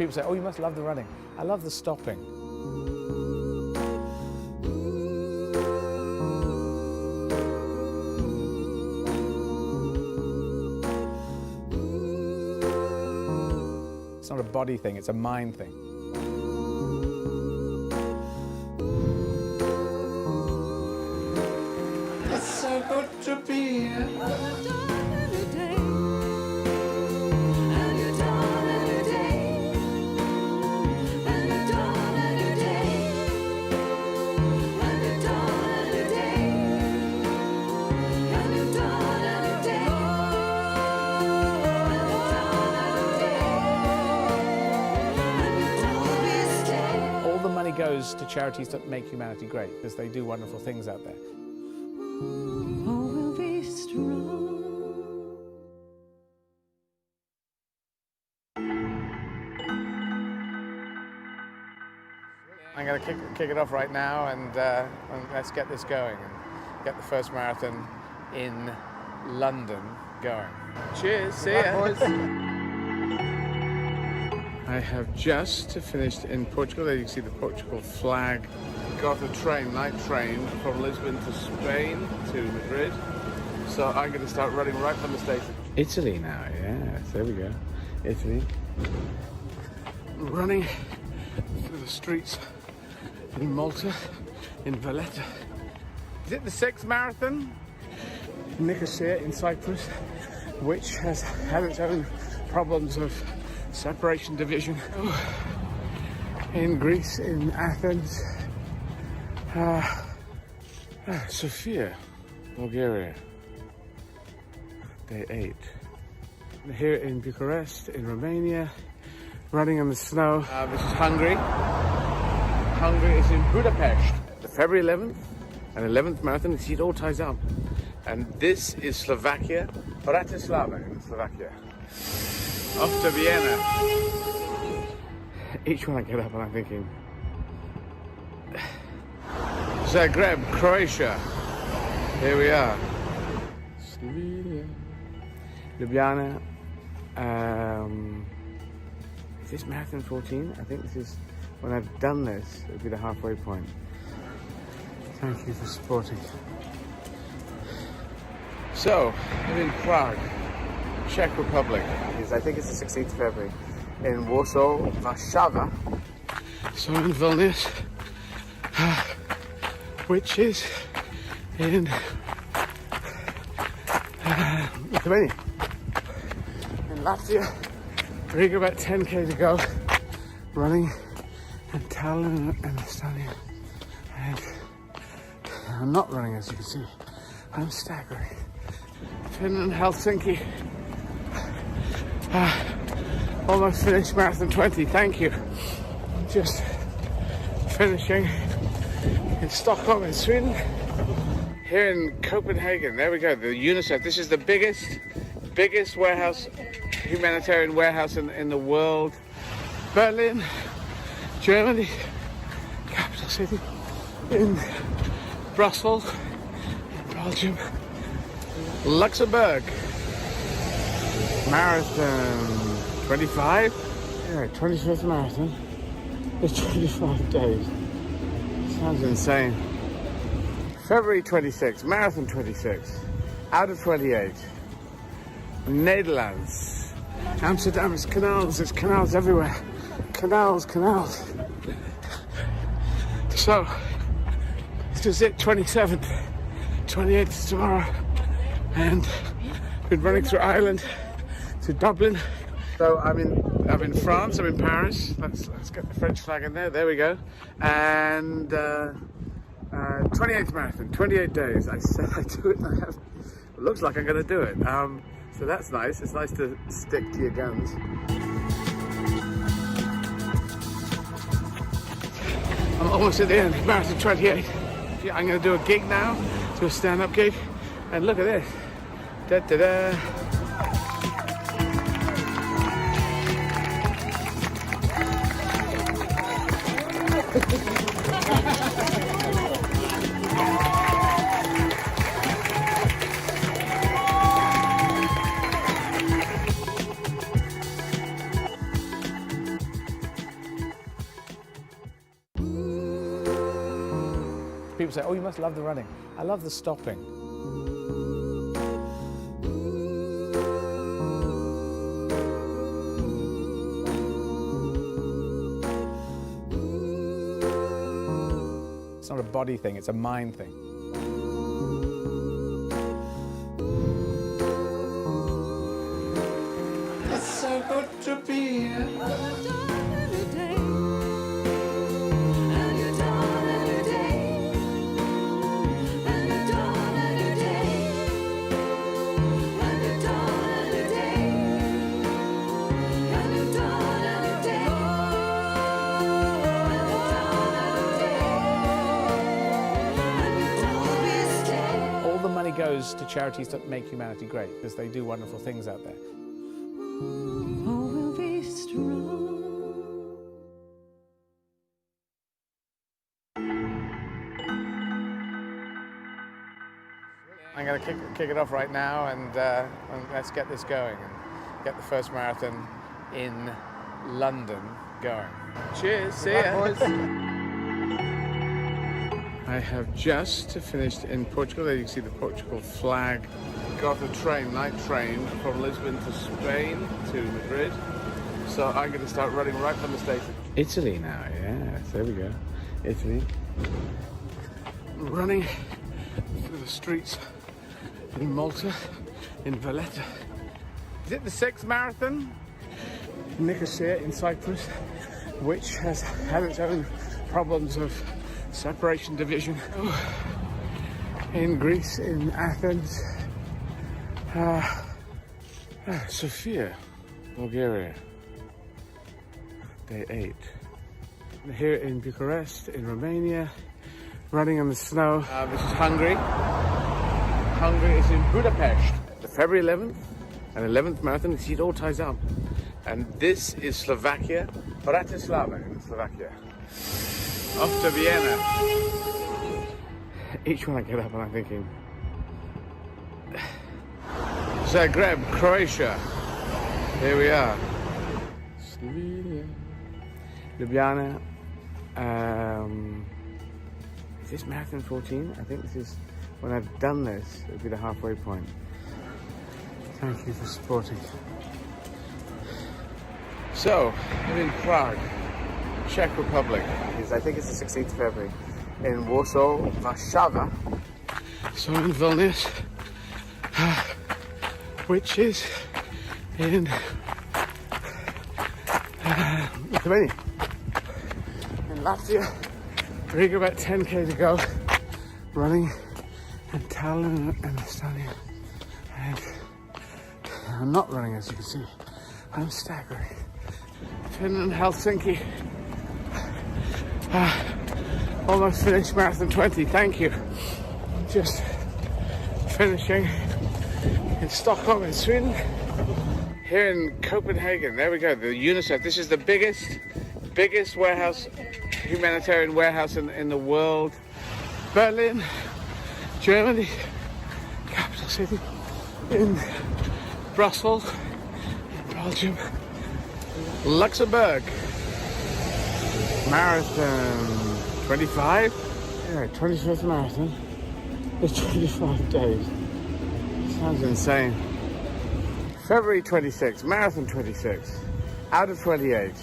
people say, oh, you must love the running. I love the stopping. It's not a body thing, it's a mind thing. It's so good to be here. All the money goes to charities that make humanity great, because they do wonderful things out there. I'm going to kick it off right now, and let's get this going and get the first marathon in London going. Cheers, see ya. Boys. I have just finished in Portugal. There you can see the Portugal flag. Got a train, night train, from Lisbon to Spain to Madrid. So I'm going to start running right from the station. Italy now, yes, there we go. Italy. Running through the streets in Malta, in Valletta. Is it the 6th marathon? Nicosia in Cyprus, which has had its own problems of separation, division. In Greece, in Athens. Sofia, Bulgaria. Day 8. Here in Bucharest, in Romania, running in the snow. This is Hungary. Hungary is in Budapest. The February 11th and 11th marathon. You see, it all ties up. And this is Slovakia, Bratislava in Slovakia. Off to Vienna. Each one I get up and I'm thinking, Zagreb, Croatia. Here we are. Slovenia. Ljubljana. Is this marathon 14? I think this is, when I've done this, it'll be the halfway point. Thank you for supporting. So, I'm in Prague, Czech Republic. I think it's the 16th of February. In Warsaw, Warszawa. So I'm in Vilnius, which is in Lithuania. In Latvia, Riga, about 10k to go. Running in Tallinn and Estonia. And I'm not running, as you can see. I'm staggering. Finland, Helsinki. Almost finished marathon 20, thank you. Just finishing in Stockholm in Sweden. Here in Copenhagen, there we go, the UNICEF. This is the biggest warehouse, humanitarian warehouse in the world. Berlin, Germany, capital city. In Brussels, in Belgium, Luxembourg. Marathon 25? Yeah, 25th marathon. It's 25 days. Sounds insane. February 26, marathon 26. Out of 28. Netherlands. Amsterdam is canals. There's canals everywhere. Canals. So, this is it, 27th. 28th is tomorrow. And been running through Ireland to Dublin. So I'm in France, I'm in Paris. Let's get the French flag in there. There we go. And 28th marathon, 28 days. I said I'd do it, and I have. It looks like I'm going to do it. So that's nice. It's nice to stick to your guns. I'm almost at the end. Marathon 28. I'm going to do a gig now, do a stand-up gig, and look at this. Da da da. People say, oh, you must love the running. I love the stopping. It's not a body thing, it's a mind thing. It's so good to be here. All the money goes to charities that make humanity great, because they do wonderful things out there. I'm going to kick it off right now, and let's get this going and get the first marathon in London going. Cheers, see ya. Boys. I have just finished in Portugal. There you can see the Portugal flag. Got a train, night train, from Lisbon to Spain to Madrid. So I'm going to start running right from the station. Italy now, yes, there we go. Italy. Running through the streets in Malta, in Valletta. Is it the 6th marathon? Nicosia in Cyprus, which has had its own problems of separation, division. In Greece, in Athens, Sofia, Bulgaria, day 8. Here in Bucharest, in Romania, running in the snow. This is Hungary. Hungary is in Budapest. The February 11th and 11th marathon, you see it all ties up. And this is Slovakia, Bratislava in Slovakia. Off to Vienna. Each one I get up and I'm thinking, Zagreb, Croatia. Here we are. Slovenia. Ljubljana. Is this marathon 14? I think this is, when I've done this, it'll be the halfway point. Thank you for supporting. So, I'm in Prague, Czech Republic. I think it's the 16th of February. In Warsaw, Warszawa. So in Vilnius, which is in Lithuania. In Latvia, Riga, about 10k to go. Running in Tallinn and Estonia. And I'm not running, as you can see. I'm staggering. Finland, Helsinki. Almost finished marathon 20, thank you. Just finishing in Stockholm in Sweden. Here in Copenhagen, there we go, the UNICEF. This is the biggest warehouse, humanitarian warehouse in the world. Berlin, Germany, capital city. In Brussels, in Belgium, Luxembourg. Marathon 25? Yeah, 25th marathon. It's 25 days. Sounds insane. February 26, marathon 26. Out of 28.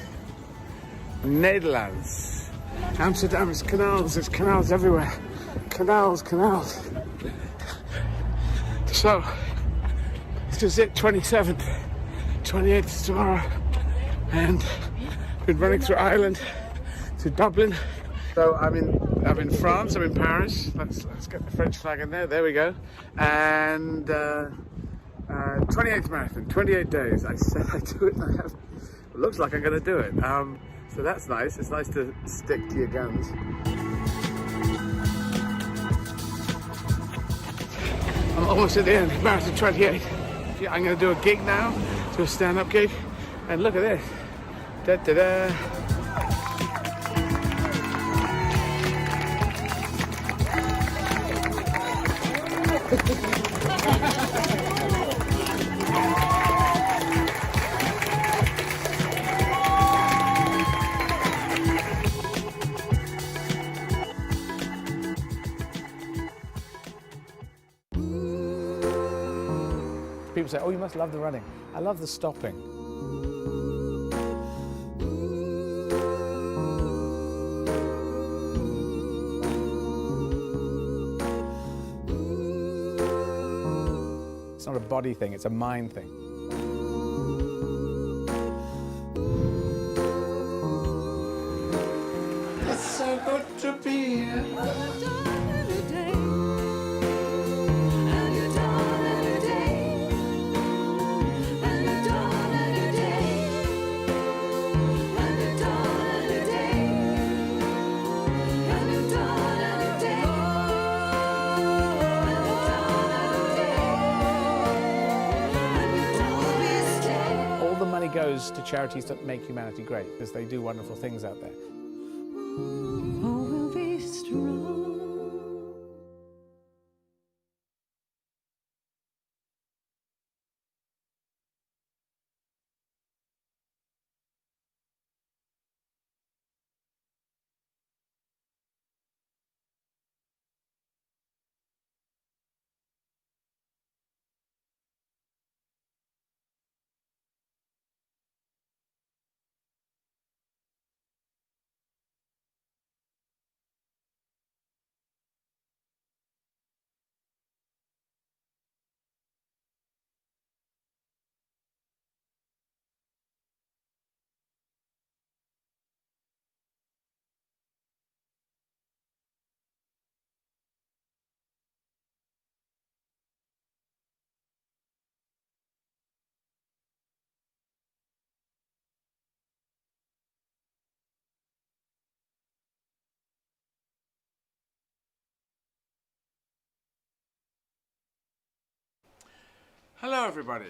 Netherlands. Amsterdam is canals. There's canals everywhere. Canals. So, this is it, 27th. 28th is tomorrow. And been running through Ireland to Dublin. So I'm in France, I'm in Paris. Let's get the French flag in there. There we go. And 28th marathon, 28 days. I said I'd do it, and I have. It looks like I'm going to do it. So that's nice. It's nice to stick to your guns. I'm almost at the end. Marathon 28. Yeah, I'm going to do a gig now, do a stand-up gig, and look at this. Da da da. People say, oh, you must love the running. I love the stopping. It's not a body thing, it's a mind thing. It's so good to be here. All the money goes to charities that make humanity great, because they do wonderful things out there. We'll be strong. Hello, everybody.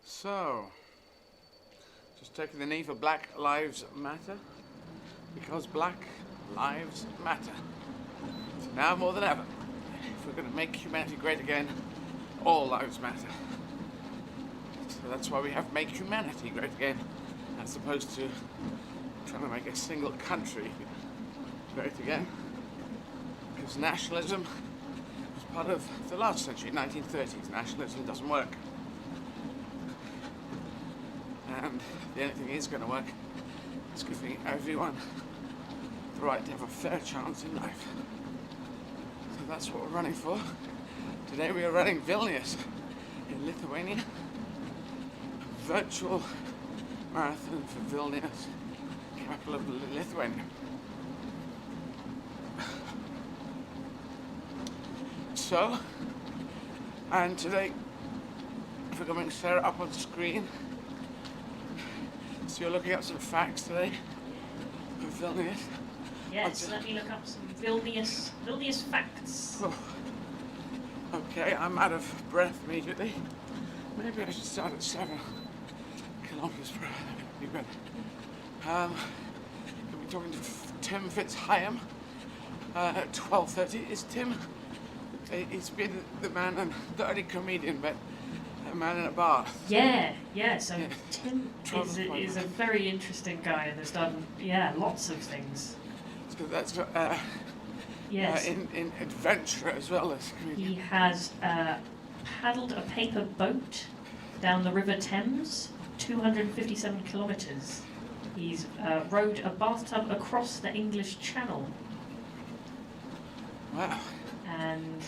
So, just taking the knee for Black Lives Matter, because Black Lives Matter. Now more than ever, if we're going to make humanity great again, all lives matter. So that's why we have Make Humanity Great Again, as opposed to trying to make a single country great again. Because nationalism was part of the last century, 1930s. Nationalism doesn't work. And the only thing is going to work is giving everyone the right to have a fair chance in life. So that's what we're running for. Today we are running Vilnius in Lithuania. A virtual marathon for Vilnius, capital of Lithuania. So, and today, if we're coming Sarah up on screen, so you're looking up some facts today for Vilnius. Yes, let me look up some Vilnius facts. Oh. Okay, I'm out of breath immediately. Maybe I should start at 7 kilometers per hour. That would be better. We'll be talking to Tim Fitzhyam at 12:30. Is Tim? He's been the man, and not only comedian, but a man in a bar. Yeah. So Yeah. Tim is a very interesting guy and has done lots of things. So that's Yes. in adventure as well as comedian. He has paddled a paper boat down the River Thames, 257 kilometres. He's rowed a bathtub across the English Channel. Wow. And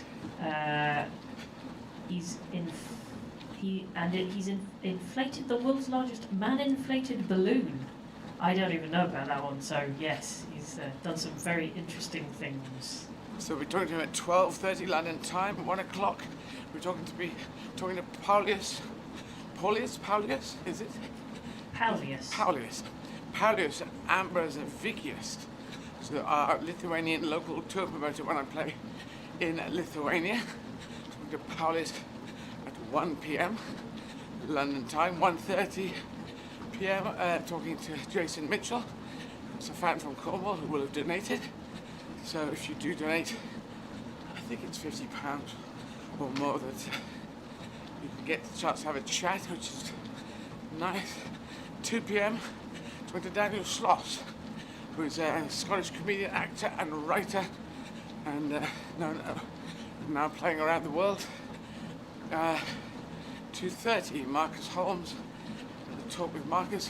he's He's inflated the world's largest man-inflated balloon. I don't even know about that one, so yes, he's done some very interesting things. So we're talking to him at 12:30 London time, 1 o'clock. We're talking to Paulius, is it? Paulius Ambrazavicius. So our Lithuanian local tour promoter when I play in Lithuania. Talking to Paulius at 1 p.m. London time, 1:30 p.m. Talking to Jason Mitchell, who's a fan from Cornwall who will have donated. So if you do donate, I think it's £50 or more that you can get the chance to have a chat, which is nice. 2 p.m. talking to Daniel Sloss, who's a Scottish comedian, actor and writer, and now playing around the world. 2:30 Marcus Holmes, a talk with Marcus,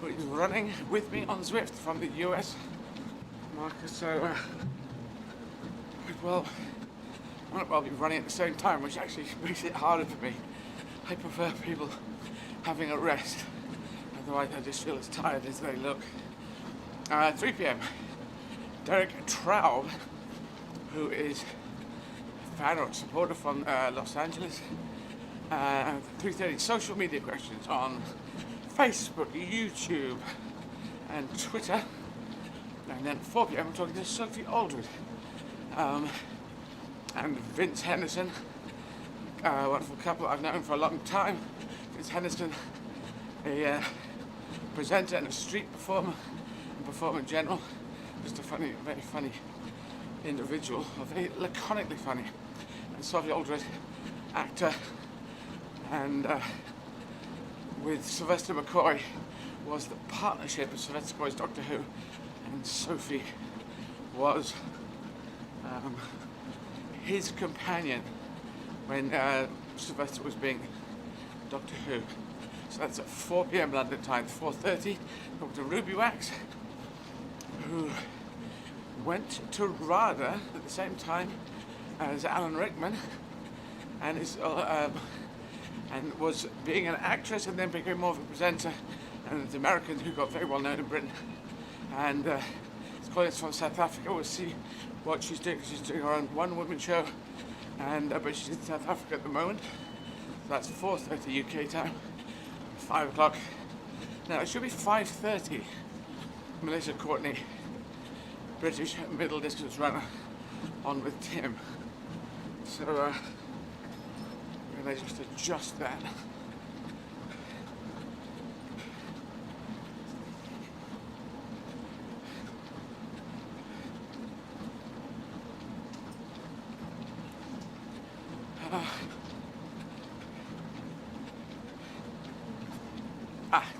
who is running with me on Zwift from the US. Marcus, so might well be running at the same time, which actually makes it harder for me. I prefer people having a rest, otherwise I just feel as tired as they look. 3 p.m. Derek Traub, who is a fan or supporter from Los Angeles. 3:30 social media questions on Facebook, YouTube and Twitter. And then 4 p.m. I'm talking to Sophie Aldred and Vince Henderson, a wonderful couple I've known for a long time. Vince Henderson, a presenter and a street performer and performer in general. Just a funny, very funny individual, very laconically funny. And Sophie Aldred, actor, and with Sylvester McCoy was the partnership of Sylvester McCoy's Doctor Who, and Sophie was his companion when Sylvester was being Doctor Who. So that's at 4 p.m. London time. 4:30, talk to Ruby Wax, who went to RADA at the same time as Alan Rickman, and is and was being an actress, and then became more of a presenter, and an American who got very well known in Britain. And it's calling us from South Africa. We'll see what she's doing. She's doing her own one-woman show, and but she's in South Africa at the moment. So that's 4:30 UK time. 5 o'clock. Now it should be 5:30. Melissa Courtney, British middle distance runner, on with Tim. So we're going to just adjust that.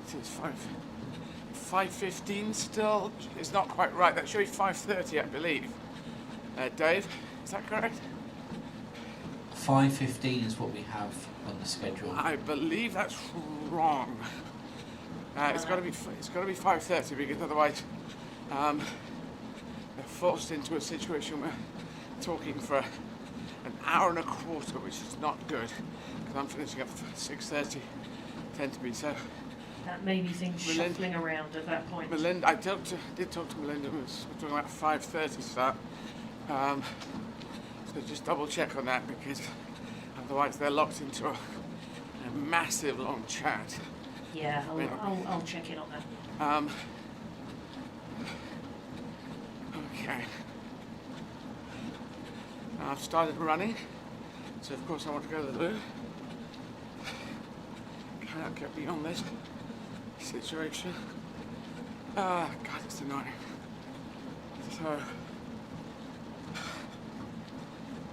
It is 5:15 still. It's not quite right. That should be 5:30, I believe. Dave, is that correct? 5:15 is what we have on the schedule. I believe that's wrong. It's got to be 5:30 because otherwise they're forced into a situation where we're talking for an hour and a quarter, which is not good. Because I'm finishing up at 6:30. Tend to be so. That may be things shuffling around at that point. Melinda, I did talk to Melinda. We're talking about 5:30 start. So just double check on that, because otherwise they're locked into a massive long chat. Yeah, I'll check in on that. Okay. I've started running, so of course I want to go to the loo. Cannot get beyond this situation. God, it's annoying. So,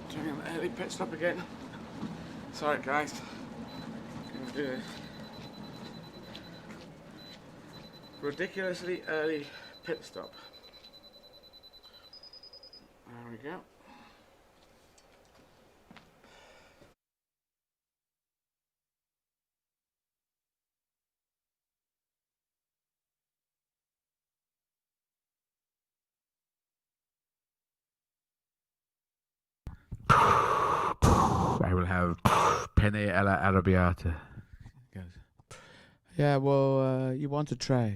doing an early pit stop again. Sorry, guys. Gonna do this. Ridiculously early pit stop. There we go. will have penne alla arrabbiata. Yeah, well, you want to try?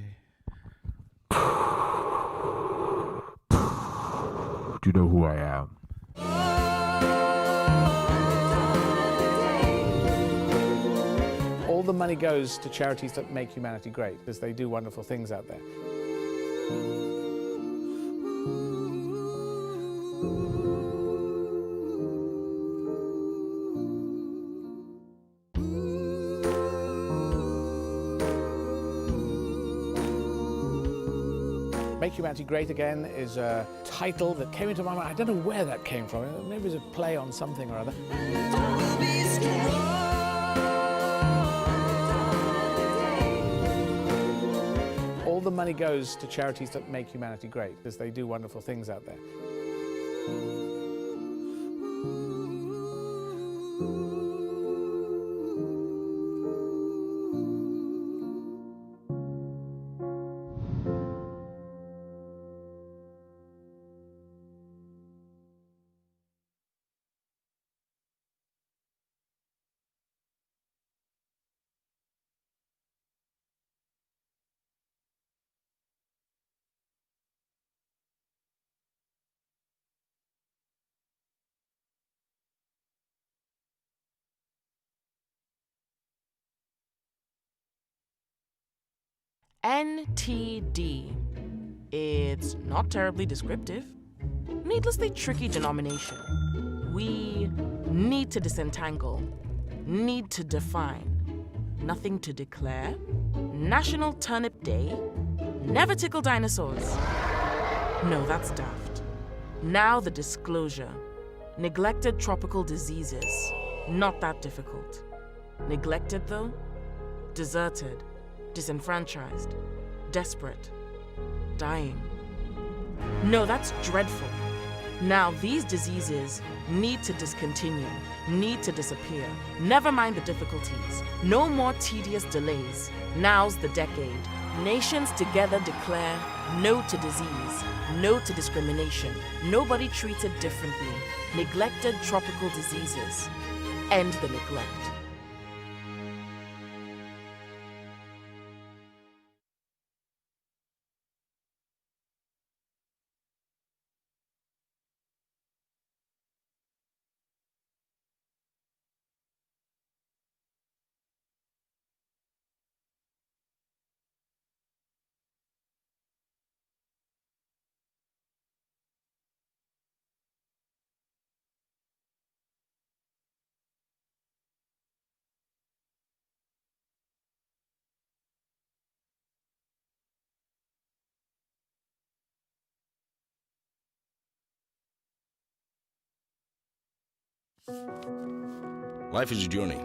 Do you know who I am? All the money goes to charities that make humanity great, because they do wonderful things out there. Make Humanity Great Again is a title that came into my mind. I don't know where that came from. Maybe it was a play on something or other. All the money goes to charities that make humanity great, because they do wonderful things out there. NTD. It's not terribly descriptive. Needlessly tricky denomination. We need to disentangle, need to define, nothing to declare, National Turnip Day, never tickle dinosaurs. No, that's daft. Now the disclosure. Neglected tropical diseases. Not that difficult. Neglected though? Deserted. Disenfranchised, desperate, dying. No, that's dreadful. Now these diseases need to discontinue, need to disappear. Never mind the difficulties. No more tedious delays. Now's the decade. Nations together declare no to disease, no to discrimination. Nobody treated differently. Neglected tropical diseases. End the neglect. Life is a journey.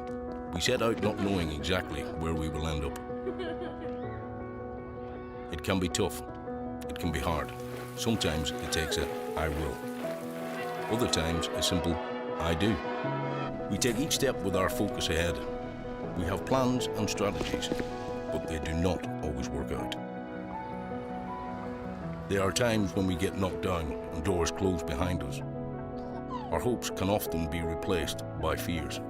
We set out not knowing exactly where we will end up. It can be tough. It can be hard. Sometimes it takes a "I will." Other times a simple "I do." We take each step with our focus ahead. We have plans and strategies, but they do not always work out. There are times when we get knocked down and doors close behind us. Our hopes can often be replaced by fears.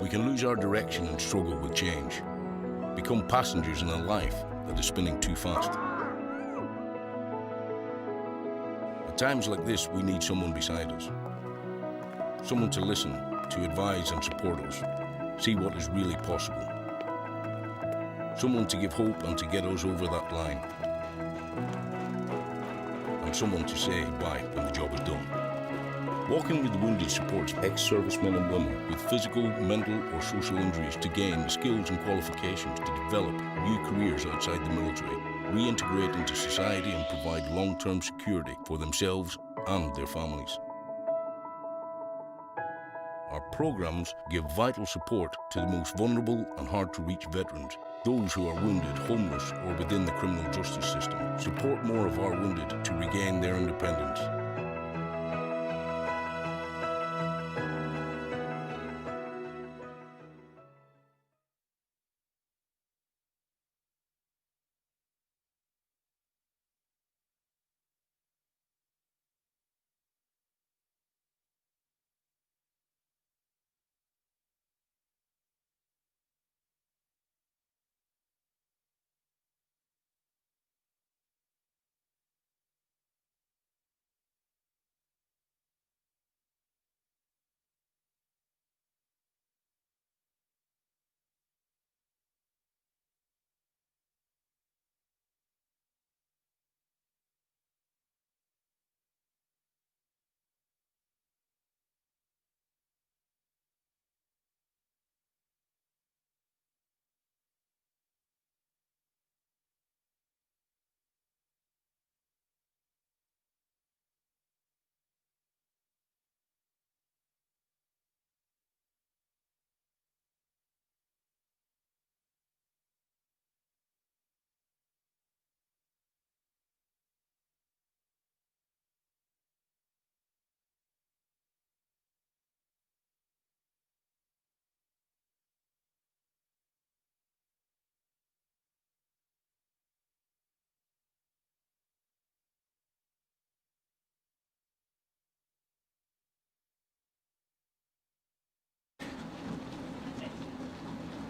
We can lose our direction and struggle with change, become passengers in a life that is spinning too fast. At times like this, we need someone beside us. Someone to listen, to advise and support us, see what is really possible. Someone to give hope and to get us over that line. And someone to say bye when the job is done. Walking with the Wounded supports ex-servicemen and women with physical, mental or social injuries to gain the skills and qualifications to develop new careers outside the military, reintegrate into society and provide long-term security for themselves and their families. Our programs give vital support to the most vulnerable and hard-to-reach veterans, those who are wounded, homeless, or within the criminal justice system. Support more of our wounded to regain their independence.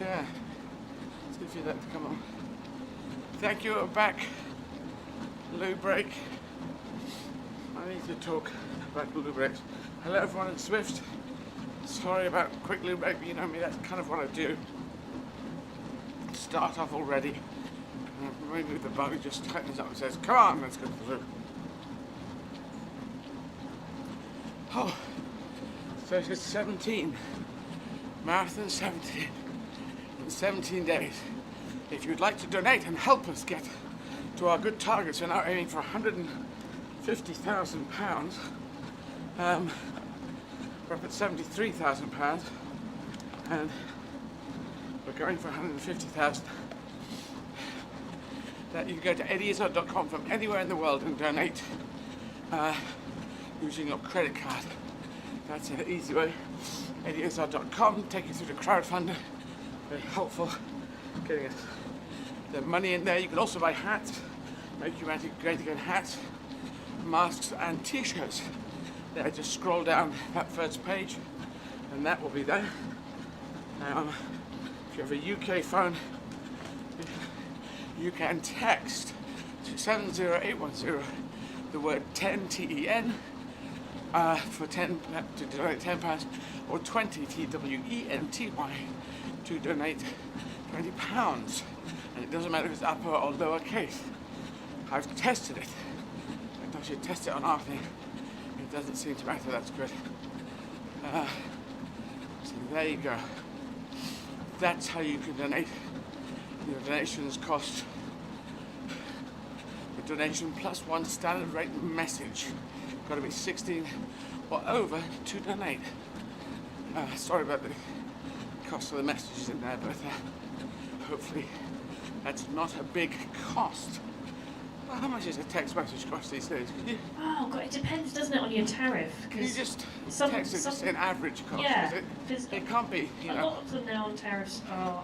Yeah. See if you'd like to come on. Thank you. We're back. Loo break. I need to talk about loo breaks. Hello everyone in Swift. Sorry about quick loo break, but you know me, that's kind of what I do. Start off already. Maybe the bug just tightens up and says, come on, let's go to the loo. Oh, so it's 17. Marathon 17. In 17 days. If you'd like to donate and help us get to our good targets, we're now aiming for £150,000. We're up at £73,000, and we're going for 150,000. That you can go to eddieizzard.com from anywhere in the world and donate using your credit card. That's an easy way. eddieizzard.com, take you through the crowdfunder. Very helpful getting us the money in there. You can also buy hats, Make Humanity Great Again hats, masks and t-shirts. There, just scroll down that first page and that will be there. If you have a UK phone, you can text to 70810 the word 10 TEN for 10 to donate £10, or 20 TWENTY to donate £20. And it doesn't matter if it's upper or lower case. I've tested it. I should test it on our thing. It doesn't seem to matter. That's good. So there you go. That's how you can donate. Your donations cost the donation plus one standard rate message. Got to be 16 or over to donate. Sorry about the cost of the messages in there, but hopefully that's not a big cost. Well, how much does a text message cost these days? Could you? Oh God, it depends, doesn't it, on your tariff? Can you just some, text it just an average cost? Yeah, it can't be. You a know. lot of them now on tariffs are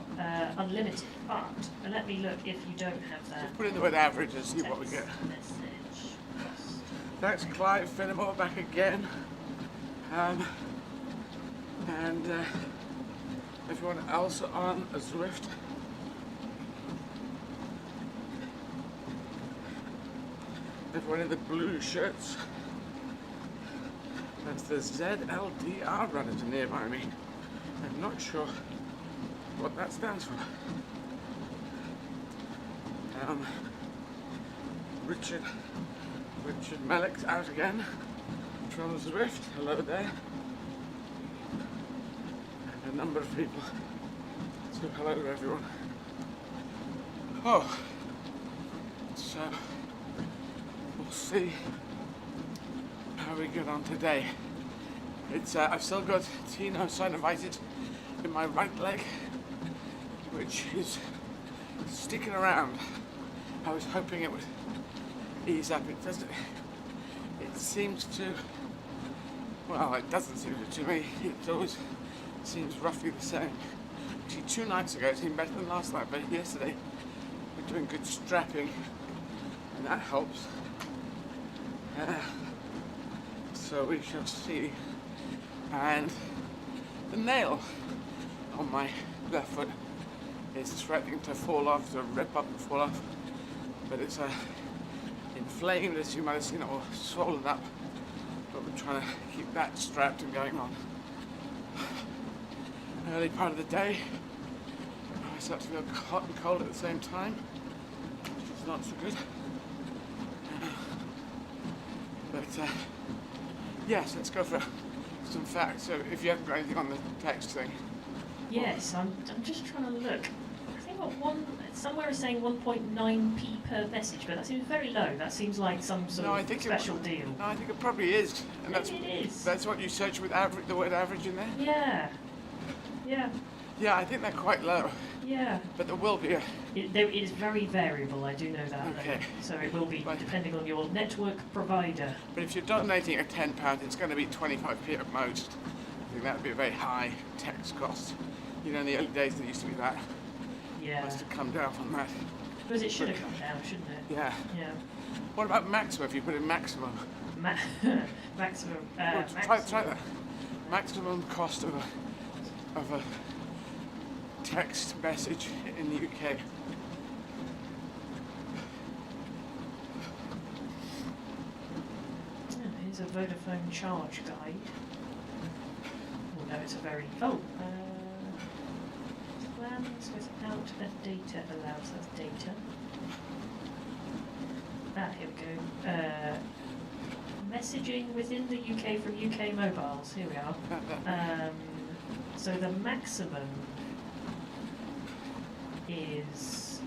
unlimited, but let me look if you don't have that. Just put in the word average and see what we get. Message cost. Thanks, Clive Finnemore, back again. And everyone else on Zwift. Everyone in the blue shirts. That's the ZLDR runners nearby me. I'm not sure what that stands for. Richard Mellick's out again from Zwift. Hello there. And a number of people. So hello to everyone. Oh, so we'll see how we get on today. It's I've still got Tino synovitis in my right leg, which is sticking around. I was hoping it would ease up. It doesn't. It seems to. Well, it doesn't seem to me. It always seems roughly the same. Actually, 2 nights ago it seemed better than last night, but yesterday we're doing good strapping, and that helps. So we shall see. And the nail on my left foot is threatening to fall off, to rip up and fall off. But it's inflamed, as you might have seen, or swollen up. But we're trying to keep that strapped and going on. Early part of the day, I start to feel hot and cold at the same time, which is not so good. But yes, let's go for some facts. So if you haven't got anything on the text thing. Yes, I'm just trying to look. I think somewhere is saying 1.9p per message, but that seems very low. That seems like some sort of special deal. No, I think it probably is. And Maybe it is. That's what you search with the word average in there? Yeah. Yeah. Yeah, I think they're quite low. Yeah. But there will be It is very variable, I do know that. Okay. So it will be depending on your network provider. But if you're donating at £10, it's going to be 25p at most. I think that would be a very high text cost. You know, in the early days there used to be that. Yeah. Must have come down from that. Because it should have come down, shouldn't it? Yeah. Yeah. What about maximum, if you put in maximum? Maximum. Try that. Maximum cost of a text message in the UK. Oh, here's a Vodafone charge guide. Oh no, it's a very... plans without a data allows us data. Here we go. Messaging within the UK from UK mobiles. Here we are. So the maximum is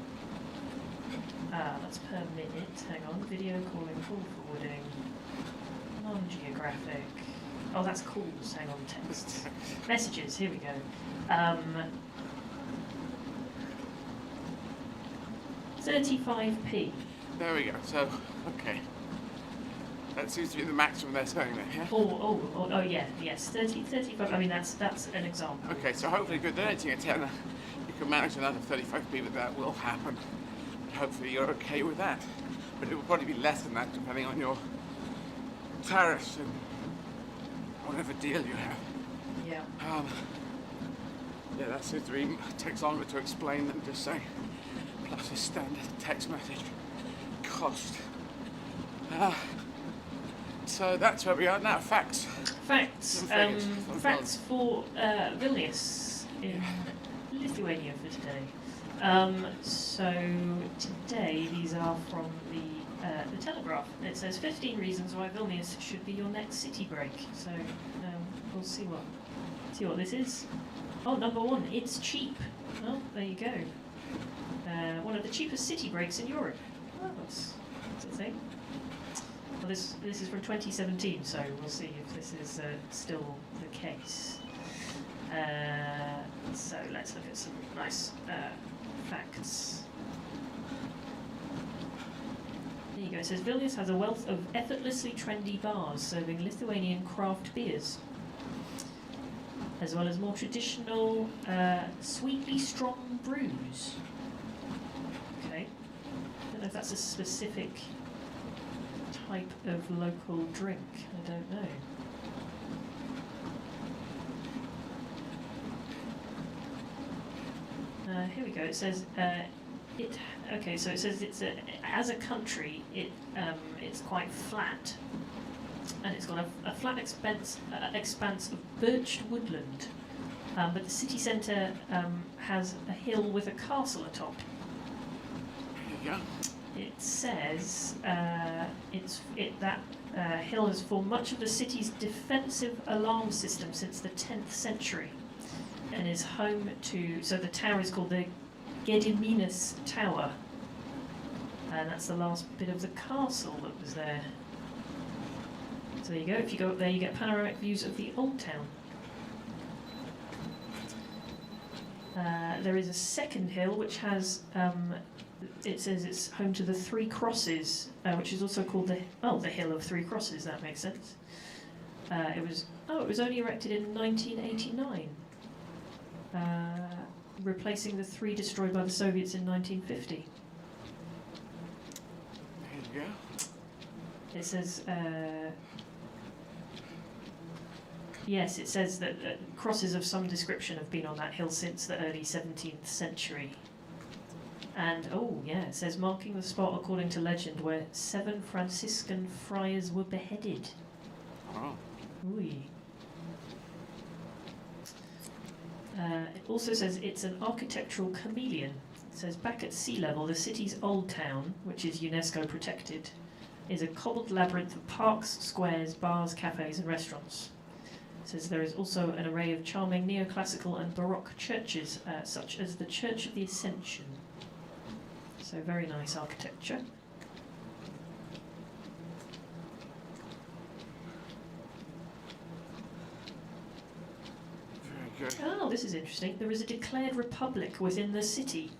that's per minute. Hang on. Video calling, call forwarding, non-geographic. Oh, that's calls. Hang on, text. Messages. Here we go. 35p. There we go. So, okay. That seems to be the maximum they're saying there, yeah? Oh, yeah, yes, 35. I mean, that's an example. Okay, so hopefully good. They're editing a tenner. You can manage another 35p, but that will happen. Hopefully you're okay with that. But it will probably be less than that depending on your tariffs and whatever deal you have. Yeah. Yeah, that seems to be, takes longer to explain than just saying. Plus a standard text message cost. So that's where we are now. Facts. Facts for Vilnius in Lithuania for today. So today these are from the Telegraph. It says 15 reasons why Vilnius should be your next city break. So we'll see what this is. Oh, number 1, it's cheap. Oh, there you go. One of the cheapest city breaks in Europe. Oh, that's a thing. Well, this is from 2017, so we'll see if this is still the case. So let's look at some nice facts. There you go. It says Vilnius has a wealth of effortlessly trendy bars serving Lithuanian craft beers, as well as more traditional, sweetly strong brews. Okay. I don't know if that's a specific type of local drink. I don't know. Here we go. It says Okay, so it says it's as a country, it's quite flat, and it's got a flat expanse of birched woodland. But the city centre has a hill with a castle atop. Yeah. It says that hill has formed much of the city's defensive alarm system since the 10th century, and is home to. So the tower is called the Vilnius Tower, and that's the last bit of the castle that was there. So there you go. If you go up there, you get panoramic views of the old town. There is a second hill which has. It says it's home to the Three Crosses, which is also called the Hill of Three Crosses. That makes sense. It was only erected in 1989, replacing the 3 destroyed by the Soviets in 1950. There you go. It says. Yes, it says that crosses of some description have been on that hill since the early 17th century. And, oh yeah, it says marking the spot according to legend where 7 Franciscan friars were beheaded. Oh. Ooh. It also says it's an architectural chameleon. It says back at sea level, the city's old town, which is UNESCO protected, is a cobbled labyrinth of parks, squares, bars, cafes and restaurants. It says there is also an array of charming neoclassical and Baroque churches, such as the Church of the Ascension. So very nice architecture. Very good. Oh, this is interesting. There is a declared republic within the city.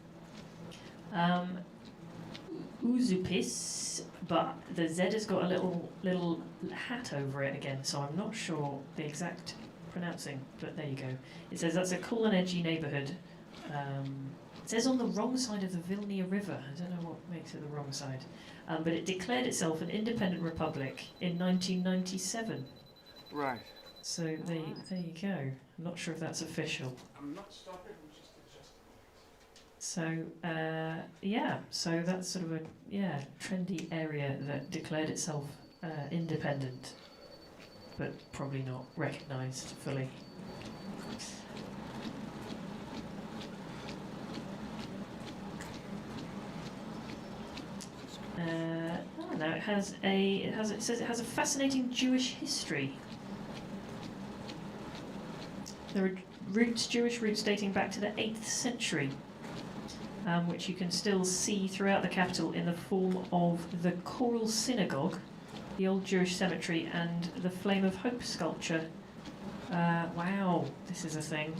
Uzupis, but the Z has got a little hat over it again, so I'm not sure the exact pronouncing, but there you go. It says that's a cool and edgy neighbourhood. It says on the wrong side of the Vilnius River. I don't know what makes it the wrong side. But it declared itself an independent republic in 1997. Right. So there you go. I'm not sure if that's official. I'm not stopping, I'm just adjusting. So yeah, so that's sort of a trendy area that declared itself independent, but probably not recognised fully. Now it says it has a fascinating Jewish history. There are Jewish roots dating back to the 8th century, which you can still see throughout the capital in the form of the choral synagogue, the old Jewish cemetery, and the Flame of Hope sculpture. Wow, this is a thing.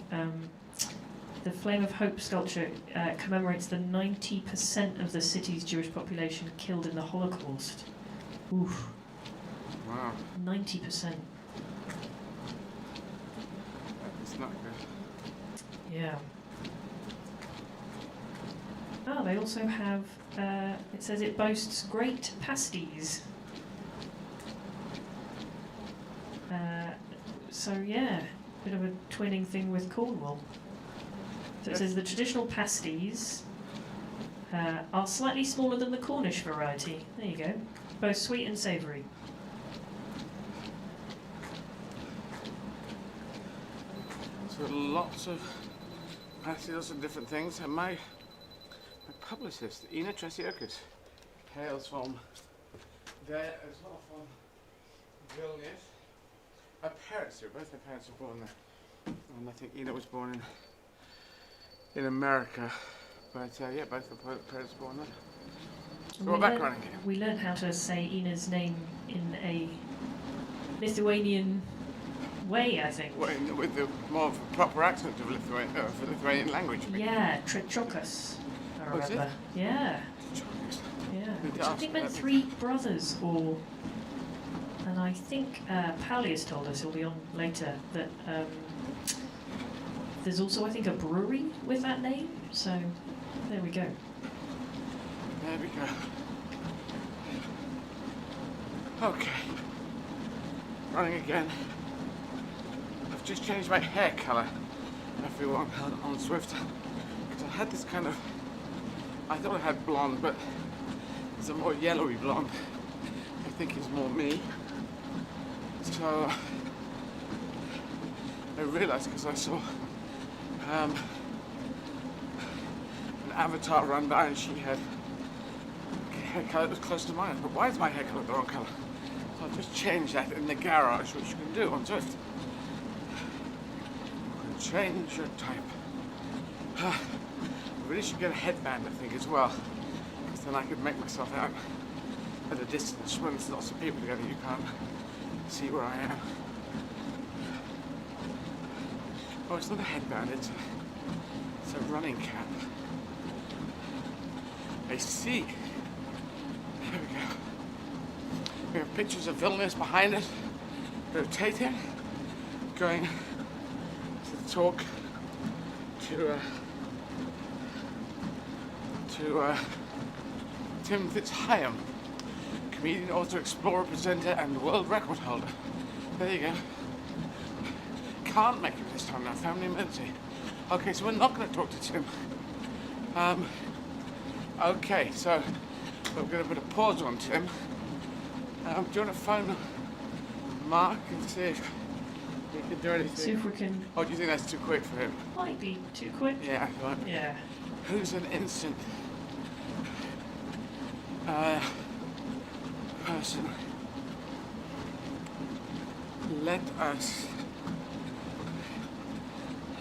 The Flame of Hope sculpture commemorates the 90% of the city's Jewish population killed in the Holocaust. Oof. Wow. 90%. It's not good. Yeah. Oh, they also have, it says it boasts great pasties. So yeah, bit of a twinning thing with Cornwall. So it says the traditional pasties are slightly smaller than the Cornish variety. There you go. Both sweet and savoury. So lots of pastilles and different things. And my publicist, Ina Tresiokis, hails from there as well, from Vilnius. Her parents do, both her parents were born there. And I think Ina was born in America. But yeah, both her parents were born there. So we're back running here. We learned how to say Ina's name in a Lithuanian way, I think. Well, with the more proper accent of Lithuanian language. Yeah, Trechokas, I Oh, is it? remember. Yeah, yeah. Which I think meant three brothers, or... And I think Paulius told us, he'll be on later, that there's also, I think, a brewery with that name. So, there we go. There we go. Okay. Running again. I've just changed my hair colour, everyone, on Swift. Because I had this kind of... I thought I had blonde, but it's a more yellowy blonde. I think is more me. So I realised, because I saw an avatar run by and she had hair colour that was close to mine. But why is my hair colour the wrong colour? So I've just changed that in the garage, which you can do on Swift. You can change your type. I really should get a headband, I think, as well. Because then I could make myself out at a distance when there's lots of people together. You can't see where I am. Oh, it's not a headband, it's a running cap. I see. There we go. We have pictures of Vilnius behind it, rotating, going to talk to Tim Fitzhyam, comedian, author, explorer, presenter, and world record holder. There you go. Can't make it this time now, family emergency. Okay, so we're not going to talk to Tim. Okay, so we're going to put a pause on Tim. Do you want to phone Mark and see if he can do anything? See if we can... Oh, do you think that's too quick for him? Might be too quick. Yeah, it might be. Yeah. Who's an instant person? Let us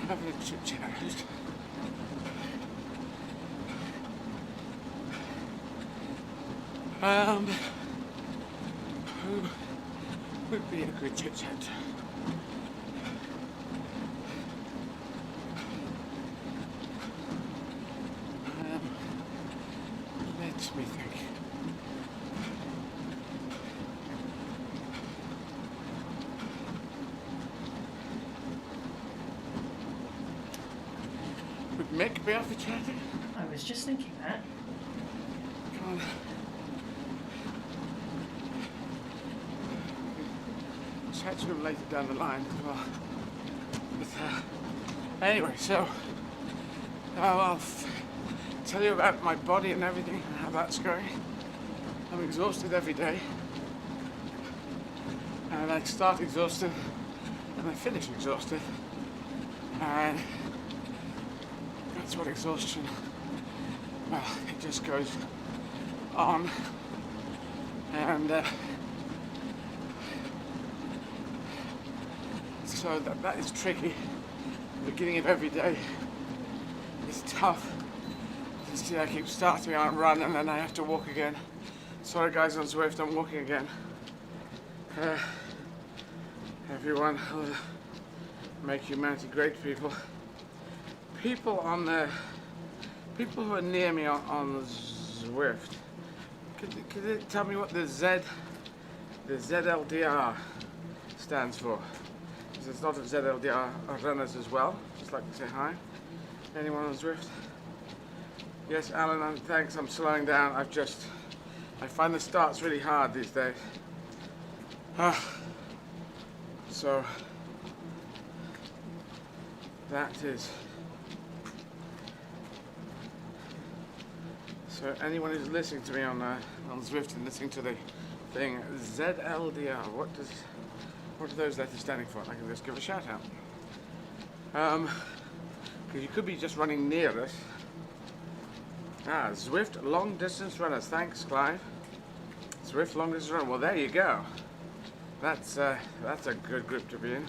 have a chit chat. Who would be a good chit chat? Let me think. Would Mick be up for chatting? I was just thinking that. Come on. Chat to him later down the line as well. But, anyway, so tell you about my body and everything and how that's going. I'm exhausted every day. And I start exhausted and I finish exhausted. And that's what exhaustion, well, it just goes on. And so that is tricky. The beginning of every day is tough. You see, I keep starting out and run and then I have to walk again. Sorry guys on Zwift, I'm walking again. Everyone will make humanity great, people. People who are near me on Zwift, could you tell me what the ZLDR stands for? Because there's a lot of ZLDR runners as well. Just like to say hi. Anyone on Zwift? Yes, Alan, thanks. I'm slowing down. I find the starts really hard these days. So that is. So anyone who's listening to me on Zwift and listening to the thing, ZLDR, what are those letters standing for? I can just give a shout out. Because you could be just running near us. Zwift long distance runners. Thanks, Clive. Zwift long distance runner. Well, there you go. That's a good group to be in.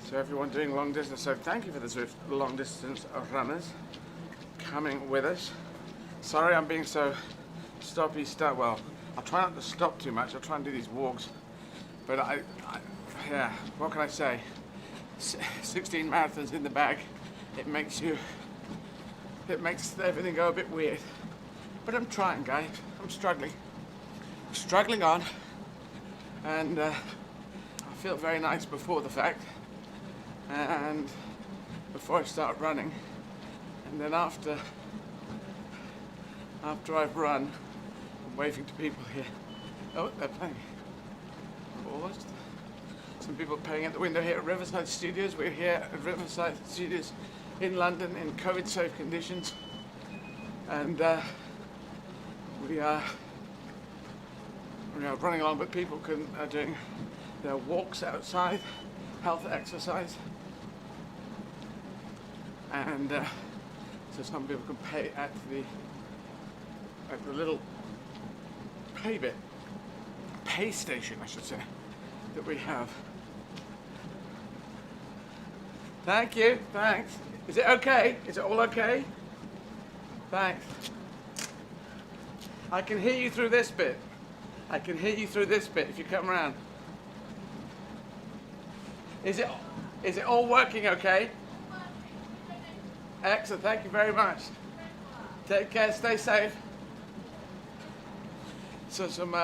So everyone doing long distance. So thank you for the Zwift long distance runners coming with us. Sorry, I'm being so stoppy-start. Well, I'll try not to stop too much. I'll try and do these walks. But yeah, what can I say? 16 marathons in the bag. It makes everything go a bit weird. But I'm trying, guys. I'm struggling. Struggling on. And I feel very nice before the fact. And before I start running. And then after I've run, I'm waving to people here. Oh, they're playing. Paused. Some people playing at the window here at Riverside Studios. We're here at Riverside Studios in London in COVID-safe conditions. And we are running along, but people are doing their walks outside, health exercise. And so some people can pay at the little pay station, I should say, that we have. Thank you, thanks. Is it okay? Is it all okay? Thanks. I can hear you through this bit. I can hear you through this bit if you come around. Is it all working okay? Excellent, thank you very much. Take care, stay safe. So some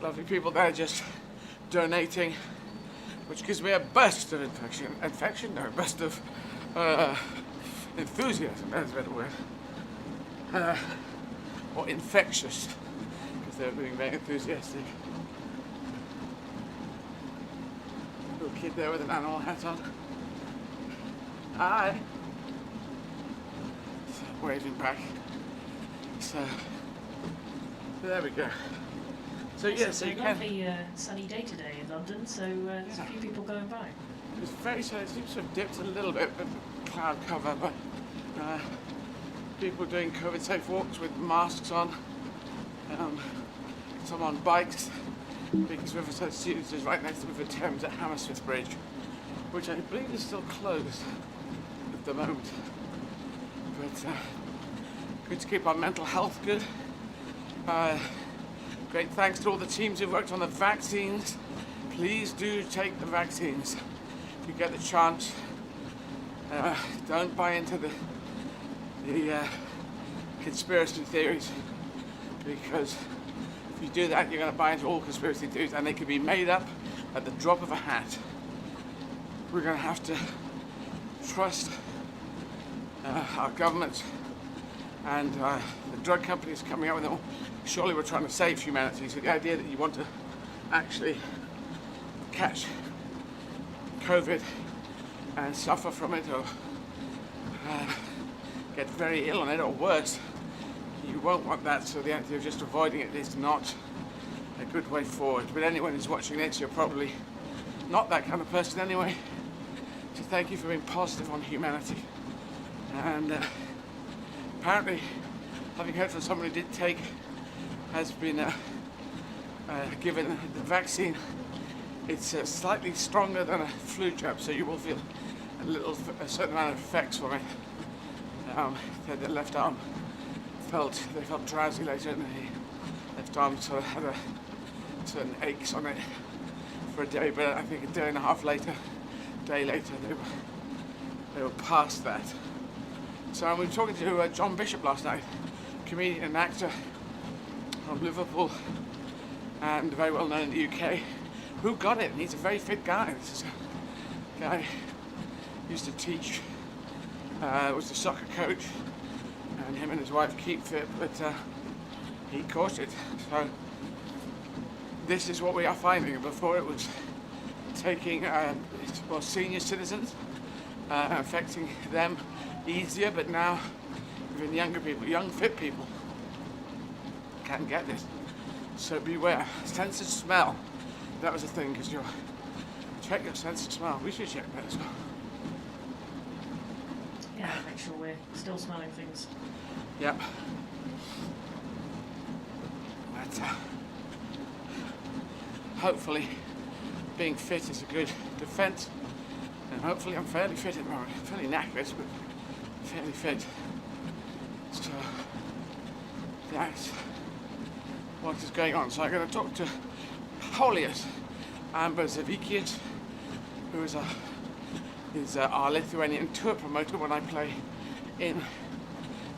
lovely people there just donating, which gives me a burst of a burst of enthusiasm, that's a better word. Or infectious, because they're being very enthusiastic. Little kid there with an animal hat on. Hi. So, waving back. So there we go. So yes, it's a lovely sunny day today in London, so there's a few people going by. It's very sunny. It seems to have dipped a little bit, but cloud cover, but people doing COVID-safe walks with masks on. Some on bikes, because Riverside Studios is right next to the River Thames at Hammersmith Bridge, which I believe is still closed at the moment. But good to keep our mental health good. Great thanks to all the teams who worked on the vaccines. Please do take the vaccines if you get the chance. Don't buy into the conspiracy theories, because if you do that, you're going to buy into all conspiracy theories, and they can be made up at the drop of a hat. We're going to have to trust our governments and the drug companies coming up with them. Surely we're trying to save humanity. So the idea that you want to actually catch COVID and suffer from it, or get very ill on it, or worse. You won't want that, so the idea of just avoiding it is not a good way forward. But anyone who's watching this, you're probably not that kind of person anyway. So thank you for being positive on humanity. And apparently, having heard from someone who did take, has been given the vaccine. It's slightly stronger than a flu jab, so you will feel a certain amount of effects from it. The left arm they felt drowsy later, and the left arm sort of had certain aches on it for a day, but I think a day and a half later, they were past that. So we were talking to John Bishop last night, comedian and actor from Liverpool, and very well known in the UK, who got it, and he's a very fit guy. This is a guy who used to teach, was a soccer coach, and him and his wife keep fit, but he caught it. So this is what we are finding. Before it was taking senior citizens, affecting them easier, but now even younger people, young fit people can get this. So beware. Sense of smell. That was a thing, because you check your sense of smell. We should check that as well. Yeah, make sure we're still smelling things. Yep. But hopefully being fit is a good defence, and hopefully I'm fairly fit at the moment. Fairly knackered, but fairly fit. So that's what is going on. So I'm going to talk to Holius Amber Zavikius, who is our Lithuanian tour promoter when I play in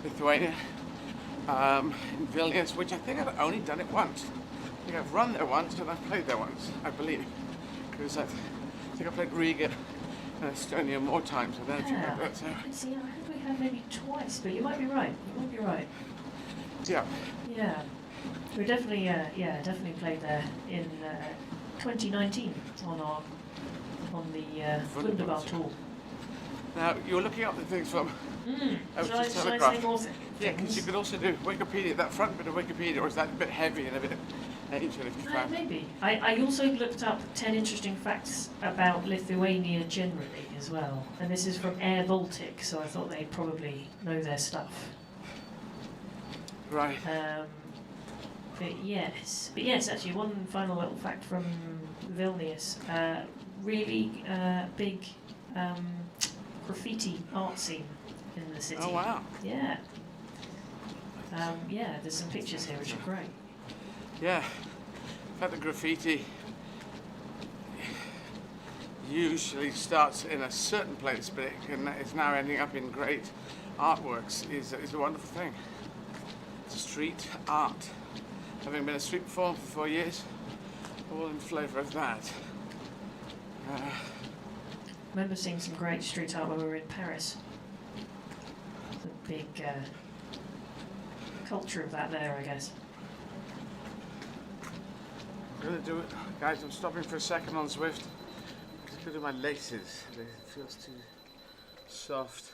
Lithuania, in Vilnius, which I think I've only done it once. I think I've run there once and I've played there once, I believe. Because I think I played Riga and Estonia more times than anything like that. So. See, I think we have maybe twice, but you might be right. You might be right. Yeah. Yeah. We definitely, definitely played there in 2019 on the Wunderbar tour. Now, you're looking up the things from Shall I say more things? Yeah, because you could also do Wikipedia, that front bit of Wikipedia, or is that a bit heavy and a bit ancient if you found? Maybe. I also looked up 10 interesting facts about Lithuania generally as well. And this is from Air Baltic, so I thought they'd probably know their stuff. Right. But yes, actually, one final little fact from Vilnius. Really big graffiti art scene in the city. Oh, wow. Yeah. There's some pictures here which are great. Yeah. In fact, the graffiti usually starts in a certain place, but it's now ending up in great artworks is a wonderful thing. Street art. Having been a street performer for 4 years, all in flavour of that. I remember seeing some great street art when we were in Paris. The big culture of that there, I guess. I'm going to do it. Guys, I'm stopping for a second on Zwift. I'm going to do my laces. It feels too soft.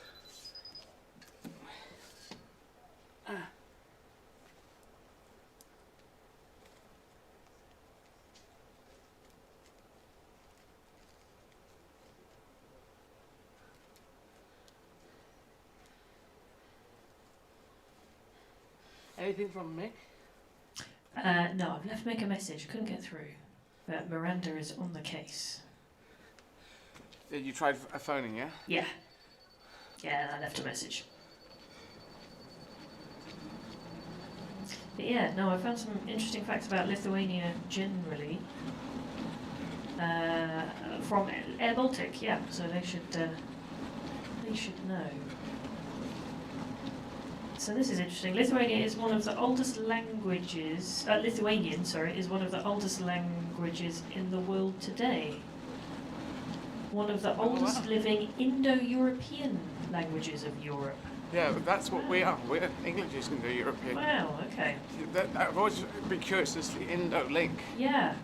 Anything from Mick? No, I've left Mick a message. Couldn't get through. But Miranda is on the case. You tried phoning, yeah? Yeah. Yeah, I left a message. But yeah, no, I found some interesting facts about Lithuania generally. From Air Baltic, yeah, so they should know. So this is interesting. Lithuania is one of the oldest languages. Lithuanian, sorry, is one of the oldest languages in the world today. One of the oldest living Indo-European languages of Europe. Yeah, but that's what we are. We're English is Indo-European. Wow. Okay. I've always been curious as to the Indo-link. Yeah.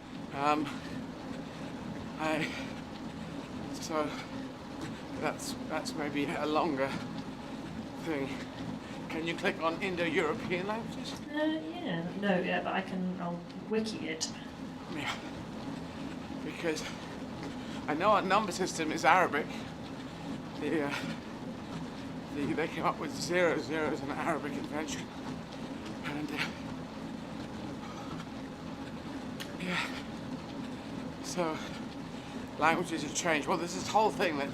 So that's maybe a longer thing. Can you click on Indo-European languages? Yeah, no, yeah, but I'll wiki it. Yeah. Because I know our number system is Arabic. They came up with 00 as an Arabic invention. And yeah. So languages have changed. Well, there's this whole thing that,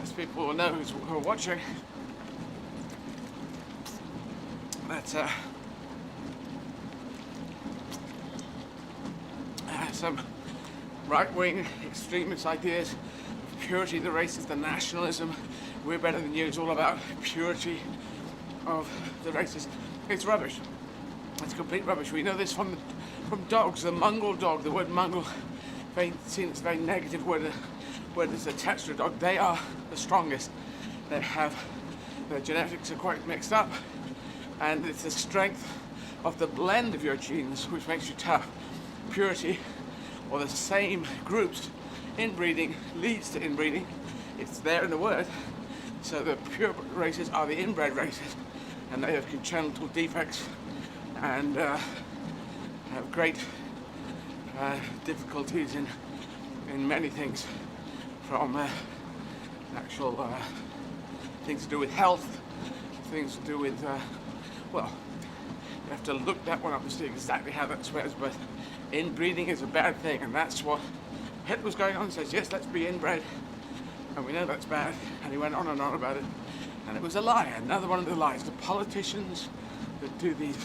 as people will know who are watching, that some right-wing extremist ideas of purity of the races, the nationalism, we're better than you, it's all about purity of the races. It's rubbish. It's complete rubbish. We know this from dogs. The mongrel dog, the word mongrel, seen as a very negative word that's attached to a dog. They are the strongest. Their genetics are quite mixed up, and it's the strength of the blend of your genes which makes you tough. Purity, or the same groups, inbreeding leads to inbreeding. It's there in the word. So the pure races are the inbred races, and they have congenital defects and have great difficulties in many things, from actual things to do with health, things to do with, well, you have to look that one up to see exactly how that spreads, but inbreeding is a bad thing, and that's what Hitler's going on and says, yes, let's be inbred, and we know that's bad, and he went on and on about it, and it was a lie, another one of the lies. The politicians that do these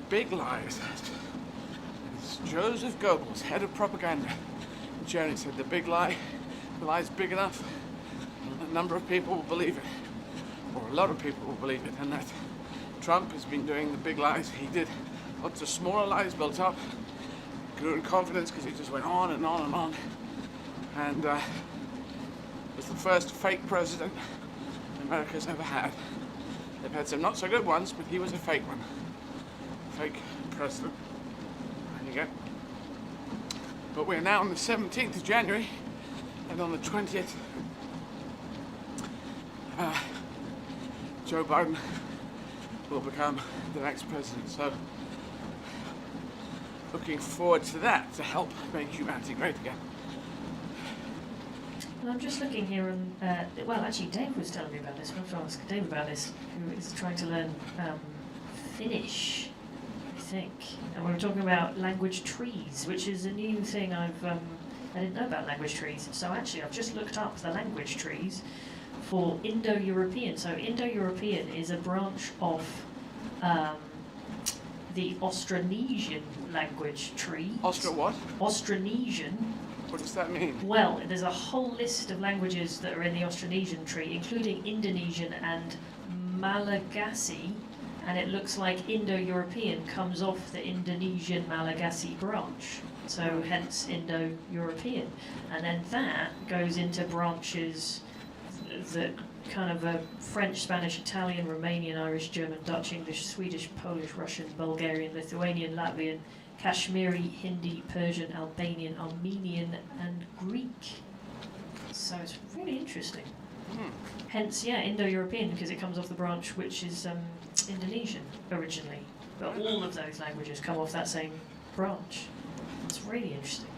big lies. It's Joseph Goebbels, head of propaganda in Germany, said the lie's big enough, a number of people will believe it, or a lot of people will believe it, and that Trump has been doing the big lies. He did lots of smaller lies, built up, grew in confidence because he just went on and on and on, and was the first fake president America's ever had. They've had some not so good ones, but he was a fake one. Fake president. There you go. But we're now on the 17th of January, and on the 20th, Joe Biden will become the next president. So, looking forward to that, to help make humanity great again. Well, I'm just looking here, and well, actually, Dave was telling me about this. I'm going to ask Dave about this, who is trying to learn Finnish, I think. And we were talking about language trees, which is a new thing I didn't know about language trees. So actually, I've just looked up the language trees for Indo-European. So Indo-European is a branch of the Austronesian language tree. Austro what? Austronesian. What does that mean? Well, there's a whole list of languages that are in the Austronesian tree, including Indonesian and Malagasy, and it looks like Indo-European comes off the Indonesian-Malagasy branch, so hence Indo-European. And then that goes into branches that kind of a French, Spanish, Italian, Romanian, Irish, German, Dutch, English, Swedish, Polish, Russian, Bulgarian, Lithuanian, Latvian, Kashmiri, Hindi, Persian, Albanian, Armenian, and Greek. So it's really interesting. Hence, yeah, Indo-European, because it comes off the branch which is Indonesian originally. But all of those languages come off that same branch. It's really interesting.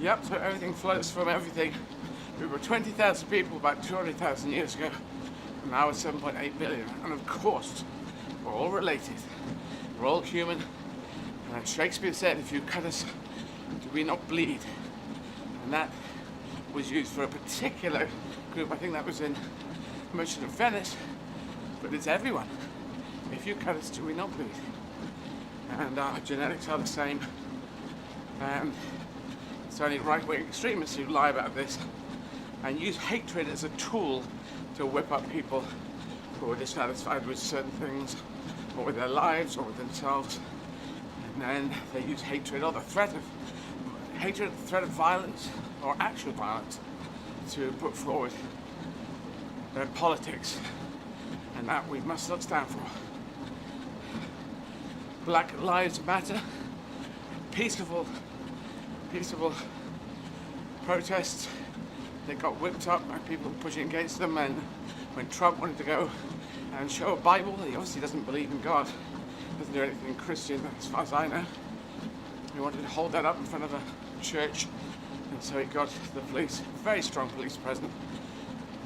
Yep, so everything flows from everything. We were 20,000 people about 200,000 years ago, and now we're 7.8 billion. And of course, we're all related. We're all human. And Shakespeare said, if you cut us, do we not bleed? And that was used for a particular group. I think that was in Merchant of Venice, but it's everyone. If you cut us, do we not bleed? And our genetics are the same. And it's only right-wing extremists who lie about this and use hatred as a tool to whip up people who are dissatisfied with certain things, or with their lives, or with themselves. And then they use hatred or the threat of violence, or actual violence, to put forward their politics. And that we must not stand for. Black Lives Matter, peaceful protests. They got whipped up by people pushing against them, and when Trump wanted to go and show a Bible. He obviously doesn't believe in God, doesn't do anything Christian as far as I know. He wanted to hold that up in front of a church, and so he got the police, very strong police presence,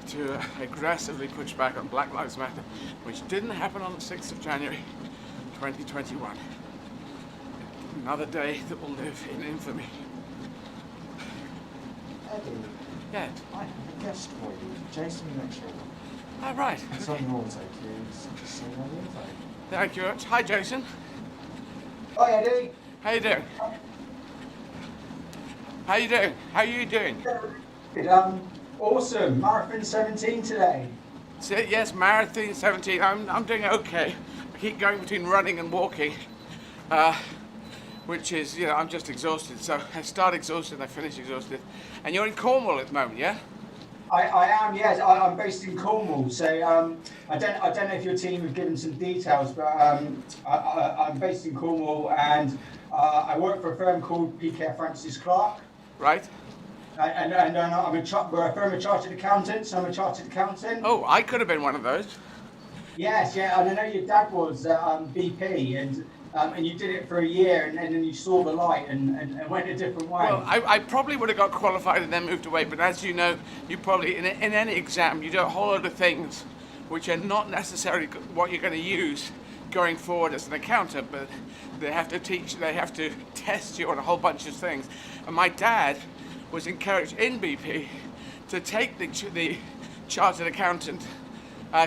to aggressively push back on Black Lives Matter, which didn't happen on the 6th of January 2021. Another day that will live in infamy. Eddie, Yeah. I have a guest for you, Jason Mitchell. All right. It's on your auto cues, just so you know the info. Thank you. Hi, Jason. Hi, Eddie. How you doing? How you doing? How you doing? Good, awesome. Marathon 17 today. So, yes, Marathon 17. I'm doing okay. I keep going between running and walking, which is, you know, I'm just exhausted. So I start exhausted and I finish exhausted. And you're in Cornwall at the moment, yeah? I am, yes. I'm based in Cornwall, so I don't know if your team have given some details, but I'm based in Cornwall and I work for a firm called PK Francis Clark. Right. And we're a firm of chartered accountants. I'm a chartered accountant. Oh, I could have been one of those. Yes, yeah, and I know your dad was BP, and you did it for a year, and then you saw the light and went a different way. Well, I probably would have got qualified and then moved away, but as you know, you probably, in any exam, you do a whole lot of things which are not necessarily what you're going to use going forward as an accountant, but they have to test you on a whole bunch of things. And my dad was encouraged in BP to take the chartered accountant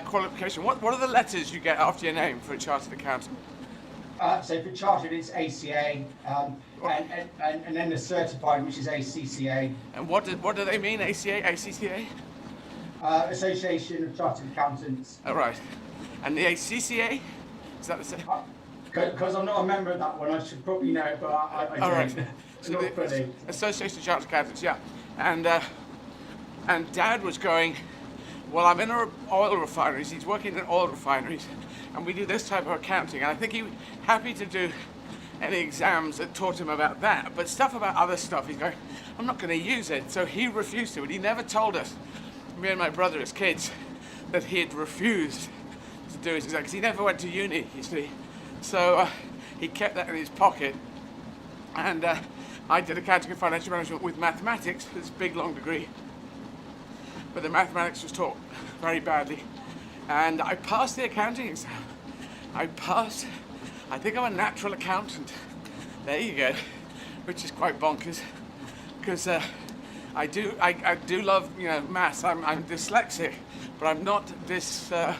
qualification. What are the letters you get after your name for a chartered accountant? So for chartered, it's ACA, and then the certified, which is ACCA. And what do they mean, ACA, ACCA? Association of Chartered Accountants. All right. And the ACCA? Is that the same? Because I'm not a member of that one, I should probably know it, but I don't. All right. It's So not the funny. Association of Chartered Accountants, yeah. And Dad was going, well, I'm in oil refineries. He's working in oil refineries, and we do this type of accounting. And I think he was happy to do any exams that taught him about that, but stuff about other stuff, he's going, I'm not going to use it. So he refused to, and he never told us, me and my brother as kids, that he had refused to do his exam, because he never went to uni, you see. So he kept that in his pocket, and I did accounting and financial management with mathematics, this big long degree. But the mathematics was taught very badly. And I passed the accounting exam. I passed, I think I'm a natural accountant. There you go, which is quite bonkers. Because I do love, you know, maths. I'm dyslexic, but I'm not dyscalculic.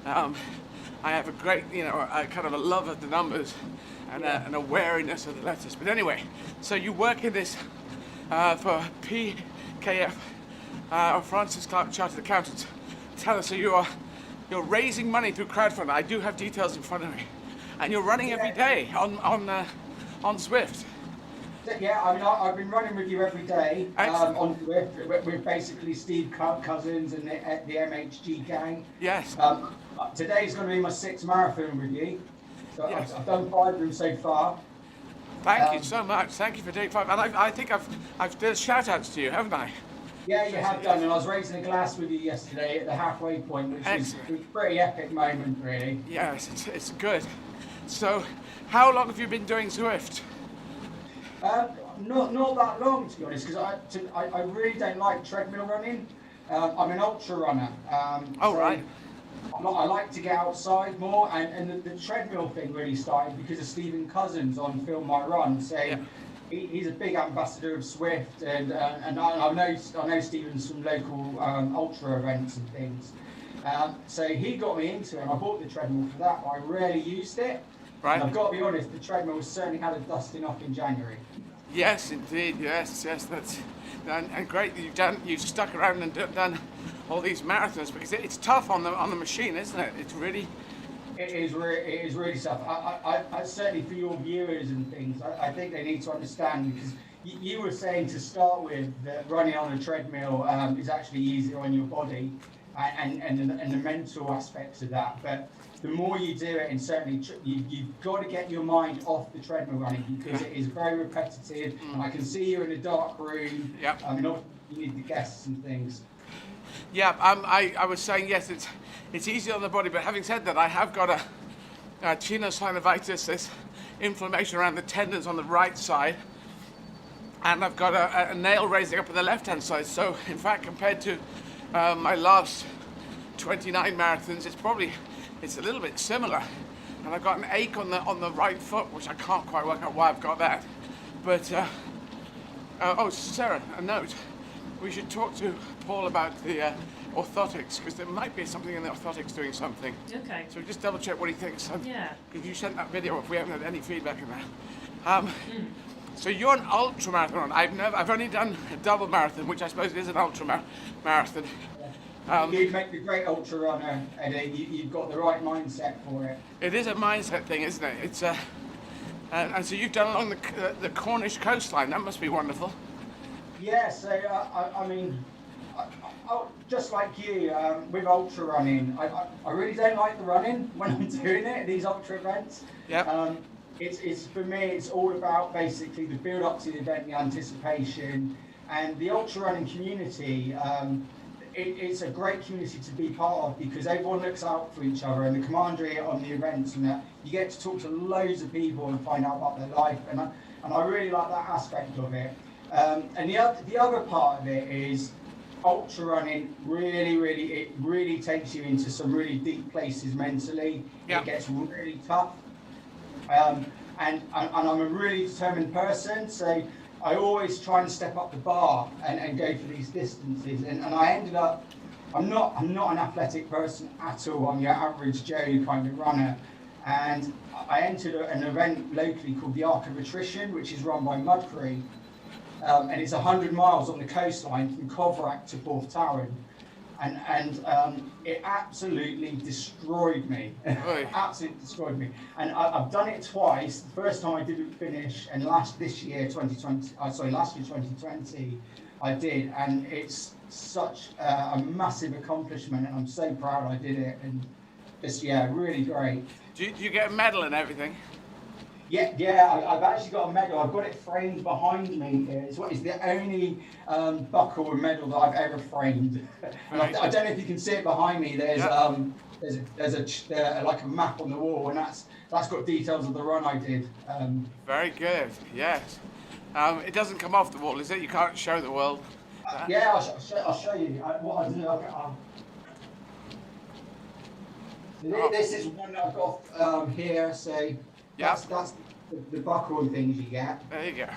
I have a great, you know, a kind of a love of the numbers and an awareness of the letters. But anyway, so you work in this for PKF, or Francis Clark Chartered Accountants. Tell us, so you're raising money through crowdfunding. I do have details in front of me, and you're running every day on Swift. Yeah, I mean, I've been running with you every day on Swift with basically Steve Cousins and the MHG gang. Yes. Today's going to be my 6th marathon with you. So Yes. I've done 5 of them so far. Thank you so much. Thank you for doing 5. And I think I've done shout outs to you, haven't I? Yeah, you have done, and I was raising a glass with you yesterday at the halfway point, which was a pretty epic moment, really. Yes, it's good. So, how long have you been doing Swift? Not that long, to be honest, because I really don't like treadmill running. I'm an ultra runner. Right. I like to get outside more, and the treadmill thing really started because of Stephen Cousins on Film My Run. So Yeah. he's a big ambassador of Swift, and I know Stephen's from local ultra events and things. So he got me into it, and I bought the treadmill for that, but I rarely used it. Right. And I've got to be honest, the treadmill certainly had a dusting off in January. Yes, indeed. Yes, that's and great. You've stuck around and done all these marathons, because it's tough on the machine, isn't it? It's really. It is really tough. I certainly for your viewers and things, I think they need to understand, because you were saying to start with that running on a treadmill is actually easier on your body and the mental aspects of that. But the more you do it, and certainly you've got to get your mind off the treadmill running, because it is very repetitive. And I can see you in a dark room. Yep. I mean, you need the guests and things. Yeah, I was saying yes, it's easy on the body, but having said that, I have got a tenosynovitis, this inflammation around the tendons on the right side, and I've got a nail raising up on the left-hand side. So, in fact, compared to my last 29 marathons, it's a little bit similar. And I've got an ache on the right foot, which I can't quite work out why I've got that. But oh, Sarah, a note. We should talk to Paul about the orthotics, because there might be something in the orthotics doing something. Okay. So just double check what he thinks. Yeah. If you sent that video, if we haven't had any feedback on that. So you're an ultra marathon. I've only done a double marathon, which I suppose is an ultra marathon. You'd make a great ultra runner, Eddie. You've got the right mindset for it. It is a mindset thing, isn't it? It's and so you've done along the Cornish coastline. That must be wonderful. Yeah, so I mean, just like you, with ultra running, I really don't like the running when I'm doing it, these ultra events. Yeah. It's for me, it's all about basically the build up to the event, the anticipation, and the ultra running community. It's a great community to be part of because everyone looks out for each other, and the camaraderie on the events, and you get to talk to loads of people and find out about their life, and I really like that aspect of it. And the other part of it is ultra running really takes you into some really deep places mentally. Yeah. It gets really tough. And I'm a really determined person, so I always try and step up the bar and go for these distances. And I ended up, I'm not an athletic person at all. I'm your average Joe kind of runner. And I entered an event locally called the Arc of Attrition, which is run by Mud Creek. And it's 100 miles on the coastline from Coverack to Porth Tauern. And it absolutely destroyed me. Absolutely destroyed me. And I've done it twice. The first time I didn't finish, and last year 2020, I did. And it's such a massive accomplishment, and I'm so proud I did it. And just, yeah, really great. Do you get a medal and everything? Yeah, I've actually got a medal. I've got it framed behind me. It's the only buckle or medal that I've ever framed. And I don't know if you can see it behind me. There's like a map on the wall, and that's got details of the run I did. Very good. Yes. It doesn't come off the wall, is it? You can't show the world. Yeah, I'll show you. What I do. This is one that I've got here. So. Yeah. That's the buckle and things you get. There you go.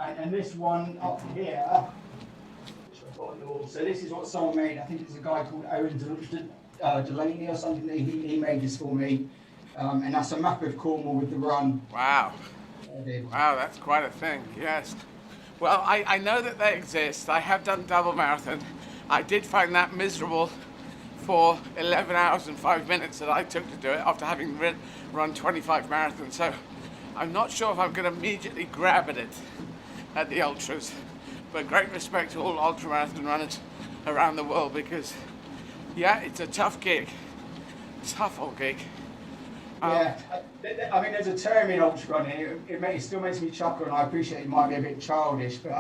And this one up here, which I've got on the wall. So this is what someone made. I think it's a guy called Owen Delaney or something. He made this for me. And that's a map of Cornwall with the run. Wow. Wow, that's quite a thing, yes. Well, I know that they exist. I have done double marathon. I did find that miserable for 11 hours and 5 minutes that I took to do it after having run 25 marathons. So I'm not sure if I'm going to immediately grab at it at the ultras. But great respect to all ultra marathon runners around the world because, yeah, it's a tough gig. Tough old gig. Yeah, I mean, there's a term in ultra running. It still makes me chuckle, and I appreciate it might be a bit childish, but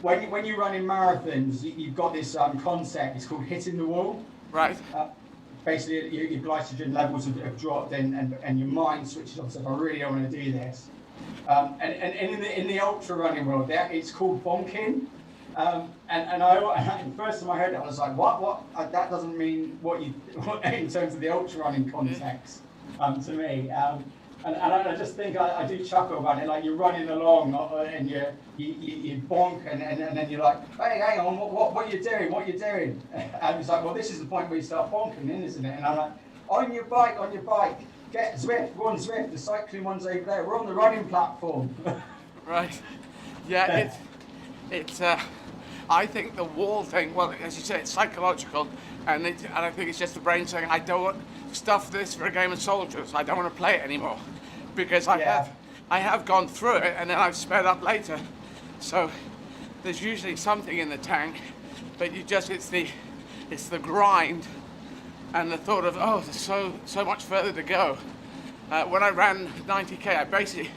when you run in marathons, you've got this concept. It's called hitting the wall. Right. Basically, your glycogen levels have dropped, and your mind switches off. So I really don't want to do this. And in the ultra running world, it's called bonking. And the first time I heard it, I was like, what? That doesn't mean what in terms of the ultra running context to me. And I just think I do chuckle about it. Like you're running along and you bonk and then you're like, hey, hang on, what are you doing? What are you doing? And it's like, well, this is the point where you start bonking, then, isn't it? And I'm like, on your bike, get Zwift, go on Zwift. The cycling one's over there. We're on the running platform. Right. Yeah, it's. I think the wall thing. Well, as you say, it's psychological, and I think it's just the brain saying, I don't want stuff this for a game of soldiers. I don't want to play it anymore, because I have gone through it, and then I've sped up later. So there's usually something in the tank, but it's the grind, and the thought of there's so much further to go. When I ran 90k, I basically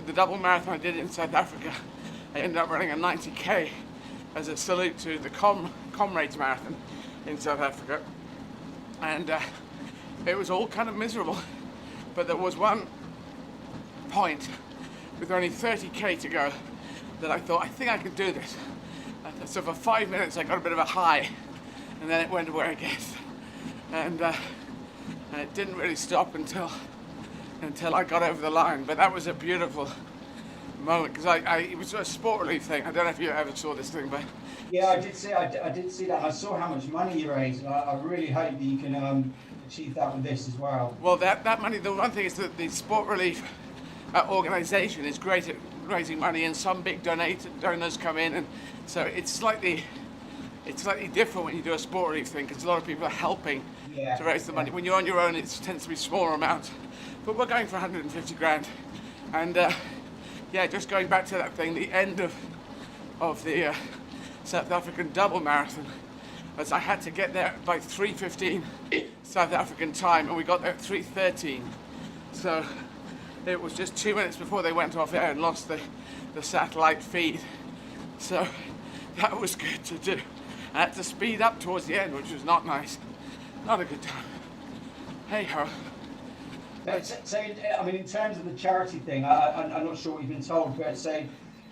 the double marathon I did in South Africa. I ended up running a 90k as a salute to the Comrades Marathon in South Africa, and it was all kind of miserable. But there was one point with only 30k to go that I thought, I think I can do this. So for 5 minutes I got a bit of a high, and then it went away again, and it didn't really stop until I got over the line. But that was a beautiful moment, because it was a sport relief thing. I don't know if you ever saw this thing, but Yeah, I did see. I did see that. I saw how much money you raised. I really hope that you can achieve that with this as well. well, that money. The one thing is that the sport relief organisation is great at raising money, and some big donors come in, and so it's slightly different when you do a sport relief thing, because a lot of people are helping to raise the money. When you're on your own, it tends to be smaller amounts. But we're going for 150 grand, and yeah, just going back to that thing, the end of the South African double marathon, as I had to get there by 3:15 South African time, and we got there at 3:13. So it was just 2 minutes before they went off air and lost the satellite feed. So that was good to do. I had to speed up towards the end, which was not nice. Not a good time. Hey ho. So, I mean, in terms of the charity thing, I'm not sure what you've been told, but so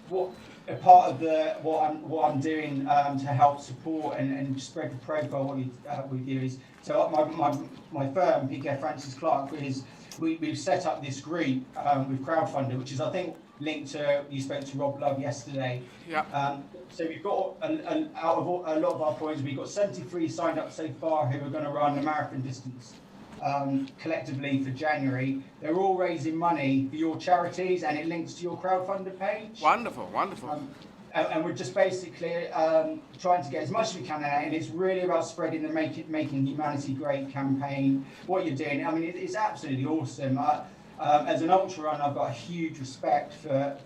what a part of what I'm doing to help support and spread the profile what we do is, so my firm PK Francis Clark is we've set up this group with crowdfunding, which is I think linked to, you spoke to Rob Love yesterday. Yeah. So we've got out of a lot of our points, we've got 73 signed up so far who are going to run the marathon distance. Collectively for January. They're all raising money for your charities, and it links to your crowdfunder page. Wonderful, wonderful. And we're just basically trying to get as much as we can out, and it's really about spreading the Making Humanity Great campaign. What you're doing, I mean, it's absolutely awesome. As an ultra runner, I've got a huge respect for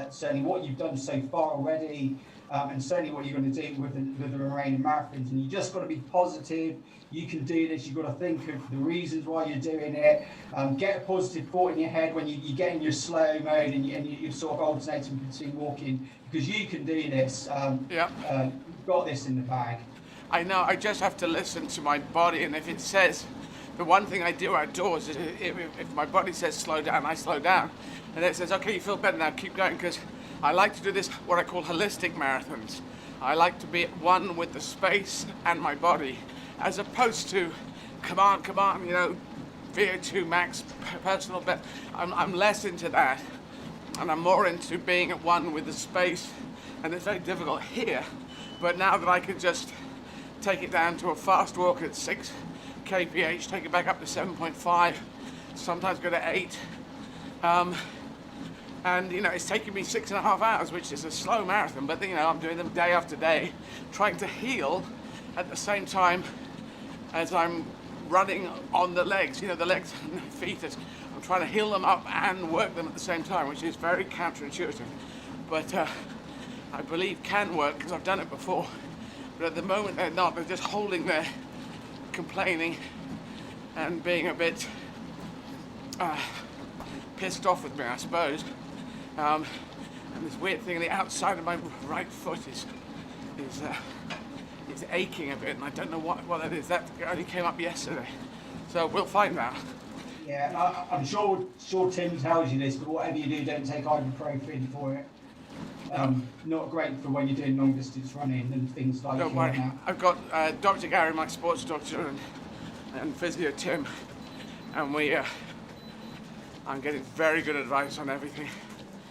certainly what you've done so far already, and certainly what you're going to do with the remaining marathons. And you just got to be positive. You can do this. You've got to think of the reasons why you're doing it. Get a positive thought in your head when you get in your slow mode and you're sort of alternating between walking, because you can do this. You've got this in the bag. I know. I just have to listen to my body, and if it says, the one thing I do outdoors is if my body says slow down, I slow down, and it says, okay, you feel better now, keep going, because I like to do this, what I call holistic marathons. I like to be at one with the space and my body, as opposed to, come on, you know, VO2 max, personal best. I'm less into that, and I'm more into being at one with the space, and it's very difficult here, but now that I can just take it down to a fast walk at 6 kph, take it back up to 7.5, sometimes go to 8, and you know, it's taking me 6.5 hours, which is a slow marathon, but you know, I'm doing them day after day, trying to heal at the same time as I'm running on the legs, you know, the legs and feet. I'm trying to heal them up and work them at the same time, which is very counterintuitive, but I believe can work because I've done it before. But at the moment they're not. They're just holding there, complaining and being a bit pissed off with me, I suppose. And this weird thing on the outside of my right foot is aching a bit, and I don't know what that is. That only came up yesterday, so we'll find out. Yeah, I'm sure Tim tells you this, but whatever you do, don't take ibuprofen for it. Not great for when you're doing long distance running and things like that. Don't worry. I've got Dr. Gary, my sports doctor, and physio Tim, and I'm getting very good advice on everything.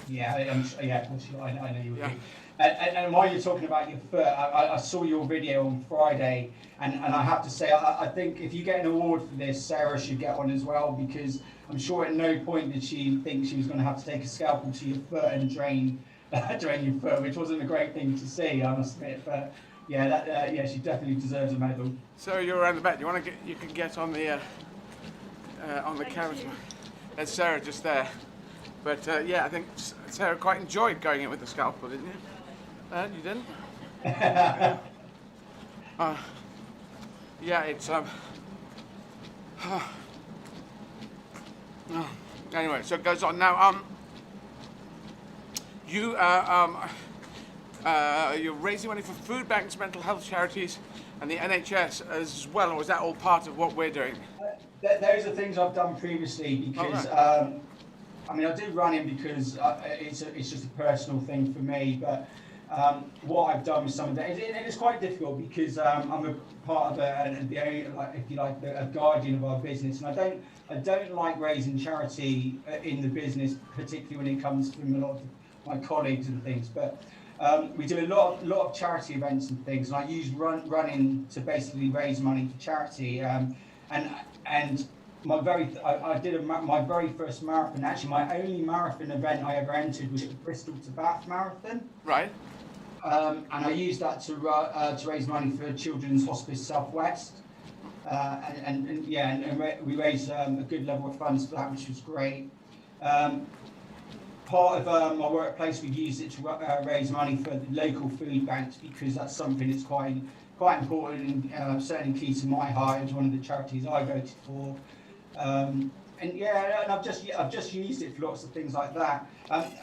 Yeah, I know you will. And while you're talking about your foot, I saw your video on Friday, and I have to say, I think if you get an award for this, Sarah should get one as well, because I'm sure at no point did she think she was going to have to take a scalpel to your foot and drain your foot, which wasn't a great thing to see, I must admit. But yeah, she definitely deserves a medal. So you're around the back. You want to you can get on the camera. There's Sarah just there. But yeah, I think Sarah quite enjoyed going in with the scalpel, didn't you? You didn't? Yeah, it's anyway, so it goes on now. You you're raising money for food banks, mental health charities, and the NHS as well, or is that all part of what we're doing? Those are things I've done previously because, Alright. I mean, I do running because it's just a personal thing for me. But what I've done with some of that, and it's quite difficult because I'm a part of a guardian of our business, and I don't like raising charity in the business, particularly when it comes from a lot of my colleagues and things. But we do a lot of charity events and things, and I use running to basically raise money for charity. And my very first marathon, actually my only marathon event I ever entered was the Bristol to Bath Marathon. Right. And I used that to raise money for Children's Hospice Southwest. We raised a good level of funds for that, which was great. Part of my workplace, we used it to raise money for the local food banks because that's something that's quite important and certainly key to my heart. It's one of the charities I voted for. And I've just used it for lots of things like that.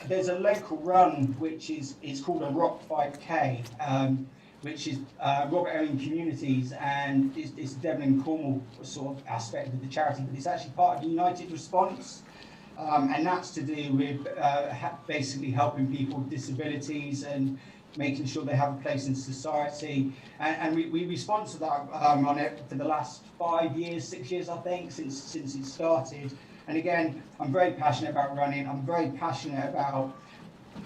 There's a local run it's called a Rock 5K, which is Robert Owen Communities, and it's Devon and Cornwall sort of aspect of the charity, but it's actually part of the United Response. And that's to do with basically helping people with disabilities and making sure they have a place in society. And we sponsor that on it for the last 6 years, I think, since it started. And again, I'm very passionate about running. I'm very passionate about,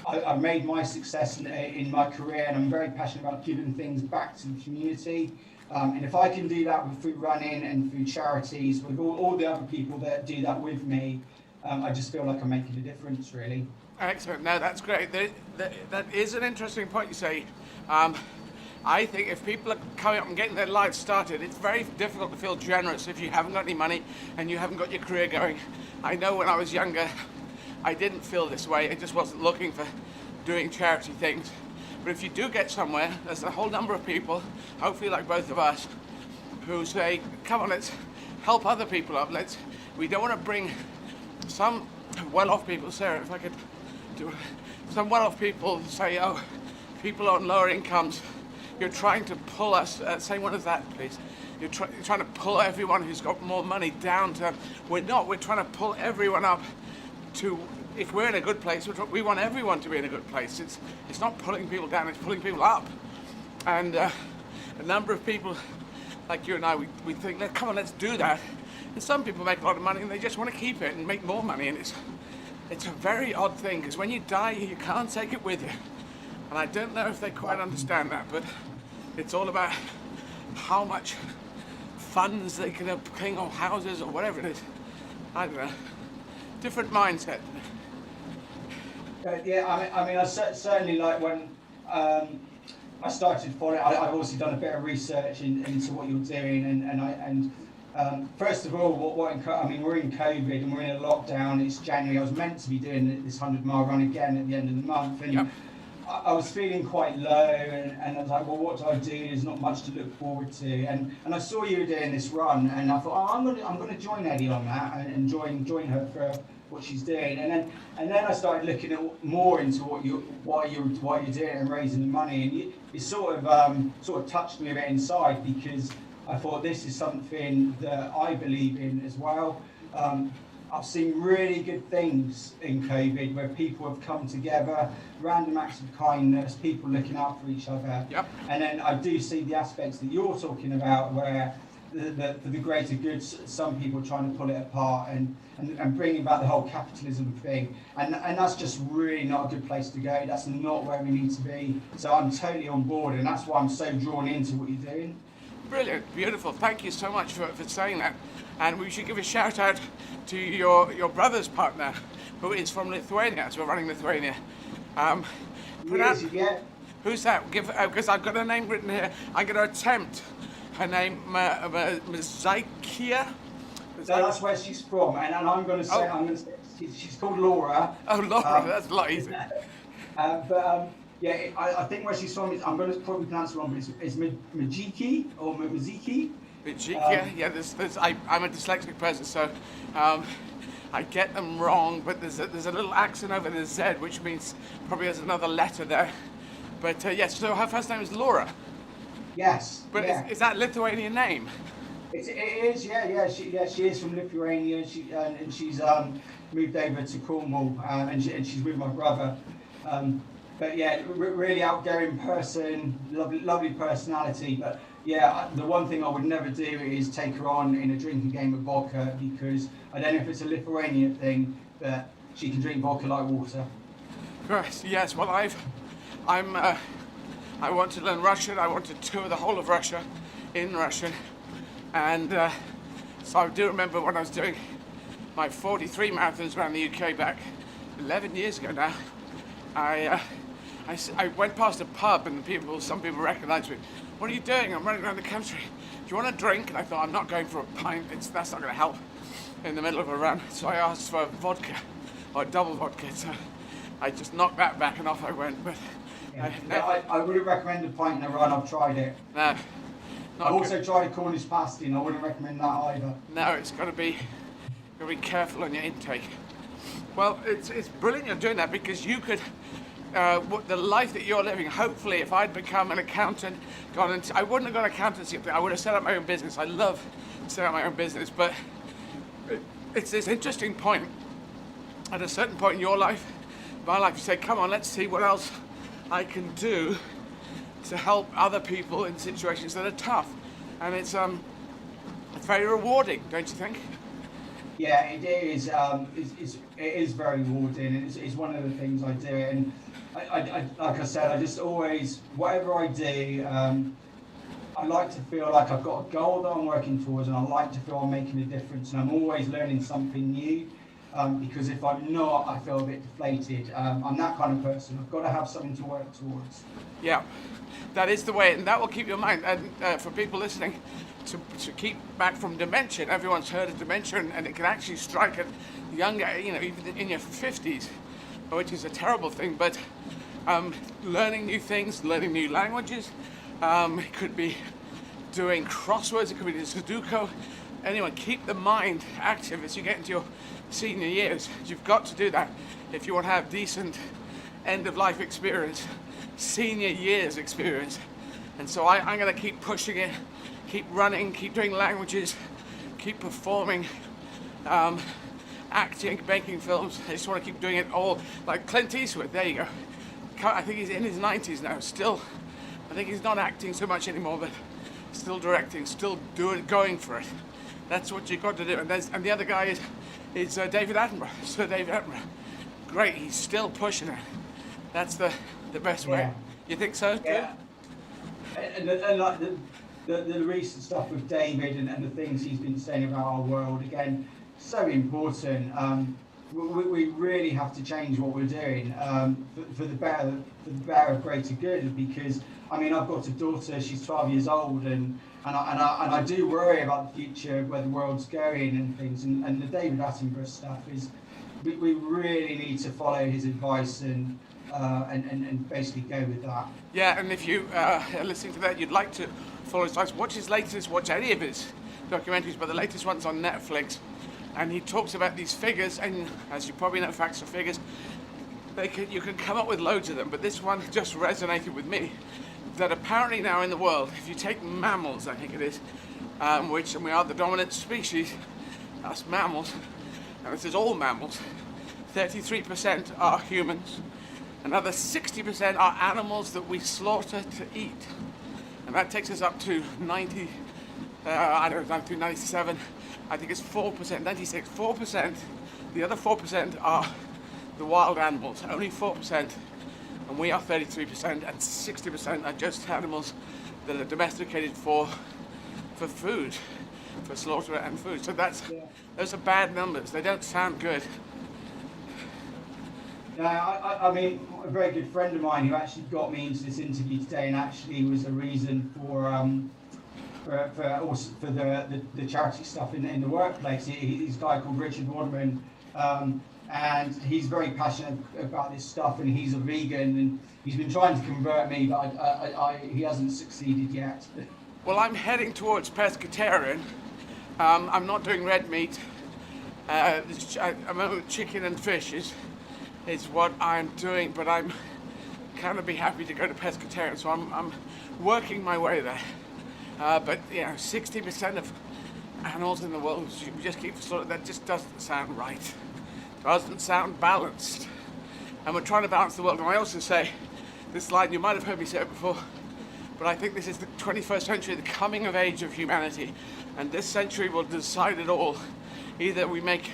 I've made my success in my career, and I'm very passionate about giving things back to the community. And if I can do that through running and through charities, with all the other people that do that with me, I just feel like I'm making a difference, really. Excellent. No, that's great. That is an interesting point you say. I think if people are coming up and getting their lives started, it's very difficult to feel generous if you haven't got any money and you haven't got your career going. I know when I was younger, I didn't feel this way. I just wasn't looking for doing charity things. But if you do get somewhere, there's a whole number of people, hopefully like both of us, who say, come on, let's help other people up. We don't want to bring some well-off people, Sarah, if I could do it. Some well-off people say, oh, people on lower incomes, you're trying to pull us, say one of that, please. You're trying to pull everyone who's got more money down to, we're not, we're trying to pull everyone up to, if we're in a good place, we want everyone to be in a good place. It's not pulling people down, it's pulling people up. And a number of people like you and I, we think, come on, let's do that. And some people make a lot of money and they just want to keep it and make more money, and it's a very odd thing, because when you die, you can't take it with you. And I don't know if they quite understand that, but it's all about how much funds they can obtain, or houses, or whatever it is. I don't know. Different mindset. I mean, I certainly, like, when I started following, I've obviously done a bit of research into what you're doing, first of all, we're in COVID and we're in a lockdown. It's January. I was meant to be doing this 100-mile run again at the end of the month, and yep. I was feeling quite low, and I was like, well, what do I do? There's not much to look forward to. And I saw you were doing this run, and I thought, I'm going to join Eddie on that and join her for what she's doing. And then I started looking at more into why you're doing it and raising the money, and it sort of touched me a bit inside, because I thought this is something that I believe in as well. I've seen really good things in COVID where people have come together, random acts of kindness, people looking out for each other. Yep. And then I do see the aspects that you're talking about, where for the greater good, some people are trying to pull it apart and bringing back the whole capitalism thing. And that's just really not a good place to go. That's not where we need to be. So I'm totally on board, and that's why I'm so drawn into what you're doing. Brilliant, beautiful. Thank you so much for saying that. And we should give a shout out to your brother's partner, who is from Lithuania, so we're running Lithuania. Who's that? Because I've got her name written here. I'm going to attempt her name, Zykia. That's where she's from, and I'm going to say, she's called Laura. Oh, Laura, that's a lot easier. I think where she's from, I'm going to probably pronounce it wrong, but it's Majiki or Maziki. Majiki, I'm a dyslexic person, so I get them wrong, but there's a little accent over the Z, which means probably there's another letter there. But yes, so her first name is Laura. Yes. But yeah. is that Lithuanian name? It is, yeah. She is from Lithuania. And she's moved over to Cornwall, and she's with my brother. But yeah, really outgoing person, lovely personality. But yeah, the one thing I would never do is take her on in a drinking game of vodka, because I don't know if it's a Lithuanian thing, but she can drink vodka like water. Right. Yes. Well, I want to learn Russian. I want to tour the whole of Russia in Russian, and so I do remember when I was doing my 43 marathons around the UK back 11 years ago now. I went past a pub and some people recognised me. What are you doing? I'm running around the country. Do you want a drink? And I thought, I'm not going for a pint. That's not going to help in the middle of a run. So I asked for vodka, or double vodka. So I just knocked that back and off I went. But I wouldn't recommend a pint in a run. I've tried it. No. I've also tried a Cornish pasty, and I wouldn't recommend that either. No, it's got to be careful on your intake. Well, it's brilliant you're doing that, because you could, the life that you're living, hopefully if I'd become an accountant, I wouldn't have gone accountancy, I would have set up my own business. I love setting up my own business, but it's this interesting point. At a certain point in your life, my life, you say, come on, let's see what else I can do to help other people in situations that are tough. And it's very rewarding, don't you think? Yeah, it is. It is very rewarding, and it's one of the things I do. And I like I said, I just always, whatever I do, I like to feel like I've got a goal that I'm working towards, and I like to feel I'm making a difference, and I'm always learning something new. Because if I'm not, I feel a bit deflated. I'm that kind of person. I've got to have something to work towards. Yeah, that is the way, and that will keep your mind. And for people listening, to keep back from dementia, everyone's heard of dementia, and it can actually strike at younger, even in your 50s, which is a terrible thing. But learning new things, learning new languages, it could be doing crosswords, it could be doing Sudoku. Anyway, keep the mind active as you get into your senior years. You've got to do that if you want to have decent end-of-life experience, senior years experience. And so I'm going to keep pushing it, keep running, keep doing languages, keep performing, acting, making films. I just want to keep doing it all. Like Clint Eastwood, there you go. I think he's in his 90s now, still. I think he's not acting so much anymore, but still directing, still going for it. That's what you've got to do. And the other guy is David Attenborough, Sir David Attenborough. Great, he's still pushing it. That's the best way. You think so, too? Yeah. And like the recent stuff with David and the things he's been saying about our world, again, so important. We really have to change what we're doing for the better of greater good, because, I mean, I've got a daughter, she's 12 years old, and I do worry about the future, where the world's going and things, and the David Attenborough stuff is, we really need to follow his advice and basically go with that. Yeah, and if you are listening to that, you'd like to follow his advice, watch any of his documentaries, but the latest one's on Netflix, and he talks about these figures, and as you probably know, facts are figures. You can come up with loads of them, but this one just resonated with me. That apparently now in the world, if you take mammals, I think it is, and we are the dominant species, us mammals, and this is all mammals, 33% are humans, another 60% are animals that we slaughter to eat. And that takes us up to 90, I don't know, to 97, I think it's 4%, 96, 4%, the other 4% are the wild animals, only 4%. And we are 33%, and 60% are just animals that are domesticated for food, for slaughter and food. So those are bad numbers. They don't sound good. Yeah, I mean, a very good friend of mine who actually got me into this interview today, and actually was a reason for the charity stuff in the workplace. He's a guy called Richard Waterman. And he's very passionate about this stuff, and he's a vegan, and he's been trying to convert me, but he hasn't succeeded yet. Well, I'm heading towards pescatarian. I'm not doing red meat. I'm chicken and fish is what I'm doing, but I'm kind of be happy to go to pescatarian. So I'm working my way there. But 60% of animals in the world, we just keep sort of, that just doesn't sound right. Doesn't sound balanced. And we're trying to balance the world. And I also say this line, you might have heard me say it before, but I think this is the 21st century, the coming of age of humanity. And this century will decide it all. Either we make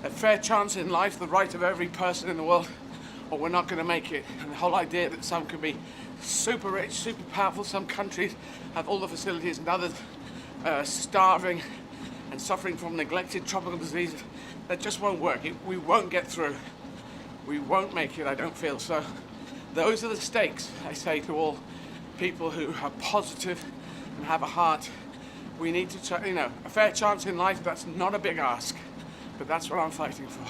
a fair chance in life, the right of every person in the world, or we're not going to make it. And the whole idea that some can be super rich, super powerful, some countries have all the facilities and others starving and suffering from neglected tropical diseases, that just won't work. We won't get through. We won't make it, I don't feel. So those are the stakes, I say to all people who are positive and have a heart. We need to, a fair chance in life, that's not a big ask, but that's what I'm fighting for.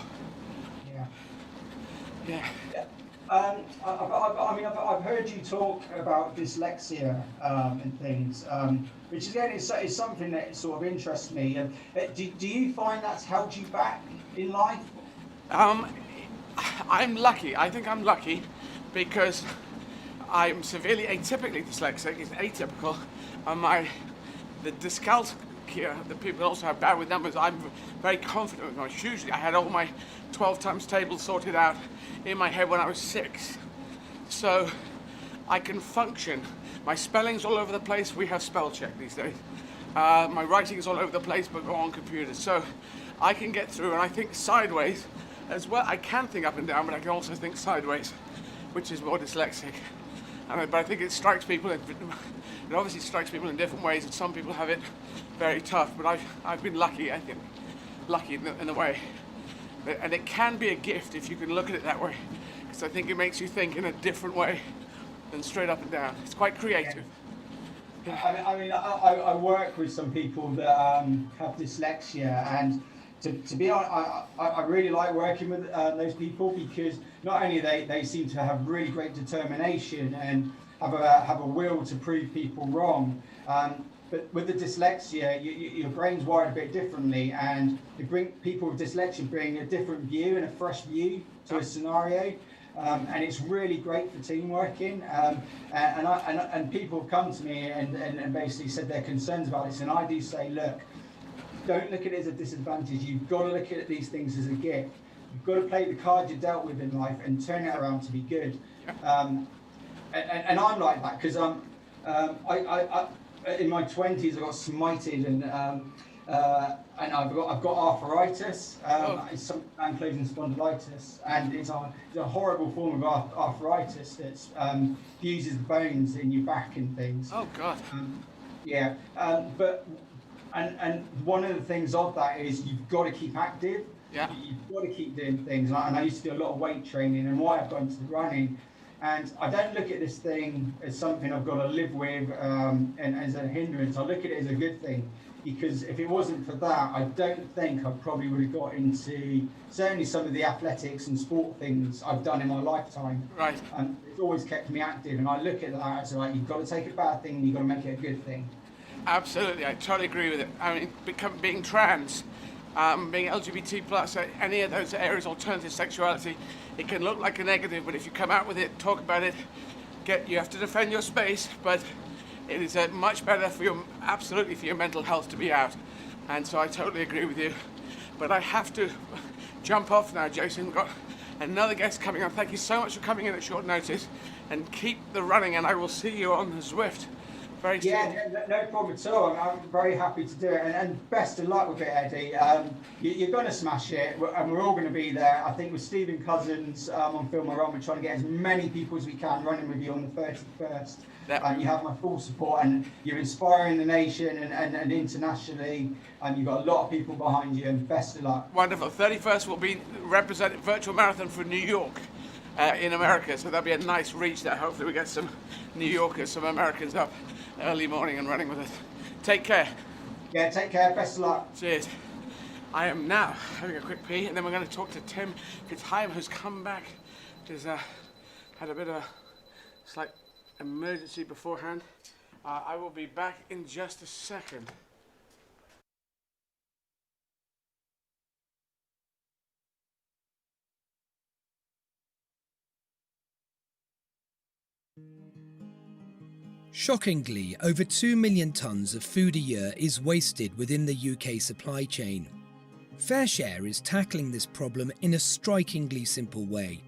Yeah. I've heard you talk about dyslexia and things, which again is something that sort of interests me. Do you find that's held you back in life? I'm lucky. I think I'm lucky because I'm severely atypically dyslexic. It's atypical. The dyscalculia that people also have bad with numbers, I'm very confident with. Hugely, I had all my 12 times tables sorted out in my head when I was 6. So I can function. My spelling's all over the place. We have spell check these days. My writing's all over the place, but on computers. So I can get through, and I think sideways as well. I can think up and down, but I can also think sideways, which is more dyslexic. But I think it strikes people. It obviously strikes people in different ways, and some people have it very tough. But I've been lucky. I think lucky in the way. And it can be a gift if you can look at it that way, because I think it makes you think in a different way than straight up and down. It's quite creative. Yeah. I work with some people that have dyslexia, and to be honest, I really like working with those people, because not only they seem to have really great determination and have a will to prove people wrong, but with the dyslexia, your brain's wired a bit differently, and people with dyslexia bring a different view and a fresh view to a scenario, and it's really great for team working. And people have come to me and basically said their concerns about this, and I do say, look, don't look at it as a disadvantage. You've got to look at these things as a gift. You've got to play the card you're dealt with in life and turn it around to be good. And I'm like that, because I in my 20s I got smited, and I've got arthritis. It's some ankylosing spondylitis, and it's a horrible form of arthritis that fuses the bones in your back and things. Oh God. And one of the things of that is you've got to keep active. Yeah. You've got to keep doing things. And I used to do a lot of weight training, and why I've gone to the running. And I don't look at this thing as something I've got to live with and as a hindrance. I look at it as a good thing, because if it wasn't for that, I don't think I probably would have got into certainly some of the athletics and sport things I've done in my lifetime. Right. And it's always kept me active, and I look at that as like, you've got to take a bad thing and you've got to make it a good thing. Absolutely, I totally agree with it. I mean, being trans, being LGBT plus, any of those areas, alternative sexuality, it can look like a negative, but if you come out with it, talk about it, you have to defend your space, but it is much better for your mental health to be out. And so I totally agree with you. But I have to jump off now, Jason. We've got another guest coming on. Thank you so much for coming in at short notice, and keep the running, and I will see you on the Zwift. Yeah, no problem at all. I'm very happy to do it, and best of luck with it, Eddie. You're going to smash it, and we're all going to be there. I think with Stephen Cousins on Film Run, we're trying to get as many people as we can running with you on the 31st. You have my full support, and you're inspiring the nation and internationally, and you've got a lot of people behind you, and best of luck. Wonderful. 31st will be representing virtual marathon for New York. In America, so that'll be a nice reach there. Hopefully we get some New Yorkers, some Americans up early morning and running with us. Take care. Yeah, take care. Best of luck. Cheers. I am now having a quick pee, and then we're going to talk to Tim Fitzheim, who's come back. He's had a bit of a slight emergency beforehand. I will be back in just a second. Shockingly, over 2 million tonnes of food a year is wasted within the UK supply chain. FareShare is tackling this problem in a strikingly simple way.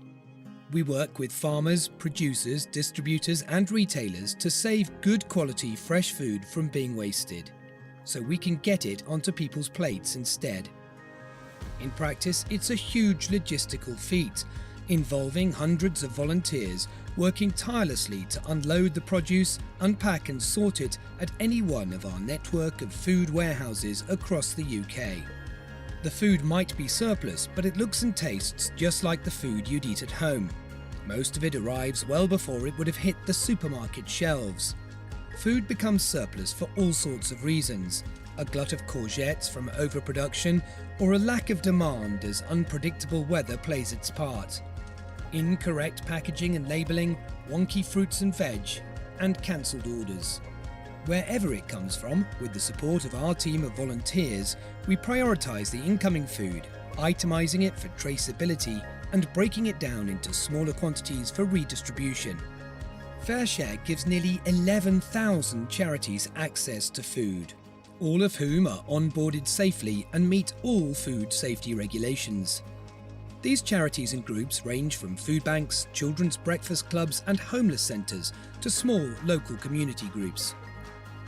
We work with farmers, producers, distributors and retailers to save good quality fresh food from being wasted, so we can get it onto people's plates instead. In practice, it's a huge logistical feat, involving hundreds of volunteers working tirelessly to unload the produce, unpack and sort it at any one of our network of food warehouses across the UK. The food might be surplus, but it looks and tastes just like the food you'd eat at home. Most of it arrives well before it would have hit the supermarket shelves. Food becomes surplus for all sorts of reasons: a glut of courgettes from overproduction, or a lack of demand as unpredictable weather plays its part. Incorrect packaging and labelling, wonky fruits and veg, and cancelled orders. Wherever it comes from, with the support of our team of volunteers, we prioritise the incoming food, itemising it for traceability and breaking it down into smaller quantities for redistribution. FareShare gives nearly 11,000 charities access to food, all of whom are onboarded safely and meet all food safety regulations. These charities and groups range from food banks, children's breakfast clubs and homeless centres to small local community groups.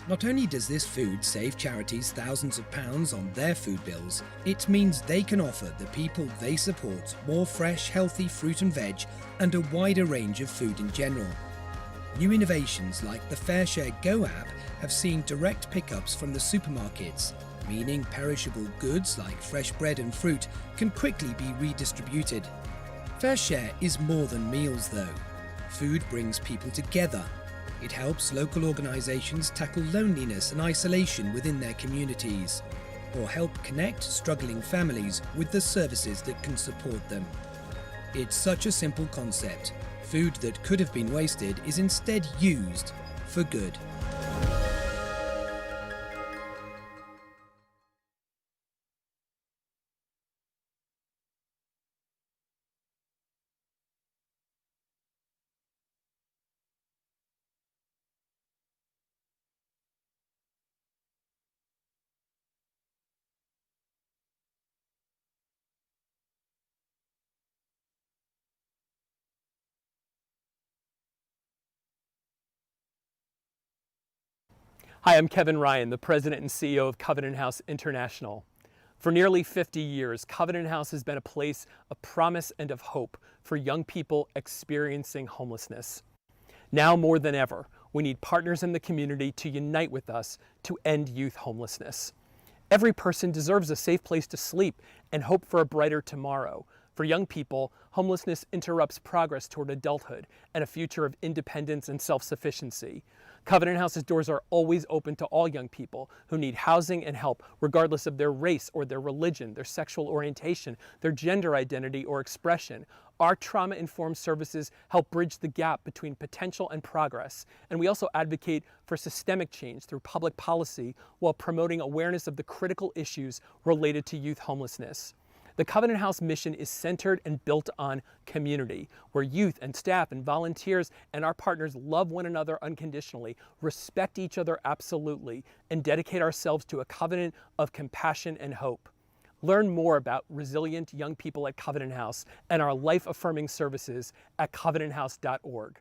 Not only does this food save charities thousands of pounds on their food bills, it means they can offer the people they support more fresh, healthy fruit and veg and a wider range of food in general. New innovations like the FareShare Go app have seen direct pickups from the supermarkets, meaning perishable goods like fresh bread and fruit can quickly be redistributed. FareShare is more than meals though. Food brings people together. It helps local organisations tackle loneliness and isolation within their communities, or help connect struggling families with the services that can support them. It's such a simple concept. Food that could have been wasted is instead used for good. Hi, I'm Kevin Ryan, the President and CEO of Covenant House International. For nearly 50 years, Covenant House has been a place of promise and of hope for young people experiencing homelessness. Now more than ever, we need partners in the community to unite with us to end youth homelessness. Every person deserves a safe place to sleep and hope for a brighter tomorrow. For young people, homelessness interrupts progress toward adulthood and a future of independence and self-sufficiency. Covenant House's doors are always open to all young people who need housing and help, regardless of their race or their religion, their sexual orientation, their gender identity or expression. Our trauma-informed services help bridge the gap between potential and progress, and we also advocate for systemic change through public policy while promoting awareness of the critical issues related to youth homelessness. The Covenant House mission is centered and built on community, where youth and staff and volunteers and our partners love one another unconditionally, respect each other absolutely, and dedicate ourselves to a covenant of compassion and hope. Learn more about resilient young people at Covenant House and our life-affirming services at covenanthouse.org.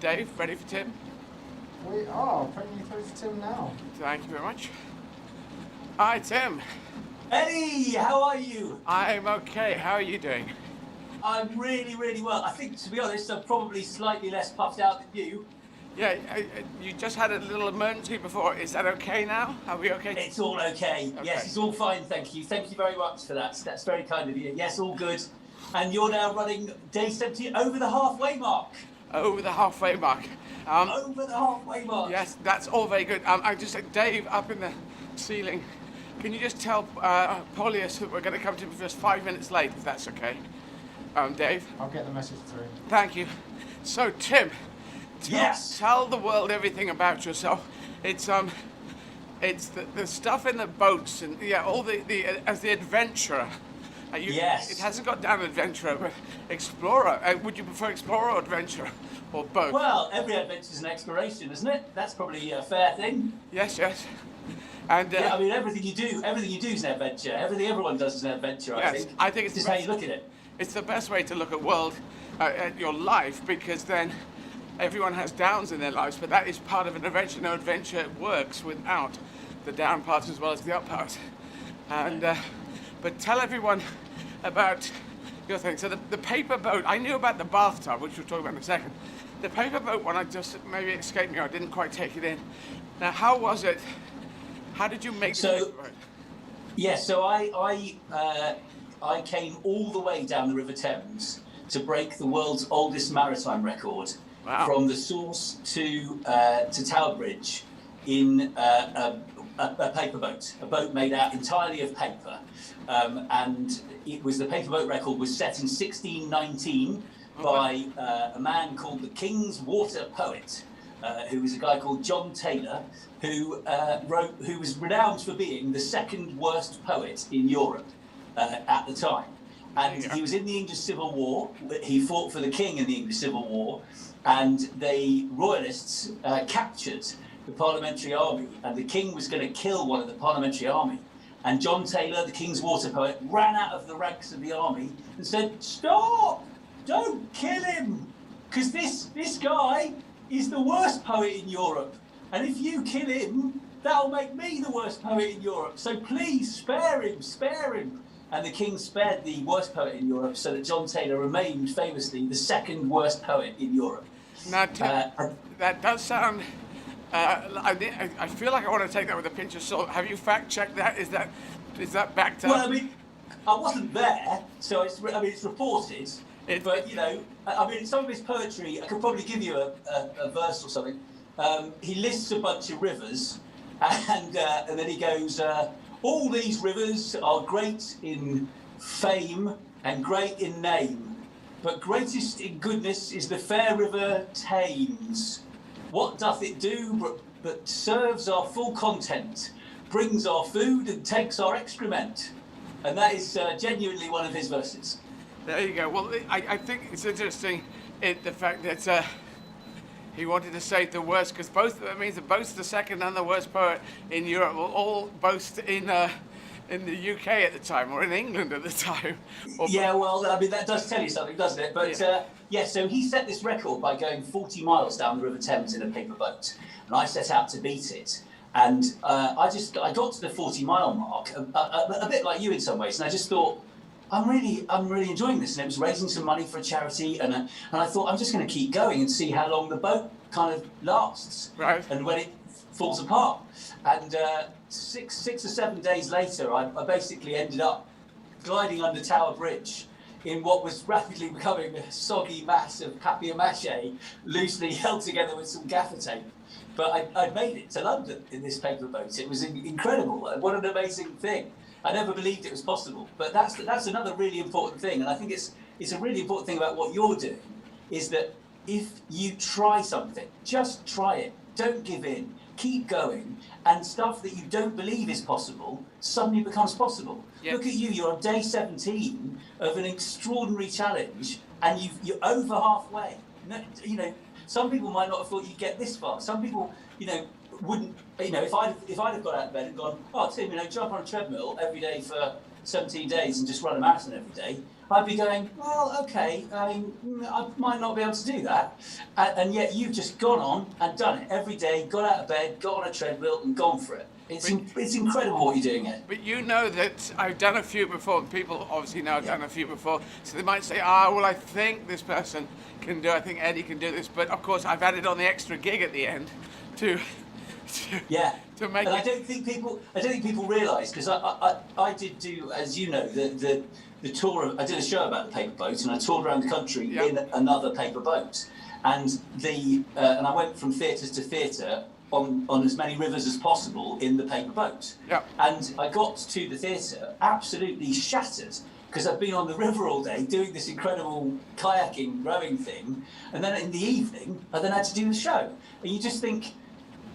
Dave, ready for Tim? We are putting you through for Tim now. Thank you very much. Hi, Tim. Hey, how are you? I'm okay. How are you doing? I'm really, really well. I think, to be honest, I'm probably slightly less puffed out than you. Yeah, you just had a little emergency before. Is that okay now? Are we okay? It's all okay. Yes, it's all fine, thank you. Thank you very much for that. That's very kind of you. Yes, all good. And you're now running day 70 over the halfway mark. Over the halfway mark. Over the halfway mark. Yes, that's all very good. I just said, Dave, up in the ceiling, can you just tell Paulius that we're going to come to him just 5 minutes late, if that's okay? Dave? I'll get the message through. Thank you. So, Tim, Yes. tell the world everything about yourself. It's the stuff in the boats and all the as the adventurer. Yes. It hasn't got down adventurer, but explorer. Would you prefer explorer or adventurer, or both? Well, every adventure is an exploration, isn't it? That's probably a fair thing. Yes. And yeah, I mean, everything you do is an adventure. Everything everyone does is an adventure. Yes, I think it's just how you look at it. It's the best way to look at your life, because then everyone has downs in their lives, but that is part of an adventure. No adventure works without the down parts as well as the up parts. And but tell everyone about your thing. So the paper boat, I knew about the bathtub, which we'll talk about in a second. The paper boat one, I just maybe escaped me. I didn't quite take it in. Now, how was it? How did you make the paper boat? Yeah, so I came all the way down the River Thames to break the world's oldest maritime record. Wow. From the source to Tower Bridge in a paper boat, a boat made out entirely of paper, and the paper boat record was set in 1619 by a man called the King's Water Poet, who was a guy called John Taylor, who was renowned for being the second worst poet in Europe at the time. And he was in the English Civil War. He fought for the king in the English Civil War, and the royalists captured the parliamentary army, and the king was going to kill one of the parliamentary army. And John Taylor, the King's Water Poet, ran out of the ranks of the army and said, "Stop! Don't kill him! Because this guy is the worst poet in Europe. And if you kill him, that'll make me the worst poet in Europe. So please, spare him, spare him." And the king spared the worst poet in Europe, so that John Taylor remained famously the second worst poet in Europe. Now, that does sound. I feel like I want to take that with a pinch of salt. Have you fact-checked that? Is that backed up? Well, I mean, I wasn't there, so it's reported. But some of his poetry, I could probably give you a verse or something. He lists a bunch of rivers, and then he goes, "All these rivers are great in fame and great in name, but greatest in goodness is the fair river Thames. What doth it do but serves our full content, brings our food and takes our excrement?" And that is genuinely one of his verses. There you go. Well, I think it's interesting the fact that he wanted to say the worst, because that means that both the second and the worst poet in Europe will all boast in the UK at the time, or in England at the time. Yeah, well, I mean, that does tell you something, doesn't it? But so he set this record by going 40 miles down the River Thames in a paper boat, and I set out to beat it. And I got to the 40-mile mark, a bit like you in some ways, and I just thought, I'm really enjoying this, and it was raising some money for a charity, and I thought, I'm just going to keep going and see how long the boat kind of lasts, right? And when it falls apart. And 6 or 7 days later, I basically ended up gliding under Tower Bridge in what was rapidly becoming a soggy mass of papier-mâché, loosely held together with some gaffer tape. But I made it to London in this paper boat. It was incredible. What an amazing thing. I never believed it was possible. But that's another really important thing. And I think it's a really important thing about what you're doing, is that if you try something, just try it. Don't give in. Keep going. And stuff that you don't believe is possible suddenly becomes possible. Yep. Look at you. You're on day 17 of an extraordinary challenge, and you're over halfway. Some people might not have thought you'd get this far. Some people, wouldn't, you know, if I'd have got out of bed and gone, oh Tim, you know, jump on a treadmill every day for 17 days and just run a marathon every day, I'd be going, well, okay, I might not be able to do that. And yet you've just gone on and done it every day, got out of bed, got on a treadmill and gone for it. It's incredible what you're doing here. But you know that I've done a few before. People obviously know I've done a few before. So they might say, well, I think this person can do it. I think Eddie can do this. But of course, I've added on the extra gig at the end to make and it. I don't think people realise, because I did do, as you know, the tour. I did a show about the paper boat, and I toured around the country in another paper boat, and and I went from theatres to theatre on as many rivers as possible in the paper boat. Yeah. And I got to the theatre absolutely shattered, because I've been on the river all day doing this incredible kayaking, rowing thing, and then in the evening I then had to do the show. And you just think,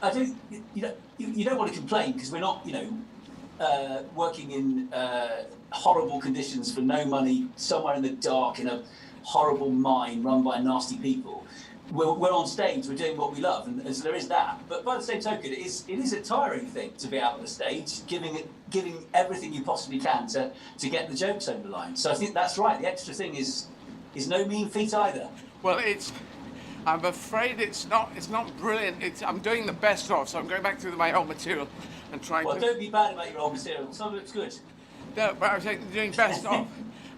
you don't want to complain, because we're not, working in horrible conditions for no money, somewhere in the dark in a horrible mine run by nasty people. We're on stage, we're doing what we love, and so there is that. But by the same token, it is a tiring thing to be out on the stage, giving everything you possibly can to get the jokes over the line. So I think that's right. The extra thing is no mean feat either. Well, I'm afraid it's not brilliant. I'm doing the best of, so I'm going back to my old material and trying Well, don't be bad about your old material. Some of it's good. No, but I'm saying doing best of.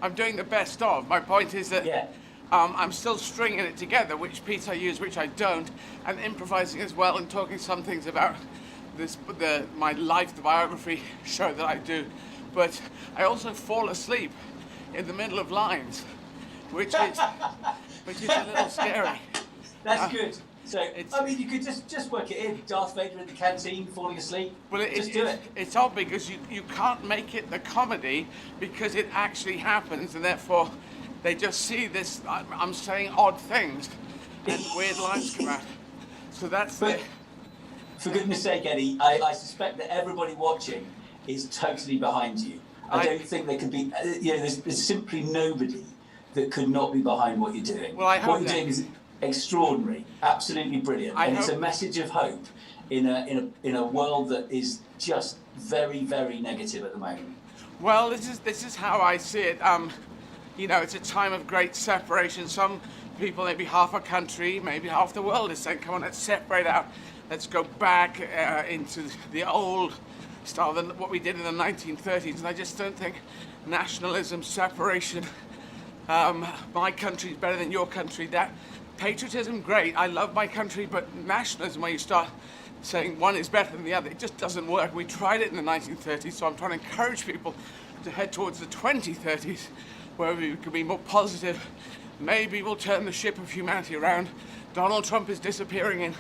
I'm doing the best of. My point is that I'm still stringing it together, which piece I use, which I don't, and improvising as well, and talking some things about my life, the biography show that I do. But I also fall asleep in the middle of lines, which is a little scary. That's good. So, I mean, you could just work it in. Darth Vader in the canteen, falling asleep. Well, just do it. It's odd, because you can't make it the comedy, because it actually happens, and therefore they just see this. I'm saying odd things, and weird lines come out. So that's it. For goodness sake, Eddie, I suspect that everybody watching is totally behind you. I don't think there could be. There's simply nobody that could not be behind what you're doing. Well, I hope what you're doing is extraordinary, absolutely brilliant, and it's a message of hope in a world that is just very, very negative at the moment. Well, this is how I see it. It's a time of great separation. Some people, maybe half a country, maybe half the world, is saying, "Come on, let's separate out. Let's go back into the old style, what we did in the 1930s." And I just don't think nationalism, separation, my country's better than your country. That patriotism, great. I love my country, but nationalism, where you start saying one is better than the other, it just doesn't work. We tried it in the 1930s, so I'm trying to encourage people to head towards the 2030s, where we could be more positive. Maybe we'll turn the ship of humanity around. Donald Trump is disappearing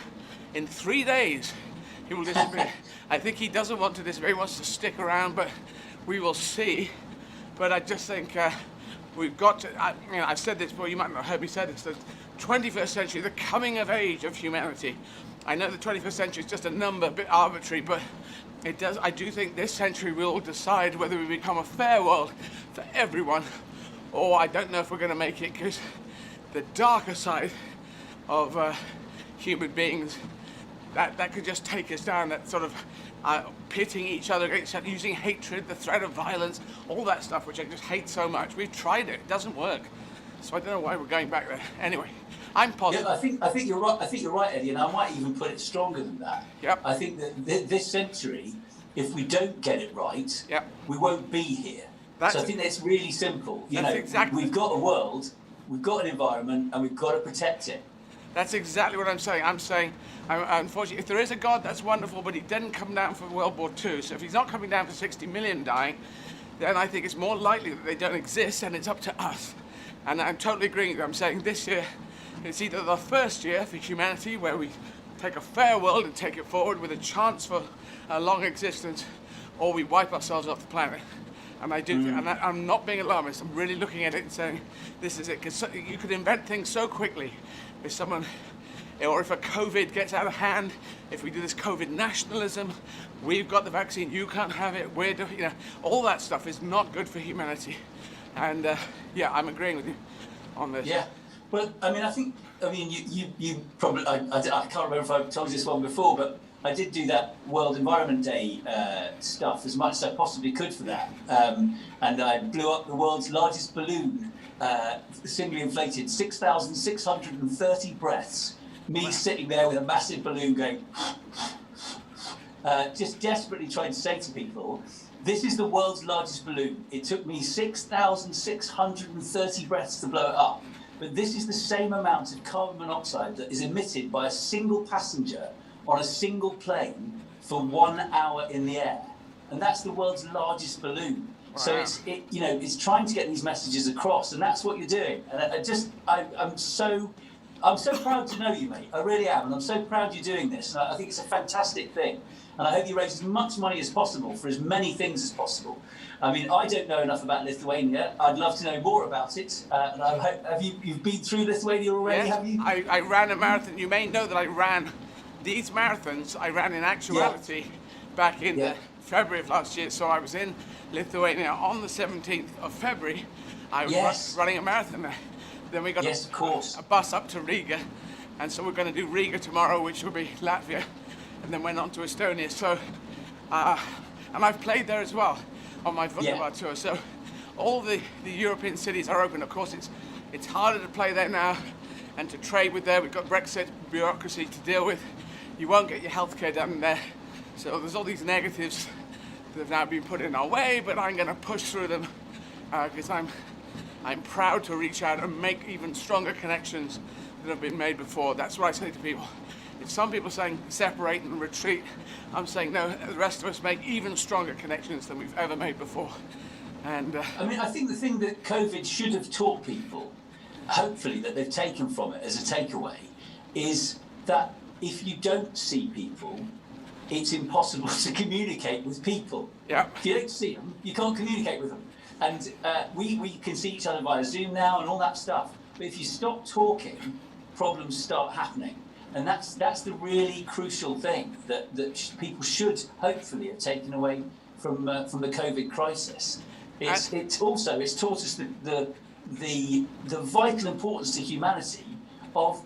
in 3 days. He will disappear. I think he doesn't want to disappear. He wants to stick around, but we will see. But I just think we've got to. I've said this before. You might not have heard me say this. The 21st century, the coming of age of humanity. I know the 21st century is just a number, a bit arbitrary, but it does. I do think this century will decide whether we become a fair world for everyone, or I don't know if we're going to make it, because the darker side of human beings, that could just take us down. That sort of pitting each other against each other, using hatred, the threat of violence, all that stuff, which I just hate so much. We've tried it; it doesn't work. So I don't know why we're going back there. Anyway, I'm positive. Yeah, I think you're right. I think you're right, Eddie, and I might even put it stronger than that. Yep. I think that this century, if we don't get it right, we won't be here. So I think that's really simple. We've got a world, we've got an environment, and we've got to protect it. That's exactly what I'm saying. I'm saying, unfortunately, if there is a God, that's wonderful, but he didn't come down for World War II. So if he's not coming down for 60 million dying, then I think it's more likely that they don't exist, and it's up to us. And I'm totally agreeing with you. I'm saying this year, it's either the first year for humanity where we take a fair world and take it forward with a chance for a long existence, or we wipe ourselves off the planet. And I do, and I'm not being alarmist. I'm really looking at it and saying, this is it. Because you could invent things so quickly. If someone, or if a COVID gets out of hand, if we do this COVID nationalism, we've got the vaccine, you can't have it. We're doing, all that stuff is not good for humanity. And I'm agreeing with you on this. Yeah. Well, I mean, you probably, I can't remember if I've told you this one before, but I did do that World Environment Day stuff as much as I possibly could for that, and I blew up the world's largest balloon, singly inflated, 6,630 breaths. Me sitting there with a massive balloon going, just desperately trying to say to people, this is the world's largest balloon. It took me 6,630 breaths to blow it up. But this is the same amount of carbon monoxide that is emitted by a single passenger on a single plane for 1 hour in the air. And that's the world's largest balloon. Wow. So it's trying to get these messages across, and that's what you're doing. And I'm so proud to know you, mate. I really am, and I'm so proud you're doing this. And I think it's a fantastic thing. And I hope you raise as much money as possible for as many things as possible. I mean, I don't know enough about Lithuania. I'd love to know more about it. And I hope, you've been through Lithuania already, yes, have you? I ran a marathon. You may know that I ran these marathons. I ran in actuality back in February of last year. So I was in Lithuania on the 17th of February. I was running a marathon there. Then we got a bus up to Riga. And so we're going to do Riga tomorrow, which will be Latvia. And then went on to Estonia. So, and I've played there as well on my Wunderbar tour. So all the European cities are open. Of course, it's harder to play there now and to trade with there. We've got Brexit bureaucracy to deal with. You won't get your healthcare done there. So there's all these negatives that have now been put in our way, but I'm going to push through them because I'm proud to reach out and make even stronger connections that have been made before. That's what I say to people. If some people are saying separate and retreat, I'm saying no, the rest of us make even stronger connections than we've ever made before. And I mean, I think the thing that COVID should have taught people, hopefully that they've taken from it as a takeaway, is that if you don't see people, it's impossible to communicate with people. Yeah. If you don't see them, you can't communicate with them. And we can see each other via Zoom now and all that stuff. But if you stop talking, problems start happening. And that's the really crucial thing that people should hopefully have taken away from the COVID crisis. It's taught us the vital importance to humanity of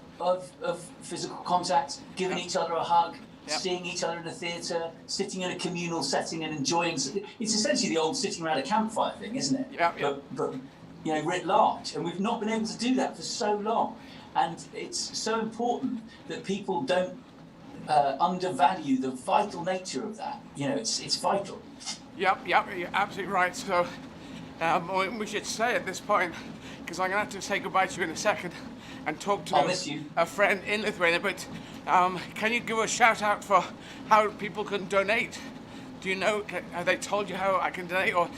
physical contact, giving each other a hug, seeing each other in a theatre, sitting in a communal setting and enjoying. It's essentially the old sitting around a campfire thing, isn't it? But writ large, and we've not been able to do that for so long. And it's so important that people don't undervalue the vital nature of that. It's vital. Yep, you're absolutely right. So we should say at this point, because I'm going to have to say goodbye to you in a second and talk to a friend in Lithuania, but can you give a shout out for how people can donate? Do you know, have they told you how I can donate? Or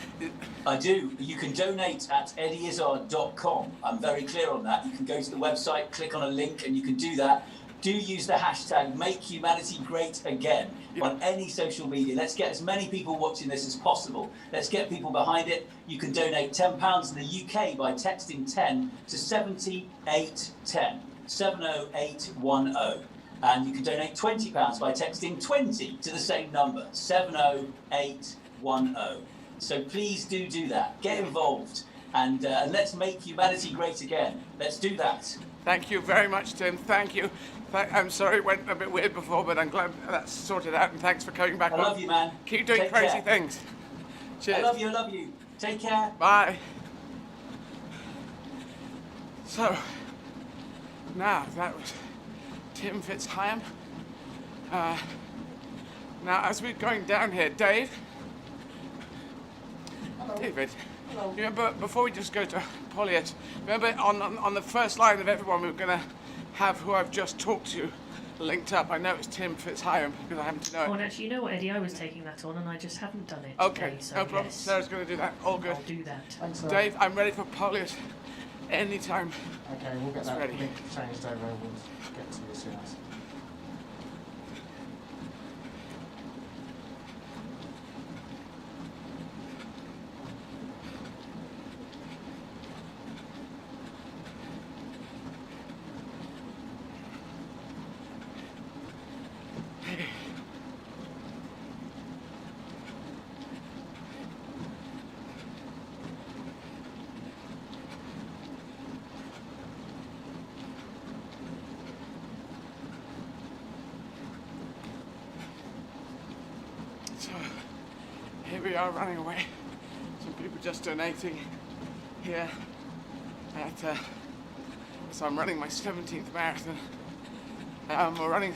I do. You can donate at eddieizzard.com. I'm very clear on that. You can go to the website, click on a link, and you can do that. Do use the hashtag #MakeHumanityGreatAgain on any social media. Let's get as many people watching this as possible. Let's get people behind it. You can donate £10 in the UK by texting 10 to 7810, 70810. And you can donate £20 by texting 20 to the same number, 70810. So please do that. Get involved and let's make humanity great again. Let's do that. Thank you very much, Tim. Thank you. I'm sorry it went a bit weird before, but I'm glad that's sorted out, and thanks for coming back. I love you, man. Keep doing crazy things. Cheers. I love you. Take care. Bye. So, now that was Tim Fitzhyam. Now, as we're going down here, Dave. Hello. David. Hello. You remember, before we just go to Poliet, remember on the first line of everyone we were going to have who I've just talked to linked up. I know it's Tim Fitzhyam because I happen to know it. Oh, and actually, you know what, Eddie? I was taking that on and I just haven't done it. Okay, today, so no problem. yes. Sarah's going to do that. All good. I'll do that. Thanks, Dave, I'm ready for Poliet anytime. Okay, we'll get It's that ready. link changed over. We'll get to you as soon as. we are running away. Some people just donating here at, so I'm running my 17th marathon. We're running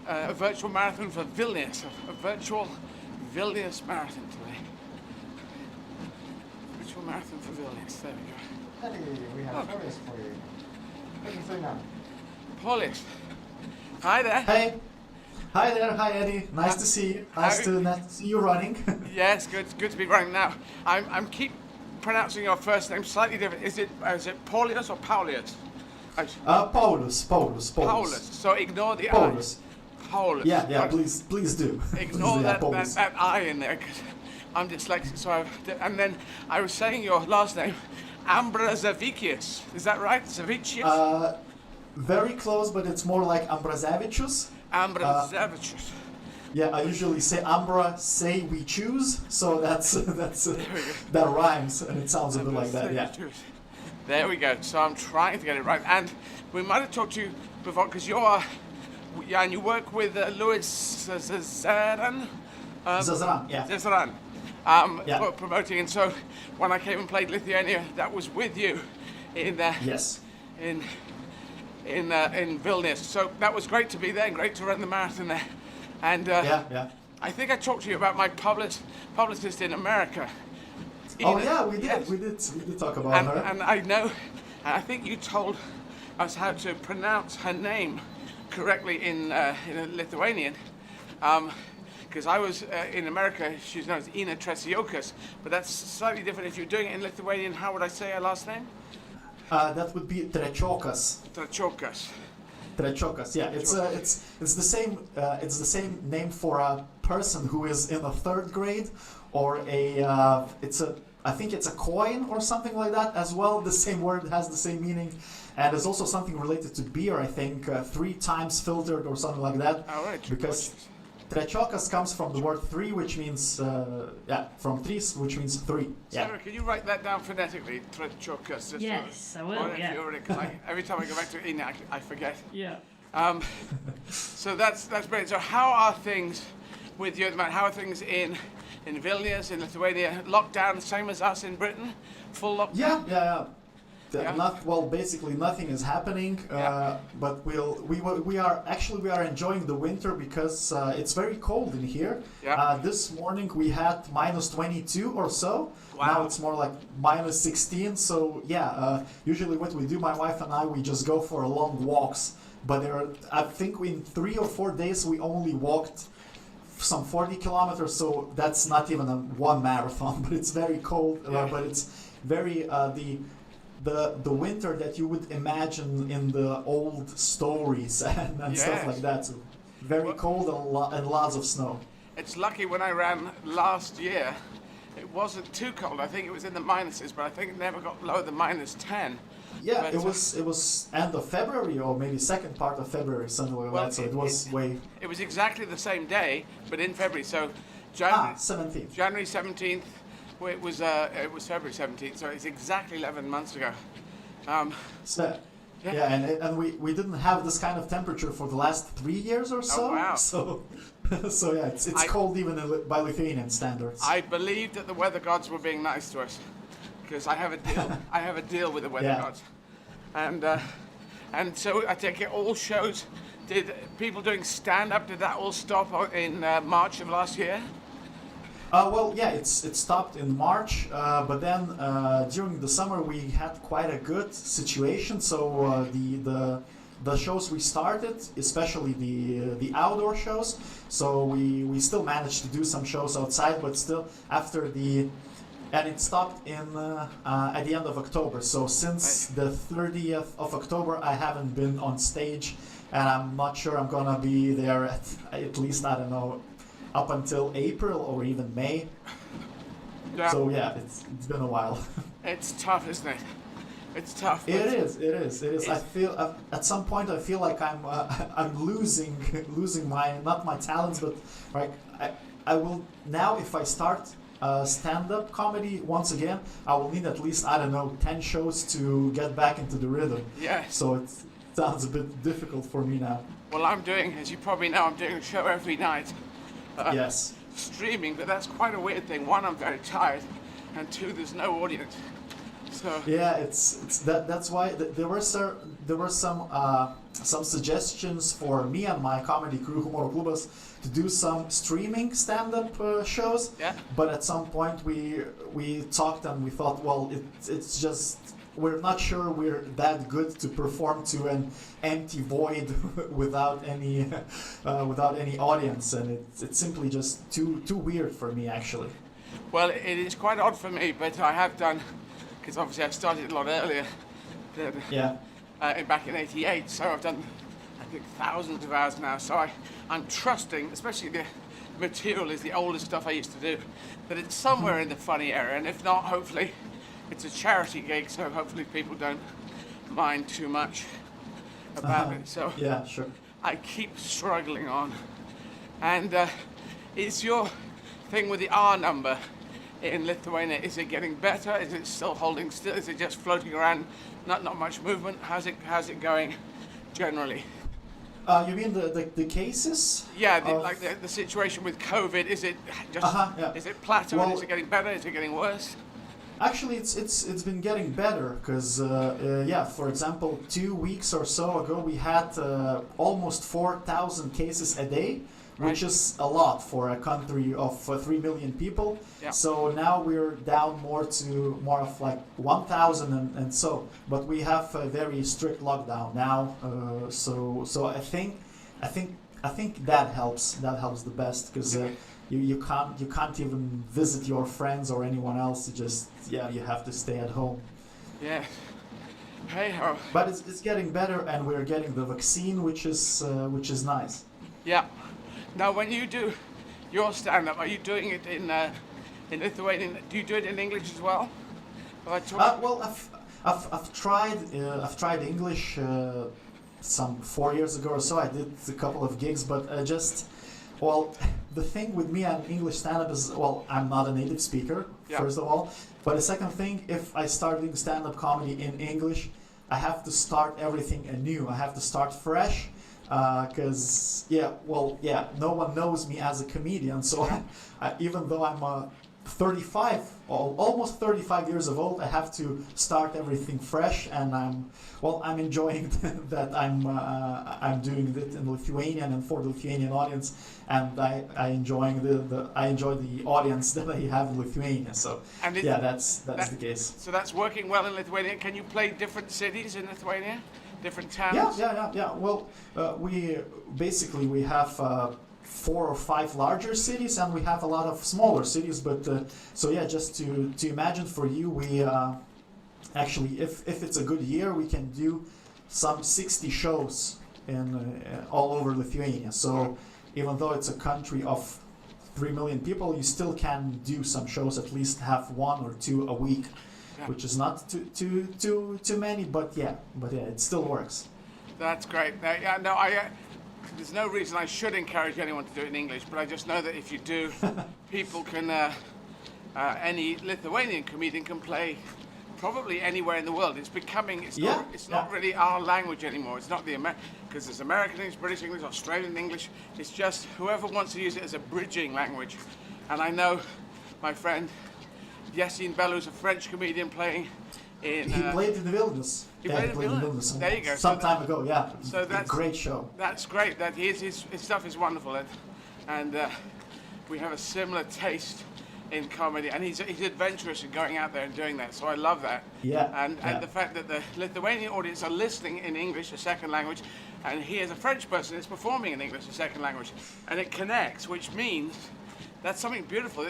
a virtual marathon for Vilnius, a virtual Vilnius marathon today. Virtual marathon for Vilnius, there we go. Hey, we have Polish for you. What are you doing now? Polish. Hi there. Hey. Hi there. Hi, Eddie. Nice to see you. Nice to see you running. Yes, good to be running now. I'm keep pronouncing your first name slightly different. Is it Paulius or Paulius? Paulus. So ignore the Paulus. I. Paulus. Yeah. Please do. Ignore please, that I in there, because I'm dyslexic. So and then I was saying your last name, Ambrazavicius. Is that right? Zavicius? Very close, but it's more like Ambrazavicius. Ambrazavicius. Yeah, I usually say Ambra, say we choose, so that's that rhymes and it sounds a bit like that. Yeah. There we go. So I'm trying to get it right, and we might have talked to you before because and you work with Louis Zazaran. Zazaran, yeah. Zazaran. For promoting, and so when I came and played Lithuania, that was with you in yes. in Vilnius. So that was great to be there and great to run the marathon there. And I think I talked to you about my publicist in America. We did talk about her. And I know, and I think you told us how to pronounce her name correctly in Lithuanian. Because I was in America, she's known as Ina Tresiokas, but that's slightly different. If you're doing it in Lithuanian, how would I say her last name? That would be Trečiokas. Trečiokas, yeah. It's the same name for a person who is in the 3rd grade, or I think it's a coin or something like that as well. The same word has the same meaning, and there's also something related to beer. I think 3 times filtered or something like that. All right. Because Trečiokas comes from the word 3, which means from tris, which means 3. Yeah. Sarah, can you write that down phonetically? Trečiokas. Yes, I will. Yeah. Every time I go back to Ina, I forget. Yeah. So that's brilliant. So how are things with you at the moment? How are things in Vilnius, in Lithuania? Lockdown, the same as us in Britain? Full lockdown? Yeah. Basically nothing is happening, but we are enjoying the winter because it's very cold in here. Yeah. This morning we had -22 or so. Wow. Now it's more like -16. So usually what we do, my wife and I, we just go for long walks. But I think in 3 or 4 days we only walked some 40 kilometers. So that's not even one marathon. But it's very cold. But it's very the winter that you would imagine in the old stories and stuff like that. So very cold and lots of snow. It's lucky when I ran last year, it wasn't too cold. I think it was in the minuses, but I think it never got lower than -10. Yeah, but it was end of February or maybe second part of February, something like that. So it was exactly the same day, but in February. So January 17th. It was February 17th, so it's exactly 11 months ago. And we didn't have this kind of temperature for the last 3 years or so. Oh, wow. So it's cold even by Lithuanian standards. I believed that the weather gods were being nice to us, because I have a deal. I have a deal with the weather gods, and so I take it all shows. Did people doing stand-up? Did that all stop in March of last year? It stopped in March, but then during the summer we had quite a good situation. So the shows we started, especially the outdoor shows, so we still managed to do some shows outside, but still and it stopped at the end of October. So since the 30th of October, I haven't been on stage, and I'm not sure I'm gonna be there at least, I don't know, up until April or even May. Yeah. So it's been a while. It's tough, isn't it? It's tough. It is. I feel at some point I feel like I'm losing not my talents, but like I will now, if I start stand-up comedy once again, I will need at least, I don't know, 10 shows to get back into the rhythm. Yeah. So it sounds a bit difficult for me now. Well, as you probably know, I'm doing a show every night. Yes. streaming, but that's quite a weird thing. One, I'm very tired, and two, there's no audience. So yeah, that's why there were some suggestions for me and my comedy crew Humor Klubas to do some streaming stand-up shows. Yeah. But at some point we talked and we thought, well, it's just we're not sure we're that good to perform to an empty void without any audience, and it's simply just too weird for me actually. Well, it is quite odd for me, but I have done, because obviously I started a lot earlier than back in '88, so I've done, I think, thousands of hours now, so I'm trusting, especially the material is the older stuff I used to do, that it's somewhere in the funny area, and if not, hopefully it's a charity gig, so hopefully people don't mind too much about it. So yeah, sure. I keep struggling on. And is your thing with the R number in Lithuania, is it getting better? Is it still holding still? Is it just floating around? Not much movement? How's it going generally? You mean the cases? Yeah, like the situation with COVID. Is it just is it plateauing? Well, is it getting better? Is it getting worse? Actually, it's been getting better because for example, 2 weeks or so ago we had almost 4,000 cases a day, which is a lot for a country of 3 million people. Yeah. So now we're down more of like 1,000 and so. But we have a very strict lockdown now. So I think that helps. That helps the best because. You can't even visit your friends or anyone else. You have to stay at home. Yeah. Hey ho. But it's getting better, and we're getting the vaccine, which is nice. Yeah. Now, when you do your stand-up, are you doing it in Lithuanian? Do you do it in English as well? Well, I've tried English some 4 years ago or so. I did a couple of gigs, but the thing with me and English stand-up is, well, I'm not a native speaker, first of all. But the second thing, if I start doing stand-up comedy in English, I have to start everything anew. I have to start fresh, because, no one knows me as a comedian. So even though I'm 35, almost 35 years of old, I have to start everything fresh, and I'm enjoying that I'm doing it in Lithuanian and for the Lithuanian audience, and I enjoy the audience that I have in Lithuania. So that's the case. So that's working well in Lithuania. Can you play different cities in Lithuania, different towns? Yeah. Well, we have 4 or 5 larger cities, and we have a lot of smaller cities. But just to imagine for you, we actually, if it's a good year, we can do some 60 shows in all over Lithuania. So even though it's a country of 3 million people, you still can do some shows, at least have 1 or 2 a week, which is not too many, but it still works. That's great. There's no reason I should encourage anyone to do it in English, but I just know that if you do, people can, any Lithuanian comedian can play probably anywhere in the world. It's becoming, it's not really our language anymore. It's not because there's American English, British English, Australian English. It's just whoever wants to use it as a bridging language. And I know my friend Yassine Bellou's a French comedian playing in... He played in the Vilnius. He played in Vilnius. There you go. Some time ago, yeah. So that's a great show. That's great. That his stuff is wonderful, and we have a similar taste in comedy, and he's adventurous in going out there and doing that. So I love that. And the fact that the Lithuanian audience are listening in English, a second language, and he as a French person is performing in English, a second language, and it connects, which means that's something beautiful.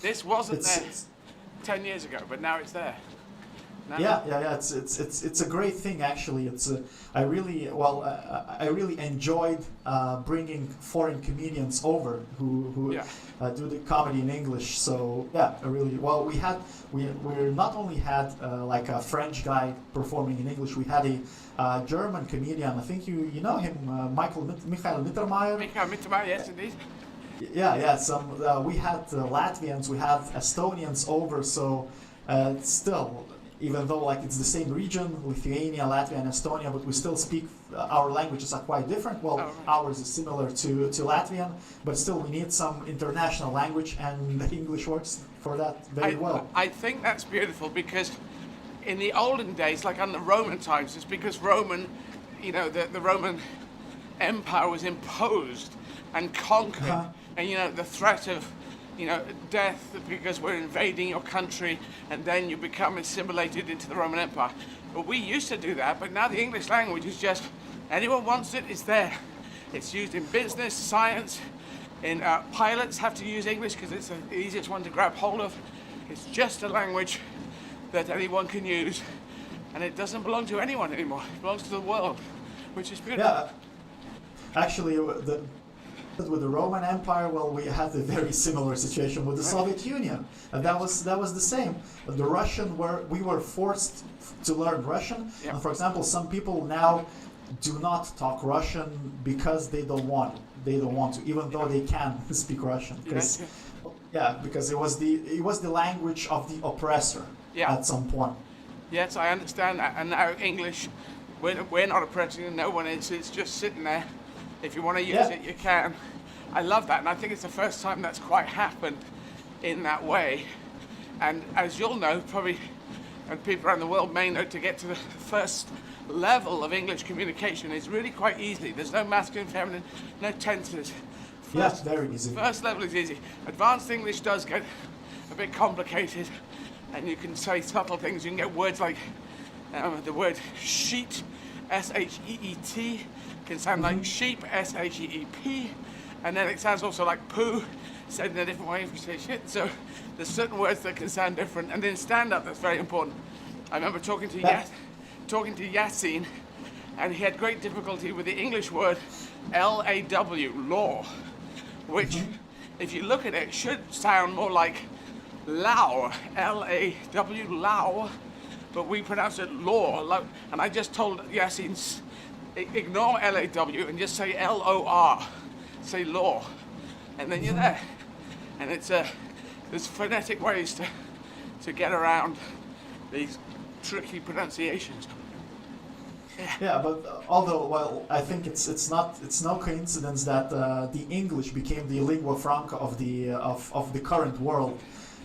This wasn't there 10 years ago, but now it's there. It's a great thing actually. I really enjoyed bringing foreign comedians over who do the comedy in English. So we not only had like a French guy performing in English. We had a German comedian. I think you know him, Michael Mittermeier. Michael Mittermeier, yes, indeed. We had Latvians, we had Estonians over. So still, even though like it's the same region, Lithuania, Latvia, and Estonia, but we still speak, our languages are quite different. Well, ours is similar to Latvian, but still we need some international language, and the English works for that very well. I think that's beautiful, because in the olden days, like under Roman times, it's because Roman, you know, the Roman Empire was imposed and conquered, and you know, the threat of, you know, death because we're invading your country, and then you become assimilated into the Roman Empire. But we used to do that, but now the English language is just, anyone wants it, it's there. It's used in business, science, in pilots have to use English because it's the easiest one to grab hold of. It's just a language that anyone can use, and it doesn't belong to anyone anymore. It belongs to the world, which is beautiful. Yeah, actually, with the Roman Empire, well, we had a very similar situation with the Soviet Union, and that was the same. The Russian we were forced to learn Russian, and for example, some people now do not talk Russian because they don't want it. They don't want to, even though they can speak Russian, because because it was the language of the oppressor at some point. Yes, I understand that, and now English, we're not oppressing, and no one is. It's just sitting there. If you want to use it, you can. I love that, and I think it's the first time that's quite happened in that way. And as you'll know, probably, and people around the world may know, to get to the first level of English communication is really quite easy. There's no masculine, feminine, no tenses. Yes, very easy. First level is easy. Advanced English does get a bit complicated, and you can say subtle things. You can get words like the word sheet, S-H-E-E-T, can sound like sheep, S-H-E-E-P, and then it sounds also like poo, said in a different way if you say shit. So there's certain words that can sound different, and then stand-up, that's very important. I remember talking to Yasin, and he had great difficulty with the English word L-A-W, law, which, if you look at it, should sound more like Lao, L-A-W, Lao, but we pronounce it law, and I just told Yasin, ignore L-A-W and just say L-O-R, say law, and then you're there. And it's there's phonetic ways to get around these tricky pronunciations. Yeah, but although, well, I think it's no coincidence that the English became the lingua franca of the current world,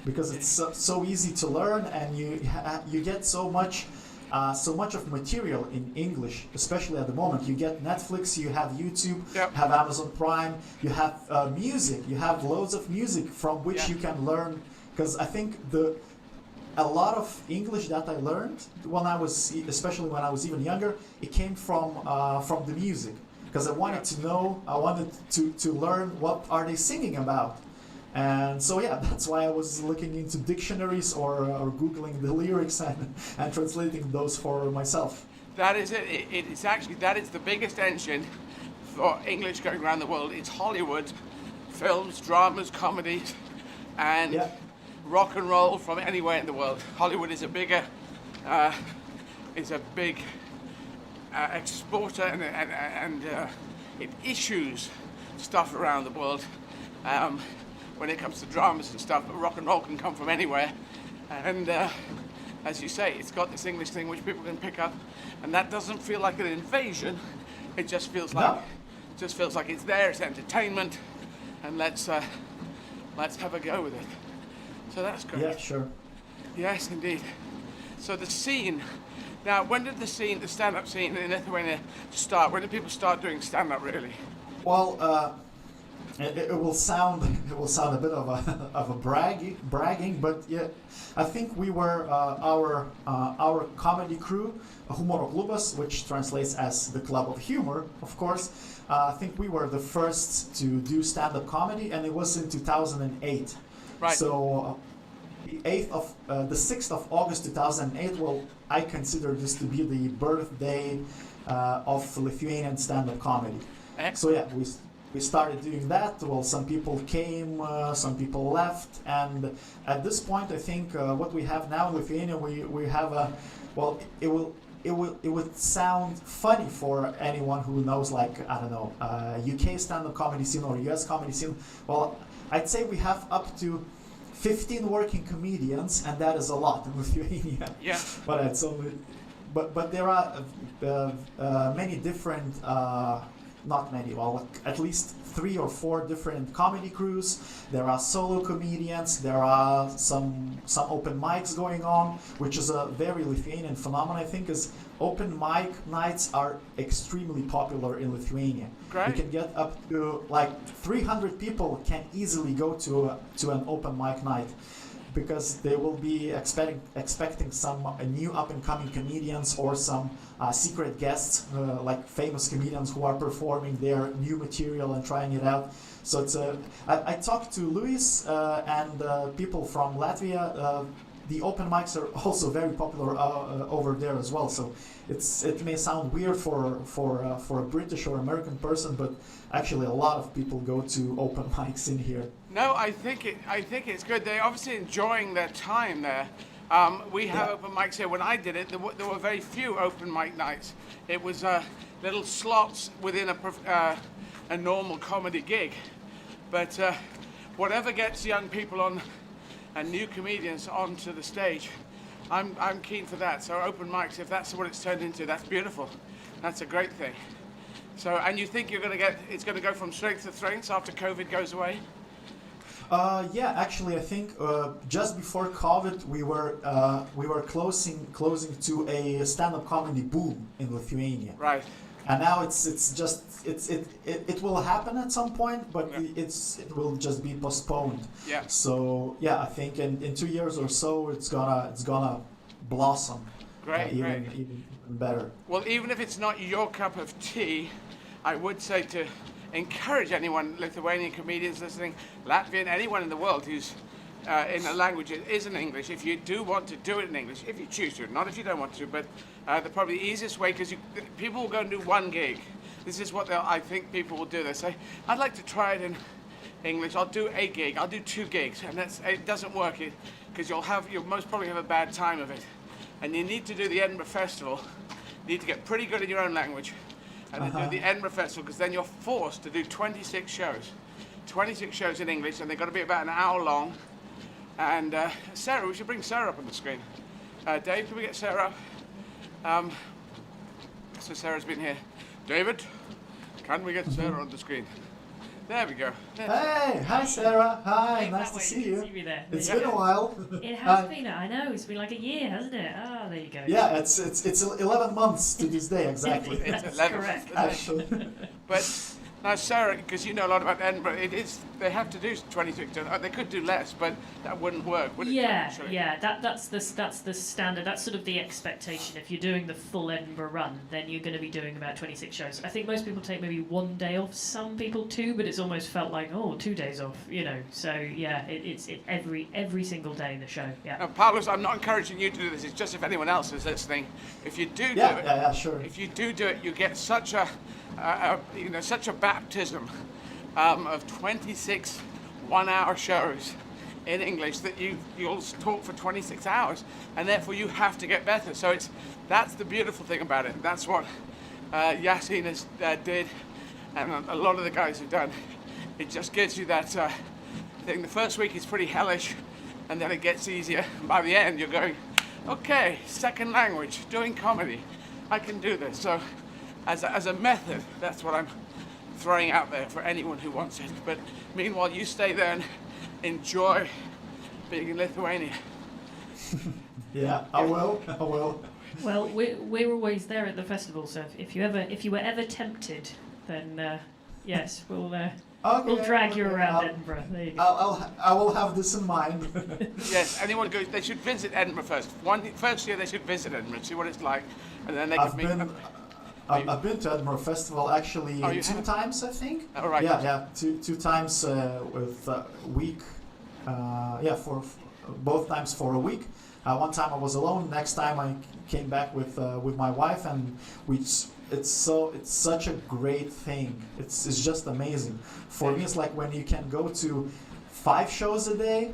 because it's so easy to learn, and you get so much of material in English, especially at the moment. You get Netflix, you have YouTube, you have Amazon Prime, you have music, you have loads of music from which you can learn. Because I think a lot of English that I learned especially when I was even younger, it came from the music. Because I wanted to know, I wanted to learn what are they singing about. And so that's why I was looking into dictionaries or Googling the lyrics and translating those for myself. That is it. It's actually, that is the biggest engine for English going around the world. It's Hollywood, films, dramas, comedies, and rock and roll from anywhere in the world. Hollywood is a big exporter, and it issues stuff around the world. When it comes to dramas and stuff, but rock and roll can come from anywhere, and as you say, it's got this English thing which people can pick up, and that doesn't feel like an invasion. It just feels like it's there, it's entertainment, and let's have a go with it. So that's great. Yeah, sure. Yes, indeed. So the scene. Now, when did the stand-up scene in Lithuania start? When did people start doing stand-up, really? Well, it will sound a bit of a bragging, but yeah, I think we were our comedy crew, Humoro Klubas, which translates as the Club of Humor, of course. I think we were the first to do stand-up comedy, and it was in 2008. Right. So the 6th of August 2008. Well, I consider this to be the birthday of Lithuanian stand-up comedy. So yeah, we started doing that. Well, some people came, some people left, and at this point, I think what we have now in Lithuania, we have a, well, it would sound funny for anyone who knows, like, I don't know, UK stand-up comedy scene or US comedy scene. Well, I'd say we have up to 15 working comedians, and that is a lot in Lithuania. Yeah. But it's only, but there are many different, not many, well, at least 3 or 4 different comedy crews. There are solo comedians. There are some open mics going on, which is a very Lithuanian phenomenon, I think, is open mic nights are extremely popular in Lithuania. Great. You can get up to like 300 people can easily go to an open mic night, because they will be expecting some new up-and-coming comedians or some secret guests, like famous comedians who are performing their new material and trying it out. So it's I talked to Luis and people from Latvia. The open mics are also very popular over there as well. So it may sound weird for a British or American person, but actually a lot of people go to open mics in here. No, I think it's good. They're obviously enjoying their time there. We have open mics here. When I did it, there were very few open mic nights. It was little slots within a normal comedy gig. But whatever gets young people on and new comedians onto the stage, I'm keen for that. So open mics, if that's what it's turned into, that's beautiful. That's a great thing. So, and you think it's going to go from strength to strength after COVID goes away? Yeah, actually, I think just before COVID, we were closing to a stand-up comedy boom in Lithuania. Right. And now it will happen at some point, but it will just be postponed. Yeah. So yeah, I think in 2 years or so, it's gonna blossom. Great, even better. Well, even if it's not your cup of tea, I would say to encourage anyone, Lithuanian comedians listening, Latvian, anyone in the world who's in a language that isn't English, if you do want to do it in English, if you choose to, not if you don't want to, but the probably easiest way, because people will go and do one gig. This is what I think people will do. They say, I'd like to try it in English. I'll do a gig. I'll do 2 gigs. And it doesn't work because you'll most probably have a bad time of it. And you need to do the Edinburgh Festival. You need to get pretty good in your own language. And then do the Edinburgh Festival, because then you're forced to do 26 shows. 26 shows in English, and they've got to be about an hour long. And Sarah, we should bring Sarah up on the screen. Dave, can we get Sarah up? So Sarah's been here. David, can we get Sarah on the screen? There we go. Hey, hi Sarah. Hi, nice to see you. It's been a while. It has been. I know. It's been like a year, hasn't it? Ah, there you go. Yeah, it's 11 months to this day exactly. It's 11. Correct. Actually. But now, Sarah, because you know a lot about Edinburgh, they have to do 26. They could do less, but that wouldn't work, would it? Yeah. That's the standard. That's sort of the expectation. If you're doing the full Edinburgh run, then you're going to be doing about 26 shows. I think most people take maybe 1 day off. Some people 2, but it's almost felt like 2 days off. So yeah, it's every single day in the show. Yeah. Now, Paulus, I'm not encouraging you to do this. It's just if anyone else is listening. If you do it, yeah, sure. If you do it, you get such a baptism of 26 1-hour shows in English that you'll talk for 26 hours, and therefore you have to get better. So that's the beautiful thing about it. That's what Yasin did, and a lot of the guys have done. It just gives you that thing. The first week is pretty hellish, and then it gets easier. And by the end, you're going, okay, second language, doing comedy. I can do this. So as a method, that's what I'm throwing out there for anyone who wants it. But meanwhile, you stay there and enjoy being in Lithuania. Yeah, I will. Well, we're always there at the festival, so if you were ever tempted, then yes, we'll drag you around Edinburgh. There you go. I will have this in mind. Yes, anyone goes, they should visit Edinburgh first. First year they should visit Edinburgh, see what it's like, and then they can meet. I've been to Edinburgh Festival actually 2 times, I think. Oh, right. Yeah, two times with a week. For both times for a week. One time I was alone. Next time I came back with my wife, and it's such a great thing. It's just amazing. For me, it's like when you can go to 5 shows a day.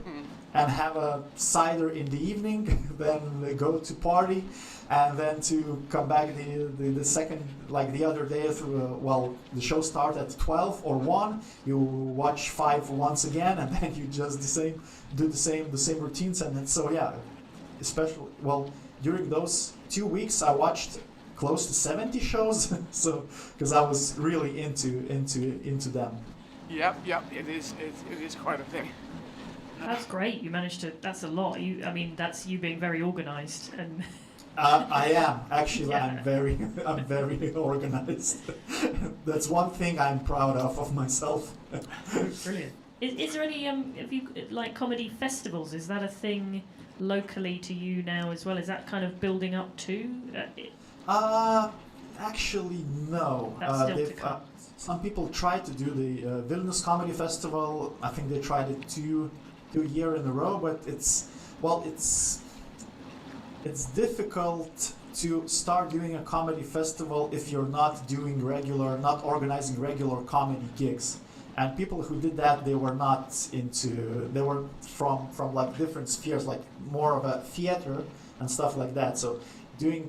and have a cider in the evening, then go to party, and then to come back the second, like the other day through, well, the show starts at 12 or 1, you watch 5 once again, and then you just do the same routines, and then, so yeah, especially, well, during those 2 weeks I watched close to 70 shows, so, because I was really into them. Yep, it is quite a thing. That's great. You managed to. That's a lot. I mean, that's you being very organised and. I am actually. Yeah. I'm very organized. That's one thing I'm proud of myself. Brilliant. Is there any have you like comedy festivals? Is that a thing locally to you now as well? Is that kind of building up too? Actually, no. That's still to come. Some people tried to do the Vilnius Comedy Festival. I think they tried it two years in a row, but it's difficult to start doing a comedy festival if you're not organizing regular comedy gigs. And people who did that, they were from like different spheres, like more of a theater and stuff like that. So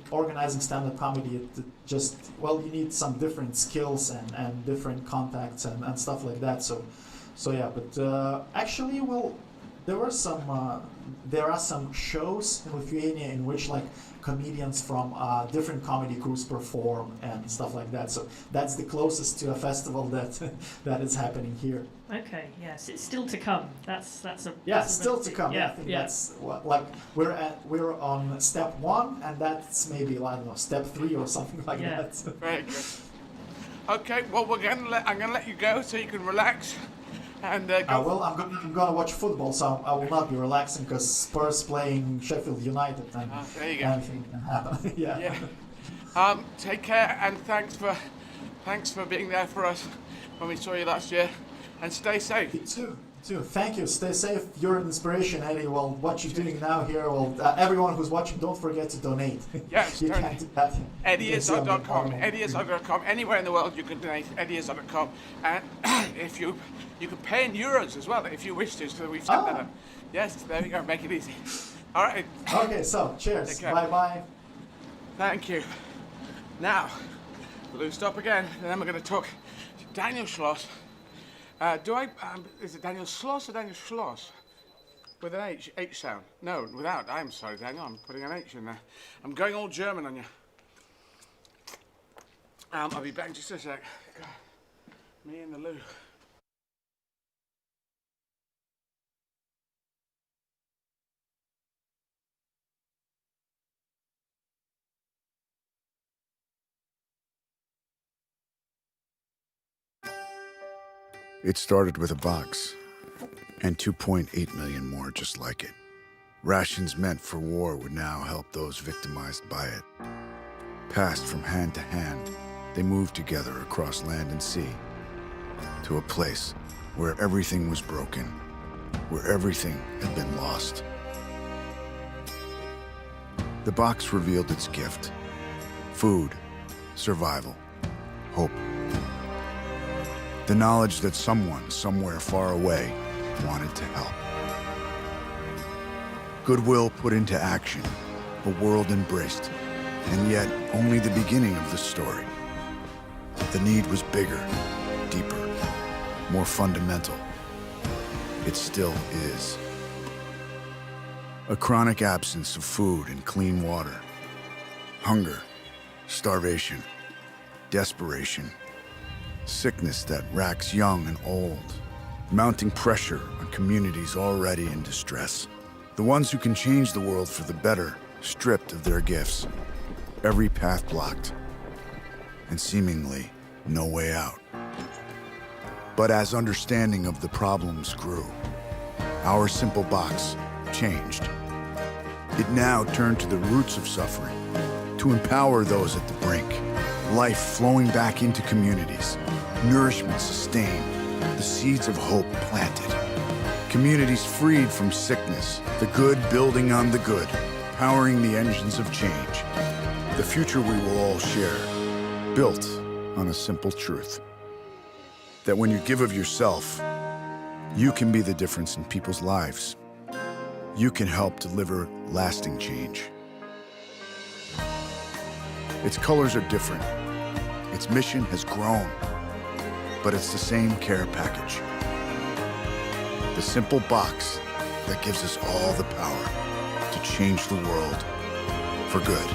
organizing stand-up comedy, you need some different skills and different contacts and stuff like that. So yeah, but actually, well, there are some shows in Lithuania in which like comedians from different comedy crews perform and stuff like that. So that's the closest to a festival that is happening here. Okay, yes, it's still to come. That's still to come. Yeah, I think that's like we're on step 1, and that's maybe, I don't know, step 3 or something like that. Very good. Okay, well, I'm gonna let you go so you can relax. And well, I'm gonna watch football, so I will not be relaxing because Spurs playing Sheffield United, and there you go. anything can happen. Yeah. Take care, and thanks for being there for us when we saw you last year, and stay safe. You too. Thank you. Stay safe. You're an inspiration, Eddie. Well, what you're doing now here, well, everyone who's watching, don't forget to donate. Yes, you can do that. EddieIzzard.com. EddieIzzard.com. Anywhere in the world you can donate. EddieIzzard.com. And if you can pay in euros as well if you wish to. So we've set that up. Yes, there we go. Make it easy. All right. Okay. So cheers. Bye. Thank you. Now we'll stop again, and then we're going to talk to Daniel Schloss. Is it Daniel Schloss or Daniel Schloss? With an H sound? No, without. I'm sorry, Daniel, I'm putting an H in there. I'm going all German on you. I'll be back in just a sec. God, me in the loo. It started with a box, and 2.8 million more just like it. Rations meant for war would now help those victimized by it. Passed from hand to hand, they moved together across land and sea, to a place where everything was broken, where everything had been lost. The box revealed its gift: food, survival, hope. The knowledge that someone, somewhere far away, wanted to help. Goodwill put into action, a world embraced, and yet only the beginning of the story. The need was bigger, deeper, more fundamental. It still is. A chronic absence of food and clean water. Hunger, starvation, desperation. Sickness that racks young and old, mounting pressure on communities already in distress. The ones who can change the world for the better, stripped of their gifts. Every path blocked, and seemingly no way out. But as understanding of the problems grew, our simple box changed. It now turned to the roots of suffering, to empower those at the brink, life flowing back into communities. Nourishment sustained, the seeds of hope planted. Communities freed from sickness, the good building on the good, powering the engines of change. The future we will all share, built on a simple truth. That when you give of yourself, you can be the difference in people's lives. you can help deliver lasting change. Its colors are different. Its mission has grown, but it's the same care package. The simple box that gives us all the power to change the world for good.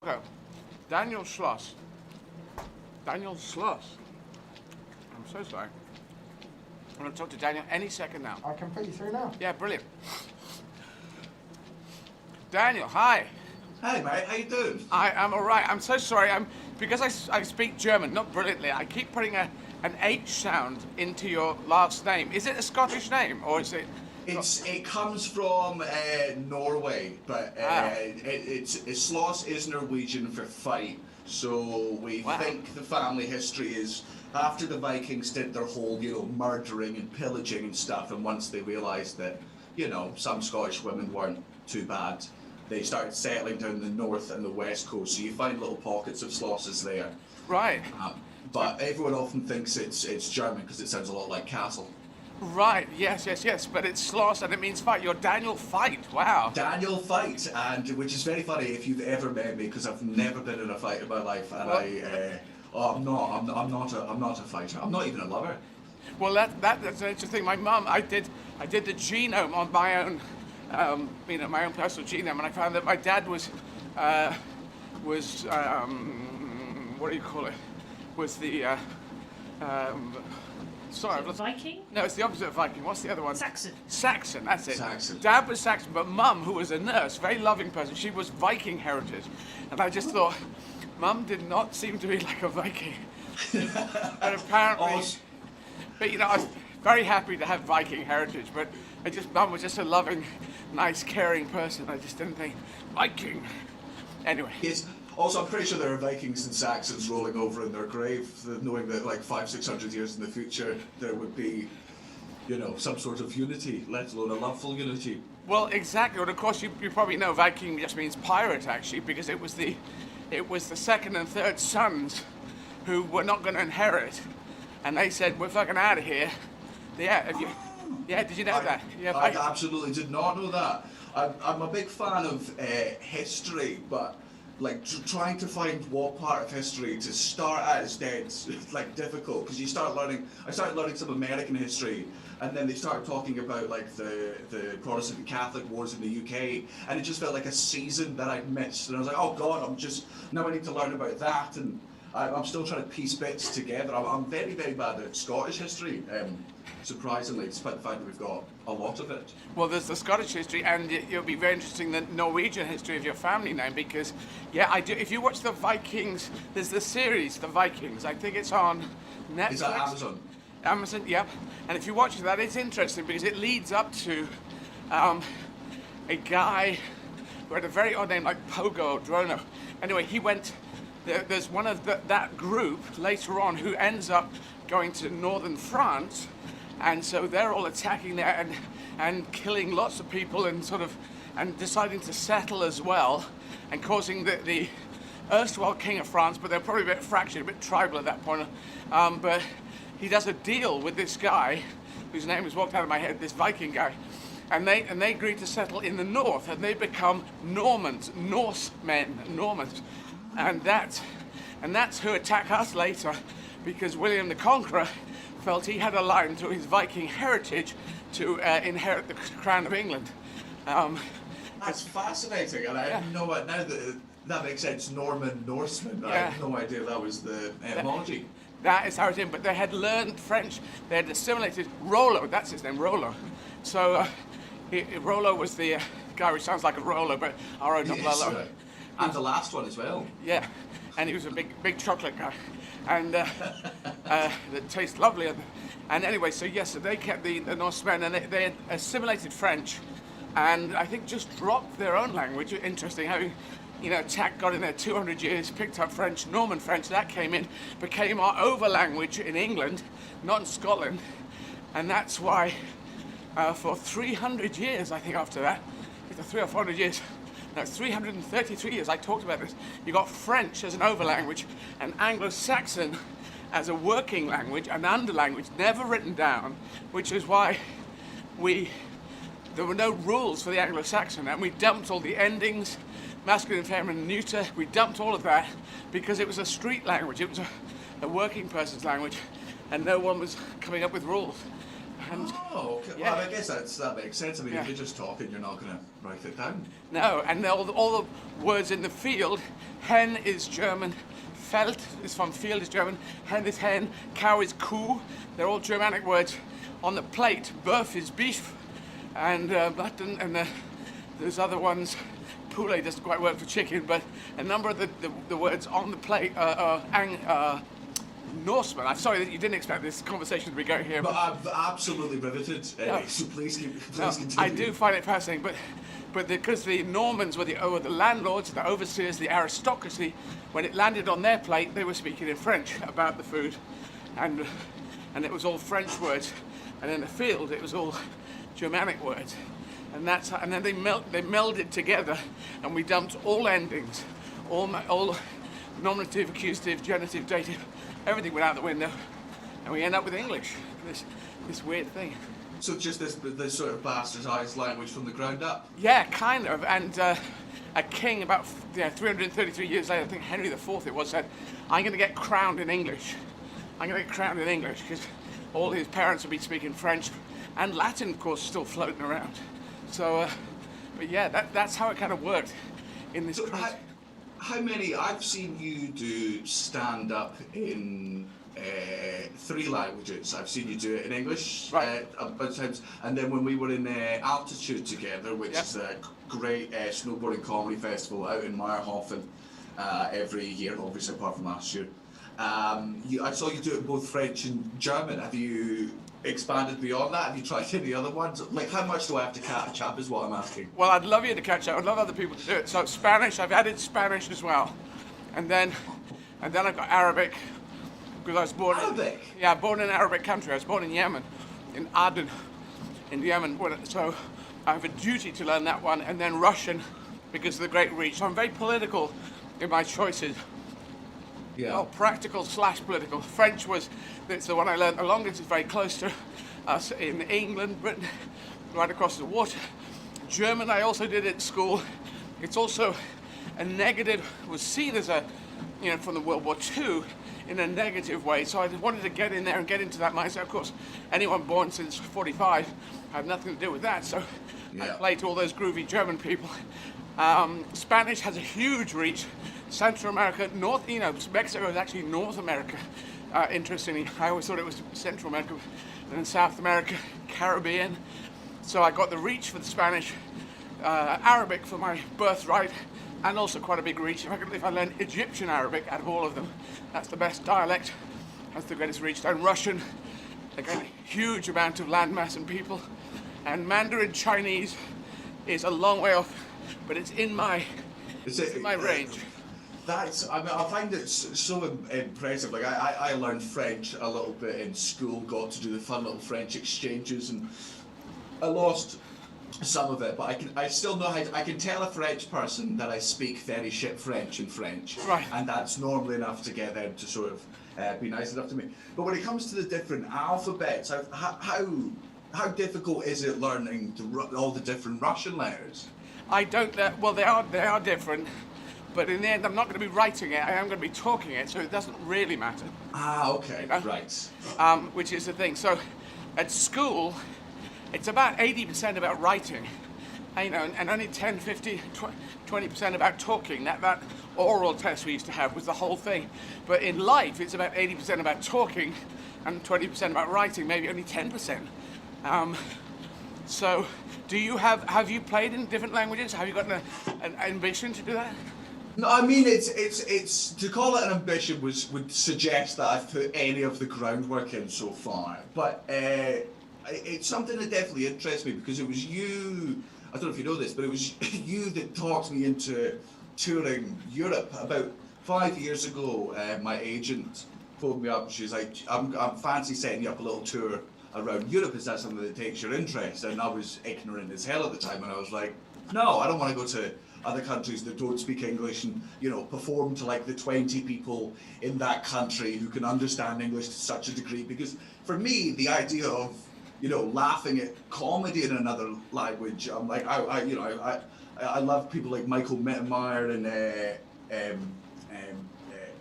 Okay, Daniel Schloss. Daniel Schloss. I'm so sorry. I'm going to talk to Daniel any second now. I can put you through now. Yeah, brilliant. Daniel, hi. Hey mate, how you doing? I am all right. I'm so sorry. Because I speak German, not brilliantly. I keep putting an H sound into your last name. Is it a Scottish name or is it? It comes from Norway, but Sloss is Norwegian for fight. So we think the family history is after the Vikings did their whole, murdering and pillaging and stuff, and once they realised that, some Scottish women weren't too bad, they started settling down the north and the west coast. So you find little pockets of Slosses there. Right. But everyone often thinks it's German because it sounds a lot like castle. Right, yes, but it's Schloss and it means fight. You're Daniel Fight, wow. Daniel Fight, and which is very funny if you've ever met me, because I've never been in a fight in my life, and I'm not a fighter. I'm not even a lover. Well, that's an interesting thing. My mum, I did the genome on my own, my own personal genome, and I found that my dad was what do you call it? Was the sorry. Viking? No, it's the opposite of Viking. What's the other one? Saxon. Saxon, that's it. Saxon. Dad was Saxon, but Mum, who was a nurse, very loving person, she was Viking heritage. And I just thought, Mum did not seem to be like a Viking. But apparently, but you know, I was very happy to have Viking heritage, but Mum was just a loving, nice, caring person. I just didn't think, Viking. Anyway. Yes. Also, I'm pretty sure there are Vikings and Saxons rolling over in their grave, knowing that like 500-600 years in the future there would be, you know, some sort of unity, let alone a loveful unity. Well, exactly. And of course, you probably know Viking just means pirate, actually, because it was the second and third sons who were not going to inherit, and they said, "We're fucking out of here." Yeah. Did you know that? Yeah. I absolutely did not know that. I'm a big fan of history, but like trying to find what part of history to start at is dead like difficult, because you start learning. I started learning some American history, and then they started talking about like the Protestant and Catholic wars in the UK, and it just felt like a season that I'd missed. And I was like, oh God, now I need to learn about that, and I'm still trying to piece bits together. I'm very, very bad at Scottish history, surprisingly, despite the fact that we've got a lot of it. Well, there's the Scottish history, and it'll be very interesting the Norwegian history of your family name, because, yeah, I do. If you watch the Vikings, there's the series, The Vikings. I think it's on Netflix. Is that Amazon? Amazon, yep. And if you watch that, it's interesting because it leads up to a guy who had a very odd name like Pogo or Drono. Anyway, he went. There's one of that group later on who ends up going to northern France, and so they're all attacking there and killing lots of people and deciding to settle as well, and causing the erstwhile king of France, but they're probably a bit fractured, a bit tribal at that point. But he does a deal with this guy, whose name has walked out of my head, this Viking guy, and they agree to settle in the north, and they become Normans, Norsemen, Normans. And that's who attack us later, because William the Conqueror felt he had a line through his Viking heritage to inherit the crown of England. That's fascinating, and I had no idea. Now that makes sense. Norseman. I had no idea that was the etymology. That is how it is. But they had learned French. They had assimilated. Rollo, that's his name, Rollo. So Rollo was the guy who sounds like a roller, but R-O-L-L-O. Right. And the last one as well. Yeah, and he was a big chocolate guy, and that tastes lovely. And anyway, so yes, so they kept the Norsemen, and they had assimilated French, and I think just dropped their own language. Interesting how, you know, attack got in there 200 years, picked up French, Norman French, that came in, became our over language in England, not in Scotland, and that's why for 300 years, I think after that, 300 or 400 years. No, 333 years, I talked about this. You got French as an over language, and Anglo-Saxon as a working language, an under language, never written down, which is why there were no rules for the Anglo-Saxon, and we dumped all the endings, masculine, feminine, neuter, we dumped all of that because it was a street language, it was a working person's language, and no one was coming up with rules. And okay. Yeah. Well, I guess that makes sense. I mean, if you're just talking, you're not going to write it down. No, and all the words in the field, hen is German, Feld is from field is German, hen is hen, cow is Kuh, they're all Germanic words. On the plate, Bœuf is beef, and mutton, and there's other ones. Poulet doesn't quite work for chicken, but a number of the words on the plate are Norseman. I'm sorry that you didn't expect this conversation to be going here. But I'm absolutely riveted, so please continue. I do find it fascinating, but because the Normans were the landlords, the overseers, the aristocracy, when it landed on their plate, they were speaking in French about the food, and it was all French words, and in the field it was all Germanic words, and then they melded together, and we dumped all endings, all nominative, accusative, genitive, dative. Everything went out the window, and we end up with English. This weird thing. So just this sort of bastardized language from the ground up. Yeah, kind of. And a king about 333 years later, I think Henry IV it was, said, "I'm going to get crowned in English. I'm going to get crowned in English," because all his parents would be speaking French and Latin, of course, still floating around. So, but yeah, that's how it kind of worked in this. So how many? I've seen you do stand up in 3 languages. I've seen you do it in English Right. a bunch of times, and then when we were in Altitude together, which is a great snowboarding comedy festival out in Meyerhofen every year, obviously apart from last year. I saw you do it in both French and German. Have you expanded beyond that? Have you tried any other ones? Like, how much do I have to catch up is what I'm asking. Well, I'd love you to catch up. I'd love other people to do it. So Spanish, I've added Spanish as well. And then I've got Arabic, because I was born born in an Arabic country. I was born in Yemen, in Aden, in Yemen. So I have a duty to learn that one, and then Russian, because of the great reach. So I'm very political in my choices. Yeah. Oh, practical / political. French it's the one I learned the longest. It's very close to us in England, Britain, right across the water. German, I also did at school. It's also a negative, was seen as a, from the World War II in a negative way. So I wanted to get in there and get into that mindset. Of course, anyone born since 45 had nothing to do with that. So I played to all those groovy German people. Spanish has a huge reach. Central America, Mexico is actually North America. Interestingly, I always thought it was Central America, and then South America, Caribbean. So I got the reach for the Spanish, Arabic for my birthright, and also quite a big reach. If I learn Egyptian Arabic out of all of them, that's the best dialect, has the greatest reach. And Russian, again, huge amount of landmass and people. And Mandarin Chinese is a long way off, but it's in my range. I find it so impressive. Like I learned French a little bit in school, got to do the fun little French exchanges, and I lost some of it, but I still know I can tell a French person that I speak very shit French in French, right? And that's normally enough to get them to sort of be nice enough to me. But when it comes to the different alphabets, how difficult is it learning all the different Russian letters? I don't. Well, they are different. But in the end, I'm not going to be writing it, I am going to be talking it, so it doesn't really matter. Okay, right. Which is the thing. So at school, it's about 80% about writing, and only 10, 50, 20% about talking. That oral test we used to have was the whole thing. But in life, it's about 80% about talking and 20% about writing, maybe only 10%. So have you played in different languages? Have you got an ambition to do that? No, I mean it's to call it an ambition would suggest that I've put any of the groundwork in so far. But it's something that definitely interests me, because it was you. I don't know if you know this, but it was you that talked me into touring Europe about 5 years ago. My agent phoned me up and she was like, "I'm fancy setting you up a little tour around Europe. Is that something that takes your interest?" And I was ignorant as hell at the time, and I was like, "No, I don't want to go to other countries that don't speak English and, perform to like the 20 people in that country who can understand English to such a degree." Because for me, the idea of, laughing at comedy in another language, I'm like, I love people like Michael Mittermeier and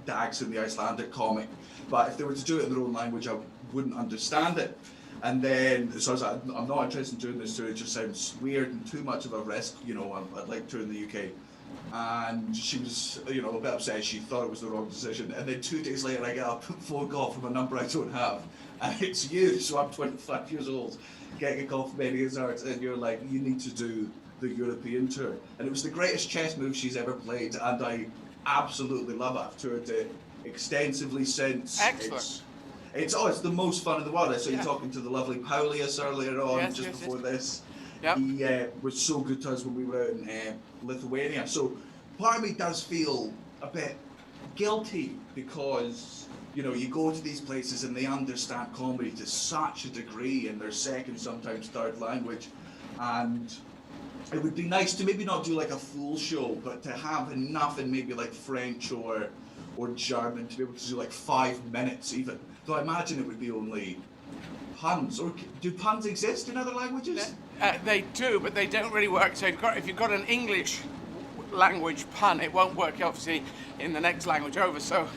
Dagsson, the Icelandic comic. But if they were to do it in their own language, I wouldn't understand it. And then, so I was like, I'm not interested in doing this tour, it just sounds weird and too much of a risk, I'd like to tour in the UK. And she was, a bit upset, she thought it was the wrong decision. And then 2 days later I get a phone call from a number I don't have, and it's you, so I'm 25 years old, getting a call from Izzard, and you're like, you need to do the European tour. And it was the greatest chess move she's ever played, and I absolutely love it. I've toured it extensively since. Excellent. It's the most fun in the world. I saw you talking to the lovely Paulius earlier on, before this. Yep. He was so good to us when we were out in Lithuania. So part of me does feel a bit guilty, because you go to these places and they understand comedy to such a degree in their second, sometimes third language, and it would be nice to maybe not do like a full show, but to have enough in maybe like French or German to be able to do like 5 minutes even. So I imagine it would be only puns. Or do puns exist in other languages? They do, but they don't really work. So if you've got an English language pun, it won't work obviously in the next language over. So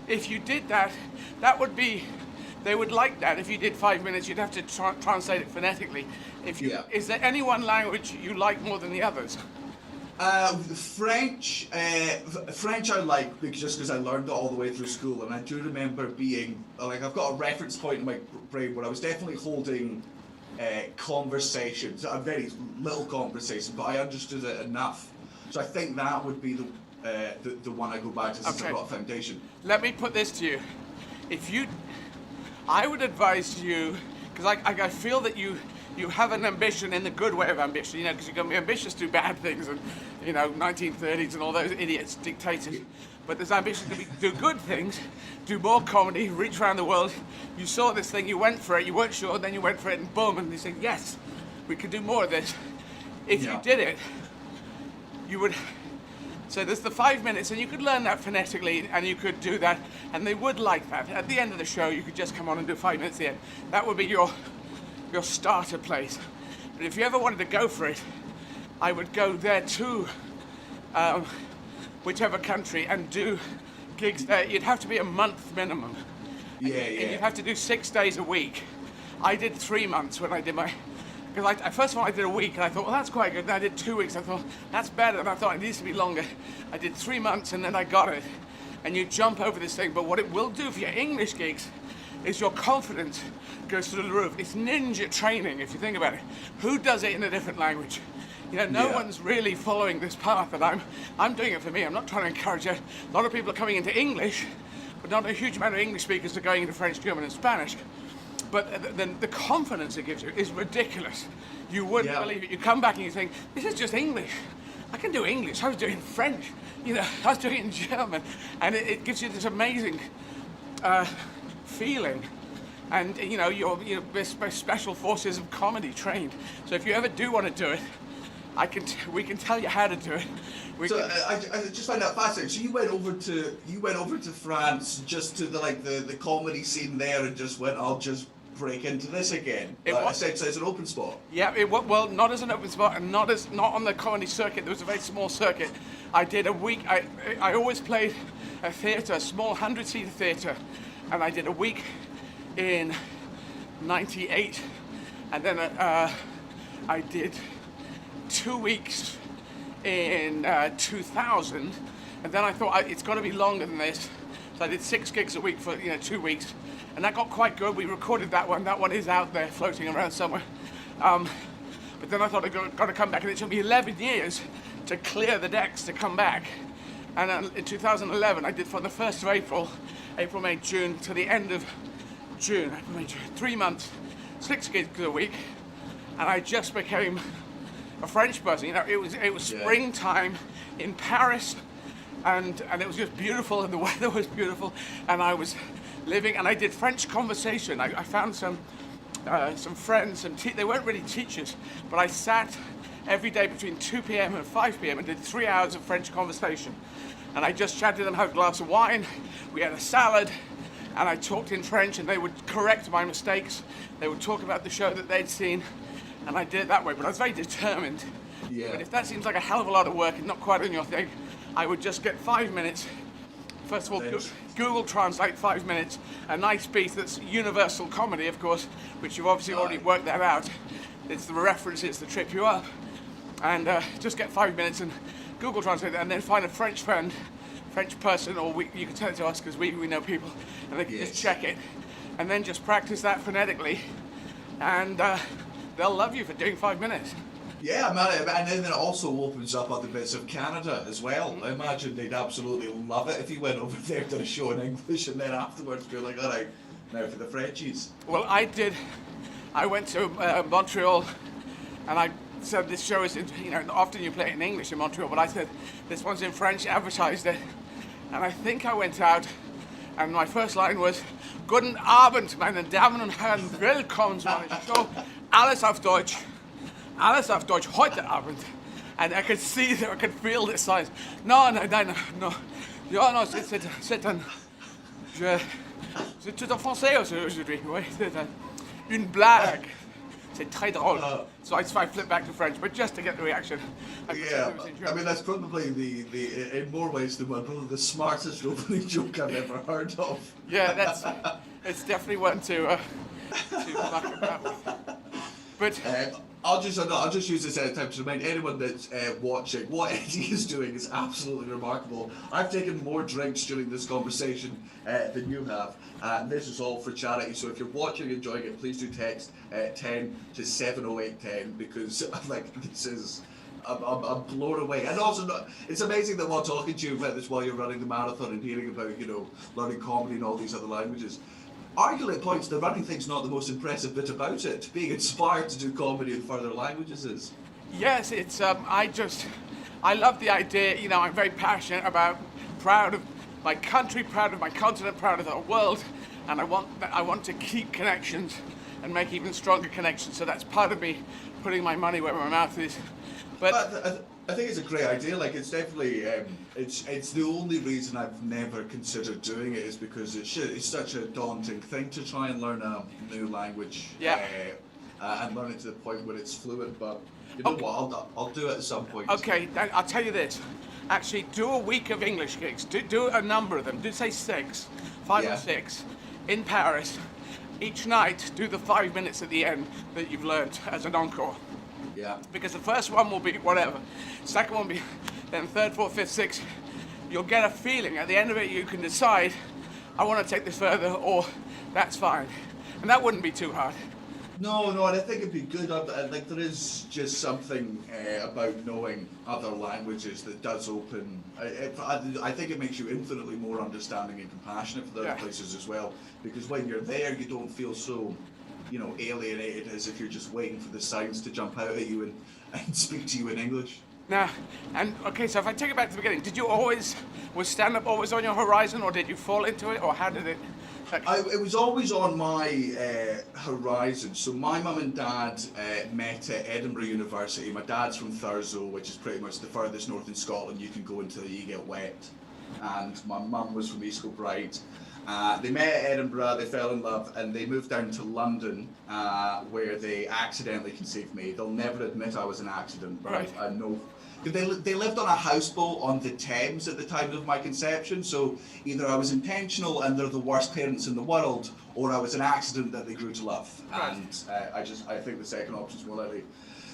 if you did that, they would like that. If you did 5 minutes, you'd have to translate it phonetically. Is there any one language you like more than the others? French I like because I learned it all the way through school, and I do remember being like, I've got a reference point in my brain where I was definitely holding conversations, a very little conversation, but I understood it enough. So I think that would be the one I go back to since I've got a foundation. Let me put this to you. I would advise you, because I feel that you have an ambition in the good way of ambition, you know, because you're going to be ambitious to do bad things, and, you know, 1930s and all those idiots, dictators. But there's ambition to do good things, do more comedy, reach around the world. You saw this thing, you went for it, you weren't sure, then you went for it, and boom, and you said, yes, we could do more of this. If you did it, you would... So there's the 5 minutes, and you could learn that phonetically, and you could do that, and they would like that. At the end of the show, you could just come on and do 5 minutes at the end. That would be your starter place. But if you ever wanted to go for it, I would go there too, whichever country, and do gigs there. You'd have to be a month minimum. And you'd have to do 6 days a week. I did 3 months when I did my... Because first of all, I did a week, and I thought, well, that's quite good. And I did 2 weeks. I thought, that's better. And I thought, it needs to be longer. I did 3 months, and then I got it. And you jump over this thing. But what it will do for your English gigs is your confidence goes through the roof. It's ninja training, if you think about it. Who does it in a different language? You know, no one's really following this path, and I'm doing it for me. I'm not trying to encourage it. A lot of people are coming into English, but not a huge amount of English speakers are going into French, German, and Spanish. But the confidence it gives you is ridiculous. You wouldn't believe it. You come back and you think, this is just English. I can do English. I was doing French. You know, I was doing it in German. And it gives you this amazing feeling. And, you know, you're special forces of comedy trained. So if you ever do want to do it, we can tell you how to do it. I just find that fascinating. So you went over to France just to the comedy scene there, and just went, I'll just break into this again. Essentially as an open spot. Yeah, well, not as an open spot, and not on the comedy circuit. There was a very small circuit. I did a week. I always played a theatre, a small 100-seater theatre, and I did a week in '98, and then I did 2 weeks in 2000, and then I thought it's got to be longer than this, so I did 6 gigs a week for 2 weeks, and that got quite good. We recorded that one. That one is out there floating around somewhere. But then I thought I'd got to come back, and it took me 11 years to clear the decks to come back. And in 2011, I did from the 1st of April, May, June, to the end of June, 3 months, 6 gigs a week, and I just became a French person. You know, it was springtime in Paris, and it was just beautiful, and the weather was beautiful, and I was living, and I did French conversation. I found some friends, they weren't really teachers, but I sat every day between 2 p.m. and 5 p.m. and did 3 hours of French conversation. And I just chatted to them, had a glass of wine, we had a salad, and I talked in French, and they would correct my mistakes. They would talk about the show that they'd seen, and I did it that way, but I was very determined. Yeah. But if that seems like a hell of a lot of work and not quite on your thing, I would just get 5 minutes. First of all, Google Translate 5 minutes, a nice piece that's universal comedy, of course, which you've obviously already worked that out. It's the references that trip you up. And just get 5 minutes and Google Translate it, and then find a French friend, French person, or you can tell it to us because we know people, and they can just check it. And then just practice that phonetically, and they'll love you for doing 5 minutes. Yeah, man, and then it also opens up other bits of Canada as well. I imagine they'd absolutely love it if you went over there to a show in English and then afterwards be like, all right, now for the Frenchies. Well, I went to Montreal, and I said this show is, often you play it in English in Montreal, but I said this one's in French, advertised it, and I think I went out, and my first line was, Guten Abend, meine Damen und Herren, willkommen zu meiner Show, alles auf Deutsch. Alles auf Deutsch, heute Abend. And I could see, I could feel the signs. No. Yeah, no, c'est tout en français aujourd'hui. Oui, c'est une blague. C'est très drôle. So I flipped back to French, but just to get the reaction. Yeah, I mean, that's probably the in more ways than one, probably the smartest opening joke I've ever heard of. Yeah, it's definitely one to muck about with. But I'll just use this time to remind anyone that's watching, what Eddie is doing is absolutely remarkable. I've taken more drinks during this conversation than you have, and this is all for charity. So if you're watching and enjoying it, please do text 10 to 70810, because like this is, I'm blown away. And also, it's amazing that while talking to you about this while you're running the marathon and hearing about, you know, learning comedy and all these other languages, arguably at points the running thing's not the most impressive bit about it. Being inspired to do comedy in further languages is. Yes, it's I love the idea. You know, I'm very passionate about, proud of my country, proud of my continent, proud of the world, and I want to keep connections and make even stronger connections. So that's part of me putting my money where my mouth is. But I think it's a great idea. Like, it's definitely it's the only reason I've never considered doing it is because it's such a daunting thing to try and learn a new language. Yeah. And learn it to the point where it's fluent. But you know what? I'll do it at some point. Okay, I'll tell you this. Actually, do a week of English gigs. Do a number of them. Do say 5 or 6, in Paris. Each night, do the 5 minutes at the end that you've learned as an encore. Yeah. Because the first one will be whatever. Second one will be, then third, fourth, fifth, sixth. You'll get a feeling. At the end of it, you can decide, I want to take this further, or that's fine. And that wouldn't be too hard. No, and I think it'd be good. Like, there is just something about knowing other languages that does open. I think it makes you infinitely more understanding and compassionate for the other places as well. Because when you're there, you don't feel so, you know, alienated as if you're just waiting for the signs to jump out at you and speak to you in English. Now, and okay, so if I take it back to the beginning, was stand-up always on your horizon, or did you fall into it, or how did it? It was always on my horizon. So my mum and dad met at Edinburgh University. My dad's from Thurso, which is pretty much the furthest north in Scotland you can go until you get wet. And my mum was from East Kilbride. They met at Edinburgh, they fell in love, and they moved down to London, where they accidentally conceived me. They'll never admit I was an accident, but I know. They lived on a houseboat on the Thames at the time of my conception, so either I was intentional and they're the worst parents in the world, or I was an accident that they grew to love. And I think the second option's more likely.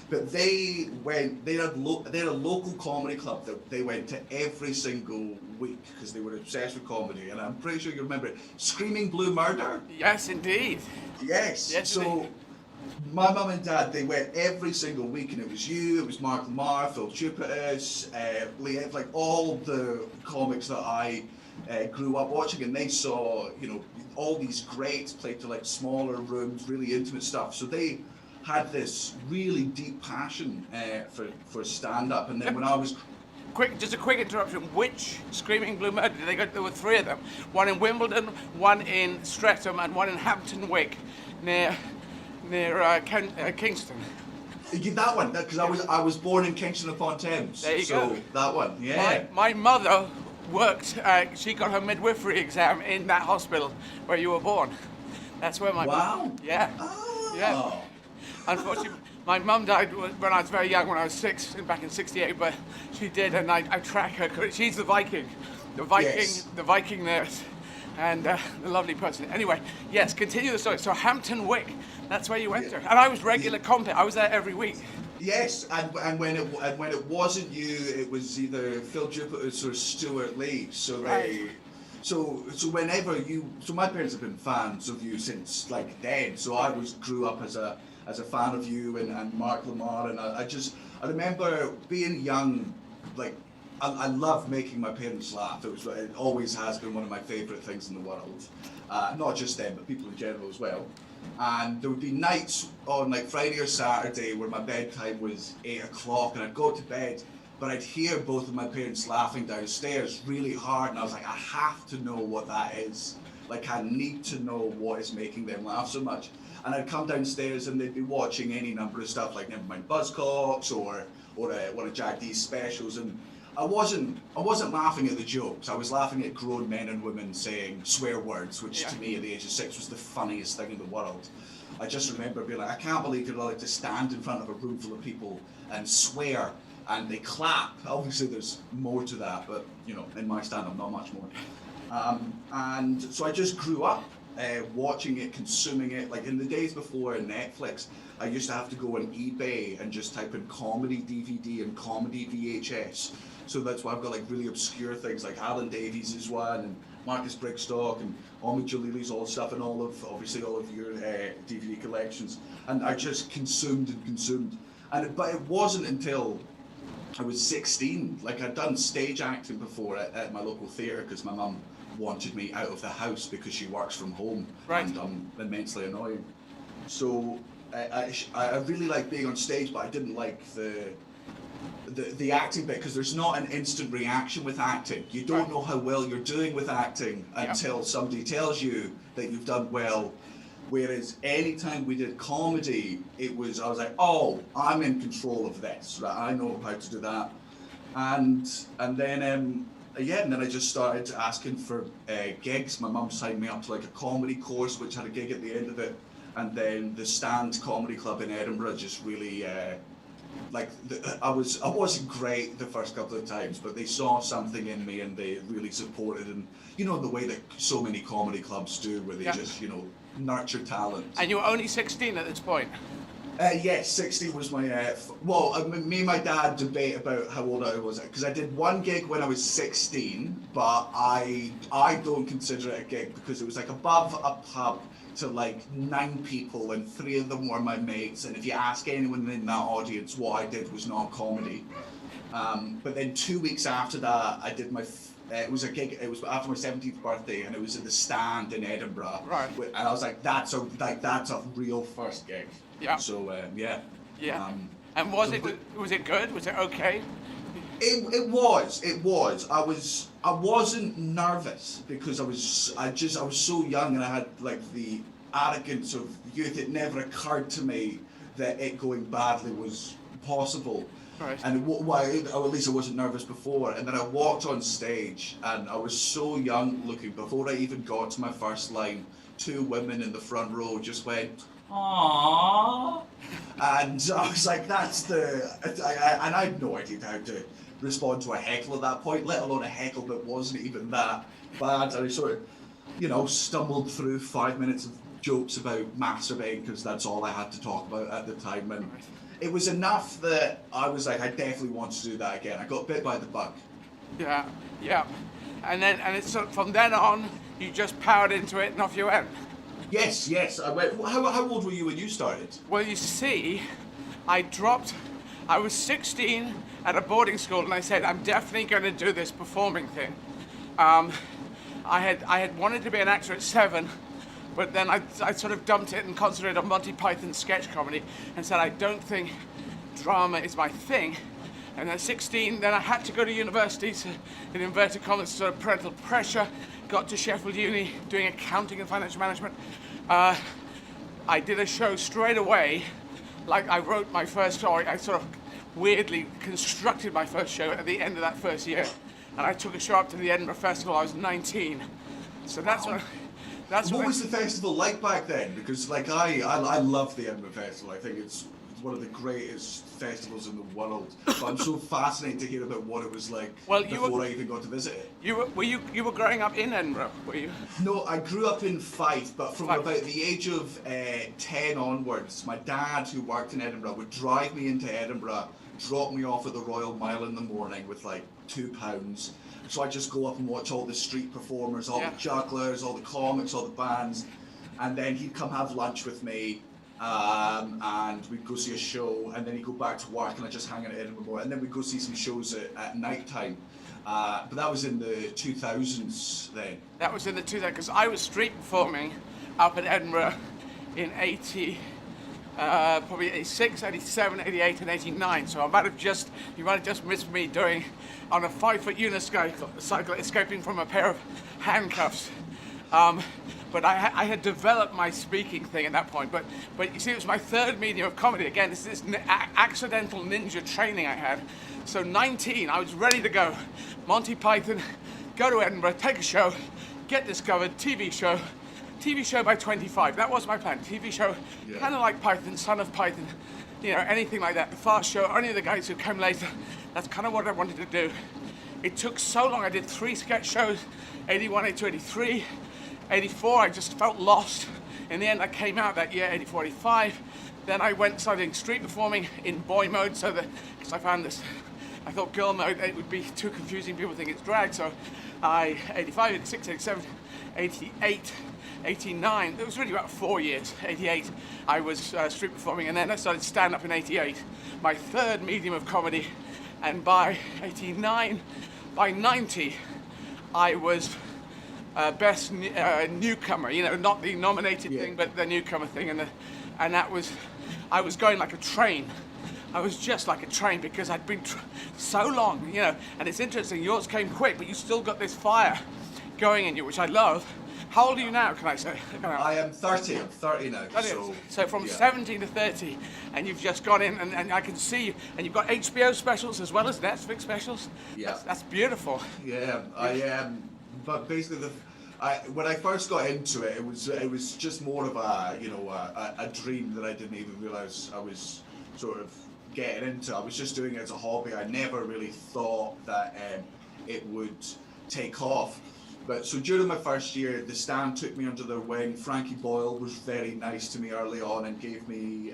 But they had a local comedy club that they went to every single week because they were obsessed with comedy, and I'm pretty sure you remember it. Screaming Blue Murder? Yes, indeed. Yes. So indeed. My mum and dad, they went every single week, and it was you, it was Mark Lamar, Phil Chupitis, Liev, like all the comics that I grew up watching, and they saw, you know, all these greats played to like smaller rooms, really intimate stuff. So they had this really deep passion for stand-up, and then when I was... Just a quick interruption. Which Screaming Blue Murder did they go to? There were 3 of them. One in Wimbledon, one in Streatham, and one in Hampton Wick, near Kingston. That one, because I was born in Kingston upon Thames. There you go. So that one, yeah. My mother worked. She got her midwifery exam in that hospital where you were born. That's where my yeah. Oh. Yeah. Unfortunately, my mum died when I was very young, when I was 6, back in '68. But she did, and I track her. She's the Viking, the Viking nurse, and the lovely person. Anyway, yes, continue the story. So Hampton Wick, that's where you went to, and I was regular comedy. I was there every week. Yes, and when it wasn't you, it was either Phil Jupitus or Stuart Lee. So they. So whenever so my parents have been fans of you since like then. So I grew up as a fan of you and Mark Lamar, and I remember being young, like I love making my parents laugh. It always has been one of my favourite things in the world. Not just them, but people in general as well. And there would be nights on like Friday or Saturday where my bedtime was 8 o'clock, and I'd go to bed, but I'd hear both of my parents laughing downstairs really hard, and I was like, I have to know what that is. Like, I need to know what is making them laugh so much. And I'd come downstairs and they'd be watching any number of stuff like Nevermind Buzzcocks or one of Jack D's specials, and I wasn't laughing at the jokes. I was laughing at grown men and women saying swear words, which to me at the age of 6 was the funniest thing in the world. I just remember being like, I can't believe you're allowed to stand in front of a room full of people and swear, and they clap. Obviously there's more to that, but you know, in my stand-up, not much more. And so I just grew up watching it, consuming it. Like in the days before Netflix, I used to have to go on eBay and just type in comedy DVD and comedy VHS. So that's why I've got like really obscure things like Alan Davies' one and Marcus Brigstock and Omid Jalili's old stuff and obviously all of your DVD collections. And I just consumed and consumed. But it wasn't until I was 16, like I'd done stage acting before at my local theatre because my mum wanted me out of the house because she works from home, and I'm immensely annoying. So I really like being on stage, but I didn't like the acting bit because there's not an instant reaction with acting. You don't know how well you're doing with acting until somebody tells you that you've done well. Whereas anytime we did comedy, I was like, oh, I'm in control of this, right? I know how to do that. And then I just started asking for gigs. My mum signed me up to like a comedy course, which had a gig at the end of it. And then the Stand Comedy Club in Edinburgh just really, I wasn't great the first couple of times, but they saw something in me and they really supported. And you know, the way that so many comedy clubs do, where they just, you know, nurture talent. And you were only 16 at this point? Yes, 16 was my, me and my dad debate about how old I was, because I did one gig when I was 16, but I don't consider it a gig because it was like above a pub to like 9 people and 3 of them were my mates, and if you ask anyone in that audience, what I did was not comedy. But then 2 weeks after that, I did my it was a gig. It was after my 17th birthday, and it was at the Stand in Edinburgh. Right. And I was like, "That's a real first gig." Yeah. So yeah. Yeah. And was it good? Was it okay? It was. I wasn't nervous because I was so young and I had like the arrogance of youth. It never occurred to me that it going badly was possible. Right. And or at least I wasn't nervous before. And then I walked on stage and I was so young looking. Before I even got to my first line, 2 women in the front row just went, "Aww." And I was like, and I had no idea how to respond to a heckle at that point, let alone a heckle that wasn't even that bad. And I sort of, stumbled through 5 minutes of jokes about masturbating because that's all I had to talk about at the time. And it was enough that I was like, I definitely want to do that again. I got bit by the bug. Yeah, yeah. And it's from then on, you just powered into it and off you went. Yes. I went. How old were you when you started? Well, you see, I was 16 at a boarding school, and I said, I'm definitely going to do this performing thing. I had wanted to be an actor at 7, but then I sort of dumped it and concentrated on Monty Python sketch comedy and said, I don't think drama is my thing. And at 16, then I had to go to university, so in inverted commas, sort of parental pressure, got to Sheffield Uni doing accounting and financial management. I did a show straight away, like I wrote my first story. I sort of weirdly constructed my first show at the end of that first year. And I took a show up to the Edinburgh Festival. I was 19. So that's wow. What was the festival like back then? Because like I love the Edinburgh Festival. I think it's one of the greatest festivals in the world. But I'm so fascinated to hear about what it was like before I even got to visit it. You were growing up in Edinburgh, were you? No, I grew up in Fife, but from about the age of 10 onwards, my dad, who worked in Edinburgh, would drive me into Edinburgh, drop me off at the Royal Mile in the morning with like £2. So I just go up and watch all the street performers, all the jugglers, all the comics, all the bands, and then he'd come have lunch with me, and we'd go see a show, and then he'd go back to work, and I'd just hang out at Edinburgh more, and then we'd go see some shows at night time. But that was in the 2000s then. That was in the 2000s, because I was street performing up in Edinburgh in 80. Probably 86, 87, 88, and 89. So you might have just missed me doing on a 5-foot unicycle escaping from a pair of handcuffs. But I had developed my speaking thing at that point. But you see, it was my third medium of comedy. Again, this is this accidental ninja training I had. So 19, I was ready to go. Monty Python, go to Edinburgh, take a show, get discovered, TV show by 25. That was my plan. TV show, kind of like Python, Son of Python, anything like that. The Fast Show, or any of the guys who came later. That's kind of what I wanted to do. It took so long. I did 3 sketch shows, 81, 82, 83. 84, I just felt lost. In the end, I came out that year, 84, 85. Then I started doing street performing in boy mode, because I found this, I thought girl mode, it would be too confusing, people think it's drag, so 85, 86, 87, 88, 89, it was really about 4 years. 88, I was street performing, and then I started stand-up in 88, my third medium of comedy, and by 89, by 90, I was best newcomer, you know, not the nominated thing, but the newcomer thing, and that was, I was going like a train. I was just like a train because I'd been so long, you know, and it's interesting, yours came quick, but you still got this fire going in you, which I love. How old are you now, can I say? I am 30, I'm 30 now. So from 17 to 30, and you've just gone in, and I can see you, and you've got HBO specials as well as Netflix specials. Yeah. That's beautiful. Yeah, I am. But basically, when I first got into it, it was just more of a, you know, a dream that I didn't even realise I was sort of getting into. I was just doing it as a hobby. I never really thought that it would take off. But so during my first year, the Stand took me under their wing. Frankie Boyle was very nice to me early on and gave me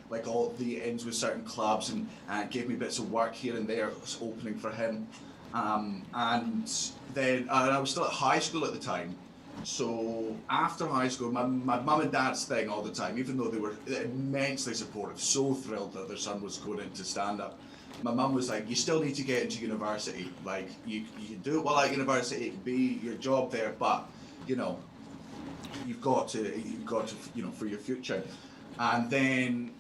like all the ins with certain clubs and gave me bits of work here and there. It was opening for him. And then I was still at high school at the time. So after high school, my mum and dad's thing all the time, even though they were immensely supportive, so thrilled that their son was going into stand-up, my mum was like, you still need to get into university. Like, you can do it while at university, it can be your job there, but, you know, you've got to, you know, for your future. And then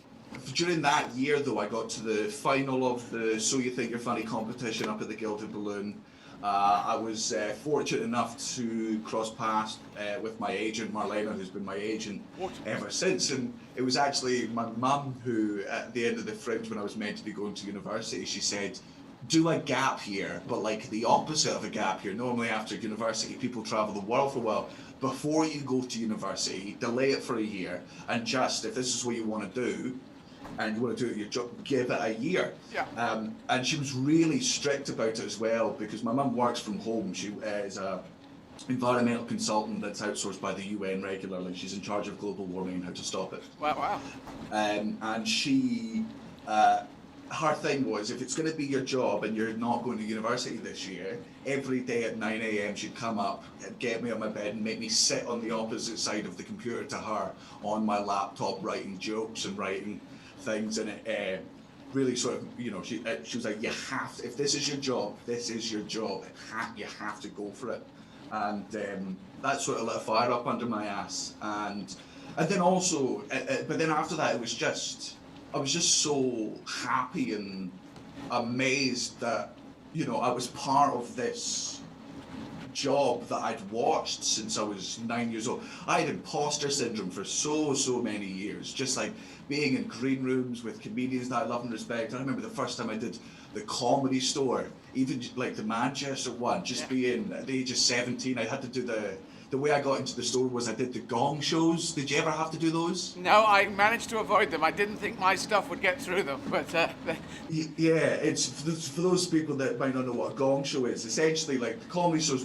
during that year, though, I got to the final of the So You Think You're Funny competition up at the Gilded Balloon. I was fortunate enough to cross paths with my agent, Marlena, who's been my agent ever since. And it was actually my mum who, at the end of the fringe, when I was meant to be going to university, she said, do a gap year, but like the opposite of a gap year. Normally after university, people travel the world for a while. Before you go to university, delay it for a year, and just, if this is what you want to do, and you want to do it your job, give it a year. Yeah. And she was really strict about it as well, because my mum works from home. She is a environmental consultant that's outsourced by the UN regularly. She's in charge of global warming and how to stop it. Wow. And she, her thing was, if it's going to be your job and you're not going to university this year, every day at 9 a.m. she'd come up and get me on my bed and make me sit on the opposite side of the computer to her on my laptop, writing jokes and writing things, and it really sort of, you know, she was like, you have to, if this is your job, this is your job, you have to go for it. And that sort of lit a fire up under my ass. And then also, but then after that, I was just so happy and amazed that, you know, I was part of this job that I'd watched since I was 9 years old. I had imposter syndrome for so many years, just like being in green rooms with comedians that I love and respect. I remember the first time I did the Comedy Store, even like the Manchester one, just being at the age of 17, I had to do the way I got into the store was I did the gong shows. Did you ever have to do those? No, I managed to avoid them. I didn't think my stuff would get through them, but yeah, it's for those people that might not know what a gong show is. Essentially, like, the Comedy Show's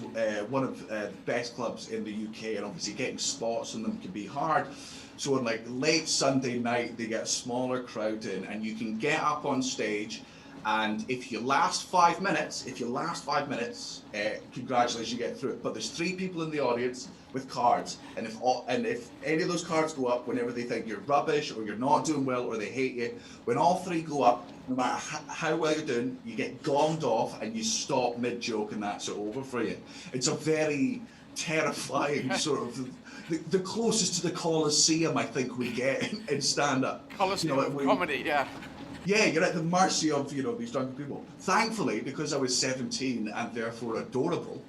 one of the best clubs in the UK, and obviously getting spots on them can be hard. So on like late Sunday night, they get a smaller crowd in, and you can get up on stage. And if you last 5 minutes, congratulations, you get through it. But there's 3 people in the audience with cards, and if any of those cards go up whenever they think you're rubbish or you're not doing well or they hate you, when all 3 go up, no matter how well you're doing, you get gonged off and you stop mid-joke, and that's it over for you. It's a very terrifying sort of the closest to the Colosseum I think we get in stand-up. Colosseum of comedy, yeah. Yeah, you're at the mercy of, you know, these drunken people. Thankfully, because I was 17 and therefore adorable,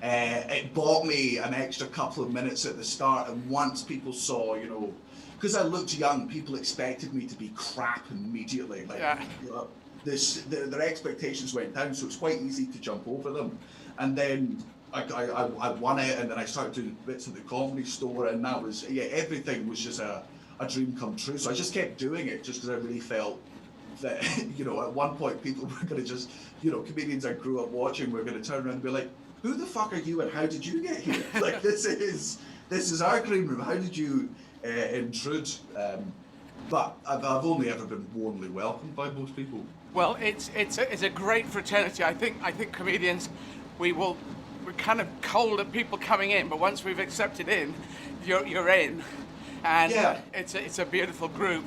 it bought me an extra couple of minutes at the start. And once people saw, you know, because I looked young, people expected me to be crap immediately. Like, you know, their expectations went down, so it's quite easy to jump over them. And then I won it, and then I started doing bits of the Comedy Store, and that was, yeah, everything was just a dream come true. So I just kept doing it just because I really felt that, you know, at one point people were going to just, you know, comedians I grew up watching were going to turn around and be like, who the fuck are you and how did you get here? Like, this is our green room. How did you intrude? But I've only ever been warmly welcomed by most people. Well, it's a great fraternity. I think comedians, we're kind of cold at people coming in, but once we've accepted in, you're in, and yeah. It's a beautiful group.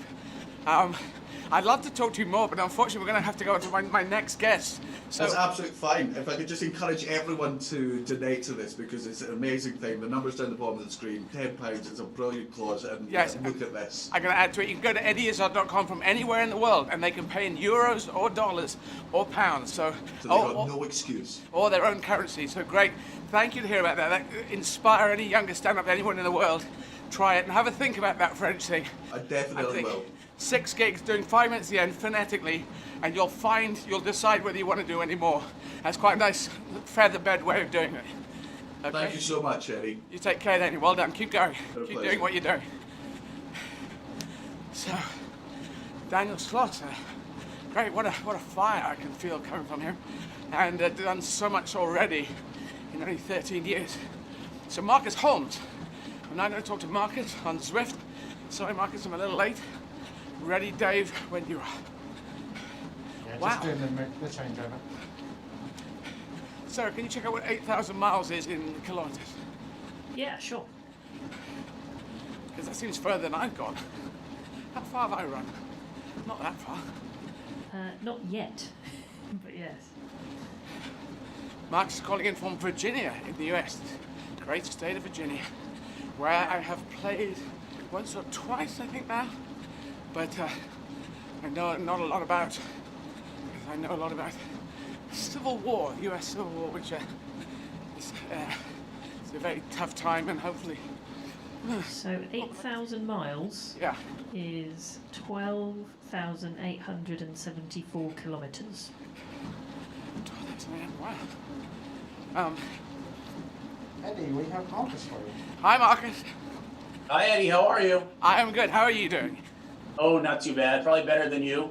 I'd love to talk to you more, but unfortunately we're going to have to go on to my next guest. So that's absolutely fine. If I could just encourage everyone to donate to this, because it's an amazing thing. The number's down the bottom of the screen. £10 is a brilliant cause, and yes, look at this. I'm going to add to it. You can go to eddyizzard.com from anywhere in the world, and they can pay in euros or dollars or pounds. So they've got no excuse. Or their own currency. So great. Thank you to hear about that. That inspire any younger stand-up, anyone in the world. Try it and have a think about that French thing. I definitely will. 6 gigs, doing 5 minutes at the end, phonetically, and you'll decide whether you want to do any more. That's quite a nice feather bed way of doing it. Okay? Thank you so much, Eddie. You take care, Danny. Well done. Keep going. Keep doing what you're doing. So, Daniel Slaughter. Great. What a fire I can feel coming from him, and done so much already in only 13 years. So Marcus Holmes. I'm now going to talk to Marcus on Zwift. Sorry, Marcus, I'm a little late. Ready, Dave, when you are. Yeah, wow. Just doing the changeover. Sarah, can you check out what 8,000 miles is in kilometers? Yeah, sure. Because that seems further than I've gone. How far have I run? Not that far. Not yet, but yes. Mark's calling in from Virginia in the US. Great state of Virginia, where I have played once or twice, I think now. But I know not a lot about, because I know a lot about Civil War, US Civil War, which is a very tough time, and hopefully. So 8,000 miles yeah. is 12,874 kilometres. 12,800, wow. Eddie, we have Marcus for you. Hi, Marcus. Hi, Eddie. How are you? I am good. How are you doing? Oh, not too bad. Probably better than you.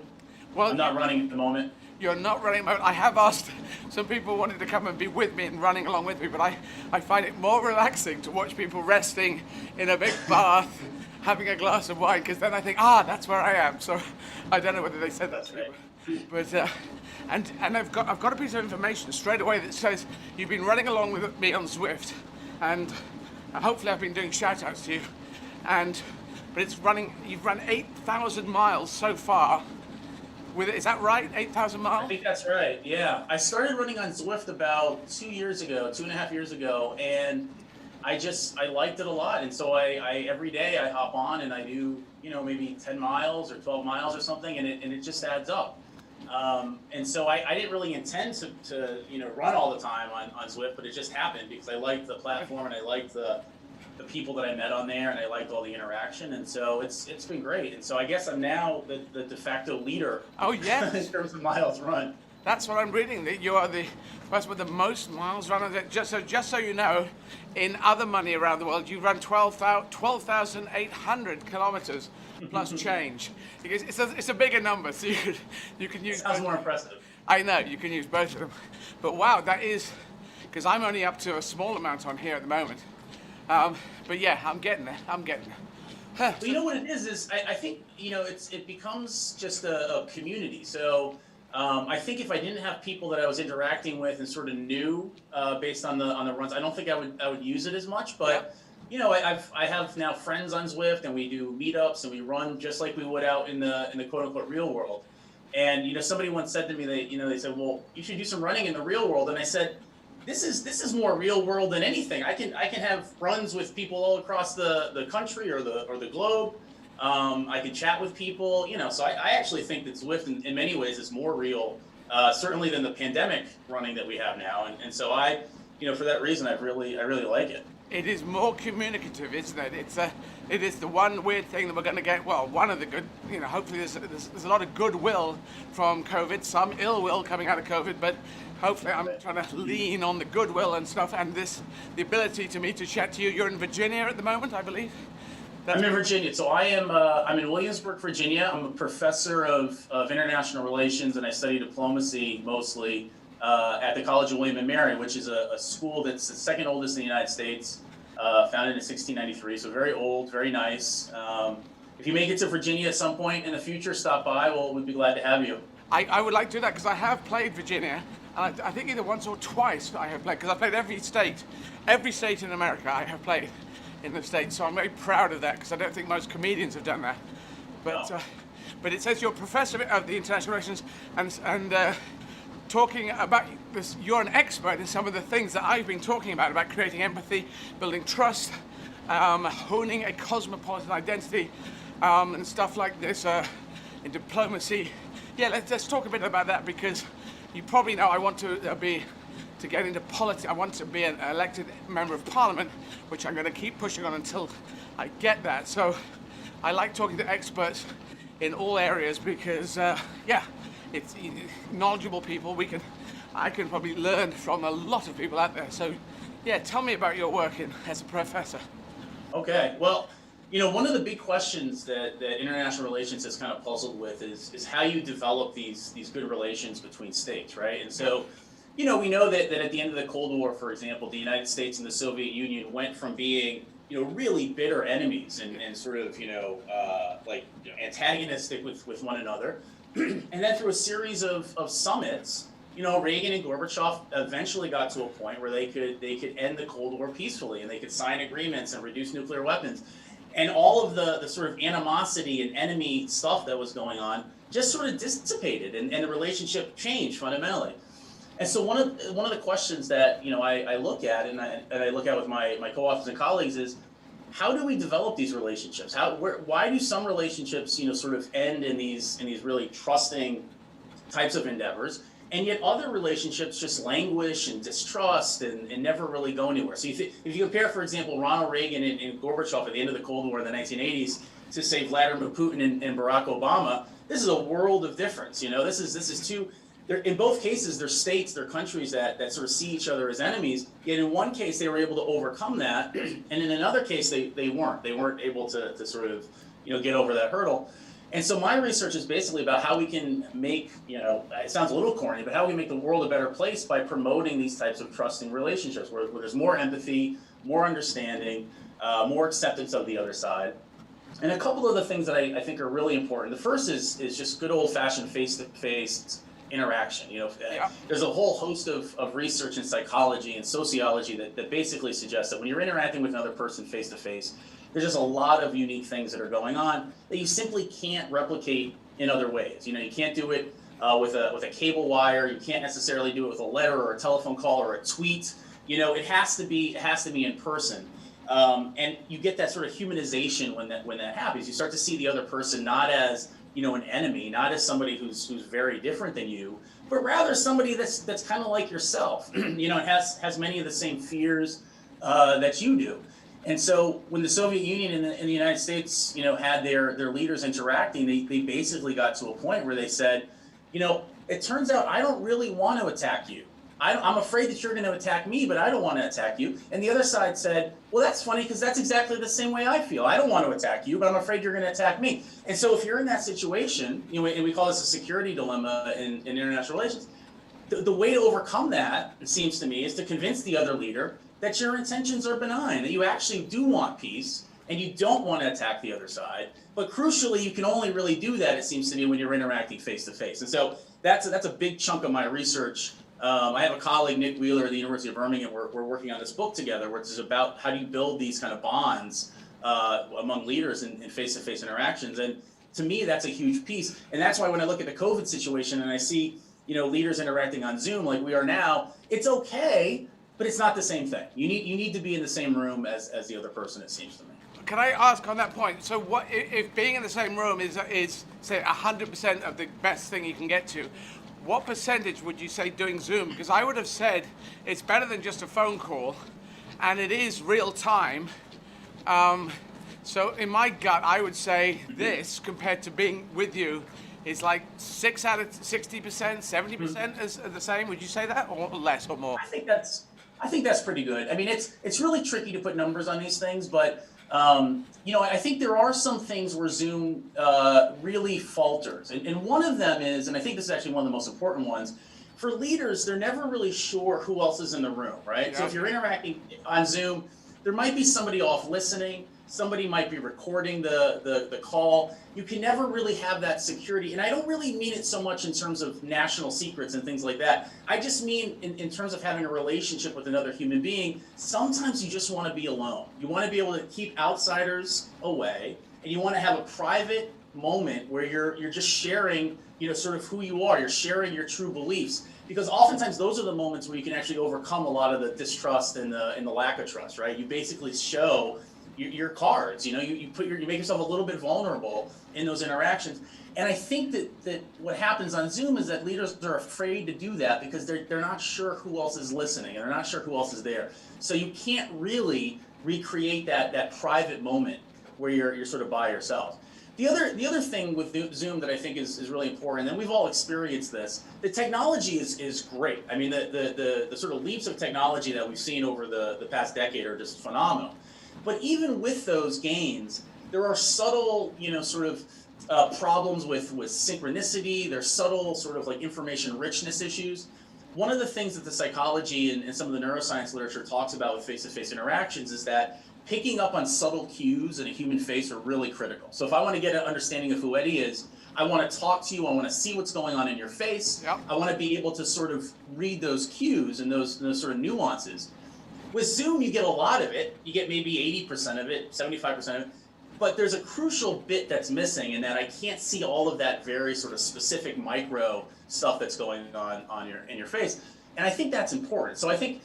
Well, I'm not running at the moment. You're not running. I have asked some people wanted to come and be with me and running along with me, but I find it more relaxing to watch people resting in a big bath, having a glass of wine, because then I think, that's where I am. So I don't know whether they said that to you, but and I've got a piece of information straight away that says you've been running along with me on Zwift, and hopefully I've been doing shout outs to you, but you've run 8,000 miles so far. With it, is that right? 8,000 miles? I think that's right, yeah. I started running on Zwift about 2.5 years ago, and I liked it a lot. And so I every day I hop on and I do, maybe 10 miles or 12 miles or something, and it just adds up. And so I didn't really intend to run all the time on Zwift, but it just happened because I liked the platform and I liked the people that I met on there, and I liked all the interaction, and so it's been great. And so I guess I'm now the de facto leader. Oh yeah, in terms of miles run. That's what I'm reading. That you are the person with the most miles run. Just so you know, in other money around the world, you run 12,800 kilometers plus change. It's a bigger number, so you can use. Sounds more impressive. I know you can use both of them, but wow, that is because I'm only up to a small amount on here at the moment. But yeah, I'm getting there. Well, you know what it is I think, it becomes just a community. So I think if I didn't have people that I was interacting with and sort of knew based on the runs, I don't think I would use it as much. But I have now friends on Zwift, and we do meetups and we run just like we would out in the quote unquote real world. And somebody once said to me, they said, well, you should do some running in the real world. And I said, This is more real world than anything. I can have runs with people all across the country or the globe. I can chat with people, So I actually think that Zwift in many ways is more real, certainly than the pandemic running that we have now. And so for that reason, I really like it. It is more communicative, isn't it? It is the one weird thing that we're going to get. Well, one of the good, hopefully there's a lot of goodwill from COVID, some ill will coming out of COVID, but hopefully I'm trying to lean on the goodwill and stuff, and the ability to chat to you. You're in Virginia at the moment, I believe. I'm in Virginia, so I'm in Williamsburg, Virginia. I'm a professor of international relations, and I study diplomacy mostly at the College of William and Mary, which is a school that's the second oldest in the United States, founded in 1693, so very old, very nice. If you make it to Virginia at some point in the future, stop by. We'd be glad to have you. I would like to do that because I have played Virginia, and I think either once or twice I have played, because I've played every state in America I have played in the States, so I'm very proud of that because I don't think most comedians have done that. But it says you're a professor of the international relations and talking about this, you're an expert in some of the things that I've been talking about creating empathy, building trust, honing a cosmopolitan identity, and stuff like this in diplomacy. Yeah, let's talk a bit about that because you probably know I want to get into politics. I want to be an elected member of parliament, which I'm going to keep pushing on until I get that. So I like talking to experts in all areas because, it's knowledgeable people. I can probably learn from a lot of people out there. So, yeah, tell me about your work as a professor. Okay, well, one of the big questions that international relations has kind of puzzled with is how you develop these good relations between states, right? And so, we know that at the end of the Cold War, for example, the United States and the Soviet Union went from being, really bitter enemies and sort of, antagonistic with one another. And then through a series of summits, Reagan and Gorbachev eventually got to a point where they could end the Cold War peacefully, and they could sign agreements and reduce nuclear weapons. And all of the sort of animosity and enemy stuff that was going on just sort of dissipated, and the relationship changed fundamentally. And so one of the questions that I look at and I look at with my co-authors and colleagues is, how do we develop these relationships? Why do some relationships sort of end in these really trusting types of endeavors, and yet other relationships just languish and distrust and never really go anywhere? So if you compare, for example, Ronald Reagan and Gorbachev at the end of the Cold War in the 1980s to, say, Vladimir Putin and Barack Obama, this is a world of difference. This is two. In both cases, they're states, they're countries that sort of see each other as enemies. Yet in one case, they were able to overcome that, and in another case, they weren't. They weren't able to sort of get over that hurdle. And so my research is basically about how we can make, it sounds a little corny, but how we can make the world a better place by promoting these types of trusting relationships where there's more empathy, more understanding, more acceptance of the other side. And a couple of the things that I think are really important. The first is just good old-fashioned face-to-face interaction. There's a whole host of research in psychology and sociology that basically suggests that when you're interacting with another person face-to-face, there's just a lot of unique things that are going on that you simply can't replicate in other ways. You can't do it with a cable wire. You can't necessarily do it with a letter or a telephone call or a tweet. It has to be in person. And you get that sort of humanization when that happens. You start to see the other person not as an enemy, not as somebody who's very different than you, but rather somebody that's kind of like yourself. It has many of the same fears that you do. And so when the Soviet Union and the United States, had their leaders interacting, they basically got to a point where they said, it turns out I don't really want to attack you. I'm afraid that you're going to attack me, but I don't want to attack you. And the other side said, well, that's funny because that's exactly the same way I feel. I don't want to attack you, but I'm afraid you're going to attack me. And so if you're in that situation, and we call this a security dilemma in international relations, the way to overcome that, it seems to me, is to convince the other leader that your intentions are benign, that you actually do want peace, and you don't want to attack the other side. But crucially, you can only really do that, it seems to me, when you're interacting face-to-face. And so that's a big chunk of my research. I have a colleague, Nick Wheeler, at the University of Birmingham. We're working on this book together, which is about how do you build these kind of bonds among leaders in face-to-face interactions. And to me, that's a huge piece. And that's why when I look at the COVID situation and I see leaders interacting on Zoom like we are now, it's okay, but it's not the same thing. You need to be in the same room as the other person, it seems to me. Can I ask on that point? So, what if being in the same room is say 100% of the best thing you can get to? What percentage would you say doing Zoom? Because I would have said it's better than just a phone call, and it is real time. So in my gut, I would say this compared to being with you is like 6 out of 60%, 70% is the same. Would you say that, or less, or more? I think that's pretty good. I mean, it's really tricky to put numbers on these things, but You know, I think there are some things where Zoom really falters. And one of them is, and I think this is actually one of the most important ones, for leaders, they're never really sure who else is in the room, right? Yeah. So if you're interacting on Zoom, there might be somebody off listening, somebody might be recording the call. You can never really have that security. And I don't really mean it so much in terms of national secrets and things like that. I just mean in terms of having a relationship with another human being, sometimes you just want to be alone. You want to be able to keep outsiders away, and you want to have a private moment where you're just sharing, you know, sort of who you are. You're sharing your true beliefs. Because oftentimes those are the moments where you can actually overcome a lot of the distrust and the lack of trust, right? You basically show your cards, you know, you make yourself a little bit vulnerable in those interactions. And I think that what happens on Zoom is that leaders are afraid to do that because they're not sure who else is listening and they're not sure who else is there. So you can't really recreate that private moment where you're sort of by yourself. The other thing with Zoom that I think is really important, and we've all experienced this, the technology is great. I mean, the sort of leaps of technology that we've seen over the past decade are just phenomenal. But even with those gains, there are subtle, you know, sort of problems with synchronicity. There's subtle sort of like information richness issues. One of the things that the psychology and some of the neuroscience literature talks about with face-to-face interactions is that picking up on subtle cues in a human face are really critical. So if I want to get an understanding of who Eddie is, I want to talk to you, I want to see what's going on in your face. Yep. I want to be able to sort of read those cues and those sort of nuances. With Zoom, you get a lot of it. You get maybe 80% of it, 75% of it. But there's a crucial bit that's missing in that I can't see all of that very sort of specific micro stuff that's going on in your face. And I think that's important. So I think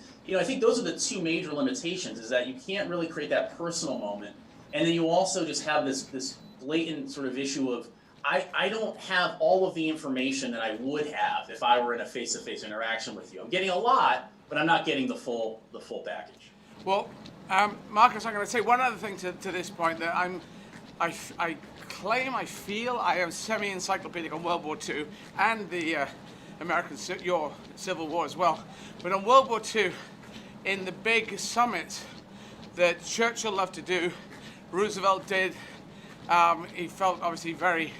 those are the two major limitations, is that you can't really create that personal moment. And then you also just have this blatant sort of issue of, I don't have all of the information that I would have if I were in a face-to-face interaction with you. I'm getting a lot, but I'm not getting the full package. Well, Marcus, I'm going to say one other thing to this point, that I feel I am semi-encyclopedic on World War II and the your Civil War as well. But on World War II, in the big summits that Churchill loved to do, Roosevelt did. He felt obviously very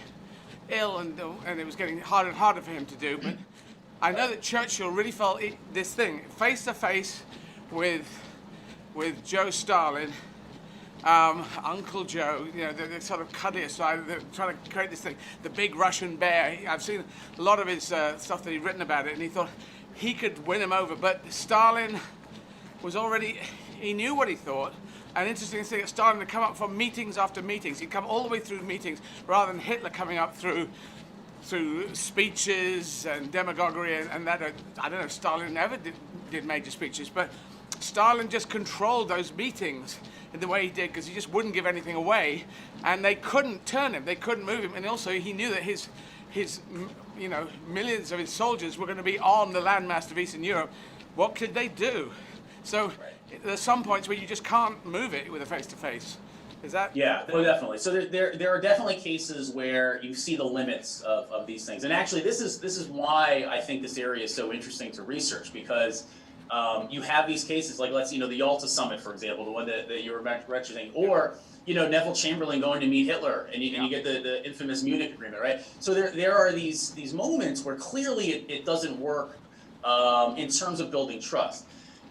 ill, and it was getting harder and harder for him to do. But I know that Churchill really felt this thing face to face with Joe Stalin, Uncle Joe, you know, the sort of cuddlier side, trying to create this thing, the big Russian bear. I've seen a lot of his stuff that he'd written about it, and he thought he could win him over. But Stalin was already, he knew what he thought. An interesting thing, that Stalin had come up from meetings after meetings. He'd come all the way through meetings, rather than Hitler coming up through speeches and demagoguery and that. I don't know if Stalin ever did major speeches, but Stalin just controlled those meetings in the way he did, because he just wouldn't give anything away, and they couldn't turn him, they couldn't move him. And also he knew that his you know, millions of his soldiers were going to be on the landmass of Eastern Europe. What could they do? So there's some points where you just can't move it with a face-to-face. Is that? Yeah, well, definitely. So there are definitely cases where you see the limits of these things. And actually, this is why I think this area is so interesting to research, because you have these cases like, the Yalta Summit, for example, the one that you were mentioning, or Neville Chamberlain going to meet Hitler, and you get the infamous Munich Agreement, right? So there are these moments where clearly it doesn't work in terms of building trust.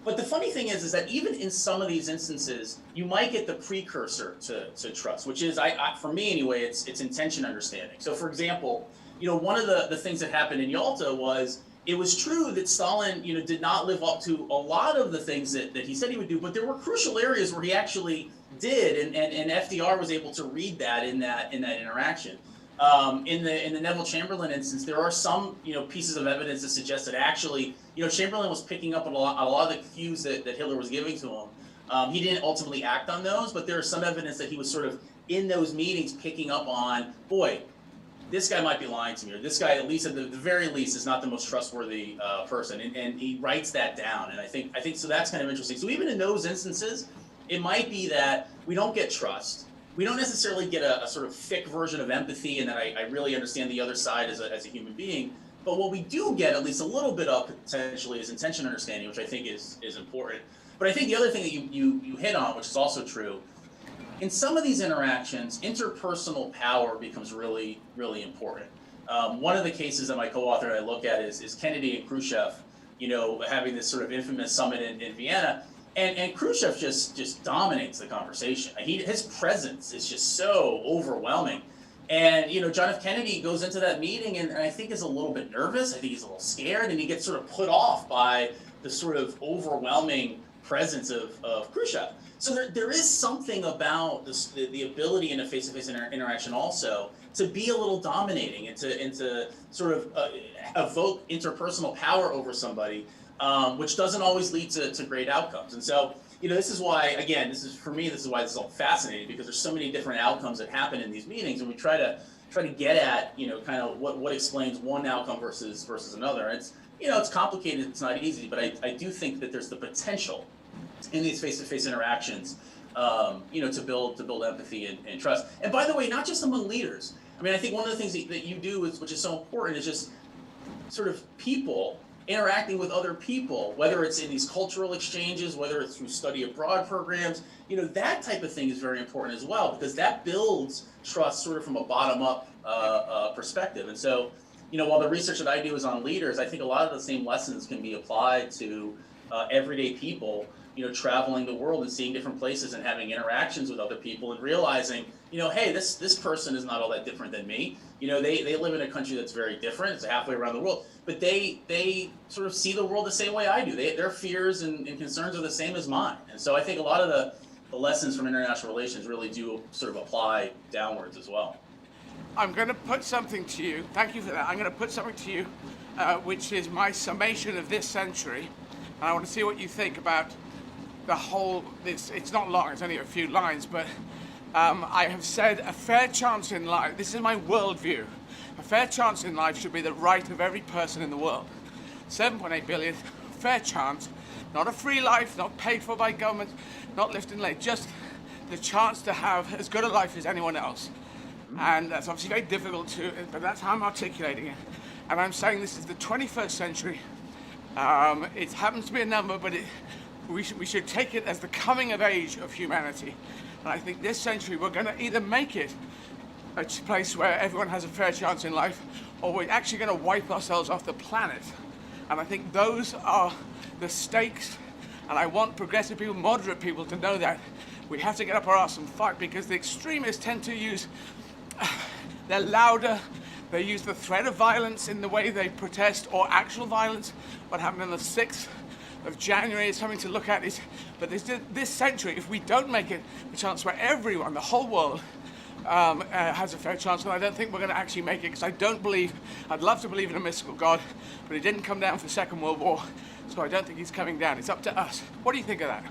But the funny thing is that even in some of these instances, you might get the precursor to trust, which is, for me anyway, it's intention understanding. So for example, one of the things that happened in Yalta was, it was true that Stalin, did not live up to a lot of the things that he said he would do, but there were crucial areas where he actually did, and FDR was able to read that in that interaction. In the Neville Chamberlain instance, there are some pieces of evidence that suggest that actually Chamberlain was picking up on a lot of the cues that Hitler was giving to him. He didn't ultimately act on those, but there is some evidence that he was sort of in those meetings picking up on, boy, this guy might be lying to me, or this guy, at least at the very least, is not the most trustworthy person, and he writes that down. And I think so. That's kind of interesting. So even in those instances, it might be that we don't get trust. We don't necessarily get a sort of thick version of empathy, and that I really understand the other side as a human being. But what we do get, at least a little bit of potentially, is intention understanding, which I think is important. But I think the other thing that you hit on, which is also true, in some of these interactions, interpersonal power becomes really, really important. One of the cases that my co-author and I look at is Kennedy and Khrushchev, having this sort of infamous summit in Vienna. And Khrushchev just dominates the conversation. His presence is just so overwhelming. And, John F. Kennedy goes into that meeting and I think is a little bit nervous. I think he's a little scared, and he gets sort of put off by the sort of overwhelming presence of Khrushchev. So there is something about this, the ability in a face-to-face interaction also to be a little dominating and to sort of evoke interpersonal power over somebody, which doesn't always lead to great outcomes. And so, this is why, again, this is why this is all fascinating, because there's so many different outcomes that happen in these meetings, and we try to get at, kind of what explains one outcome versus another. And it's complicated, it's not easy, but I do think that there's the potential in these face-to-face interactions, to build empathy and trust. And by the way, not just among leaders. I mean, I think one of the things that you do, which is so important, is just sort of people interacting with other people, whether it's in these cultural exchanges, whether it's through study abroad programs, that type of thing is very important as well, because that builds trust sort of from a bottom-up perspective. And so, while the research that I do is on leaders, I think a lot of the same lessons can be applied to everyday people, traveling the world and seeing different places and having interactions with other people and realizing, hey, this person is not all that different than me. They live in a country that's very different. It's halfway around the world, but they sort of see the world the same way I do. Their fears and concerns are the same as mine. And so I think a lot of the lessons from international relations really do sort of apply downwards as well. I'm going to put something to you. Thank you for that. I'm going to put something to you, which is my summation of this century. And I want to see what you think about the whole, it's not long, it's only a few lines, but I have said a fair chance in life, this is my worldview, a fair chance in life should be the right of every person in the world. 7.8 billion, fair chance, not a free life, not paid for by government, not lifted late, just the chance to have as good a life as anyone else. And that's obviously very difficult to, but that's how I'm articulating it. And I'm saying this is the 21st century. It happens to be a number, but we should take it as the coming of age of humanity. And I think this century we're going to either make it a place where everyone has a fair chance in life, or we're actually going to wipe ourselves off the planet. And I think those are the stakes. And I want progressive people, moderate people to know that we have to get up our arse and fight, because the extremists tend to use, they're louder, they use the threat of violence in the way they protest, or actual violence. What happened on the 6th of January is something to look at. But this century, if we don't make it a chance where everyone, the whole world, has a fair chance, and I don't think we're going to actually make it, because I'd love to believe in a mystical God, but he didn't come down for the Second World War, so I don't think he's coming down. It's up to us. What do you think of that?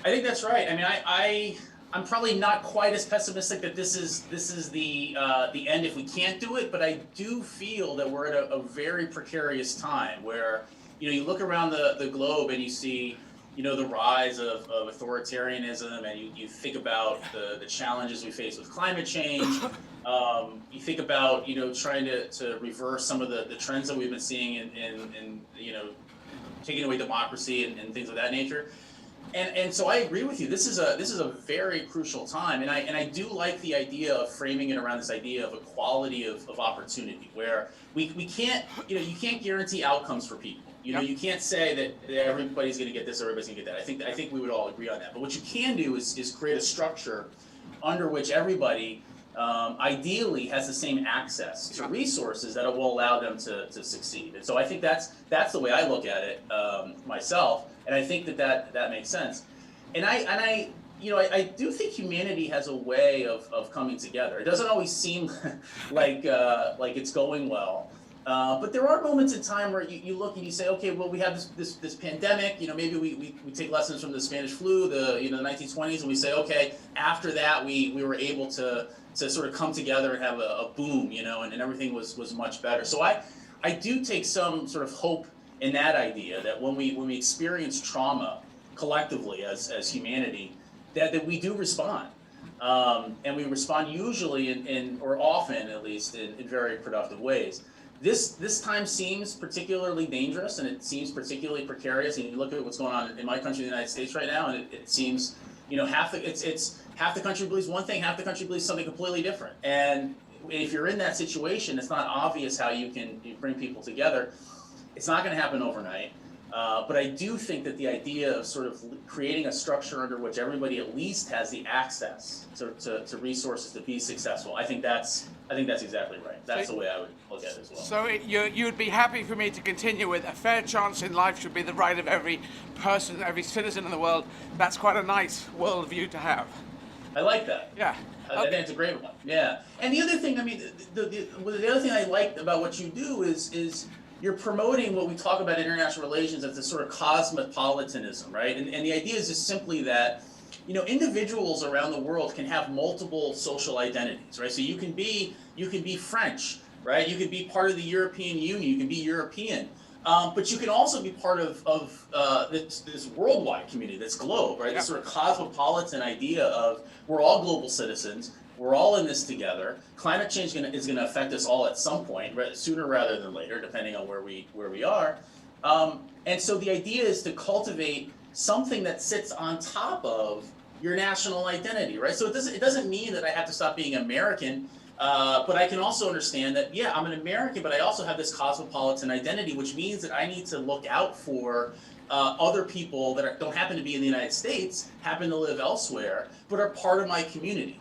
I think that's right. I mean, I'm probably not quite as pessimistic that this is the end if we can't do it, but I do feel that we're at a very precarious time where, you look around the globe and you see, the rise of authoritarianism, and you think about the challenges we face with climate change. You think about, trying to reverse some of the trends that we've been seeing in taking away democracy and things of that nature. And so I agree with you. This is a very crucial time, and I do like the idea of framing it around this idea of equality of opportunity, where we can't, you can't guarantee outcomes for people. You can't say that everybody's going to get this or everybody's going to get that. I think we would all agree on that. But what you can do is create a structure under which everybody ideally has the same access to resources that will allow them to succeed. And so I think that's the way I look at it myself, and I think that makes sense. And I do think humanity has a way of coming together. It doesn't always seem like it's going well. But there are moments in time where you look and you say, okay, well, we have this pandemic. Maybe we take lessons from the Spanish flu, the 1920s, and we say, okay, after that we were able to sort of come together and have a boom, and everything was much better. So I do take some sort of hope in that idea that when we experience trauma collectively as humanity, that we do respond. And we respond usually or often at least in very productive ways. This time seems particularly dangerous, and it seems particularly precarious. And you look at what's going on in my country, the United States, right now, and it seems You know, it's half the country believes one thing, half the country believes something completely different. And if you're in that situation, it's not obvious how you bring people together. It's not going to happen overnight. But I do think that the idea of sort of creating a structure under which everybody at least has the access to resources to be successful, I think that's exactly right. That's the way I would look at it as well. So you'd be happy for me to continue with a fair chance in life should be the right of every person, every citizen in the world. That's quite a nice worldview to have. I like that. Yeah. I think it's a great one. Yeah. And the other thing, I mean, the other thing I like about what you do is you're promoting what we talk about in international relations as this sort of cosmopolitanism, right? And the idea is just simply that, you know, individuals around the world can have multiple social identities, right? So you can be French, right? You can be part of the European Union. You can be European. But you can also be part of this worldwide community, this globe, right? This sort of cosmopolitan idea of we're all global citizens, we're all in this together. Climate change is going to affect us all at some point, sooner rather than later, depending on where we are. And so the idea is to cultivate something that sits on top of your national identity, right? So it doesn't mean that I have to stop being American. But I can also understand that, yeah, I'm an American, but I also have this cosmopolitan identity, which means that I need to look out for other people that don't happen to be in the United States, happen to live elsewhere, but are part of my community.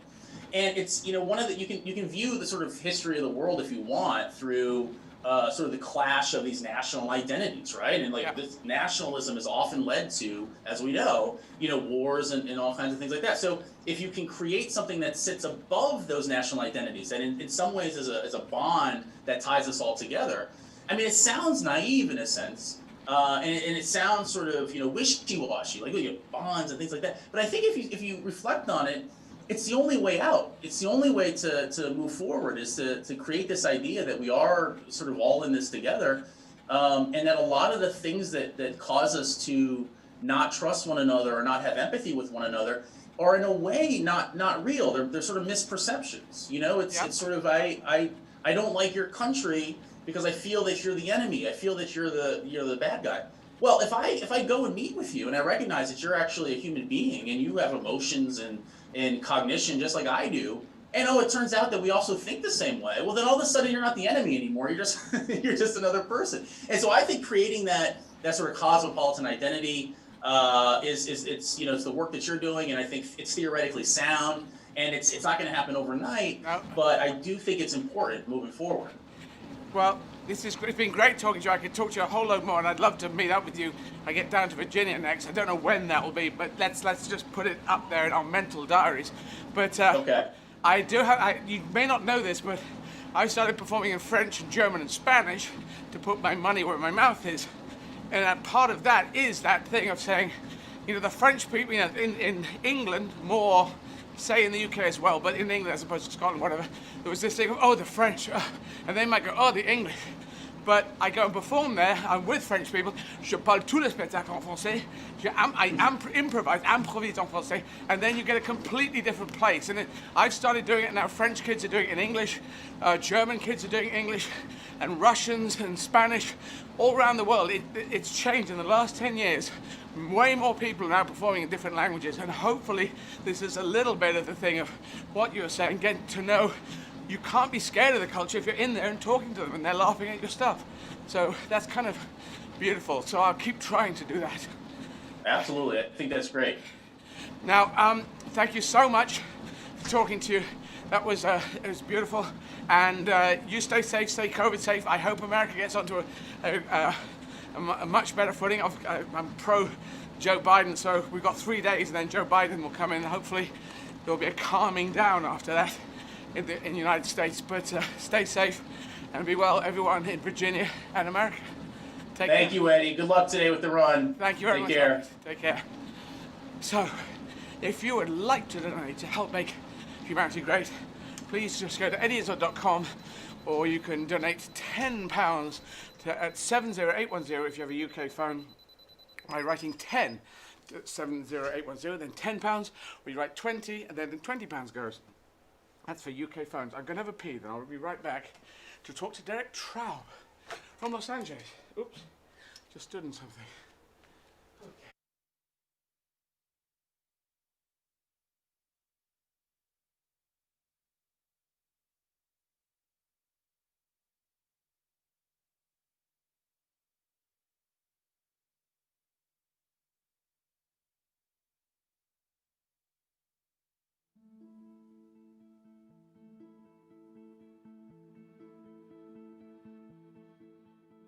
And it's, you know, you can view the sort of history of the world if you want through sort of the clash of these national identities, right? And this nationalism is often led to, as we know, you know, wars and all kinds of things like that. So if you can create something that sits above those national identities, and in some ways is a bond that ties us all together, I mean, it sounds naive in a sense, and it sounds sort of, you know, wishy-washy, like you have bonds and things like that. But I think if you reflect on it, it's the only way out. It's the only way to move forward is to create this idea that we are sort of all in this together, and that a lot of the things that cause us to not trust one another or not have empathy with one another are in a way not real. They're sort of misperceptions. You know, it's sort of I don't like your country because I feel that you're the enemy. I feel that you're the bad guy. Well, if I go and meet with you and I recognize that you're actually a human being and you have emotions and cognition just like I do, and it turns out that we also think the same way, well then all of a sudden you're not the enemy anymore, you're just another person. And so I think creating that sort of cosmopolitan identity it's you know, it's the work that you're doing, and I think it's theoretically sound, and it's not going to happen overnight, but I do think it's important moving forward. Well, it's been great talking to you. I could talk to you a whole load more, and I'd love to meet up with you. I get down to Virginia next. I don't know when that will be, but let's just put it up there in our mental diaries. But okay. I do have. You may not know this, but I started performing in French and German and Spanish to put my money where my mouth is, and part of that is that thing of saying, you know, the French people, you know, in England more. Say in the UK as well, but in England as opposed to Scotland, whatever, there was this thing of, the French, and they might go, the English. But I go and perform there, I'm with French people, je parle tous les spectacles en français, I improvise en français, and then you get a completely different place. And I've started doing it now, French kids are doing it in English, German kids are doing it in English, and Russians and Spanish, all around the world. It's changed in the last 10 years. Way more people are now performing in different languages, and hopefully this is a little bit of the thing of what you were saying, getting to know you can't be scared of the culture if you're in there and talking to them and they're laughing at your stuff. So that's kind of beautiful. So I'll keep trying to do that. Absolutely, I think that's great. Now, thank you so much for talking to you. That was it was beautiful, and you stay safe, stay COVID safe. I hope America gets onto a much better footing. I'm pro Joe Biden, so we've got 3 days, and then Joe Biden will come in. Hopefully, there will be a calming down after that in the United States. But stay safe and be well, everyone in Virginia and America. Thank you, Eddie. Good luck today with the run. Thank you very much. Take care. Take care. So, if you would like to donate to help make humanity great, please just go to eddieizzard.com, or you can donate £10 at 70810 if you have a UK phone by writing 10 to 70810, then £10, or you write 20, and then £20 goes. That's for UK phones. I'm going to have a pee, then I'll be right back to talk to Derek Traub from Los Angeles. Oops, just stood in something.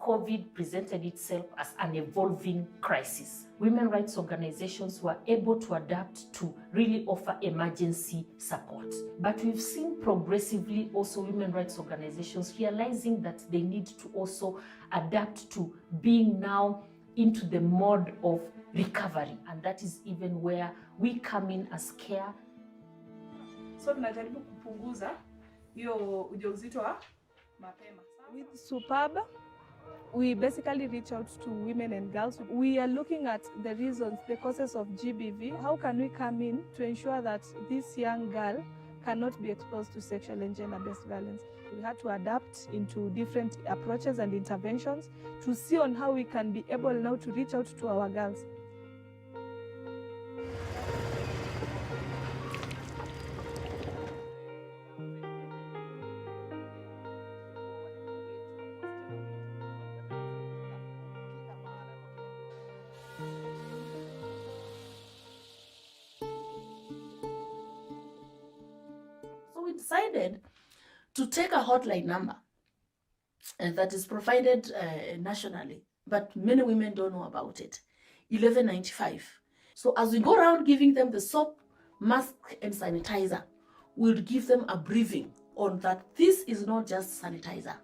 COVID presented itself as an evolving crisis. Women rights organizations were able to adapt to really offer emergency support. But we've seen progressively also women rights organizations realizing that they need to also adapt to being now into the mode of recovery. And that is even where we come in as care. So tunajaribu kupunguza hiyo ujauzito wa mapema. With Superb, we basically reach out to women and girls. We are looking at the reasons, the causes of GBV. How can we come in to ensure that this young girl cannot be exposed to sexual and gender-based violence? We had to adapt into different approaches and interventions to see on how we can be able now to reach out to our girls. We decided to take a hotline number that is provided nationally, but many women don't know about it, 1195. So as we go around giving them the soap, mask, and sanitizer, we'll give them a briefing on that this is not just sanitizer.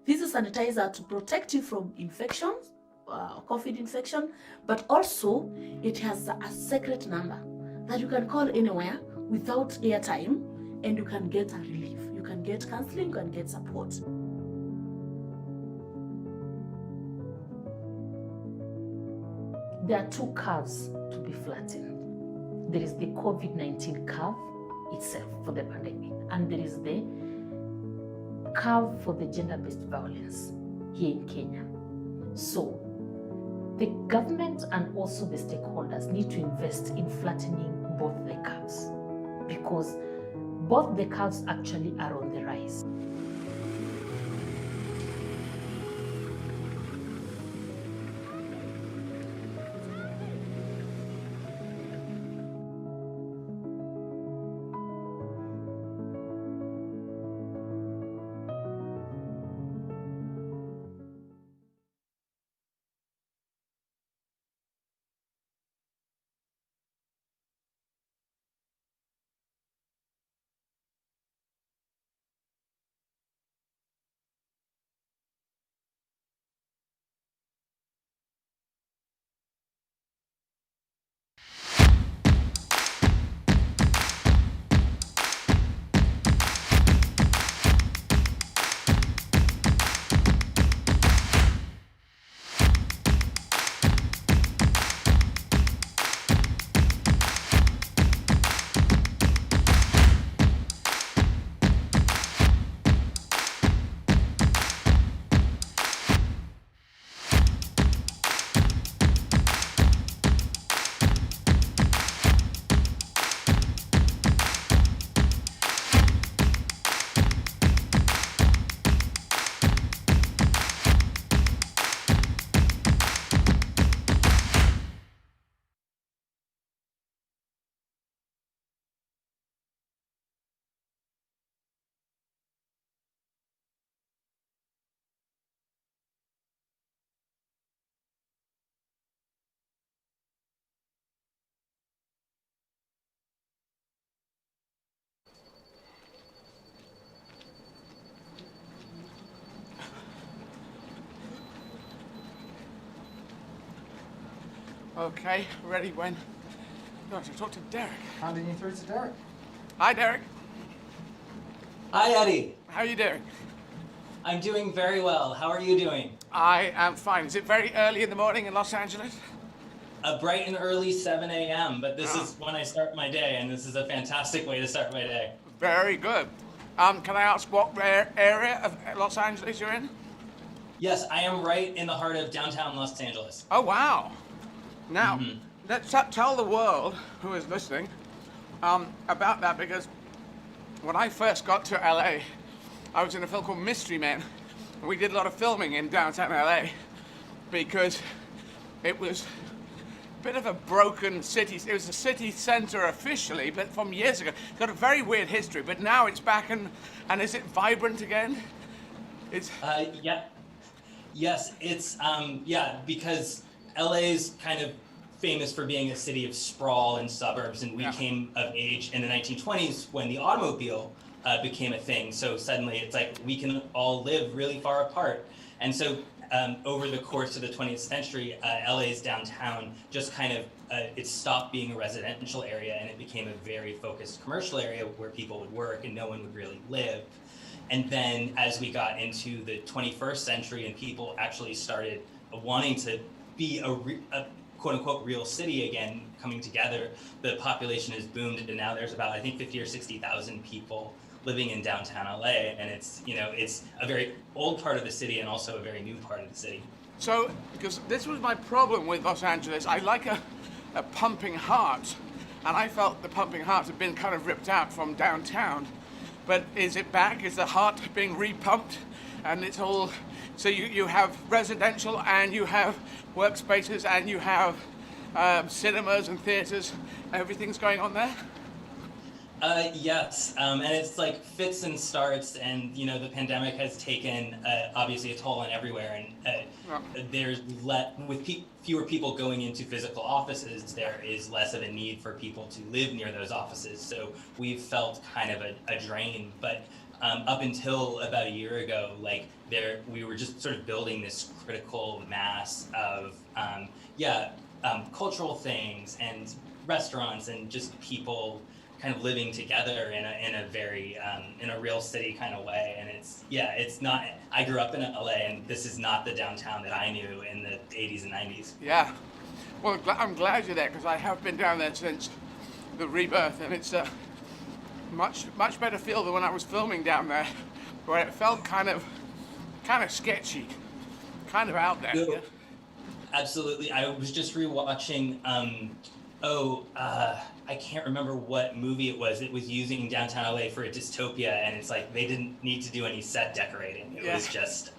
This is sanitizer to protect you from infections, COVID infection, but also it has a secret number that you can call anywhere without airtime, and you can get a relief. You can get counseling, you can get support. There are two curves to be flattened. There is the COVID-19 curve itself for the pandemic, and there is the curve for the gender-based violence here in Kenya. So the government and also the stakeholders need to invest in flattening both the curves, because both the curves actually are on the rise. Okay, ready when? You want to talk to Derek. Handing you through to Derek. Hi, Derek. Hi, Eddie. How are you doing? I'm doing very well. How are you doing? I am fine. Is it very early in the morning in Los Angeles? A bright and early 7 a.m., but this is when I start my day, and this is a fantastic way to start my day. Very good. Can I ask what area of Los Angeles you're in? Yes, I am right in the heart of downtown Los Angeles. Oh, wow. Now, let's tell the world who is listening about that, because when I first got to LA, I was in a film called Mystery Men. And we did a lot of filming in downtown LA because it was a bit of a broken city. It was a city center officially, but from years ago. It's got a very weird history, but now it's back and is it vibrant again? It's yeah. Yes, it's because LA's kind of famous for being a city of sprawl and suburbs, and we came of age in the 1920s when the automobile became a thing. So suddenly it's like we can all live really far apart. And so over the course of the 20th century, LA's downtown just kind of, it stopped being a residential area and it became a very focused commercial area where people would work and no one would really live. And then as we got into the 21st century and people actually started wanting to be a quote unquote real city again, coming together, the population has boomed, and now there's about, I think, 50 or 60,000 people living in downtown LA, and it's, you know, it's a very old part of the city and also a very new part of the city. So, because this was my problem with Los Angeles, I like a pumping heart, and I felt the pumping heart had been kind of ripped out from downtown. But is it back? Is the heart being repumped? And it's all, so you have residential and you have workspaces and you have cinemas and theaters. Everything's going on there? Yes, and it's like fits and starts, and you know the pandemic has taken obviously a toll on everywhere, and there's with fewer people going into physical offices, there is less of a need for people to live near those offices. So we've felt kind of a drain, but up until about a year ago, like we were just sort of building this critical mass of cultural things and restaurants and just people kind of living together in a very in a real city kind of way. And it's not, I grew up in LA and this is not the downtown that I knew in the 80s and 90s. Yeah, well, I'm glad you're there, because I have been down there since the rebirth, and it's a much better feel than when I was filming down there, where it felt kind of sketchy, kind of out there. No, absolutely. I was just rewatching I can't remember what movie it was. It was using downtown LA for a dystopia, and it's like they didn't need to do any set decorating. It was just,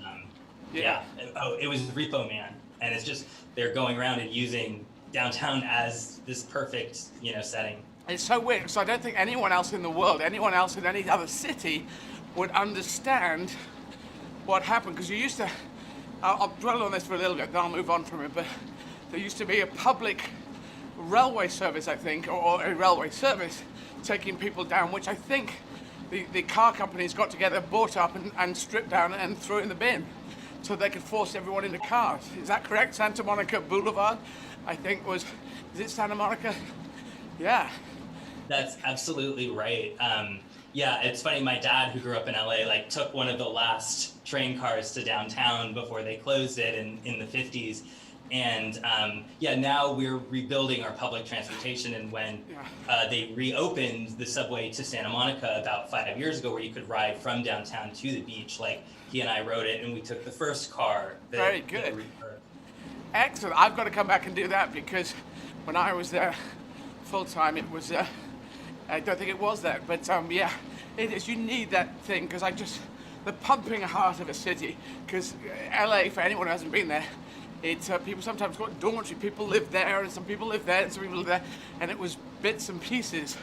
it was Repo Man, and it's just they're going around and using downtown as this perfect, setting. It's so weird, because I don't think anyone else in the world, anyone else in any other city, would understand what happened. Because you used to, I'll dwell on this for a little bit, then I'll move on from it. But there used to be a public railway service, I think, or a railway service taking people down, which I think the car companies got together, bought up and stripped down and threw in the bin so they could force everyone into cars. Is that correct? Santa Monica Boulevard, I think is it Santa Monica? Yeah. That's absolutely right. It's funny, my dad, who grew up in LA, took one of the last train cars to downtown before they closed it in the 50s. And now we're rebuilding our public transportation. And when they reopened the subway to Santa Monica about 5 years ago, where you could ride from downtown to the beach, he and I rode it, and we took the first car. Very good. Excellent. I've got to come back and do that, because when I was there full time, it was, I don't think it was that, but it is. You need that thing, because the pumping heart of a city, because LA, for anyone who hasn't been there, it's people sometimes call it dormitory. People live there, and some people live there, and some people live there, and it was bits and pieces.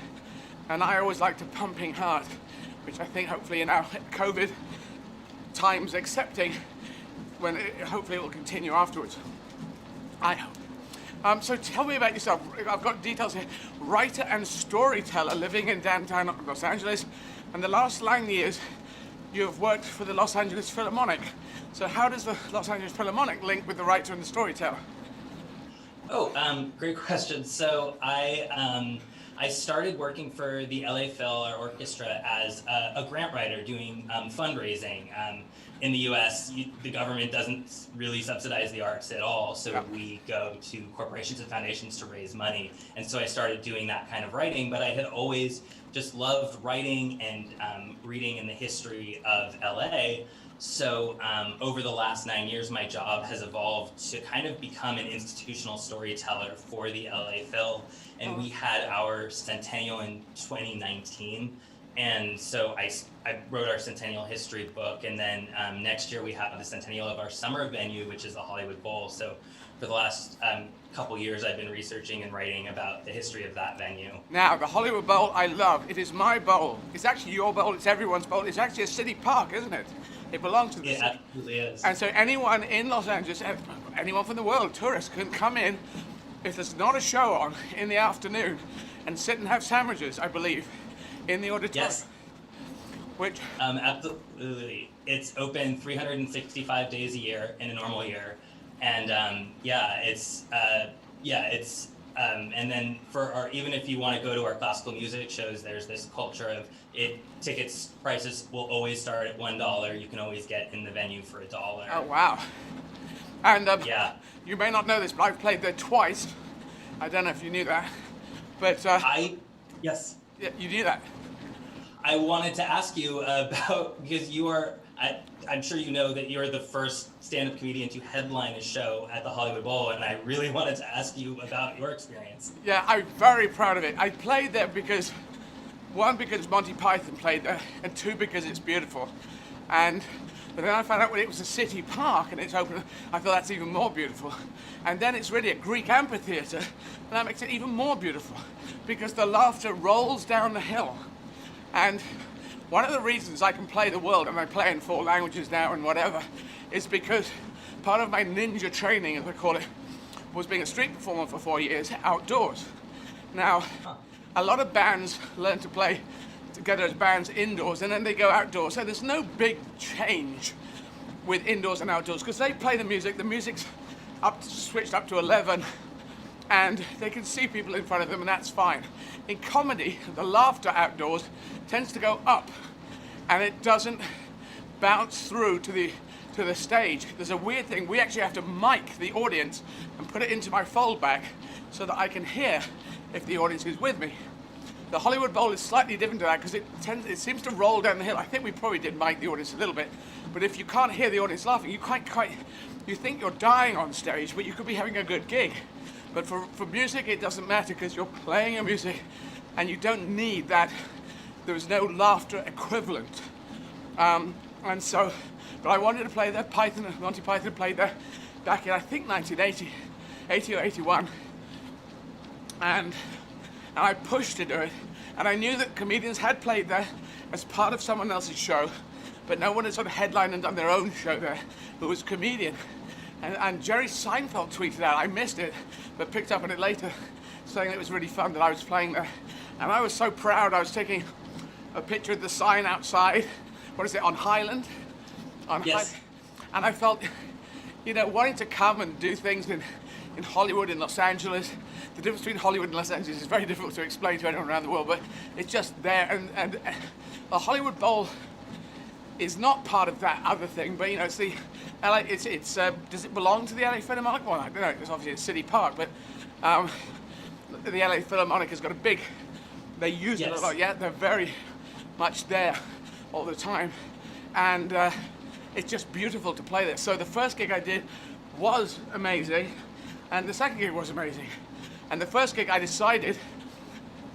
And I always liked a pumping heart, which I think hopefully in our COVID times accepting, hopefully it will continue afterwards. I hope. So tell me about yourself. I've got details here. Writer and storyteller living in downtown Los Angeles, and the last 9 years you've worked for the Los Angeles Philharmonic. So how does the Los Angeles Philharmonic link with the writer and the storyteller? Great question. So I started working for the LA Phil Orchestra as a grant writer doing fundraising. In the US, the government doesn't really subsidize the arts at all, so we go to corporations and foundations to raise money. And so I started doing that kind of writing, but I had always just loved writing and reading in the history of LA. So over the last 9 years, my job has evolved to kind of become an institutional storyteller for the LA Phil. And we had our centennial in 2019. And so I wrote our centennial history book, and then next year we have the centennial of our summer venue, which is the Hollywood Bowl. So for the last couple years, I've been researching and writing about the history of that venue. Now, the Hollywood Bowl I love. It is my bowl. It's actually your bowl. It's everyone's bowl. It's actually a city park, isn't it? It belongs to the city. It absolutely is. And so anyone in Los Angeles, anyone from the world, tourists, can come in if there's not a show on in the afternoon and sit and have sandwiches, I believe, in the auditorium. Yes. Which? Absolutely. It's open 365 days a year in a normal year. And and then even if you want to go to our classical music shows, there's this culture of tickets prices will always start at $1. You can always get in the venue for $1. Oh, wow. And you may not know this, but I've played there twice. I don't know if you knew that, but yes. Yeah, you knew that. I wanted to ask you about, because you are, I'm sure you know that you're the first stand-up comedian to headline a show at the Hollywood Bowl, and I really wanted to ask you about your experience. Yeah, I'm very proud of it. I played there because, one, because Monty Python played there, and two, because it's beautiful. But then I found out when it was a city park and it's open, I thought that's even more beautiful. And then it's really a Greek amphitheater, and that makes it even more beautiful because the laughter rolls down the hill. And one of the reasons I can play the world, and I play in 4 languages now and whatever, is because part of my ninja training, as I call it, was being a street performer for 4 years outdoors. Now, a lot of bands learn to play together as bands indoors, and then they go outdoors. So there's no big change with indoors and outdoors because they play the music's switched up to 11, and they can see people in front of them, and that's fine. In comedy, the laughter outdoors tends to go up, and it doesn't bounce through to the stage. There's a weird thing. We actually have to mic the audience and put it into my foldback so that I can hear if the audience is with me. The Hollywood Bowl is slightly different to that because it seems to roll down the hill. I think we probably did mic the audience a little bit, but if you can't hear the audience laughing, you think you're dying on stage, but you could be having a good gig. But for music, it doesn't matter because you're playing your music and you don't need that. There's no laughter equivalent. But I wanted to play there. Monty Python played there back in, I think, 1980, 80 or 81. And I pushed to do it. And I knew that comedians had played there as part of someone else's show, but no one had sort of headlined and done their own show there who was a comedian. And Jerry Seinfeld tweeted out, I missed it, but picked up on it later, saying it was really fun that I was playing there. And I was so proud. I was taking a picture of the sign outside, on Highland? Yes. And I felt, wanting to come and do things in Hollywood, in Los Angeles. The difference between Hollywood and Los Angeles is very difficult to explain to anyone around the world, but it's just there. And the Hollywood Bowl is not part of that other thing, but it's the LA. Does it belong to the LA Philharmonic? Well, I don't know. It's obviously a city park, but the LA Philharmonic has got a big. They use it a lot. Yeah, they're very much there all the time, and it's just beautiful to play there. So the first gig I did was amazing, and the second gig was amazing. And the first gig I decided,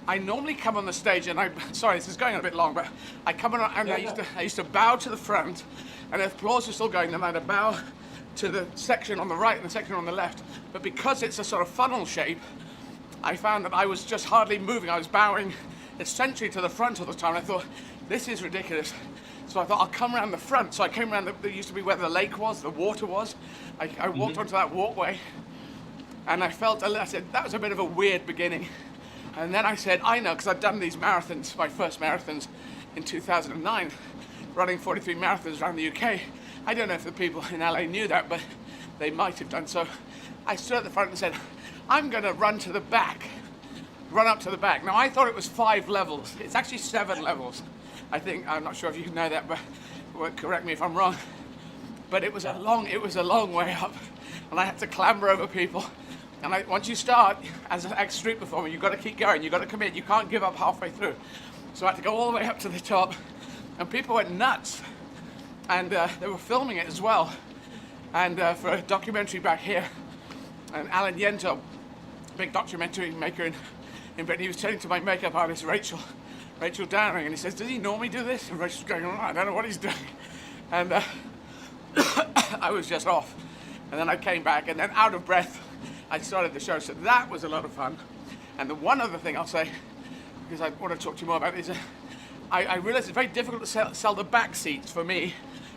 I normally come on the stage and sorry, this is going on a bit long, but I come on and I used to bow to the front, and the applause was still going, then I'd bow to the section on the right and the section on the left. But because it's a sort of funnel shape, I found that I was just hardly moving. I was bowing essentially to the front all the time. I thought, this is ridiculous. So I thought, I'll come around the front. So I came around, there used to be where the lake was, the water was. I walked onto that walkway, and I said, that was a bit of a weird beginning. And then I said, I know, because I'd done these marathons, my first marathons in 2009, running 43 marathons around the UK. I don't know if the people in LA knew that, but they might have done. So I stood at the front and said, I'm going to run up to the back. Now, I thought it was 5 levels. It's actually 7 levels, I think. I'm not sure if you know that, but correct me if I'm wrong. But it was a long way up, and I had to clamber over people. And once you start as an ex-street performer, you've got to keep going. You've got to commit. You can't give up halfway through. So I had to go all the way up to the top, and people went nuts. And they were filming it as well. And for a documentary back here, and Alan Yento, big documentary maker in Britain, he was saying to my makeup artist, Rachel, Rachel Downing, and he says, does he normally do this? And Rachel's going, I don't know what he's doing. And I was just off. And then I came back, and then out of breath, I started the show. So that was a lot of fun. And the one other thing I'll say, because I want to talk to you more about, is I realized it's very difficult to sell the back seats for me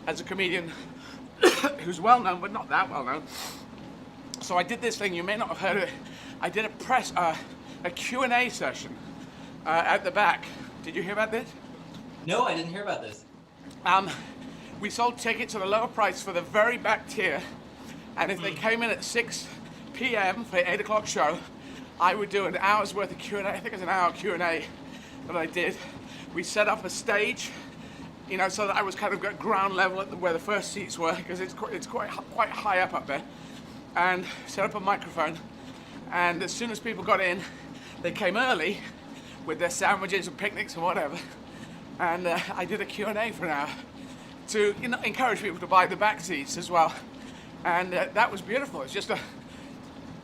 as a comedian who's well known, but not that well known. So I did this thing, you may not have heard of it. I did a Q&A session at the back. Did you hear about this? No, I didn't hear about this. We sold tickets at a lower price for the very back tier, and if they came in at 6 p.m. for the 8 o'clock show, I would do an hour's worth of Q&A. I think it was an hour Q&A that I did. We set up a stage, you know, so that I was kind of at ground level at where the first seats were, because it's quite high up there, and set up a microphone. And as soon as people got in, they came early with their sandwiches and picnics and whatever. And I did a Q&A for an hour to, you know, encourage people to buy the back seats as well. And that was beautiful. It's just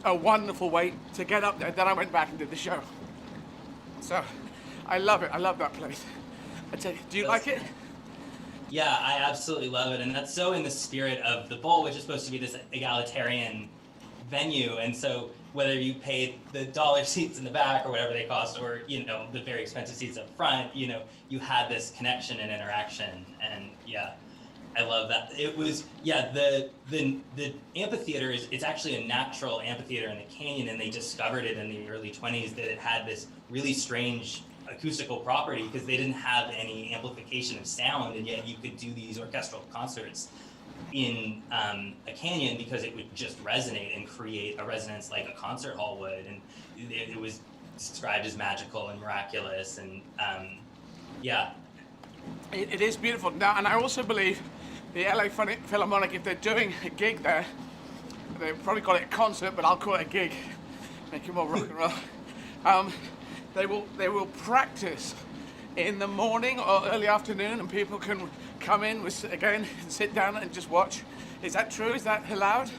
a wonderful way to get up there. Then I went back and did the show. So I love it. I love that place. I tell you, do you like it? Yeah, I absolutely love it. And that's so in the spirit of the bowl, which is supposed to be this egalitarian venue. And so whether you paid the dollar seats in the back or whatever they cost, or, you know, the very expensive seats up front, you know, you had this connection and interaction. And yeah, I love that. It was, yeah, the amphitheater it's actually a natural amphitheater in the canyon, and they discovered it in the early 20s that it had this really strange acoustical property because they didn't have any amplification of sound, and yet you could do these orchestral concerts in a canyon because it would just resonate and create a resonance like a concert hall would, and it was described as magical and miraculous, and yeah. It is beautiful. Now, and I also believe the LA Philharmonic, if they're doing a gig there, they probably call it a concert, but I'll call it a gig, make it more rock and roll. They will practice in the morning or early afternoon, and people can come in again and sit down and just watch. Is that true? Is that allowed?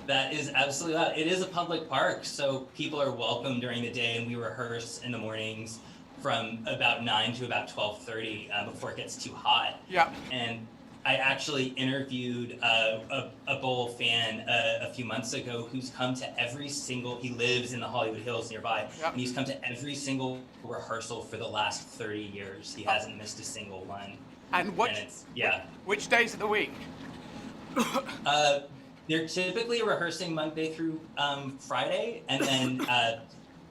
That is absolutely allowed. It is a public park, so people are welcome during the day, and we rehearse in the mornings from about 9 to about 12:30 before it gets too hot. Yeah. And I actually interviewed a Bowl fan a few months ago who's come to every single, he lives in the Hollywood Hills nearby, yep. And he's come to every single rehearsal for the last 30 years. He hasn't missed a single one. And which days of the week? They're typically rehearsing Monday through Friday, and then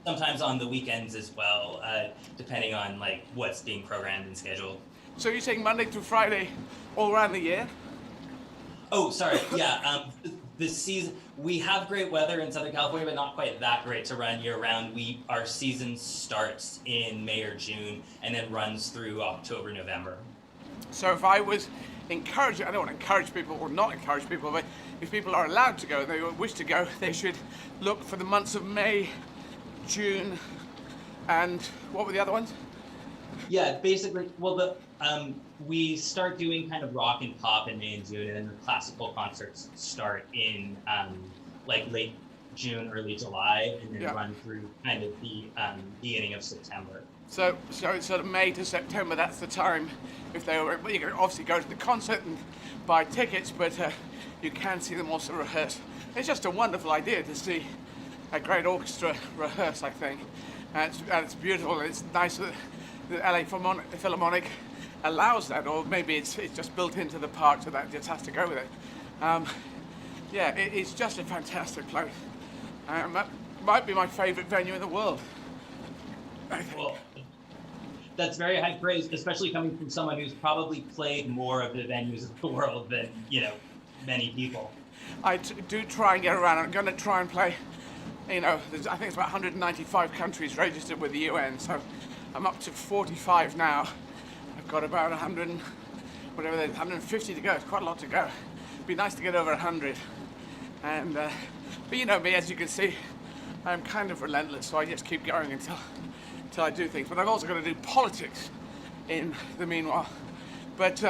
sometimes on the weekends as well, depending on like what's being programmed and scheduled. So you're saying Monday through Friday all around the year? Oh, sorry. Yeah. This season, we have great weather in Southern California, but not quite that great to run year round. Our season starts in May or June and then runs through October, November. So if I was encouraging, I don't want to encourage people or not encourage people, but if people are allowed to go, they wish to go, they should look for the months of May, June, and what were the other ones? Yeah, basically, well, we start doing kind of rock and pop in May and June, and then the classical concerts start in like late June, early July, and then run through kind of the beginning of September. So sort of May to September, that's the time. If they were, well, you can obviously go to the concert and buy tickets, but you can see them also rehearse. It's just a wonderful idea to see a great orchestra rehearse, I think. And it's beautiful. It's nice that the LA Philharmonic allows that, or maybe it's just built into the park, so that just has to go with it. Yeah, it's just a fantastic place. That might be my favorite venue in the world. Well, that's very high praise, especially coming from someone who's probably played more of the venues of the world than, you know, many people. I do try and get around. I'm going to try and play, you know, I think it's about 195 countries registered with the UN, so I'm up to 45 now. I've got about 150 to go. It's quite a lot to go. It'd be nice to get over 100. And, but you know me, as you can see, I'm kind of relentless, so I just keep going until I do things. But I've also got to do politics in the meanwhile. But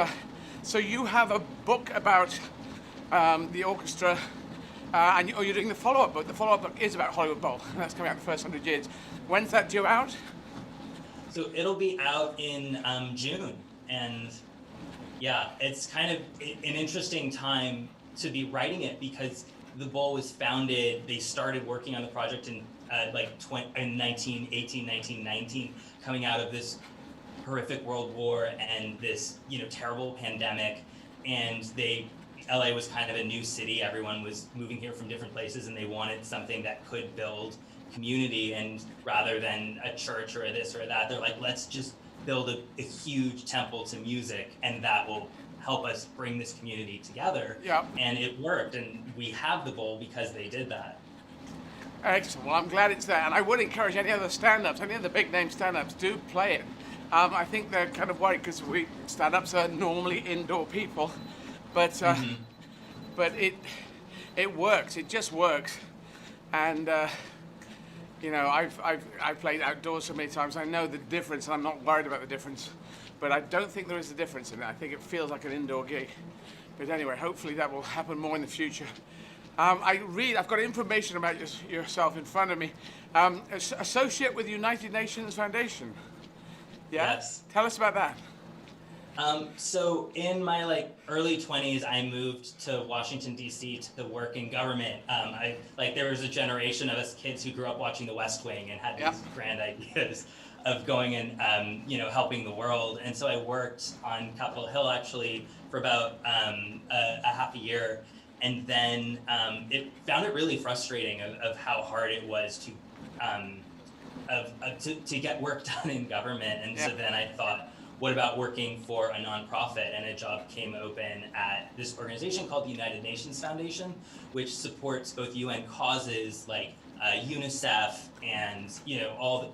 so you have a book about the orchestra, and you're doing the follow-up book. The follow-up book is about Hollywood Bowl, and that's coming out in the first 100 years. When's that due out? So it'll be out in June, and yeah, it's kind of an interesting time to be writing it because the Bowl was founded. They started working on the project in in 1919, coming out of this horrific World War and this terrible pandemic, and LA was kind of a new city. Everyone was moving here from different places, and they wanted something that could build community. And rather than a church or a this or that, they're like, let's just build a huge temple to music, and that will help us bring this community together. Yeah. And it worked, and we have the Bowl because they did that. Excellent. Well, I'm glad it's there, and I would encourage any other stand-ups, any of the big name stand-ups, do play it. I think they're kind of worried because we stand-ups are normally indoor people, but but it works. It just works, and I've played outdoors so many times. I know the difference, and I'm not worried about the difference. But I don't think there is a difference in it. I think it feels like an indoor gig. But anyway, hopefully that will happen more in the future. I've got information about yourself in front of me. Associate with United Nations Foundation. Yeah? Yes. Tell us about that. So in my early 20s, I moved to Washington, D.C. to work in government. There was a generation of us kids who grew up watching The West Wing and had these grand ideas of going and helping the world. And so I worked on Capitol Hill actually for about a half a year, and then found it really frustrating of how hard it was to get work done in government. And so then I thought, what about working for a nonprofit? And a job came open at this organization called the United Nations Foundation, which supports both UN causes like UNICEF and all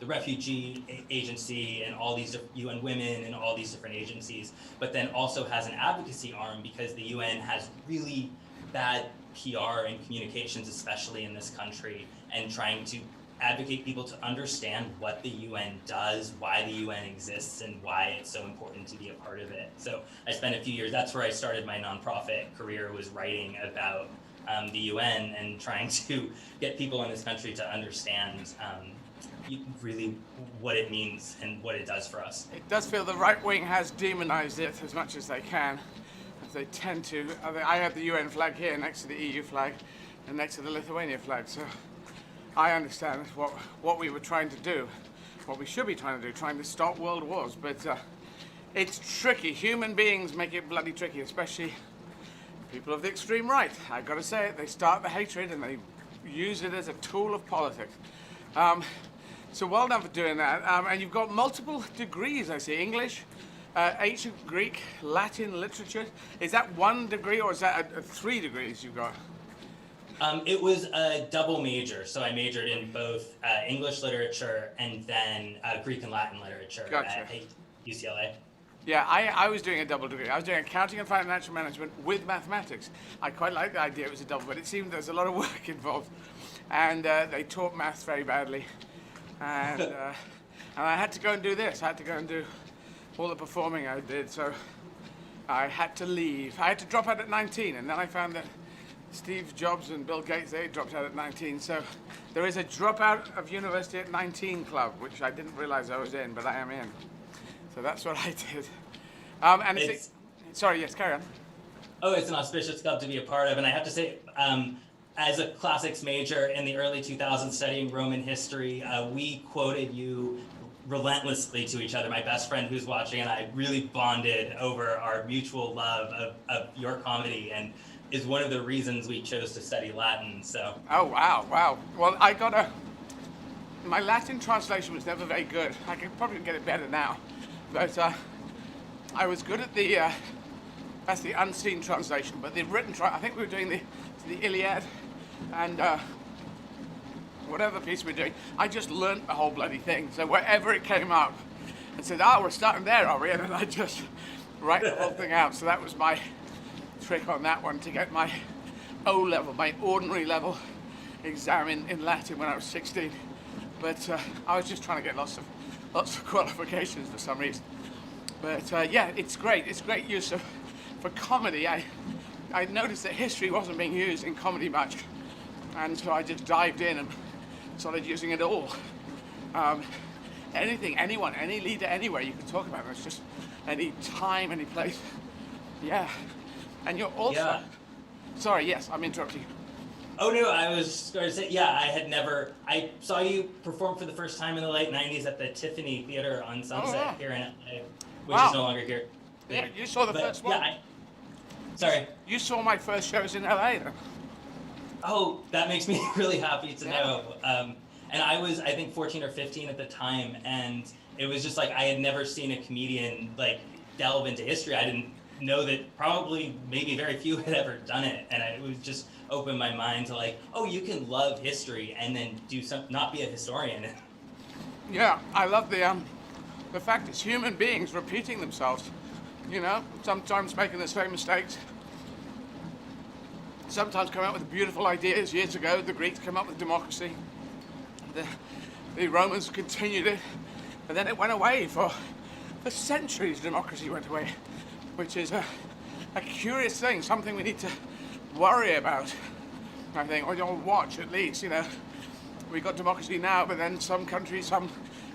the refugee agency and all these UN Women and all these different agencies, but then also has an advocacy arm because the UN has really bad PR and communications, especially in this country, and trying to advocate people to understand what the UN does, why the UN exists, and why it's so important to be a part of it. So I spent a few years, that's where I started my nonprofit career, was writing about the UN and trying to get people in this country to understand really what it means and what it does for us. It does feel the right wing has demonized it as much as they can, as they tend to. I have the UN flag here next to the EU flag and next to the Lithuania flag, so I understand what we were trying to do, what we should be trying to do, trying to stop world wars, but it's tricky. Human beings make it bloody tricky, especially people of the extreme right. I've got to say it, they start the hatred and they use it as a tool of politics. So well done for doing that. And you've got multiple degrees, I see. English, ancient Greek, Latin literature. Is that one degree or is that 3 degrees you've got? It was a double major, so I majored in both English literature and then Greek and Latin literature at UCLA. Yeah, I was doing a double degree. I was doing accounting and financial management with mathematics. I quite liked the idea it was a double, but it seemed there's a lot of work involved. And they taught maths very badly. And I had to go and do this. I had to go and do all the performing I did, so I had to leave. I had to drop out at 19, and then I found that Steve Jobs and Bill Gates, they dropped out at 19. So there is a dropout of university at 19 club, which I didn't realize I was in, but I am in. So that's what I did. And sorry, yes, carry on. Oh, it's an auspicious club to be a part of. And I have to say, as a classics major in the early 2000s studying Roman history, we quoted you relentlessly to each other. My best friend who's watching and I really bonded over our mutual love of your comedy, and is one of the reasons we chose to study Latin. So. Oh, wow. Well, my Latin translation was never very good. I could probably get it better now. But I was good at that's the unseen translation, but the written I think we were doing the Iliad and whatever piece we were doing, I just learnt the whole bloody thing. So wherever it came up and said, we're starting there, are we? And then I just write the whole thing out. So that was my trick on that one, to get my O level, my ordinary level exam in Latin when I was 16. But I was just trying to get lots of qualifications for some reason. But yeah, it's great. It's great use for comedy. I noticed that history wasn't being used in comedy much, and so I just dived in and started using it all. anything, anyone, any leader, anywhere you can talk about. It's just any time, any place. Yeah. And you're also... Yeah. Sorry, yes, I'm interrupting you. Oh no, I was going to say, yeah, I saw you perform for the first time in the late 90s at the Tiffany Theater on Sunset here in LA, which is no longer here. Yeah, you saw the first one. Yeah, sorry. You saw my first shows in LA then? Oh, that makes me really happy to know. And I was, I think, 14 or 15 at the time, and it was just like I had never seen a comedian like delve into history. I didn't know that probably maybe very few had ever done it, and it was just opened my mind to like, oh, you can love history and then do some, not be a historian. Yeah, I love the fact it's human beings repeating themselves. You know, sometimes making the same mistakes. Sometimes come up with beautiful ideas. Years ago, the Greeks came up with democracy. The Romans continued it, but then it went away for centuries. Democracy went away, which is a curious thing, something we need to worry about, I think, or watch at least. You know, we got democracy now, but then some countries, some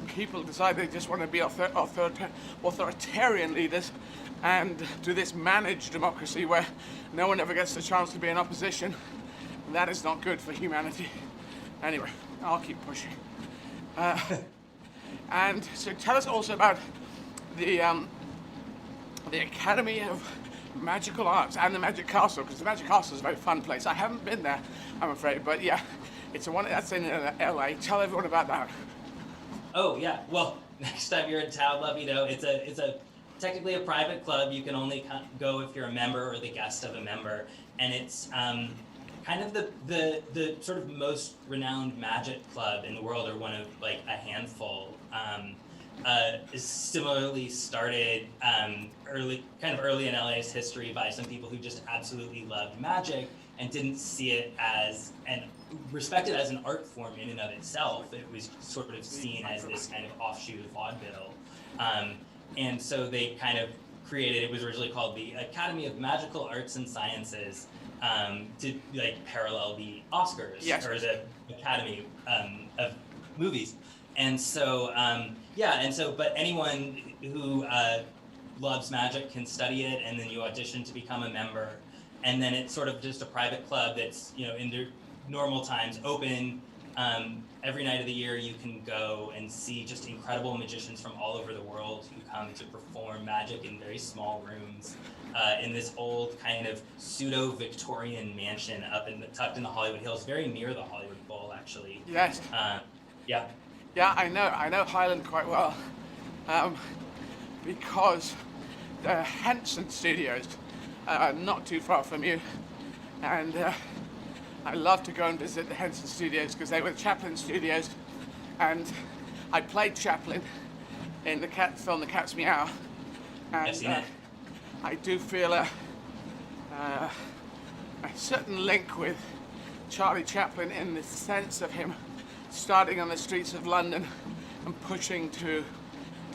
people decide they just want to be authoritarian leaders and do this managed democracy where no one ever gets the chance to be in opposition. And that is not good for humanity. Anyway, I'll keep pushing. And so tell us also about the Academy of Magical Arts and the Magic Castle, because the Magic Castle is a very fun place. I haven't been there, I'm afraid, but yeah, it's the one that's in LA. Tell everyone about that. Oh yeah, well, next time you're in town, let me know. It's a technically a private club. You can only go if you're a member or the guest of a member, and it's kind of the sort of most renowned magic club in the world, or one of like a handful. Is similarly started early in LA's history by some people who just absolutely loved magic and didn't see it as and respect it as an art form in and of itself. It was sort of seen as this kind of offshoot of vaudeville. And so they kind of created, it was originally called the Academy of Magical Arts and Sciences, to like parallel the Oscars, yes, or the Academy of Movies. And so, but anyone who loves magic can study it, and then you audition to become a member. And then it's sort of just a private club that's, you know, in the normal times open. Every night of the year you can go and see just incredible magicians from all over the world who come to perform magic in very small rooms in this old kind of pseudo-Victorian mansion tucked in the Hollywood Hills, very near the Hollywood Bowl, actually. Yes. Yeah. Yeah, I know Highland quite well, because the Henson Studios are not too far from you, and I love to go and visit the Henson Studios because they were the Chaplin Studios, and I played Chaplin in the film The Cat's Meow, and I do feel a certain link with Charlie Chaplin in the sense of him starting on the streets of London and pushing to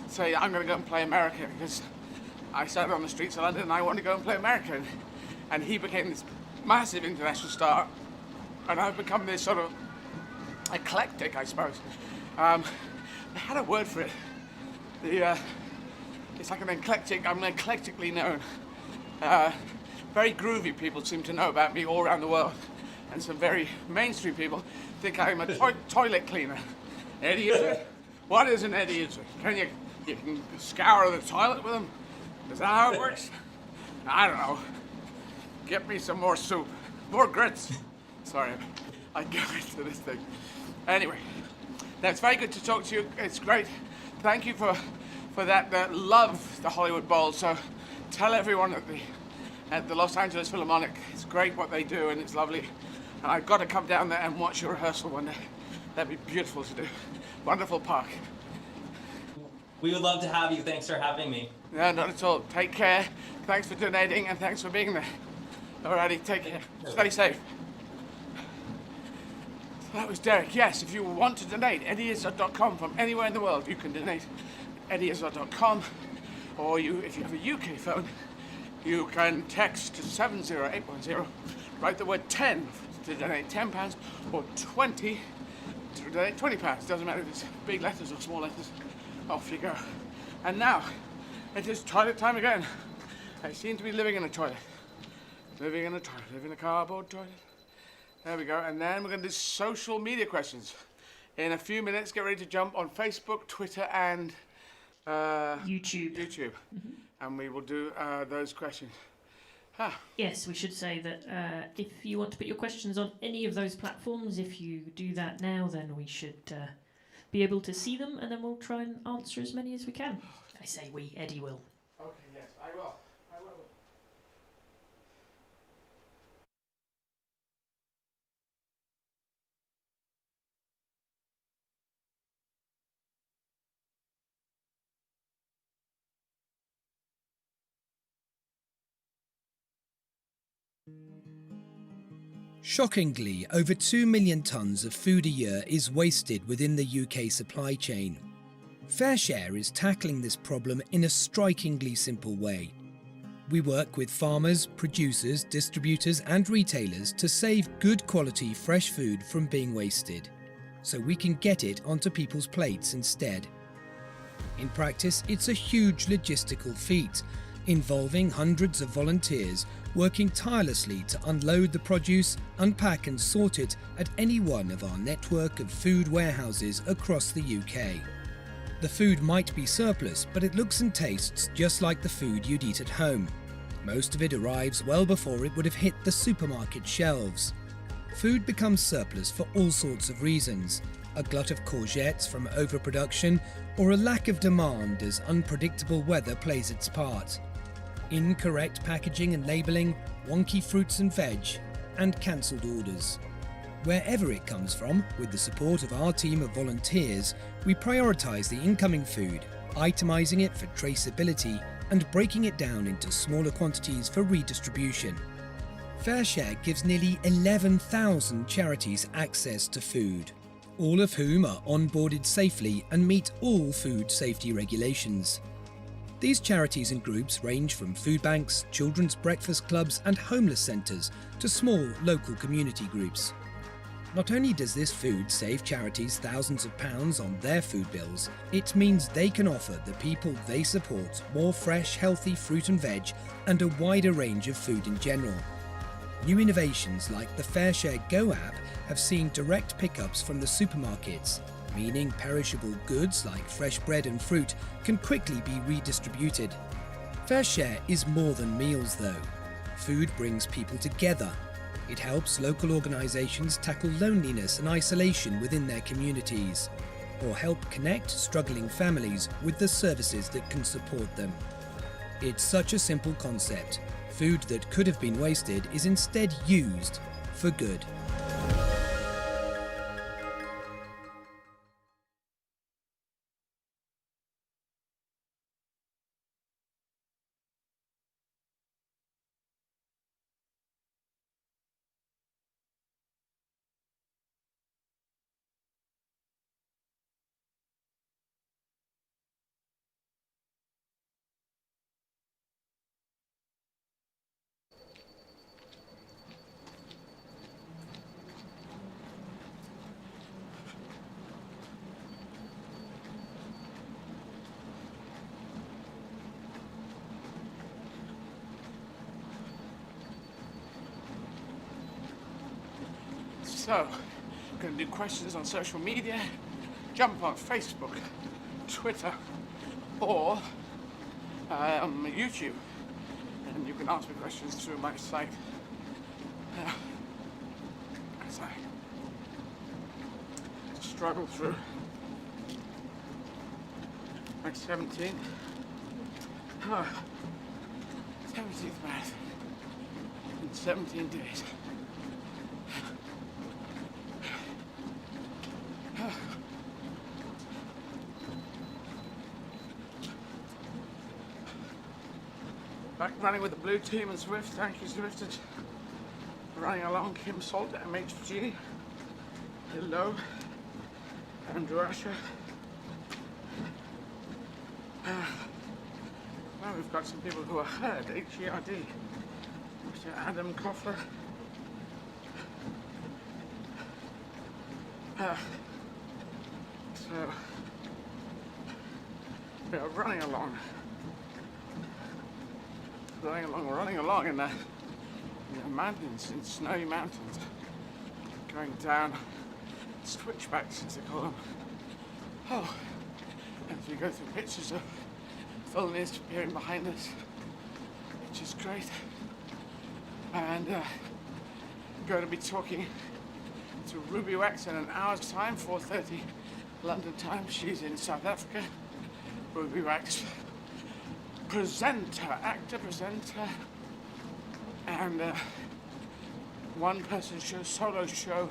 say, I'm going to go and play America because I started on the streets of London and I want to go and play America. And he became this massive international star, and I've become this sort of eclectic, I suppose. I had a word for it. It's like an eclectic, I'm eclectically known. Very groovy people seem to know about me all around the world, and some very mainstream people think I'm a toilet cleaner. Eddie Izzard? What is an Eddie Izzard? You can scour the toilet with them? Is that how it works? I don't know. Get me some more soup. More grits. Sorry, I go into this thing. Anyway, it's very good to talk to you. It's great. Thank you for that love the Hollywood Bowl. So tell everyone at the Los Angeles Philharmonic, it's great what they do and it's lovely. And I've got to come down there and watch your rehearsal one day. That'd be beautiful to do. Wonderful park. We would love to have you. Thanks for having me. No, not at all. Take care. Thanks for donating and thanks for being there. Alrighty, take care. Stay safe. That was Derek. Yes, if you want to donate, eddyizzard.com from anywhere in the world, you can donate eddyizzard.com, or if you have a UK phone, you can text to 70810, write the word 10 to donate £10, or 20 £20, doesn't matter if it's big letters or small letters. Off you go. And now, it is toilet time again. I seem to be living in a toilet. Living in a toilet, living in a cardboard toilet. There we go, and then we're going to do social media questions. In a few minutes, get ready to jump on Facebook, Twitter, and YouTube. Mm-hmm. And we will do those questions. Yes, we should say that if you want to put your questions on any of those platforms, if you do that now, then we should be able to see them, and then we'll try and answer as many as we can. I say we, Eddie will. Okay, yes, I will. Shockingly, over 2 million tonnes of food a year is wasted within the UK supply chain. FareShare is tackling this problem in a strikingly simple way. We work with farmers, producers, distributors and retailers to save good quality fresh food from being wasted, so we can get it onto people's plates instead. In practice, it's a huge logistical feat, involving hundreds of volunteers working tirelessly to unload the produce, unpack and sort it at any one of our network of food warehouses across the UK. The food might be surplus, but it looks and tastes just like the food you'd eat at home. Most of it arrives well before it would have hit the supermarket shelves. Food becomes surplus for all sorts of reasons: a glut of courgettes from overproduction, or a lack of demand as unpredictable weather plays its part. Incorrect packaging and labelling, wonky fruits and veg, and cancelled orders. Wherever it comes from, with the support of our team of volunteers, we prioritise the incoming food, itemising it for traceability and breaking it down into smaller quantities for redistribution. FareShare gives nearly 11,000 charities access to food, all of whom are onboarded safely and meet all food safety regulations. These charities and groups range from food banks, children's breakfast clubs and homeless centres to small local community groups. Not only does this food save charities thousands of pounds on their food bills, it means they can offer the people they support more fresh, healthy fruit and veg and a wider range of food in general. New innovations like the FareShare Go app have seen direct pickups from the supermarkets, meaning perishable goods like fresh bread and fruit can quickly be redistributed. FareShare is more than meals though. Food brings people together. It helps local organisations tackle loneliness and isolation within their communities, or help connect struggling families with the services that can support them. It's such a simple concept. Food that could have been wasted is instead used for good. So, I'm going to do questions on social media. Jump on Facebook, Twitter, or YouTube. And you can ask me questions through my site. As I struggle through my 17th marathon in 17 days. Back running with the blue team and Swift, thank you Swifted. Running along Kim Salt at MHG. Hello. Andrew Asher. Well, we've got some people who are hurt, HERD. Mr. Adam Koffler. So we are running along in the mountains, in snowy mountains, going down switchbacks, as they call them. Oh, and we go through pictures of Vilnius appearing behind us, which is great. And going to be talking to Ruby Wax in an hour's time, 4:30 London time. She's in South Africa. Ruby Wax, actor presenter, and one-person show, solo show.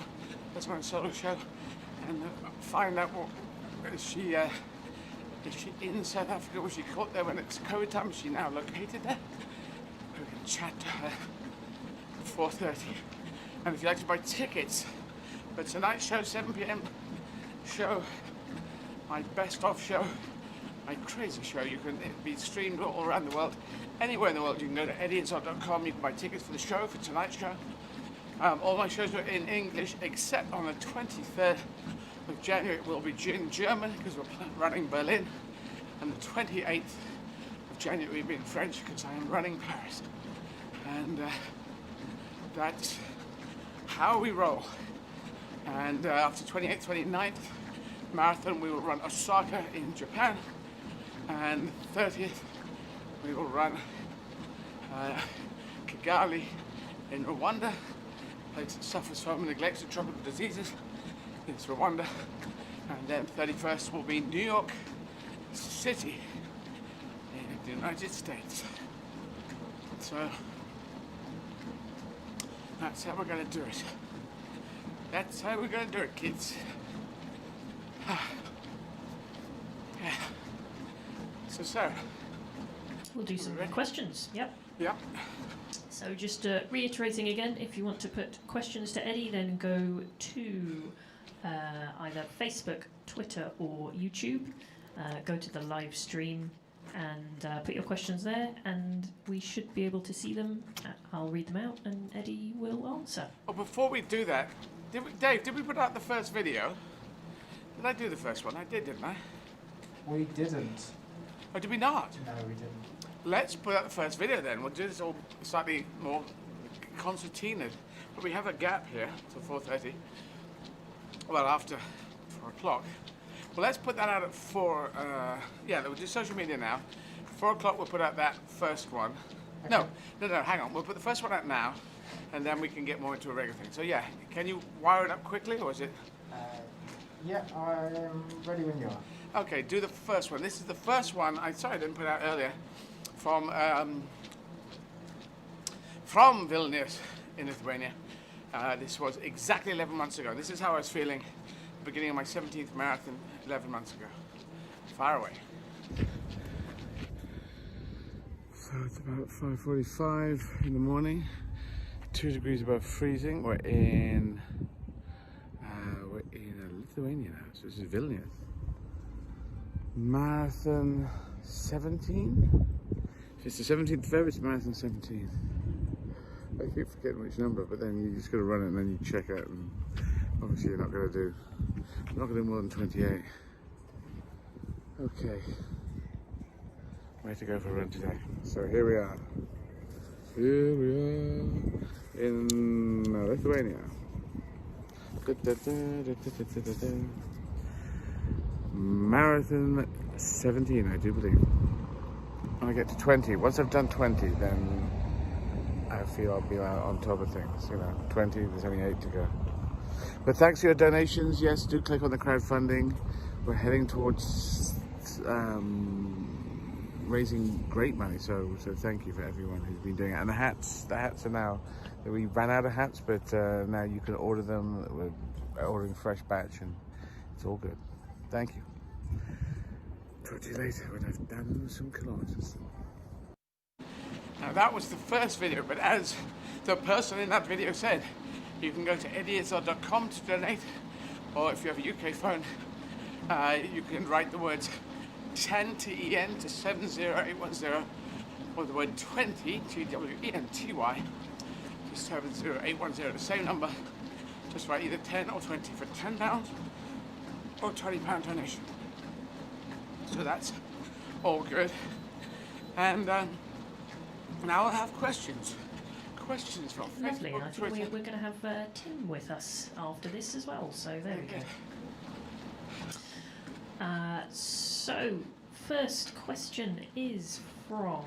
That's my solo show, and find out what is she in South Africa? Was she caught there when it's COVID time? Is she now located there? We can chat to her at 4:30. And if you'd like to buy tickets for tonight's show, 7 p.m. show, my best of show, my crazy show, you can be streamed all around the world, anywhere in the world. You can go to eddieizzard.com. You can buy tickets for the show, for tonight's show. All my shows are in English, except on the 23rd of January it will be in German, because we're running Berlin, and the 28th of January will be in French, because I am running Paris. And that's how we roll. And after 28th, 29th marathon, we will run Osaka in Japan, and 30th we will run Kigali in Rwanda, a place that suffers from neglects and tropical diseases. It's Rwanda. And then 31st will be New York City in the United States. So that's how we're going to do it. That's how we're going to do it, kids. Yeah. So, Sarah. We'll do some questions. Yep. Yep. So just reiterating again, if you want to put questions to Eddie, then go to either Facebook, Twitter, or YouTube. Go to the live stream and put your questions there, and we should be able to see them. I'll read them out, and Eddie will answer. Oh, before we do that, Dave, did we put out the first video? Did I do the first one? I did, didn't I? We didn't. Oh, did we not? No, we didn't. Let's put out the first video then. We'll do this all slightly more concertinaed. But we have a gap here till 4:30. Well, after 4 o'clock. Well, let's put that out at 4. Yeah, we'll do social media now. 4 o'clock, we'll put out that first one. Okay. No, hang on. We'll put the first one out now, and then we can get more into a regular thing. So, yeah, can you wire it up quickly, or is it? Yeah, I'm ready when you are. Okay, do the first one. This is the first one. Sorry, I didn't put it out earlier. From Vilnius in Lithuania. This was exactly 11 months ago. This is how I was feeling at the beginning of my 17th marathon 11 months ago. Far away. So it's about 5:45 in the morning. 2 degrees above freezing. We're in Lithuania now. So this is Vilnius. Marathon 17. It's the 17th February, it's marathon 17. I keep forgetting which number, but then you just got to run it and then you check out, and obviously you're not going to do more than 28. Okay, way to go for a run today. So here we are. Here we are in Lithuania. Marathon 17, I do believe. When I get to 20, once I've done 20, then I feel I'll be on top of things. 20, there's only 8 to go. But thanks for your donations. Yes, do click on the crowdfunding. We're heading towards raising great money, so thank you for everyone who's been doing it. And the hats are now, we ran out of hats, but now you can order them. We're ordering a fresh batch, and it's all good. Thank you. Talk to you later when I've done some kilometers. Now that was the first video, but as the person in that video said, you can go to eddieizzard.com to donate, or if you have a UK phone, you can write the words 10 TEN to 70810, or the word 20 TWENTY to 70810, the same number. Just write either 10 or 20 for £10, or £20 donation. So that's all good. And now I have questions. Questions from Lovely. Facebook, I think Twitter. we're going to have Tim with us after this as well. So there we go. So first question is from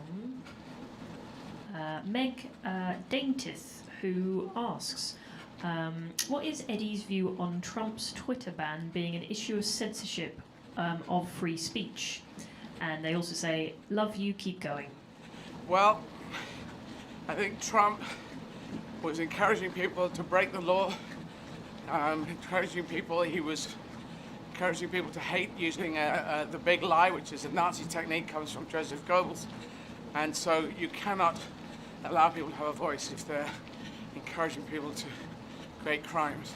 Meg Daintith, who asks, what is Eddie's view on Trump's Twitter ban being an issue of censorship of free speech? And they also say, love you, keep going. Well, I think Trump was encouraging people to break the law, he was encouraging people to hate using the big lie, which is a Nazi technique, comes from Joseph Goebbels. And so you cannot allow people to have a voice if they're encouraging people to create crimes.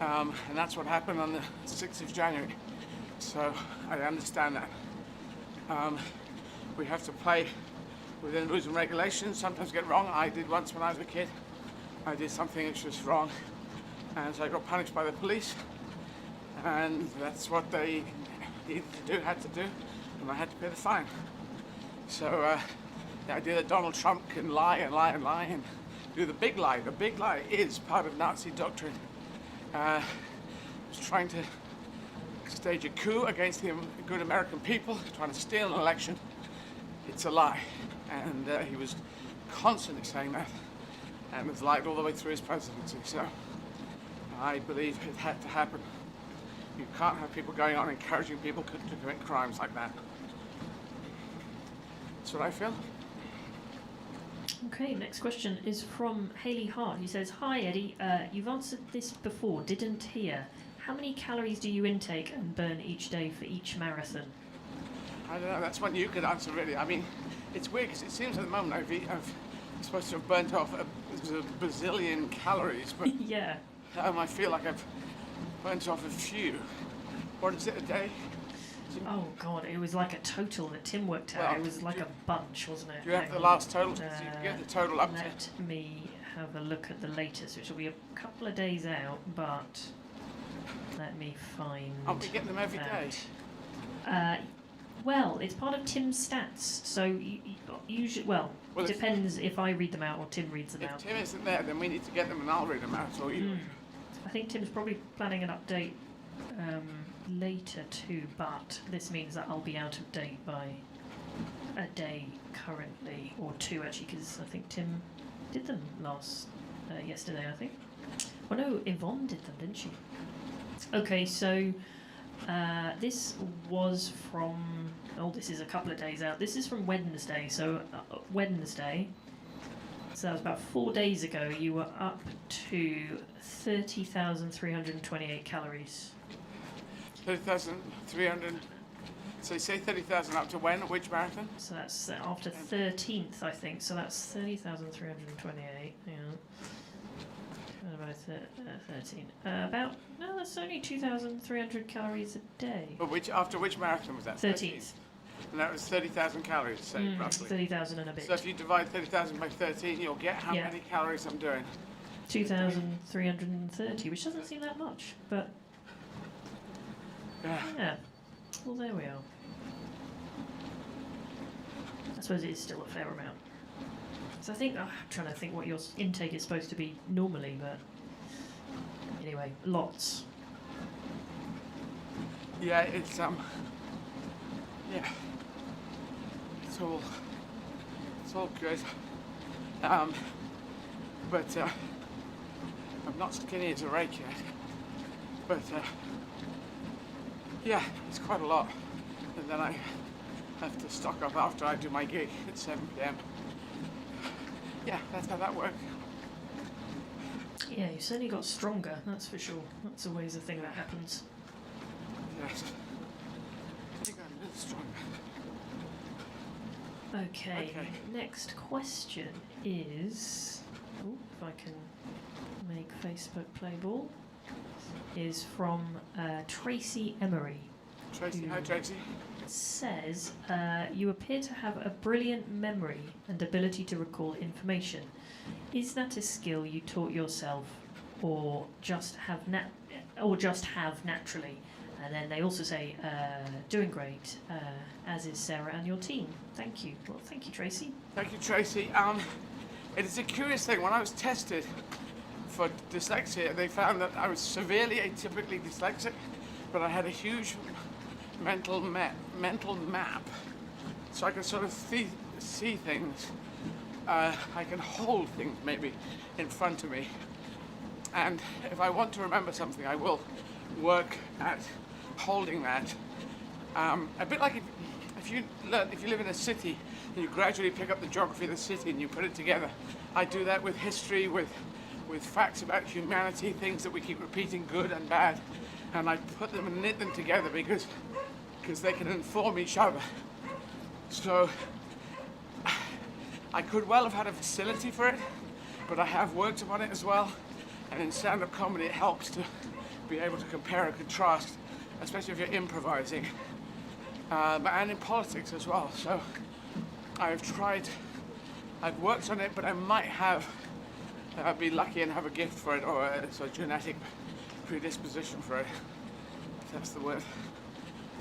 And that's what happened on the 6th of January. So I understand that. We have to play within rules and regulations, sometimes get wrong. I did once when I was a kid. I did something which was wrong, and so I got punished by the police, and that's what they needed to do, had to do, and I had to pay the fine. So the idea that Donald Trump can lie and lie and lie and do the big lie is part of Nazi doctrine. Was trying to stage a coup against the good American people, trying to steal an election. It's a lie. And he was constantly saying that, and was lied all the way through his presidency. So I believe it had to happen. You can't have people going on encouraging people to commit crimes like that. That's what I feel. Okay, next question is from Haley Hart. He says, hi Eddie, you've answered this before, didn't hear. How many calories do you intake and burn each day for each marathon? I don't know, that's one you could answer really. I mean, it's weird because it seems at the moment I'm supposed to have burnt off a bazillion calories, but yeah. I feel like I've burnt off a few. What is it a day? Oh god, it was like a total that Tim worked out. Well, it was like a bunch, wasn't it? Do you have the last total? You get the total up Let me have a look at the latest, which will be a couple of days out, but let me find. Aren't we getting them every day? Well, it's part of Tim's stats, so usually, well, it depends if I read them out or Tim reads them out. If Tim isn't there, then we need to get them and I'll read them out, or you. I think Tim's probably planning an update later too, but this means that I'll be out of date by a day currently, or two actually, because I think Tim did them yesterday, I think. Oh no, Yvonne did them, didn't she? Okay, so this was from, this is a couple of days out. This is from Wednesday, so Wednesday. So that was about 4 days ago. You were up to 30,328 calories. 30,300. So you say 30,000 up to when? Which marathon? So that's after 13th, I think. So that's 30,328. Yeah. About 13. That's only 2,300 calories a day. But after which marathon was that? 13th. And that was 30,000 calories, say, roughly. 30,000 and a bit. So if you divide 30,000 by 13, you'll get how many calories I'm doing? 2,330, which doesn't seem that much, but yeah. Well, there we are. I suppose it is still a fair amount. So I think, I'm trying to think what your intake is supposed to be normally, but anyway, lots. Yeah, it's yeah, it's all good. But I'm not skinny as a rake yet. But yeah, it's quite a lot. And then I have to stock up after I do my gig at 7 p.m. Yeah, that's how that works. Yeah, you certainly got stronger, that's for sure. That's always a thing that happens. Yes. I think I'm a little stronger. Okay, next question is, if I can make Facebook play ball, is from Tracy Emery. Tracy, hi Tracy. Says, you appear to have a brilliant memory and ability to recall information. Is that a skill you taught yourself, or just have naturally? And then they also say, doing great, as is Sarah and your team. Thank you. Well, thank you, Tracy. Thank you, Tracy. It is a curious thing. When I was tested for dyslexia, they found that I was severely atypically dyslexic, but I had a huge mental map, so I can sort of see things. I can hold things maybe in front of me, and if I want to remember something, I will work at holding that. A bit like if you live in a city and you gradually pick up the geography of the city and you put it together. I do that with history, with facts about humanity, things that we keep repeating, good and bad, and I put them and knit them together because they can inform each other. So I could well have had a facility for it, but I have worked upon it as well, and in stand-up comedy it helps to be able to compare and contrast, especially if you're improvising, and in politics as well. So I've worked on it, but I might have be lucky and have a gift for it, or a sort of genetic predisposition for it, if that's the word.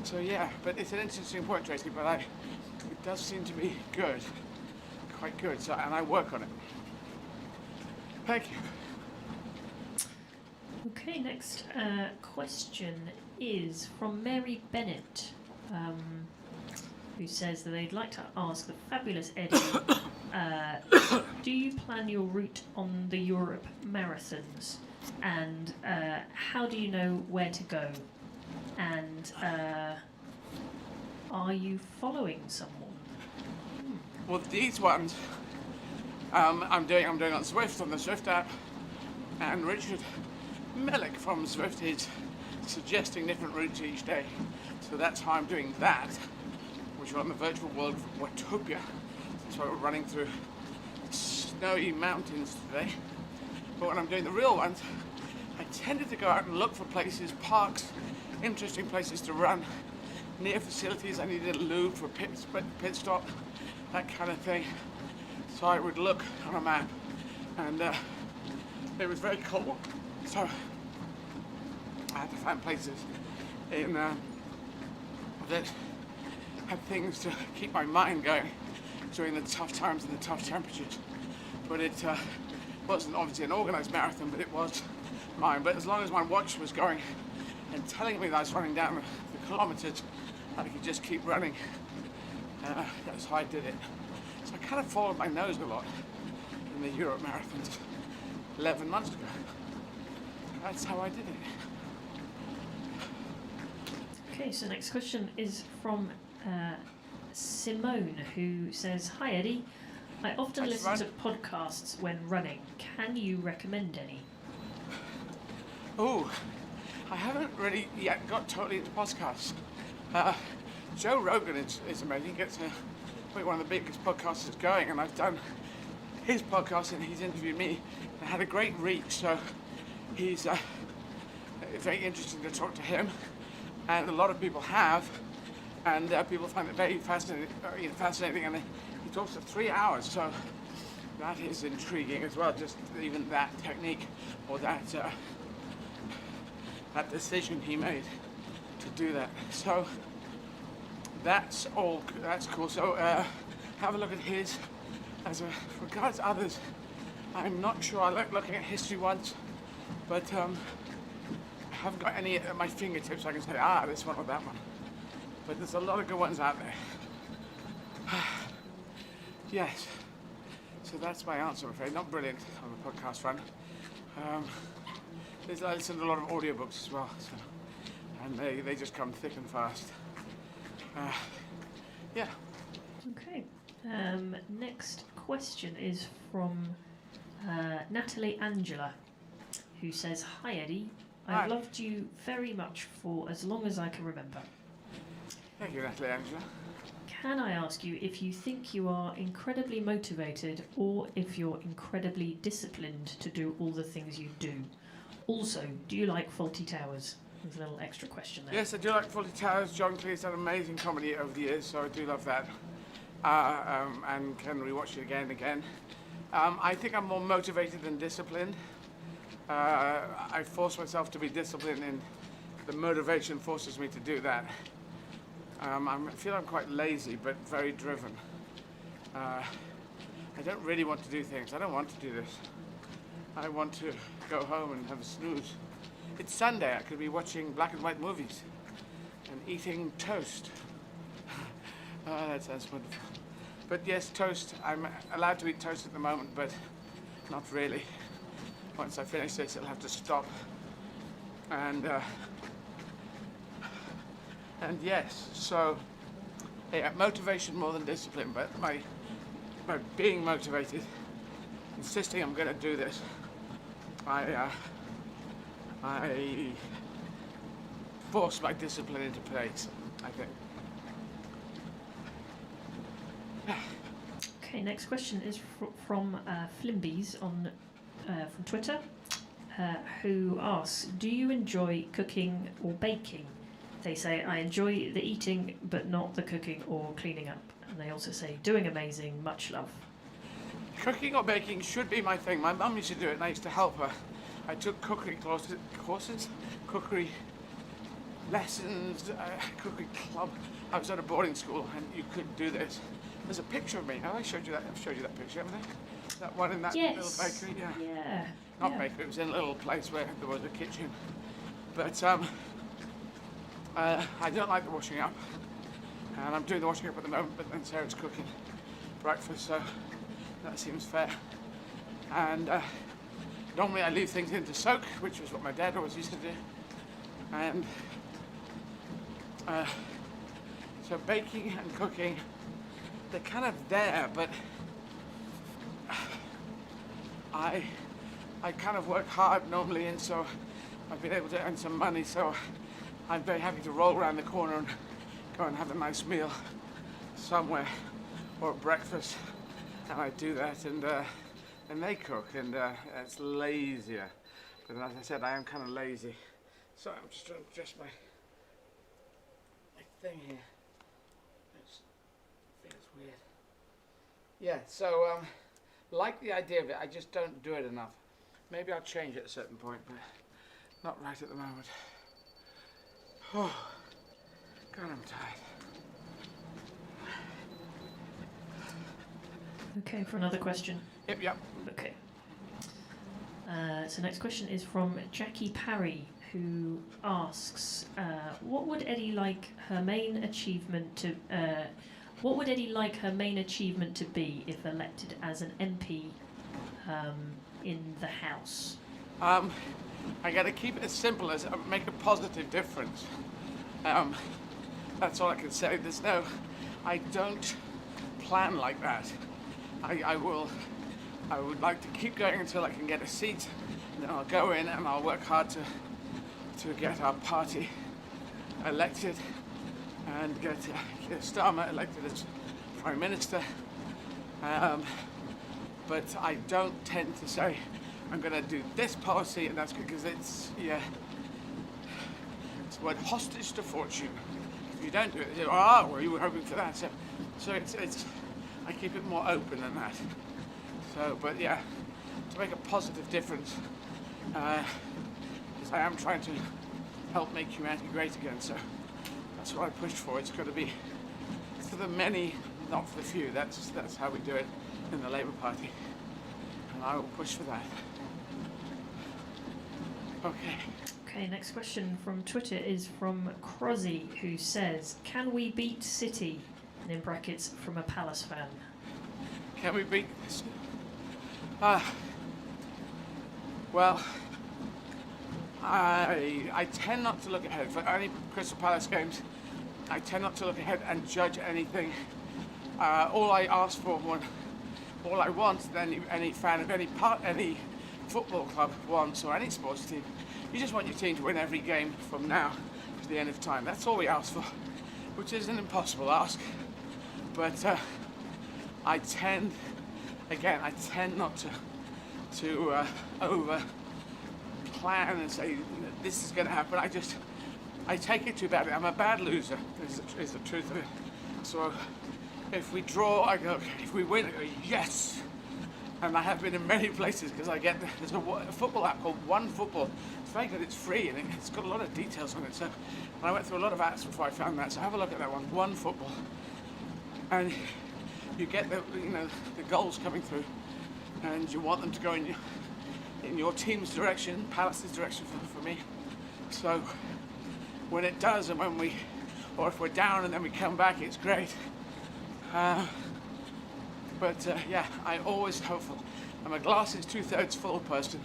So yeah, but it's an interesting point, Tracy, but it does seem to be good, quite good, so, and I work on it. Thank you. Okay, next question is from Mary Bennett, who says that they'd like to ask the fabulous Eddie, do you plan your route on the Europe marathons? And how do you know where to go? And are you following someone? Well, these ones I'm doing on Zwift, on the Zwift app, and Richard Millick from Zwift is suggesting different routes each day. So that's how I'm doing that, which we're on the virtual world of Watopia. So we're running through snowy mountains today. But when I'm doing the real ones, I tended to go out and look for places, parks, interesting places to run, near facilities. I needed a lube for pit stop, that kind of thing. So I would look on a map, and it was very cold, so I had to find places in that had things to keep my mind going during the tough times and the tough temperatures. But it wasn't obviously an organised marathon, but it was mine. But as long as my watch was going and telling me that I was running down the kilometres, I could just keep running. That's how I did it. So I kind of followed my nose a lot in the Europe marathons 11 months ago. That's how I did it. Okay, so next question is from Simone, who says, "Hi Eddie, I often listen to podcasts when running. Can you recommend any?" Oh, I haven't really yet got totally into podcasts. Joe Rogan is amazing. He gets probably one of the biggest podcasters going, and I've done his podcast and he's interviewed me and had a great reach. So he's very interesting to talk to him, and a lot of people have, and people find it very fascinating. And he talks for 3 hours, so that is intriguing as well. Just even that technique, or that decision he made to do that. So that's cool. So have a look at his. As regards others, I'm not sure. I like looking at history ones, but I haven't got any at my fingertips I can say, this one or that one. But there's a lot of good ones out there. Yes. So that's my answer, I'm afraid. Not brilliant on the podcast front. I listen to a lot of audiobooks as well, so, and they just come thick and fast. Yeah. Okay. Next question is from Natalie Angela, who says, "Hi Eddie, I've loved you very much for as long as I can remember. Thank you, Natalie Angela. Can I ask you if you think you are incredibly motivated or if you're incredibly disciplined to do all the things you do? Also, do you like Fawlty Towers?" There's a little extra question there. Yes, I do like Fawlty Towers. John Cleese's done amazing comedy over the years, so I do love that. And can rewatch it again and again. I think I'm more motivated than disciplined. I force myself to be disciplined in the motivation forces me to do that. I feel I'm quite lazy, but very driven. I don't really want to do things. I don't want to do this. I want to go home and have a snooze. It's Sunday. I could be watching black and white movies and eating toast. Oh, that sounds wonderful. But yes, toast. I'm allowed to eat toast at the moment, but not really. Once I finish this, I'll have to stop. And yes, so yeah, motivation more than discipline, but my being motivated, insisting I'm going to do this, I force my discipline into place, I think. Okay, next question is from Flimbies on from Twitter, who asks, do you enjoy cooking or baking? They say, I enjoy the eating, but not the cooking or cleaning up. And they also say, doing amazing, much love. Cooking or baking should be my thing. My mum used to do it and I used to help her. I took cookery courses, cookery lessons, cookery club. I was at a boarding school and you could do this. There's a picture of me. Have I showed you that? I've showed you that picture, haven't I? That one in that little bakery? Yeah. Not bakery, it was in a little place where there was a kitchen. But I don't like the washing up. And I'm doing the washing up at the moment, but then Sarah's cooking breakfast, so that seems fair. And normally I leave things in to soak, which was what my dad always used to do. And so baking and cooking, they're kind of there, but I kind of work hard normally, and so I've been able to earn some money, so I'm very happy to roll around the corner and go and have a nice meal somewhere, or breakfast, and I do that, and they cook, and it's lazier. But as I said, I am kind of lazy, so I'm just trying to adjust my thing here. It feels weird. Yeah, so like the idea of it, I just don't do it enough. Maybe I'll change it at a certain point, but not right at the moment. Oh, God, I'm tired. Okay, for another question. Yep. Okay. So next question is from Jackie Parry, who asks, what would Eddie like her main achievement to be if elected as an MP in the House? I got to keep it as simple as make a positive difference. That's all I can say. I don't plan like that. I would like to keep going until I can get a seat, and then I'll go in and I'll work hard to get our party elected and get Keir Starmer elected as Prime Minister. But I don't tend to say I'm going to do this policy, and that's because it's the word hostage to fortune. If you don't do it, you say, oh, well, you were hoping for that. So it's I keep it more open than that. So, but yeah, to make a positive difference, because I am trying to help make humanity great again. So that's what I pushed for. It's got to be for the many, not for the few. That's how we do it in the Labour Party, and I will push for that. Okay, next question from Twitter is from Crozzy, who says, can we beat City? And in brackets, from a Palace fan. Can we beat this? Well, I tend not to look ahead. For any Crystal Palace games, I tend not to look ahead and judge anything. All I ask for, all I want, any fan of any football club wants, or any sports team, you just want your team to win every game from now to the end of time. That's all we ask for, which is an impossible ask. But I tend not to over plan and say this is going to happen. I take it too badly. I'm a bad loser, is the truth of it. So if we draw, I go, okay. If we win, I go, yes. And I have been in many places because there's a football app called One Football. It's very good, it's free, and it's got a lot of details on it. So I went through a lot of apps before I found that. So have a look at that one, One Football. And you get the goals coming through, and you want them to go in your team's direction, Palace's direction for me. So when it does, and or if we're down and then we come back, it's great. But yeah, I'm always hopeful. I'm a glasses 2/3 full person.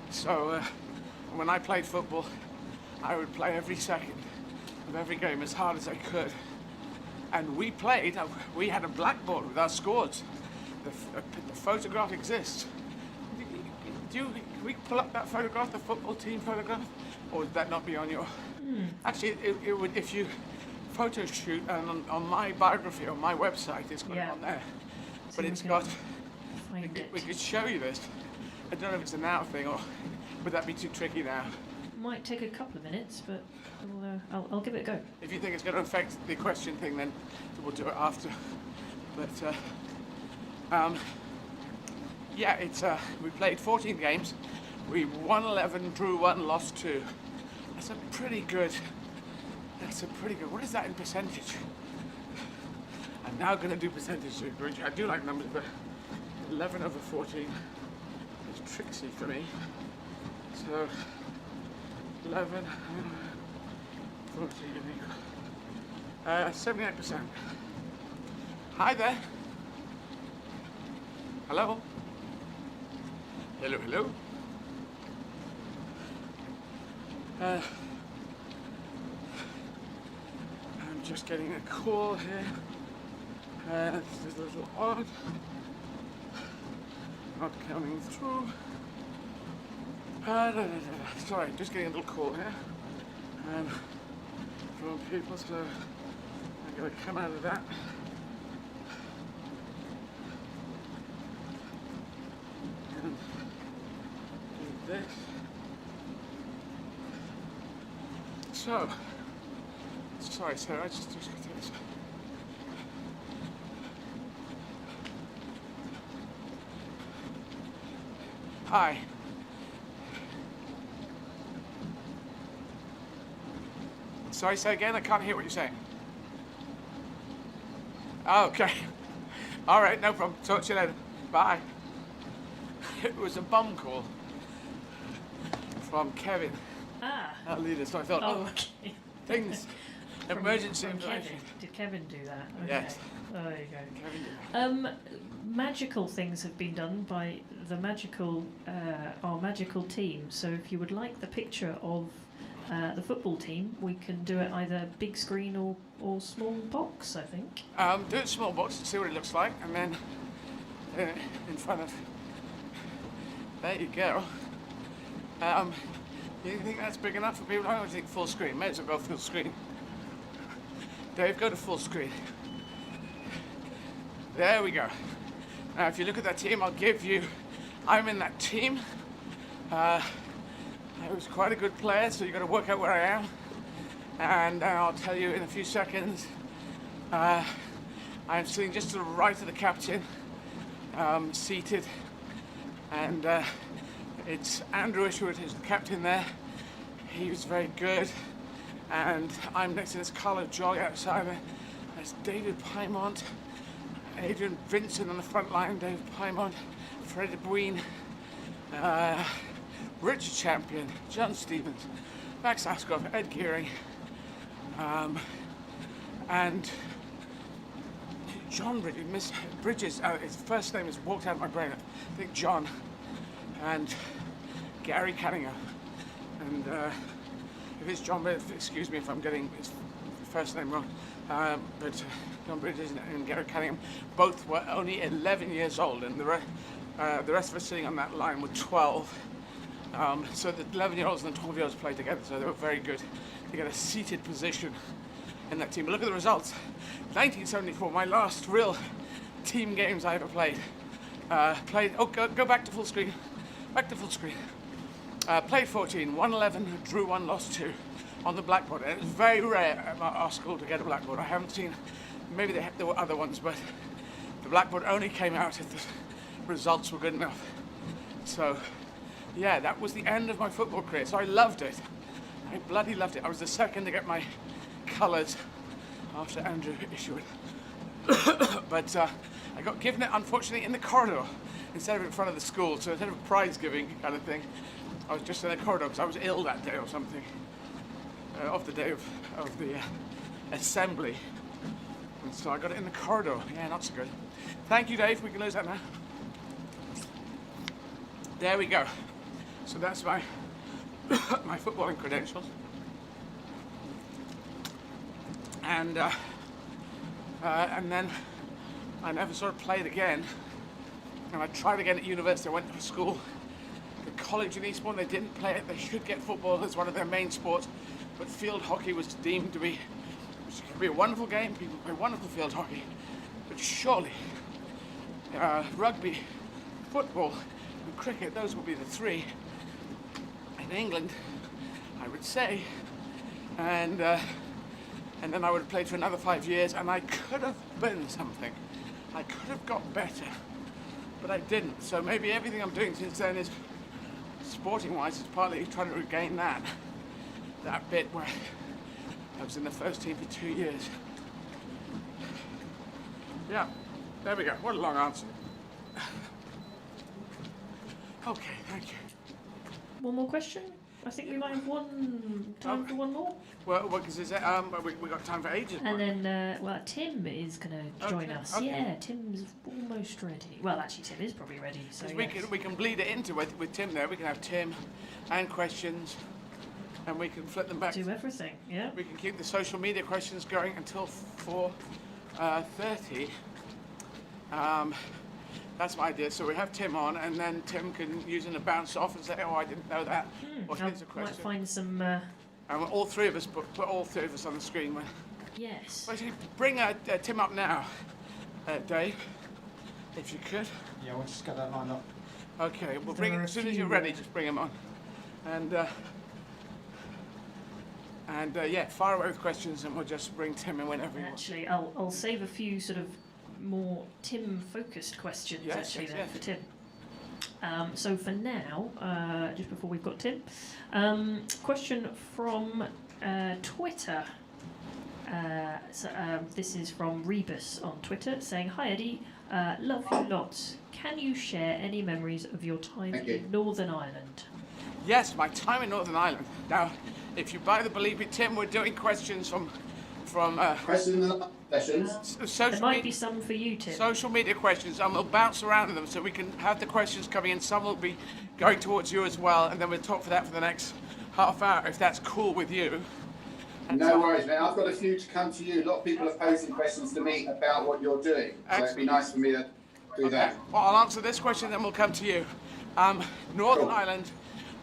So when I played football, I would play every second of every game as hard as I could. And we had a blackboard with our scores. The photograph exists. Can we pull up that photograph, the football team photograph? Or would that not be on your... Actually, it would, if you photo shoot, and on my biography, on my website, it's got it on there. So But it's got... We could show you this. I don't know if it's a now thing, or would that be too tricky now? Might take a couple of minutes, but I'll give it a go. If you think it's going to affect the question thing, then we'll do it after. But yeah, we played 14 games. We won 11, drew 1, lost 2. That's a pretty good. What is that in percentage? I'm now going to do percentage. I do like numbers, but 11 over 14 is tricksy for me. So 11, 14 equals 78%. Hi there. Hello. Hello, hello. I'm just getting a call here. This is a little odd. Not coming through. Sorry, just getting a little call here. From people, so I'm going to come out of that. And do this. So, sorry, Sarah, I just got to this. Hi. Sorry, say again, I can't hear what you're saying. Oh, okay. All right, no problem. Talk to you later. Bye. It was a bum call from Kevin. Our leader, so I thought, okay. Things, emergency from information. Kevin. Did Kevin do that? Okay. Yes. Oh, there you go. Kevin did that. Magical things have been done by the our magical team. So if you would like the picture of the football team, we can do it either big screen or small box, I think. Do it small box and see what it looks like, and then in front of. There you go. You think that's big enough for people? I don't think full screen. May as well go full screen. Dave, go to full screen. There we go. Now, if you look at that team, I'm in that team. I was quite a good player, so you've got to work out where I am. And I'll tell you in a few seconds. I'm sitting just to the right of the captain, seated. And it's Andrew Izzard who's the captain there. He was very good. And I'm next to this Carlo Jolly outside there. There's David Pymont, Adrian Vincent on the front line, David Pymont, Fred Buin, Richard Champion, John Stevens, Max Ascoff, Ed Gearing, and John Bridges, his first name has walked out of my brain, I think John, and Gary Cunningham. And if it's John, excuse me if I'm getting his first name wrong, but John Bridges and Gary Cunningham both were only 11 years old, and the rest of us sitting on that line were 12. So the 11-year-olds and the 12-year-olds played together, so they were very good to get a seated position in that team. But look at the results. 1974, my last real team games I ever played. Go back to full screen. Back to full screen. Played 14, won 11, drew 1, lost 2 on the blackboard. And it was very rare at our school to get a blackboard. I haven't seen, maybe there were other ones, but the blackboard only came out results were good enough. So, yeah, that was the end of my football career. So I loved it. I bloody loved it. I was the second to get my colours after Andrew issued it. But I got given it, unfortunately, in the corridor instead of in front of the school. So instead of a prize giving kind of thing, I was just in the corridor because I was ill that day or something. Off the day of the assembly. And so I got it in the corridor. Yeah, not so good. Thank you, Dave. We can lose that now. There we go. So that's my my footballing credentials. And then I never sort of played again. And I tried again at university. I went to school, the college in Eastbourne. They didn't play it. They should get football as one of their main sports. But field hockey was deemed to be, which could be a wonderful game. People play wonderful field hockey. But surely, rugby, football, and cricket, those would be the three in England, I would say. And then I would have played for another 5 years, and I could have been something. I could have got better, but I didn't. So maybe everything I'm doing since then is, sporting-wise, is partly trying to regain that bit where I was in the first team for 2 years. Yeah, there we go. What a long answer. Okay, thank you. One more question? I think we might have time for one more. Well, because we got time for ages. And then, Tim is going to join us. Okay. Yeah, Tim's almost ready. Well, actually, Tim is probably ready. So yes. we can bleed it into with Tim there. We can have Tim and questions, and we can flip them back. Do everything, yeah. We can keep the social media questions going until 4:30. That's my idea. So we have Tim on, and then Tim can use it to bounce off and say, "Oh, I didn't know that." Or here's a question. Might find some. And all three of us put all three of us on the screen. Yes. Well, bring Tim up now, Dave, if you could. Yeah, we'll just get that lined up. Okay, we'll bring him as soon as you're ready. Just bring him on, and yeah, fire away with questions, and we'll just bring Tim in whenever you want. Actually, I'll save a few sort of more Tim-focused questions for Tim. So for now, just before we've got Tim, question from Twitter. This is from Rebus on Twitter saying, "Hi Eddie, love you lots. Can you share any memories of your time in Northern Ireland?" Yes, my time in Northern Ireland. Now, if you buy the Believe It, Tim, we're doing questions from questions and sessions. There might be some for you, Tim. Social media questions, and we'll bounce around in them so we can have the questions coming in. Some will be going towards you as well, and then we'll talk for that for the next half hour, if that's cool with you. No worries, man. I've got a few to come to you. A lot of people are posing questions to me about what you're doing. So it'd be nice for me to do that. Well, I'll answer this question, then we'll come to you. Northern Ireland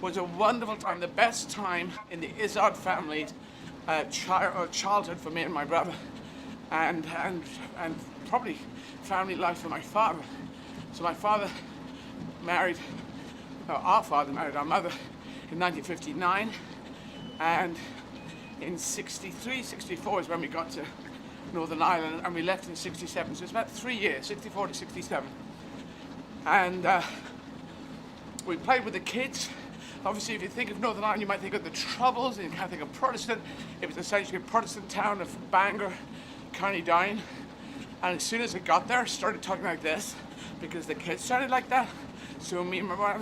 was a wonderful time, the best time in the Izzard family childhood for me and my brother, and probably family life for my father. So my father married, our father married our mother in 1959, and in 63, 64 is when we got to Northern Ireland, and we left in 67, so it's about 3 years, 64 to 67. And we played with the kids. Obviously, if you think of Northern Ireland, you might think of the Troubles, and you can't think of Protestant. It was essentially a Protestant town of Bangor, County Down. And as soon as I got there, I started talking like this, because the kids sounded like that. So me and my mom, I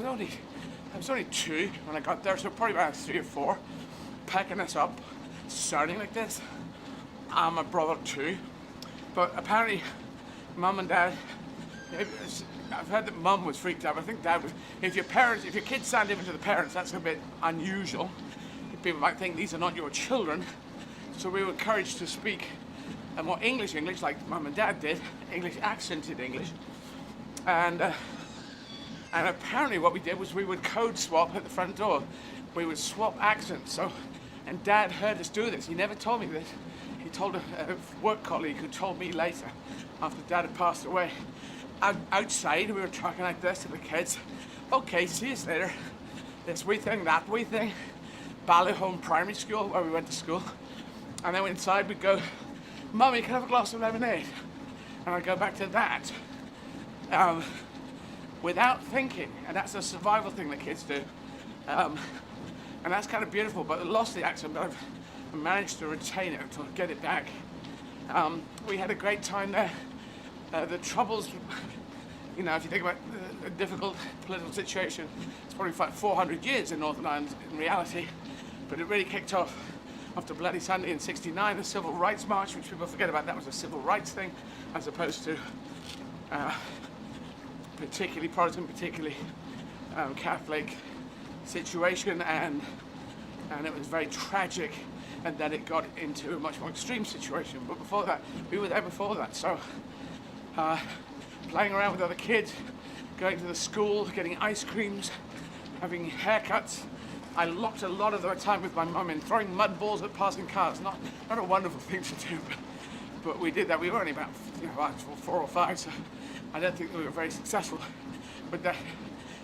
was only 2 when I got there, so probably about 3 or 4, packing us up, sounding like this. I'm a brother too. But apparently, Mum and Dad, I've heard that Mum was freaked out. I think Dad was. If your kids sound different to the parents, that's a bit unusual. People might think these are not your children. So we were encouraged to speak a more English, like Mum and Dad did, English accented English. And apparently what we did was we would code swap at the front door. We would swap accents. And Dad heard us do this. He never told me this. He told a work colleague who told me later, after Dad had passed away. Outside, we were talking like this to the kids. Okay, see you later. This wee thing, that wee thing. Ballyholme Primary School, where we went to school. And then inside we'd go, Mummy, can I have a glass of lemonade? And I'd go back to that. without thinking, and that's a survival thing that kids do. And that's kind of beautiful, but I lost the accent, but I've managed to retain it, to get it back. We had a great time there. The troubles, you know, if you think about the difficult political situation, it's probably like 400 years in Northern Ireland in reality, but it really kicked off after Bloody Sunday in '69, the Civil Rights March, which people forget about. That was a civil rights thing, as opposed to particularly Protestant, particularly Catholic situation, and it was very tragic, and then it got into a much more extreme situation. But before that, we were there before that, so playing around with other kids, going to the school, getting ice creams, having haircuts. I locked a lot of the time with my mum in throwing mud balls at passing cars. Not a wonderful thing to do, but we did that. We were only about 4 or 5, so I don't think we were very successful. But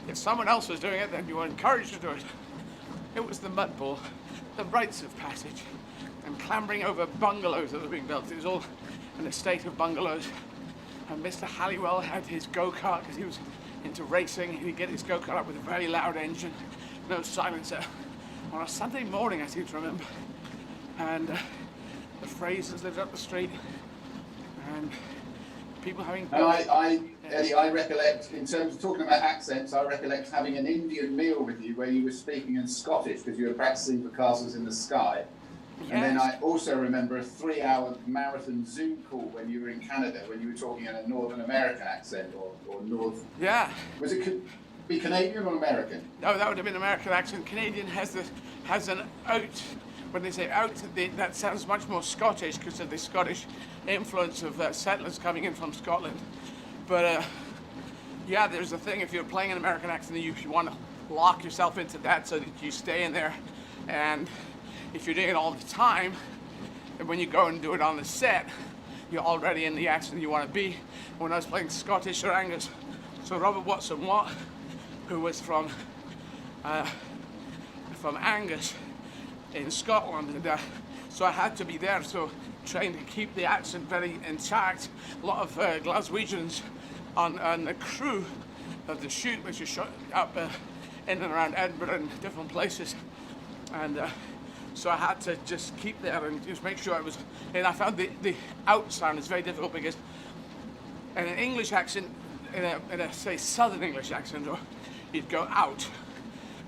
if someone else was doing it, then you were encouraged to do it. It was the mud ball, the rites of passage, and clambering over bungalows that were being built. It was all an estate of bungalows. And Mr. Halliwell had his go-kart because he was into racing. He'd get his go-kart up with a very loud engine, no silencer, on a Sunday morning, I seem to remember. And the Frasers lived up the street, and people having... And Eddie, I recollect, in terms of talking about accents, I recollect having an Indian meal with you where you were speaking in Scottish because you were practicing for Castles in the Sky. Yes. And then I also remember a 3-hour marathon Zoom call when you were in Canada, when you were talking in a Northern American accent or North... Yeah. Was it be Canadian or American? No, that would have been American accent. Canadian has an out. When they say out, that sounds much more Scottish because of the Scottish influence of settlers coming in from Scotland. But yeah, there's a thing, if you're playing an American accent, you want to lock yourself into that so that you stay in there. And if you're doing it all the time, and when you go and do it on the set, you're already in the accent you want to be. When I was playing Scottish or Angus, so Robert Watson Watt, who was from Angus in Scotland, and so I had to be there, so trying to keep the accent very intact. A lot of Glaswegians on the crew of the shoot, which is shot up in and around Edinburgh and different places, and so I had to just keep there and just make sure I was. And I found the out sound is very difficult because in an English accent, in a say Southern English accent, or you'd go out,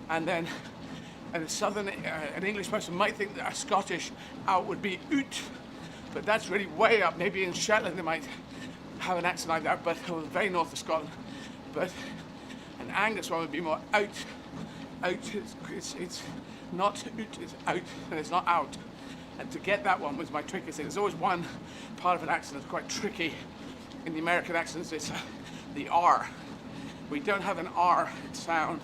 and then an English person might think that a Scottish out would be oot, but that's really way up. Maybe in Shetland they might have an accent like that, but very north of Scotland. But an Angus one would be more out. Out, it's not oot, it's out, and it's not out. And to get that one was my tricky thing. There's always one part of an accent that's quite tricky. In the American accents, it's the R. We don't have an R sound.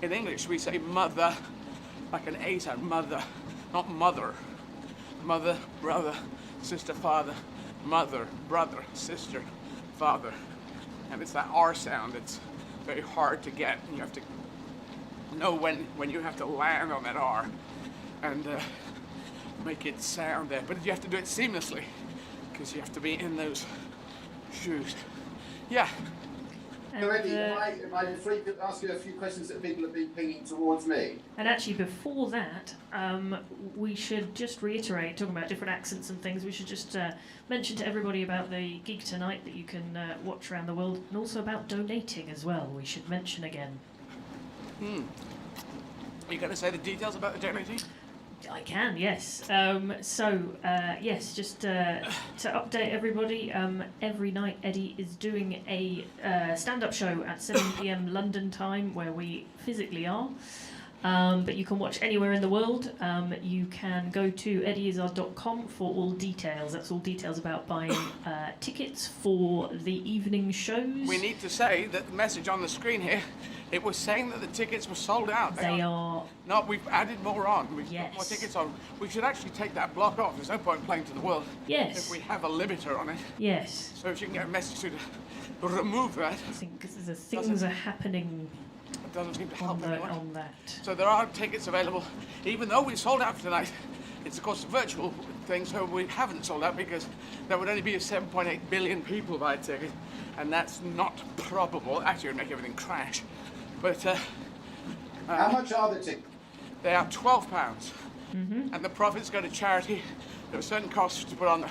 In English, we say mother, like an A sound, mother, not mother. Mother, brother, sister, father, mother, brother, sister, father. And it's that R sound that's very hard to get. You have to know when you have to land on that R and make it sound there. But you have to do it seamlessly because you have to be in those shoes. Yeah. So Eddie, am I free to ask you a few questions that people have been pinging towards me? And actually, before that, we should just reiterate, talking about different accents and things, we should just mention to everybody about the gig tonight that you can watch around the world, and also about donating as well, we should mention again. Are you going to say the details about the donating? I can, yes. Yes, just to update everybody, every night Eddie is doing a stand-up show at 7 p.m. London time, where we physically are. But you can watch anywhere in the world. You can go to eddieizzard.com for all details. That's all details about buying tickets for the evening shows. We need to say that the message on the screen here, it was saying that the tickets were sold out. They are. No, we've added more on. We've put more tickets on. We should actually take that block off. There's no point playing to the world. Yes. If we have a limiter on it. Yes. So if you can get a message to remove that. I think because the things are happening. It doesn't seem to help on that. So there are tickets available, even though we sold out for tonight. It's of course a virtual thing, so we haven't sold out because there would only be 7.8 billion people buy a ticket, and that's not probable. Actually, it would make everything crash. But how much are the tickets? They are £12, and the profits go to charity. There are certain costs to put on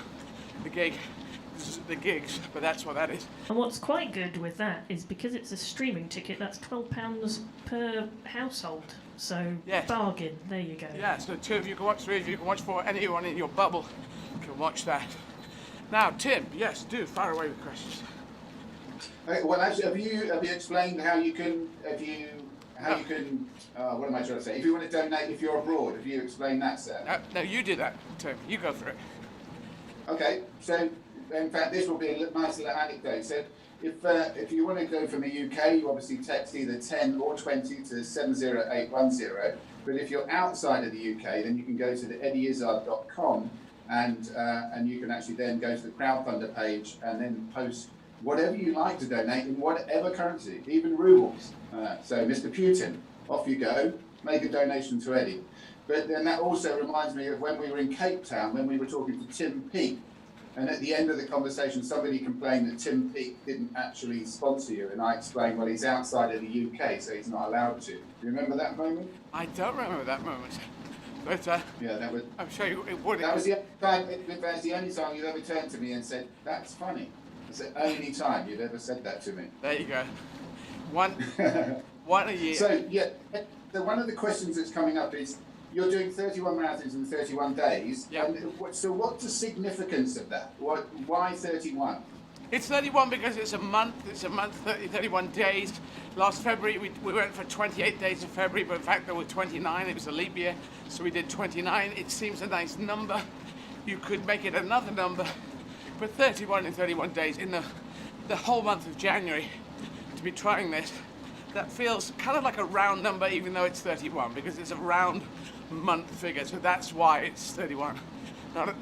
the gigs, but that's what that is. And what's quite good with that is because it's a streaming ticket, that's £12 per household. So Yes. bargain. There you go. Yeah, so 2 of you can watch, 3 of you can watch, 4, anyone in your bubble can watch that. Now, Tim, yes, do fire away with questions. Well, actually, have you explained how you can what am I trying to say? If you want to donate, if you're abroad, have you explained that, sir? No, you do that, Tim. You go for it. Okay, so in fact, this will be a nice little anecdote. So, if you want to go from the UK, you obviously text either 10 or 20 to 70810. But if you're outside of the UK, then you can go to the eddieizzard.com and you can actually then go to the crowdfunder page and then post whatever you like to donate in whatever currency, even rubles. So, Mr. Putin, off you go, make a donation to Eddie. But then that also reminds me of when we were in Cape Town, when we were talking to Tim Peake. And at the end of the conversation, somebody complained that Tim Peake didn't actually sponsor you. And I explained, well, he's outside of the UK, so he's not allowed to. Do you remember that moment? I don't remember that moment. But yeah, that was. I'm sure you would. That was the only time you've ever turned to me and said, "That's funny." It's the only time you've ever said that to me. There you go. One a year. So yeah, so one of the questions that's coming up is you're doing 31 marathons in 31 days. Yeah. So what's the significance of that? Why 31? It's 31 because it's a month. It's a month, 31 days. Last February, we went for 28 days in February, but in fact there were 29. It was a leap year, so we did 29. It seems a nice number. You could make it another number, but 31 in 31 days in the whole month of January to be trying this, that feels kind of like a round number, even though it's 31, because it's a round month figure. So that's why it's 31.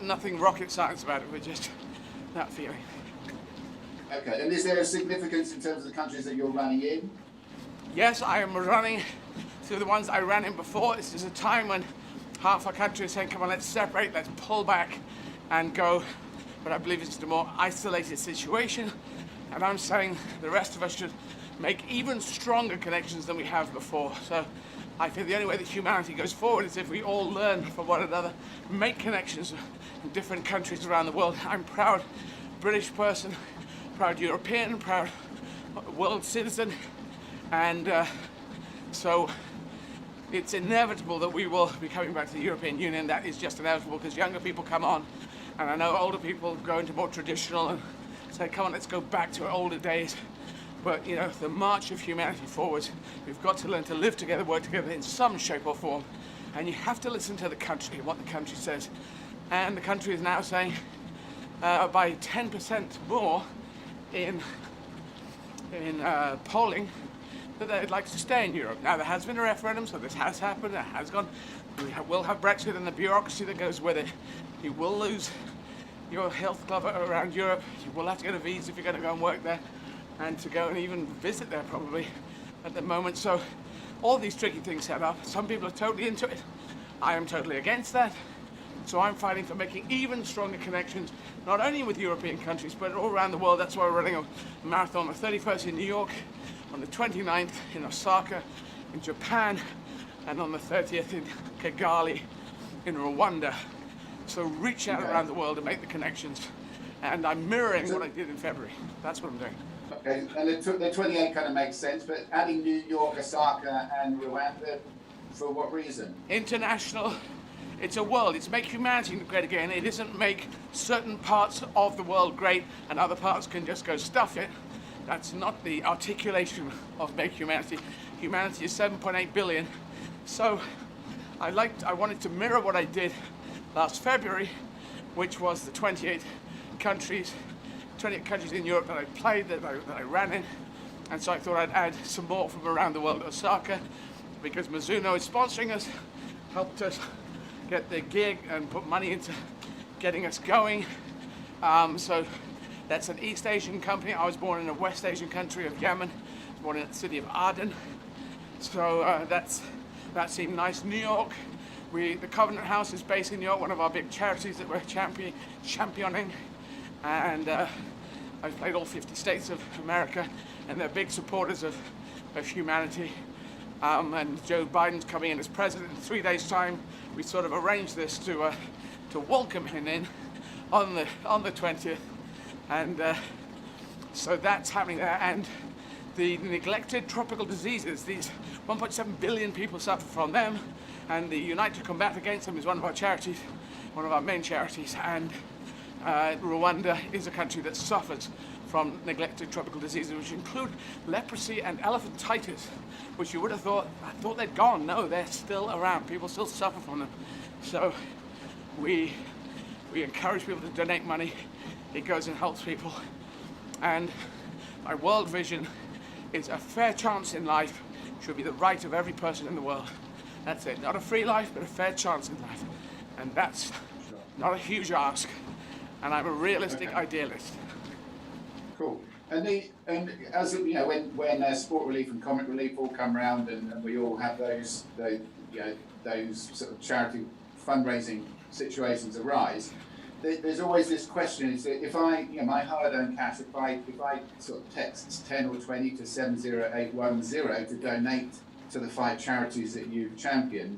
Nothing rocket science about it, but just that feeling. Okay, and is there a significance in terms of the countries that you're running in? Yes, I am running through the ones I ran in before. This is a time when half our country is saying, come on, let's separate, let's pull back and go. But I believe it's a more isolated situation. And I'm saying the rest of us should make even stronger connections than we have before. So I feel the only way that humanity goes forward is if we all learn from one another, make connections in different countries around the world. I'm proud British person, proud European, proud world citizen, and so it's inevitable that we will be coming back to the European Union. That is just inevitable because younger people come on, and I know older people go into more traditional and say, come on, let's go back to our older days. But, you know, the march of humanity forwards, we've got to learn to live together, work together in some shape or form. And you have to listen to the country, what the country says. And the country is now saying by 10% more in polling that they'd like to stay in Europe. Now, there has been a referendum, so this has happened, it has gone. We'll have Brexit and the bureaucracy that goes with it. You will lose your health cover around Europe. You will have to get a visa if you're going to go and work there, and to go and even visit there probably at the moment. So all these tricky things set up. Some people are totally into it. I am totally against that. So I'm fighting for making even stronger connections, not only with European countries, but all around the world. That's why we're running a marathon on the 31st in New York, on the 29th in Osaka, in Japan, and on the 30th in Kigali, in Rwanda. So reach out around the world and make the connections. And I'm mirroring what I did in February. That's what I'm doing. Okay, and the 28 kind of makes sense, but adding New York, Osaka, and Rwanda, for what reason? International. It's a world. It's make humanity great again. It isn't make certain parts of the world great and other parts can just go stuff it. That's not the articulation of make humanity. Humanity is 7.8 billion. So I wanted to mirror what I did last February, which was the 28 countries in Europe that I played, that I ran in. And so I thought I'd add some more from around the world. Osaka, because Mizuno is sponsoring us, helped us get the gig and put money into getting us going. So that's an East Asian company. I was born in a West Asian country of Yemen, born in the city of Aden. So that seemed nice. New York, The Covenant House is based in New York, one of our big charities that we're championing. And I've played all 50 states of America, and they're big supporters of humanity. And Joe Biden's coming in as president in 3 days' time. We sort of arranged this to welcome him in on the 20th, and so that's happening there. And the neglected tropical diseases, these 1.7 billion people suffer from them, and the Unite to Combat Against Them is one of our charities, one of our main charities. And Rwanda is a country that suffers from neglected tropical diseases, which include leprosy and elephantitis, which you would have thought, I thought they'd gone. No, they're still around. People still suffer from them. So we encourage people to donate money. It goes and helps people. And my world vision is a fair chance in life should be the right of every person in the world. That's it. Not a free life, but a fair chance in life. And that's not a huge ask. And I'm a realistic idealist. Cool. And as you know, when sport relief and comic relief all come round, and we all have those sort of charity fundraising situations arise, there's always this question: is that if my hard-earned cash, if I sort of text 10 or 20 to 70810 to donate to the 5 charities that you've championed,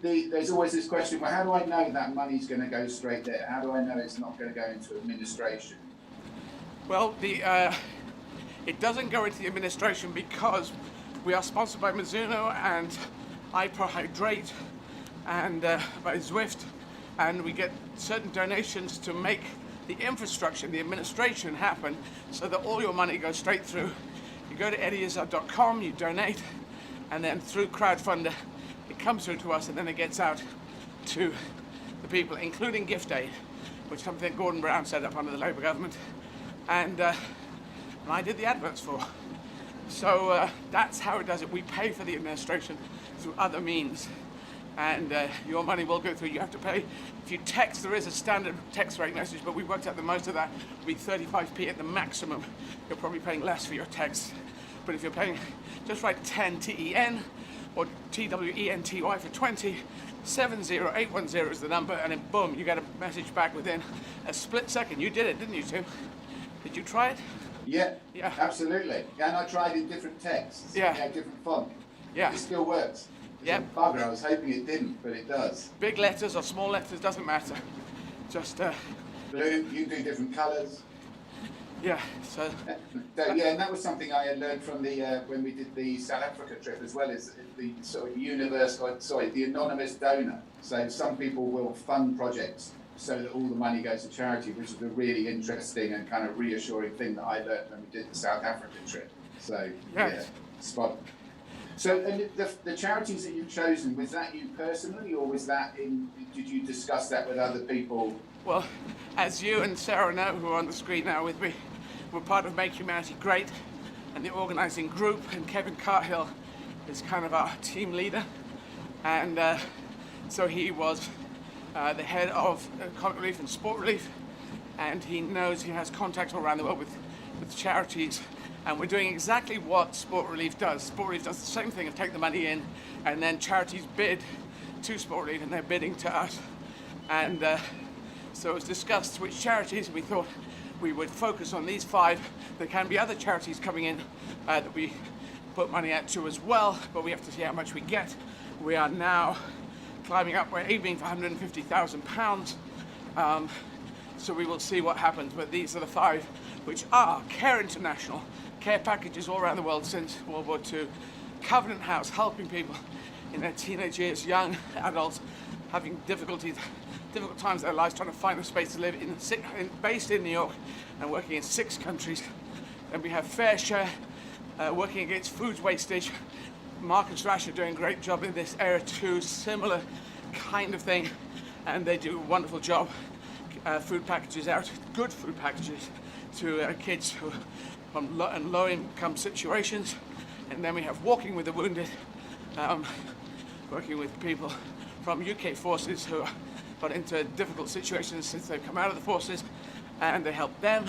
there's always this question: well, how do I know that money's going to go straight there? How do I know it's not going to go into administration? Well, it doesn't go into the administration because we are sponsored by Mizuno and Hyperhydrate and by Zwift, and we get certain donations to make the infrastructure, the administration happen, so that all your money goes straight through. You go to Izzard.com, you donate, and then through crowdfunder, it comes through to us, and then it gets out to the people, including gift aid, which is something Gordon Brown set up under the Labour government, and I did the adverts for. So that's how it does it. We pay for the administration through other means, and your money will go through. You have to pay. If you text, there is a standard text rate message, but we worked out the most of that will be 35p at the maximum. You're probably paying less for your text. But if you're paying, just write 10 TEN or TWENTY for 20, 70810 is the number, and then boom, you get a message back within a split second. You did it, didn't you, Tim? Did you try it? Yeah, absolutely. And I tried in different texts, different font. Yeah. It still works. Yeah. Bugger, I was hoping it didn't, but it does. Big letters or small letters, doesn't matter. Just blue, you do different colours. Yeah, so yeah, and that was something I had learned from the when we did the South Africa trip as well, is the sort of the anonymous donor. So some people will fund projects so that all the money goes to charity, which is a really interesting and kind of reassuring thing that I learned when we did the South Africa trip. So yeah, spot on. So, and the charities that you've chosen, was that you personally, or was that did you discuss that with other people? Well, as you and Sarah know, who are on the screen now with me, we're part of Make Humanity Great and the organising group, and Kevin Carthill is kind of our team leader. And so he was the head of Comic Relief and Sport Relief, and he knows, he has contacts all around the world with charities. And we're doing exactly what Sport Relief does. Sport Relief does the same thing, of take the money in, and then charities bid to Sport Relief, and they're bidding to us. And so it was discussed which charities, and we thought we would focus on these 5. There can be other charities coming in that we put money out to as well, but we have to see how much we get. We are now climbing up, we're aiming for £150,000. So we will see what happens, but these are the 5 which are Care International, care packages all around the world since World War II, Covenant House, helping people in their teenage years, young adults having difficult times in their lives, trying to find a space to live in, based in New York and working in 6 countries. Then we have Fair Share, working against food wastage. Mark and Strash are doing a great job in this area too, similar kind of thing, and they do a wonderful job. Food packages out, good food packages to kids who from low income situations. And then we have Walking with the Wounded, working with people from UK forces who got into difficult situations since they've come out of the forces, and they help them.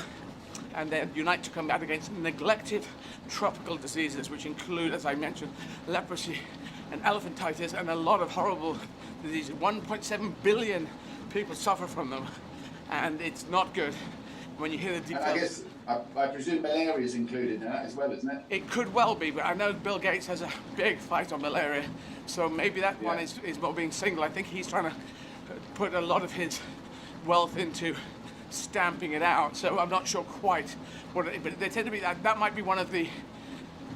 And then Unite to Combat Against Neglected Tropical Diseases, which include, as I mentioned, leprosy and elephantitis and a lot of horrible These 1.7 billion people suffer from them, and it's not good. When you hear the details. And I guess, I presume malaria is included in that as well, isn't it? It could well be, but I know Bill Gates has a big fight on malaria, so maybe that one is not being singled. I think he's trying to put a lot of his wealth into stamping it out, so I'm not sure quite what it is, but they tend to be, that might be one of the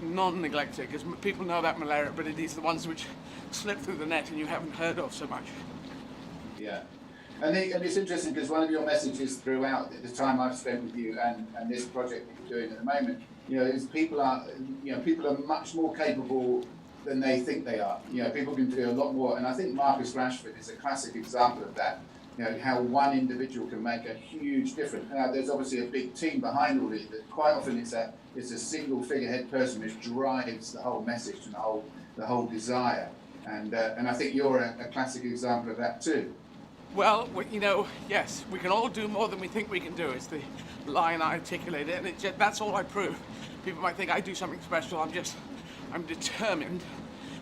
non-neglected, because people know about malaria, but it is the ones which slip through the net and you haven't heard of so much. Yeah. And it's interesting because one of your messages throughout the time I've spent with you and this project that you're doing at the moment, is people are much more capable than they think they are. People can do a lot more, and I think Marcus Rashford is a classic example of that. How one individual can make a huge difference. Now, there's obviously a big team behind all this, but quite often it's a single figurehead person which drives the whole message and the whole desire. And I think you're a classic example of that too. Well, yes, we can all do more than we think we can do. It's the line I articulated, and that's all I prove. People might think I do something special. I'm determined.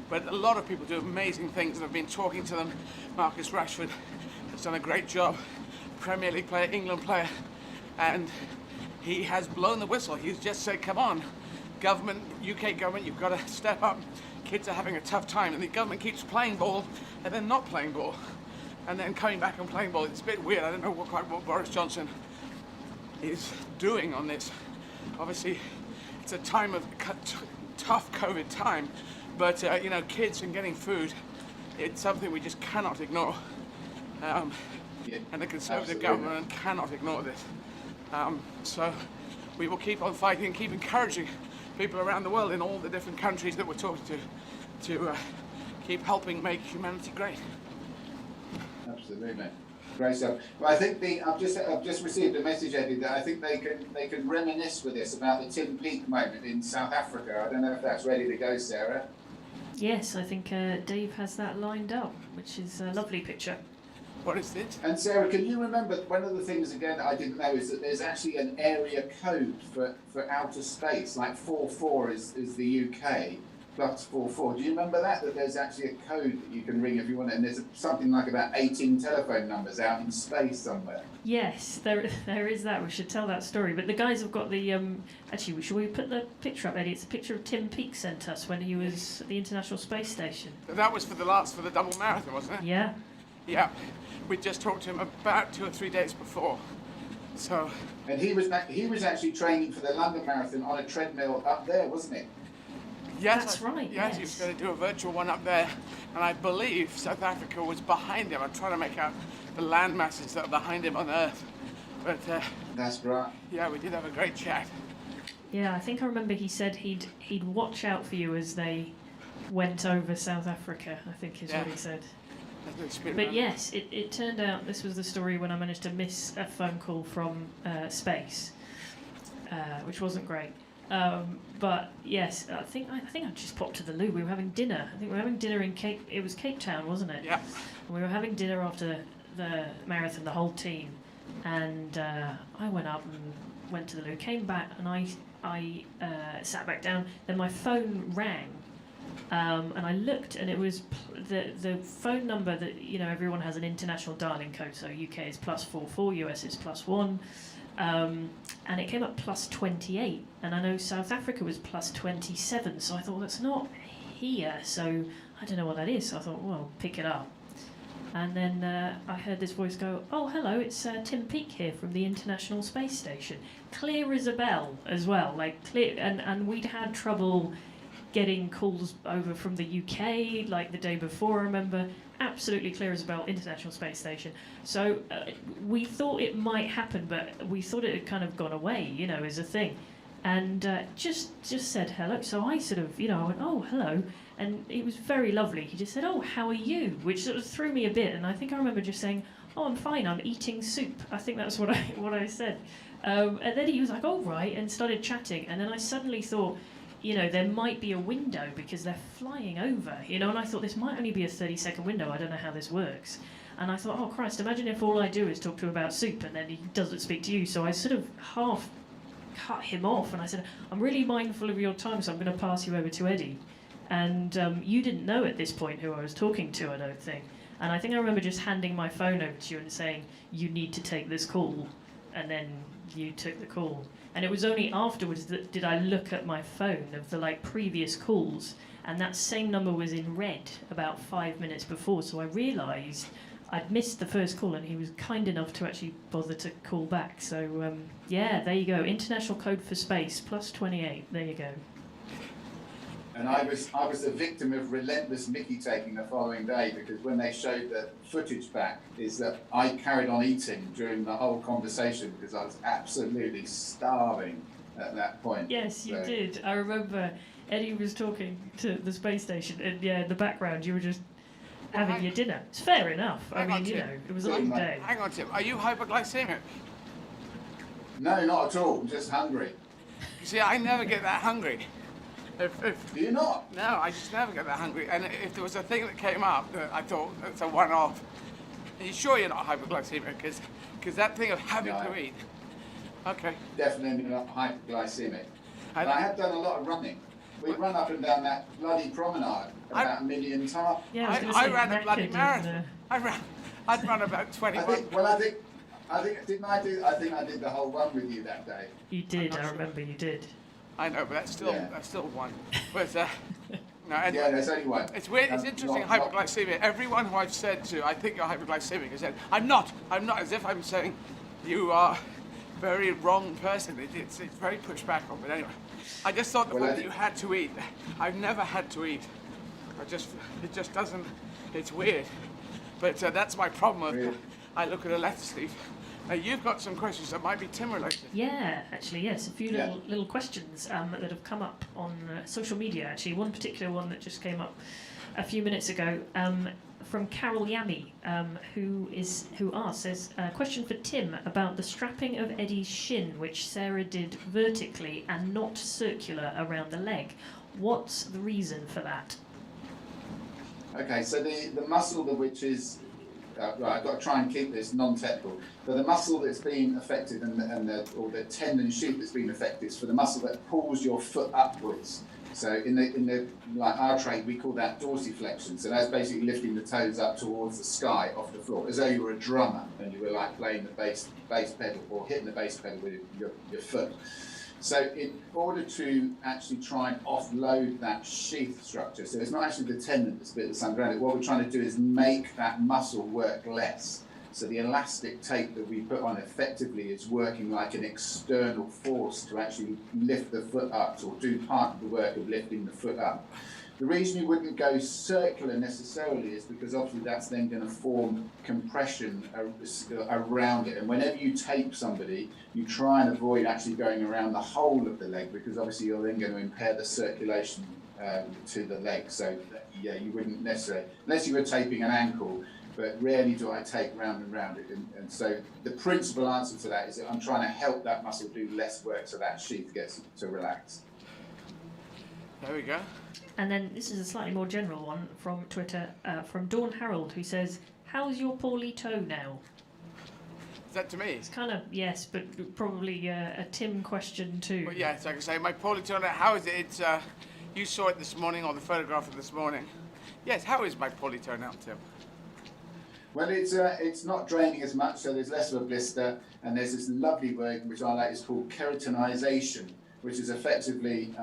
But a lot of people do amazing things, and I've been talking to them. Marcus Rashford has done a great job, Premier League player, England player, and he has blown the whistle. He's just said, come on, government, UK government, you've got to step up. Kids are having a tough time, and the government keeps playing ball and then not playing ball. And then coming back and playing ball. It's a bit weird. I don't know quite what Boris Johnson is doing on this. Obviously, it's a time of tough COVID time, but kids and getting food, it's something we just cannot ignore. And the Conservative government cannot ignore this. So we will keep on fighting and keep encouraging people around the world in all the different countries that we're talking to keep helping make humanity great. Absolutely, great stuff. Well, I think I've just received a message, Eddie, that I think they can reminisce with this about the Tim Peake moment in South Africa. I don't know if that's ready to go, Sarah. Yes, I think Dave has that lined up, which is a lovely picture. What is it? And Sarah, can you remember one of the things again that I didn't know is that there's actually an area code for outer space, like 44 is the UK. Plus 44. Do you remember that there's actually a code that you can ring if you want it, and there's something like about 18 telephone numbers out in space somewhere? Yes, there is that. We should tell that story. But the guys have got the actually, should we put the picture up, Eddie? It's a picture of Tim Peake sent us when he was at the International Space Station. That was for the double marathon, wasn't it? Yeah. Yeah. We just talked to him about 2 or 3 days before. So. And he was actually training for the London Marathon on a treadmill up there, wasn't he? Yes, that's right. Yes, he was going to do a virtual one up there, and I believe South Africa was behind him. I'm trying to make out the land masses that are behind him on Earth. But that's right. Yeah, we did have a great chat. Yeah, I think I remember he said he'd watch out for you as they went over South Africa. I think is what he said. But yes, it turned out this was the story when I managed to miss a phone call from space, which wasn't great. But yes, I think I just popped to the loo. We were having dinner. I think we were having dinner in Cape Town, wasn't it? Yeah. And we were having dinner after the marathon, the whole team, and I went up and went to the loo, came back, and I sat back down. Then my phone rang, and I looked, and it was the phone number that everyone has an international dialing code. So UK is +44, US is +1. And it came up +28, and I know South Africa was +27, so I thought, that's not here, so I don't know what that is. So I thought, well, pick it up. And then I heard this voice go, oh, hello, it's Tim Peake here from the International Space Station. Clear as a bell as well, like clear, and we'd had trouble getting calls over from the UK, like the day before, I remember. Absolutely clear as a bell, International Space Station. So we thought it might happen, but we thought it had kind of gone away, as a thing. And just said hello. So I sort of, I went, oh, hello. And it was very lovely. He just said, oh, how are you? Which sort of threw me a bit. And I think I remember just saying, oh, I'm fine, I'm eating soup. I think that's what I said. And then he was like, oh, right, and started chatting. And then I suddenly thought, there might be a window because they're flying over, and I thought this might only be a 30-second window. I don't know how this works. And I thought, oh, Christ, imagine if all I do is talk to him about soup and then he doesn't speak to you. So I sort of half cut him off and I said, I'm really mindful of your time, so I'm going to pass you over to Eddie. And you didn't know at this point who I was talking to, I don't think. And I think I remember just handing my phone over to you and saying, you need to take this call. And then you took the call. And it was only afterwards that did I look at my phone of the like previous calls, and that same number was in red about 5 minutes before. So I realised I'd missed the first call, and he was kind enough to actually bother to call back. So yeah, there you go. International code for space, +28. There you go. And I was the victim of relentless Mickey taking the following day, because when they showed the footage back, is that I carried on eating during the whole conversation because I was absolutely starving at that point. Yes, you So- did. I remember Eddie was talking to the space station, and yeah, in the background you were just having your dinner. It's fair enough. I mean, you know, it was a long day. Hang on, Tim. Are you hypoglycemic? No, not at all. Just hungry. You see, I never get that hungry. Do you not? No, I just never get that hungry. And if there was a thing that came up that I thought it's a one-off, are you sure you're not hypoglycemic? Because that thing of having to eat. Okay. Definitely not hypoglycemic. And I have done a lot of running. We've run up and down that bloody promenade about a million times. Yeah, I ran a bloody marathon. I'd run about 21. I think I did the whole run with you that day. You did. I remember you did. I know, but that's still one. But no, and Yeah, there's only one. It's weird. It's interesting. Hypoglycemia. Everyone who I've said to, I think you're hypoglycemic, has said, I'm not. As if I'm saying, you are a very wrong person. It's very pushed back on. But anyway, I just thought the fact that you had to eat. I've never had to eat. It just doesn't. It's weird. But that's my problem. Really? I look at a lettuce leaf. You've got some questions that might be Tim related. Yeah, actually, yes. A few little questions that have come up on social media, actually. One particular one that just came up a few minutes ago from Carol Yami, who says, question for Tim about the strapping of Eddie's shin, which Sarah did vertically and not circular around the leg. What's the reason for that? Okay, so the muscle which is right, I've got to try and keep this non-technical. But the muscle that's been affected or the tendon sheath that's been affected is for the muscle that pulls your foot upwards. So in the like our trade, we call that dorsiflexion. So that's basically lifting the toes up towards the sky off the floor, as though you were a drummer and you were like playing the bass pedal or hitting the bass pedal with your foot. So in order to actually try and offload that sheath structure, so it's not actually the tendon that's a bit that's underground, what we're trying to do is make that muscle work less. So the elastic tape that we put on effectively is working like an external force to actually lift the foot up, or do part of the work of lifting the foot up. The reason you wouldn't go circular necessarily is because obviously that's then going to form compression around it. And whenever you tape somebody, you try and avoid actually going around the whole of the leg, because obviously you're then going to impair the circulation to the leg. So yeah, you wouldn't necessarily, unless you were taping an ankle, but rarely do I tape round and round it. And so the principal answer to that is that I'm trying to help that muscle do less work so that sheath gets to relax. There we go. And then this is a slightly more general one from Twitter, from Dawn Harold, who says, how's your poorly toe now? Is that to me? It's kind of, yes, but probably a Tim question too. Well, yes, I can say, my poorly toe now, how is it? It's, you saw it this morning, or the photograph of this morning. Yes, how is my poorly toe now, Tim? Well, it's not draining as much, so there's less of a blister, and there's this lovely word which I like, is called keratinization, which is effectively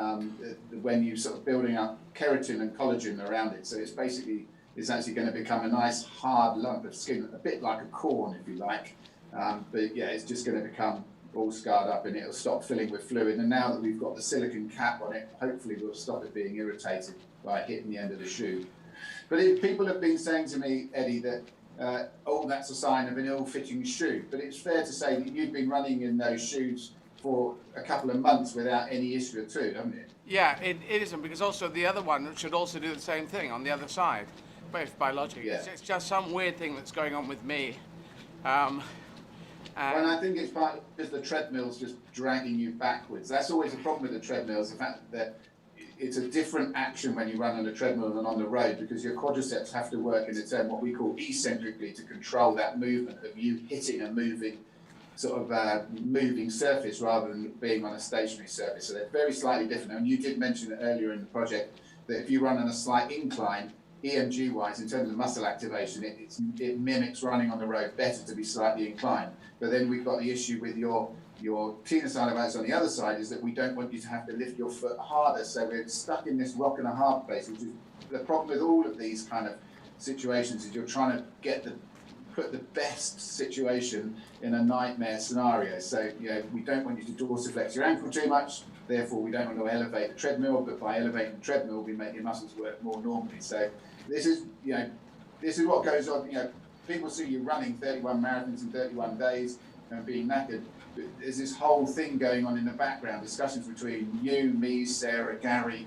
when you sort of building up keratin and collagen around it. So it's actually going to become a nice hard lump of skin, a bit like a corn, if you like. But yeah, it's just going to become all scarred up, and it'll stop filling with fluid. And now that we've got the silicone cap on it, hopefully we'll stop it being irritated by hitting the end of the shoe. But people have been saying to me, Eddie, that that's a sign of an ill-fitting shoe. But it's fair to say that you've been running in those shoes for a couple of months without any issue at all, haven't you? Yeah, it isn't, because also the other one should also do the same thing on the other side, both biologically. Yeah. It's just some weird thing that's going on with me. And I think it's partly because the treadmill's just dragging you backwards. That's always a problem with the treadmills, the fact that it's a different action when you run on a treadmill than on the road, because your quadriceps have to work in a turn, what we call eccentrically, to control that movement of you hitting a moving surface rather than being on a stationary surface. So they're very slightly different. And you did mention earlier in the project that if you run on a slight incline, EMG wise, in terms of muscle activation, it mimics running on the road better to be slightly inclined. But then we've got the issue with your tenosynovitis on the other side, is that we don't want you to have to lift your foot harder. So we're stuck in this rock and a hard place, which is the problem with all of these kind of situations, is you're trying to put the best situation in a nightmare scenario. So, we don't want you to dorsiflex your ankle too much. Therefore, we don't want to elevate the treadmill, but by elevating the treadmill, we make your muscles work more normally. So this is what goes on. People see you running 31 marathons in 31 days and being knackered. But there's this whole thing going on in the background, discussions between you, me, Sarah, Gary,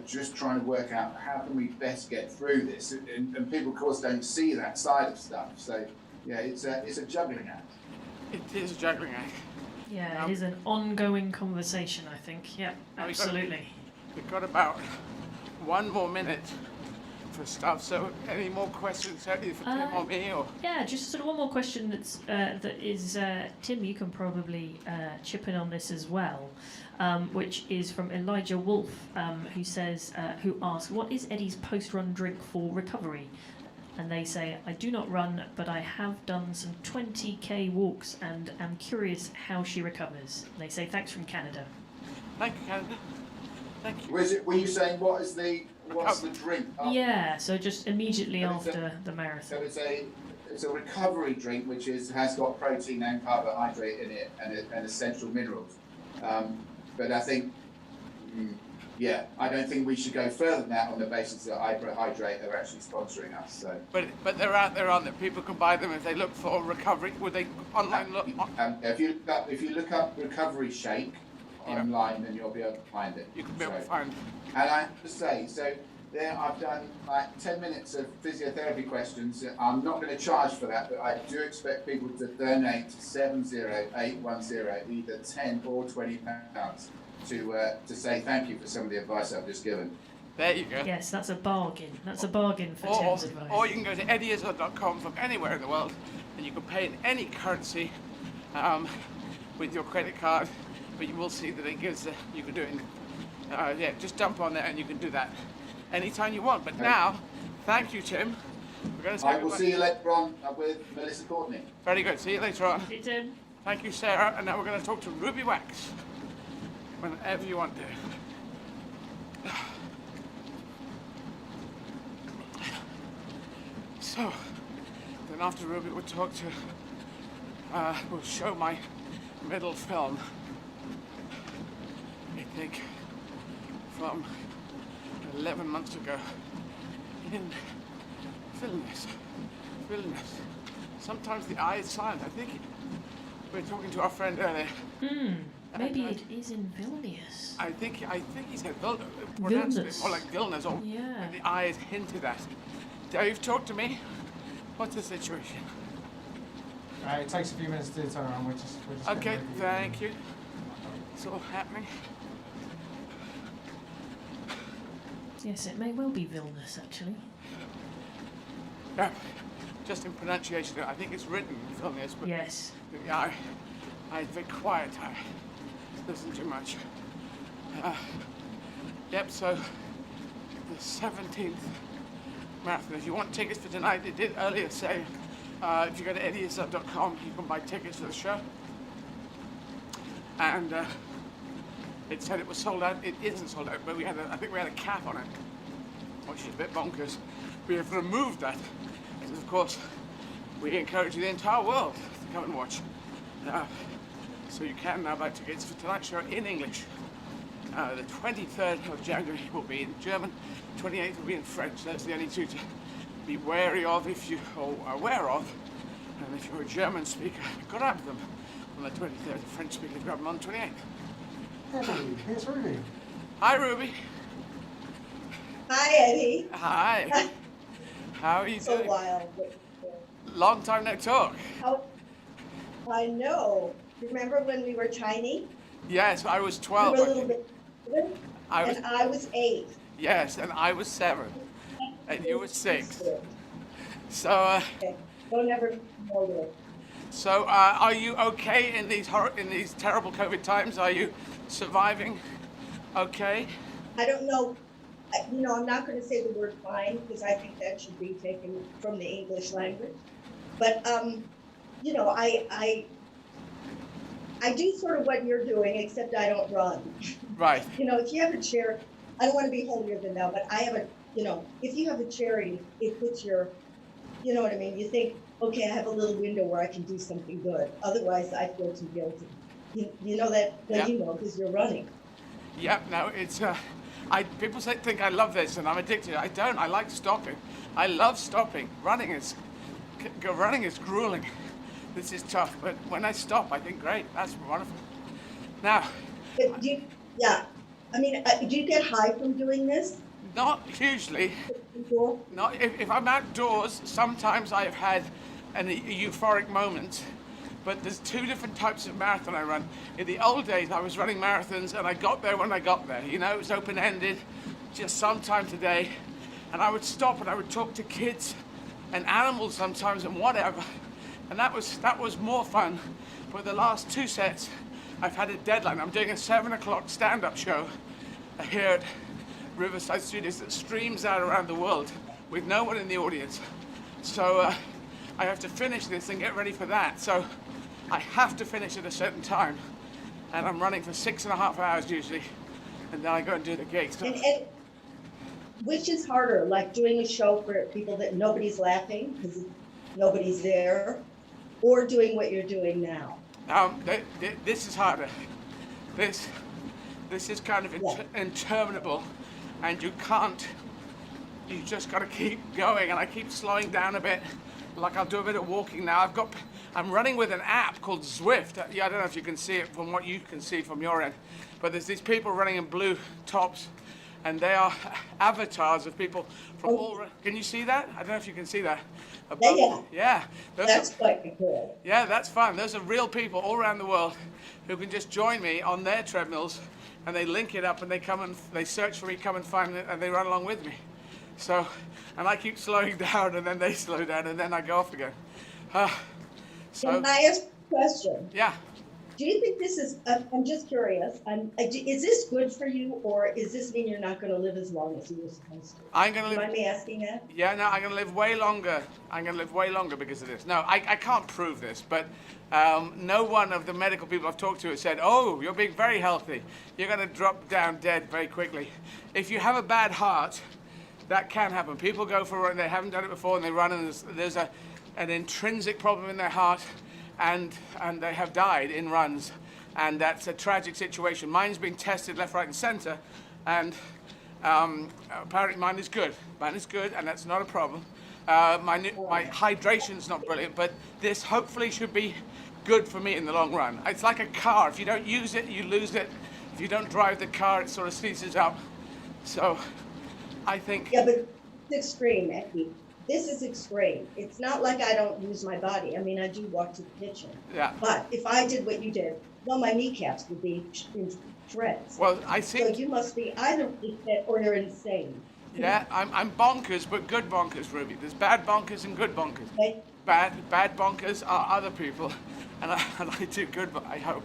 just trying to work out how can we best get through this. And people, of course, don't see that side of stuff. So, it's a juggling act. It is a juggling act. Yeah, it is an ongoing conversation, I think. Yeah, absolutely. We've got about 1 more minute for stuff. So, any more questions for Tim or me? Or? Yeah, just sort of one more question that is Tim. You can probably chip in on this as well, which is from Elijah Wolf, who asks, "What is Eddie's post-run drink for recovery?" And they say, "I do not run, but I have done some 20k walks and am curious how she recovers." And they say, "Thanks from Canada." Thank you, Canada. Thank you. Were you saying what's the drink? Yeah, so just immediately after the marathon. So it's a recovery drink which has got protein and carbohydrate in it and essential minerals. But I think, I don't think we should go further than that on the basis that Hydrate are actually sponsoring us. So. But they're out there, aren't they? People can buy them if they look for recovery. Would they online look? If you look up recovery shake online, then you'll be able to find it. You can be able to find it. And I have to say, so there I've done like 10 minutes of physiotherapy questions. I'm not going to charge for that, but I do expect people to donate 70810, either 10 or 20 pounds, to say thank you for some of the advice I've just given. There you go. Yes, that's a bargain. That's a bargain for Tim's advice. Or you can go to eddyizzard.com from anywhere in the world, and you can pay in any currency with your credit card. But you will see that it gives you can do it. Just jump on there and you can do that anytime you want. But now, thank you, Tim. We're going to say I will see you later on with Melissa Courtney. Very good. See you later on. See you, Tim. Thank you, Sarah. And now we're going to talk to Ruby Wax whenever you want to. So, then after Ruby, we'll talk to, we'll show my middle film. I think from 11 months ago in Vilnius. Sometimes the I is silent. I think we were talking to our friend earlier. Maybe it is in Vilnius. I think he said pronounced it more like Vilnius, or the I is hinted at. Dave, talk to me. What's the situation? It takes a few minutes to turn around. We're just okay, thank you. It's all happening. Yes, it may well be Vilnius, actually. Yeah, just in pronunciation, I think it's written Vilnius, but yes. I'm very quiet. I listen too much. So the 17th marathon. If you want tickets for tonight, they did earlier say if you go to eddyizzard.com, you can buy tickets for the show. And it said it was sold out. It isn't sold out, but I think we had a cap on it, which is a bit bonkers. We have removed that, because of course we encourage the entire world to come and watch. So you can now buy tickets for tonight's show in English. The 23rd of January will be in German, 28th will be in French. That's the only two to be wary of if you are aware of. And if you're a German speaker, grab them on the 23rd. A French speaker, grab them on the 28th. Hey, here's Ruby. Hi, Ruby. Hi, Eddie. Hi. How are you doing? So wild. Long time no talk. I know. Remember when we were tiny? Yes, I was 12. We were a little bit older, and I was 8. Yes, and I was 7. And you were 6. So, okay. Don't ever be older. So, are you okay in these terrible COVID times? Are you surviving okay? I don't know I'm not going to say the word fine because I think that should be taken from the English language. But, I do sort of what you're doing, except I don't run. Right. If you have a charity, I don't want to be holier than thou, but I have if you have a charity, it puts your, you know what I mean? You think, okay, I have a little window where I can do something good. Otherwise, I feel too guilty. You know that, Yeah. because you're running. Yep, no, it's, people think I love this and I'm addicted. I don't, I like stopping. I love stopping. Running is grueling. This is tough, but when I stop, I think, great, that's wonderful. Now. But do you get high from doing this? Not hugely. Not if I'm outdoors, sometimes I've had a euphoric moment, but there's two different types of marathon I run. In the old days, I was running marathons and I got there when I got there. It was open-ended, just sometime today, and I would stop and I would talk to kids and animals sometimes and whatever, and that was more fun. But the last two sets, I've had a deadline. I'm doing a 7 o'clock stand-up show here at Riverside Studios that streams out around the world with no one in the audience. So I have to finish this and get ready for that. So I have to finish at a certain time, and I'm running for 6.5 hours usually, and then I go and do the gig. So. And which is harder, like doing a show for people that nobody's laughing because nobody's there, or doing what you're doing now? This is harder. This is kind of interminable, and you just got to keep going, and I keep slowing down a bit. Like I'll do a bit of walking now. I'm running with an app called Zwift. Yeah, I don't know if you can see it from what you can see from your end, but there's these people running in blue tops, and they are avatars of people from all. Can you see that? I don't know if you can see that. Yeah. That's quite cool. Yeah, that's fun. Those are real people all around the world who can just join me on their treadmills, and they link it up, and they search for me, come and find it, and they run along with me. So, and I keep slowing down, and then they slow down, and then I go off again. Can I ask a question? Yeah. Do you think this is, I'm just curious, is this good for you, or does this mean you're not going to live as long as you were supposed to? I'm going to live. Mind me asking that? Yeah, no, I'm going to live way longer. I'm going to live way longer because of this. No, I can't prove this, but no one of the medical people I've talked to has said, oh, you're being very healthy. You're going to drop down dead very quickly. If you have a bad heart, that can happen. People go for a run, they haven't done it before, and they run, and there's an intrinsic problem in their heart, and they have died in runs, and that's a tragic situation. Mine's been tested left, right, and center, and apparently mine is good. Mine is good, and that's not a problem. My hydration's not brilliant, but this hopefully should be good for me in the long run. It's like a car. If you don't use it, you lose it. If you don't drive the car, it sort of seizes up. So I think... Yeah, but it's extreme, Eddie. This is extreme. It's not like I don't use my body. I mean, I do walk to the kitchen. Yeah. But if I did what you did, well, my kneecaps would be in shreds. Well, I think... So you must be either fit or you're insane. Yeah, I'm bonkers, but good bonkers, Ruby. There's bad bonkers and good bonkers. Okay. Bad bonkers are other people, and I do good, I hope.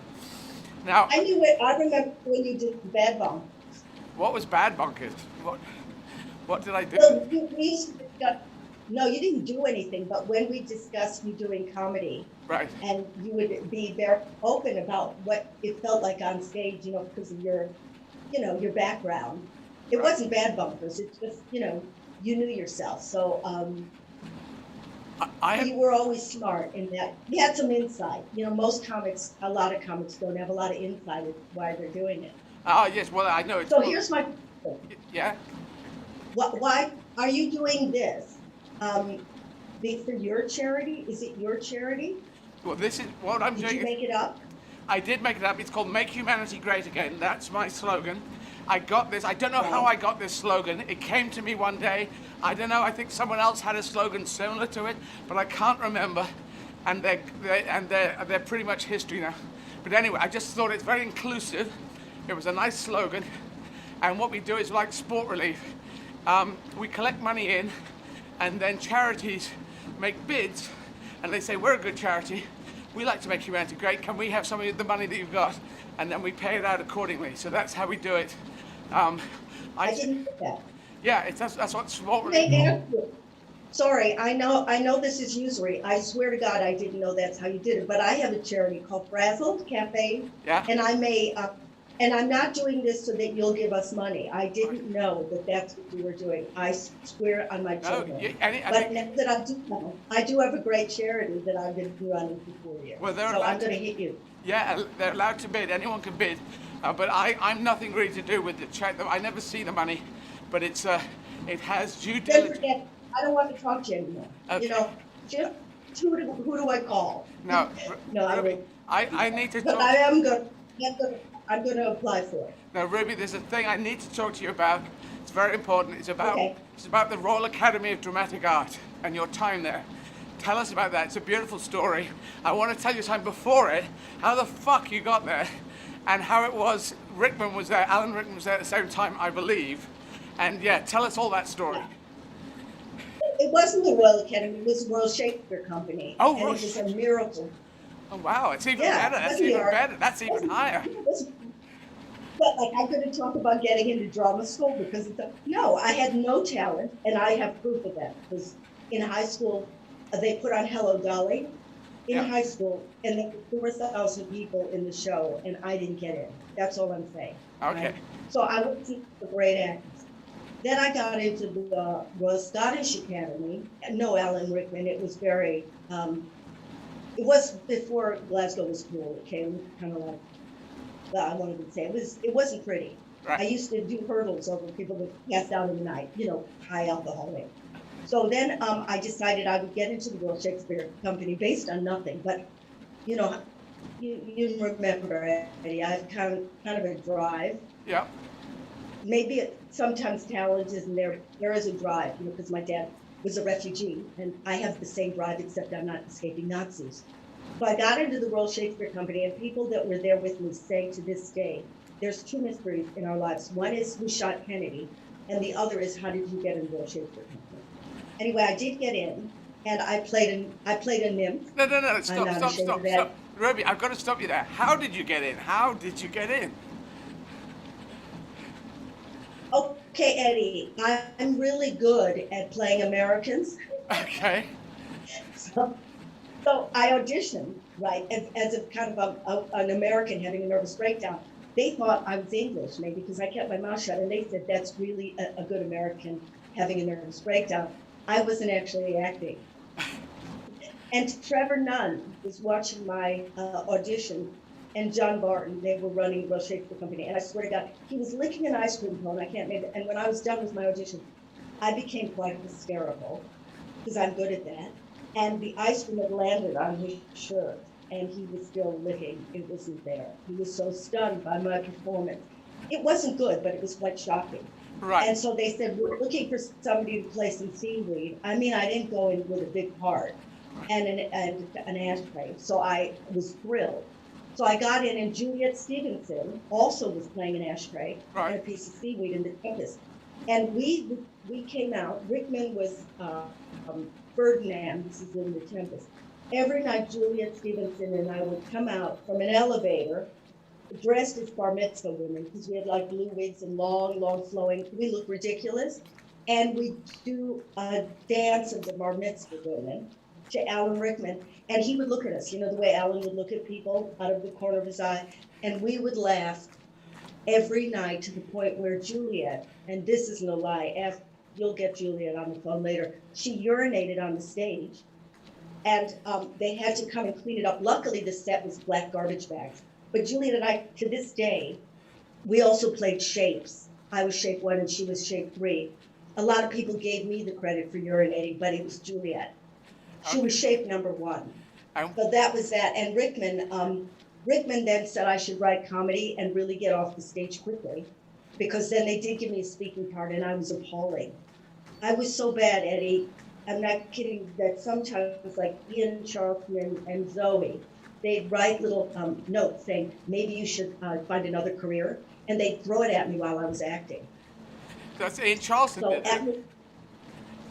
Now... I remember when you did bad bonkers. What was bad bonkers? What did I do? Well, no, you didn't do anything, but when we discussed you doing comedy, right, and you would be very open about what it felt like on stage, because of your, your background. It wasn't bad bumpers. It's just, you knew yourself. So you were always smart in that. You had some insight. Most comics, a lot of comics don't have a lot of insight of why they're doing it. Oh, yes. Well, I know it's... So here's my question. Yeah? Why are you doing this? For your charity? Is it your charity? Well, this is what I'm doing. Did you make it up? I did make it up. It's called Make Humanity Great Again. That's my slogan. I got this. I don't know how I got this slogan. It came to me one day. I don't know. I think someone else had a slogan similar to it, but I can't remember. And they're pretty much history now. But anyway, I just thought it's very inclusive. It was a nice slogan. And what we do is like sport relief. We collect money in, and then charities make bids, and they say, we're a good charity. We like to make humanity great. Can we have some of the money that you've got? And then we pay it out accordingly. So that's how we do it. I didn't get that. Yeah, that's what small They relief. ask you. Sorry, I know this is usury. I swear to God, I didn't know that's how you did it. But I have a charity called Frazzled Cafe, Yeah. and and I'm not doing this so that you'll give us money. I didn't know that that's what you were doing. I swear on my children. But now that I do know, I do have a great charity that I've been running for 4 years. Well, they're so allowed I'm going to hit you. Yeah, they're allowed to bid. Anyone can bid. But I'm nothing really to do with the check. I never see the money, but it has due Then diligence. forget. I don't want to talk to you anymore. Okay. You know, just who do I call? No, No, Ruby, I need to But talk. I am good. I'm going to apply for it. Now, Ruby, there's a thing I need to talk to you about. It's very important. It's about the Royal Academy of Dramatic Art and your time there. Tell us about that. It's a beautiful story. I want to tell you something before it, how the fuck you got there, and how it was. Rickman was there, Alan Rickman was there at the same time, I believe. And yeah, tell us all that story. It wasn't the Royal Academy, it was the Royal Shakespeare Company. Oh, and it was a miracle. Oh, wow, it's even Yeah, better. That's but even we are- better. That's even higher. But like, I'm going to talk about getting into drama school because no, I had no talent, and I have proof of that. Because in high school, they put on Hello Dolly in high school, and there were 4,000 people in the show, and I didn't get in. That's all I'm saying. Okay. Right? So I went to the great actors. Then I got into the Royal Scottish Academy. No, Alan Rickman. It was very. It was before Glasgow was cool. It came kind of like. I won't even say it wasn't pretty. Right. I used to do hurdles over people that passed out in the night, high out the hallway. So then I decided I would get into the Royal Shakespeare Company based on nothing. But, you remember, Eddie, I have kind of a drive. Yeah. Maybe sometimes talent isn't there. There is a drive, because my dad was a refugee, and I have the same drive, except I'm not escaping Nazis. So I got into the Royal Shakespeare Company, and people that were there with me say to this day, there's two mysteries in our lives. One is who shot Kennedy, and the other is how did you get in the Royal Shakespeare Company? Anyway, I did get in, and I played a nymph. No, stop. Ruby, I've got to stop you there. How did you get in? How did you get in? Okay, Eddie, I'm really good at playing Americans. Okay. So I auditioned, right, as a kind of an American having a nervous breakdown. They thought I was English, maybe because I kept my mouth shut, and they said that's really a good American having a nervous breakdown. I wasn't actually acting. And Trevor Nunn was watching my audition, and John Barton, they were running the Royal Shakespeare Company, and I swear to God, he was licking an ice cream cone, I can't make it, and when I was done with my audition, I became quite hysterical, because I'm good at that. And the ice cream had landed on his shirt, and he was still licking. It wasn't there. He was so stunned by my performance. It wasn't good, but it was quite shocking. Right. And so they said, we're looking for somebody to play some seaweed. I mean, I didn't go in with a big part and an ashtray, so I was thrilled. So I got in, and Juliet Stevenson also was playing an ashtray and a piece of seaweed in The Tempest. And we came out. Rickman was Ferdinand, this is in The Tempest. Every night, Juliet Stevenson and I would come out from an elevator dressed as bar mitzvah women, because we had like blue wigs and long flowing. We looked ridiculous. And we do a dance of the bar mitzvah women to Alan Rickman. And he would look at us, the way Alan would look at people out of the corner of his eye. And we would laugh every night to the point where Juliet, and this is no lie, you'll get Juliet on the phone later, she urinated on the stage. And they had to come and clean it up. Luckily, the set was black garbage bags. But Juliet and I, to this day, we also played shapes. I was shape 1 and she was shape 3. A lot of people gave me the credit for urinating, but it was Juliet. She was shape number 1. So that was that. And Rickman then said I should write comedy and really get off the stage quickly, because then they did give me a speaking part, and I was appalling. I was so bad, Eddie. I'm not kidding, that sometimes, like Ian Charlton and Zoe, they'd write little notes saying, maybe you should find another career, and they'd throw it at me while I was acting. That's Ian Charlton.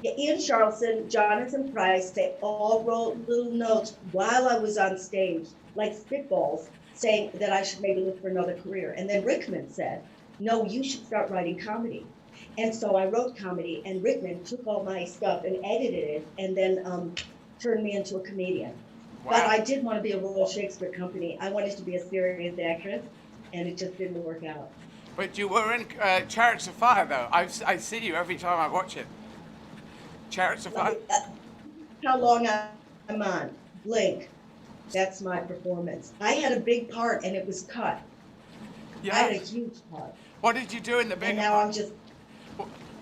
Ian Charlton, Jonathan Price, they all wrote little notes while I was on stage, like spitballs, saying that I should maybe look for another career. And then Rickman said, no, you should start writing comedy. And so I wrote comedy, and Rickman took all my stuff and edited it, and then turned me into a comedian. Wow. But I did want to be a Royal Shakespeare Company. I wanted to be a serious actress, and it just didn't work out. But you were in Chariots of Fire, though. I see you every time I watch it. Chariots of Fire. How long I'm on. Blink. That's my performance. I had a big part, and it was cut. Yeah. I had a huge part. What did you do in the bigger And now part? I'm just...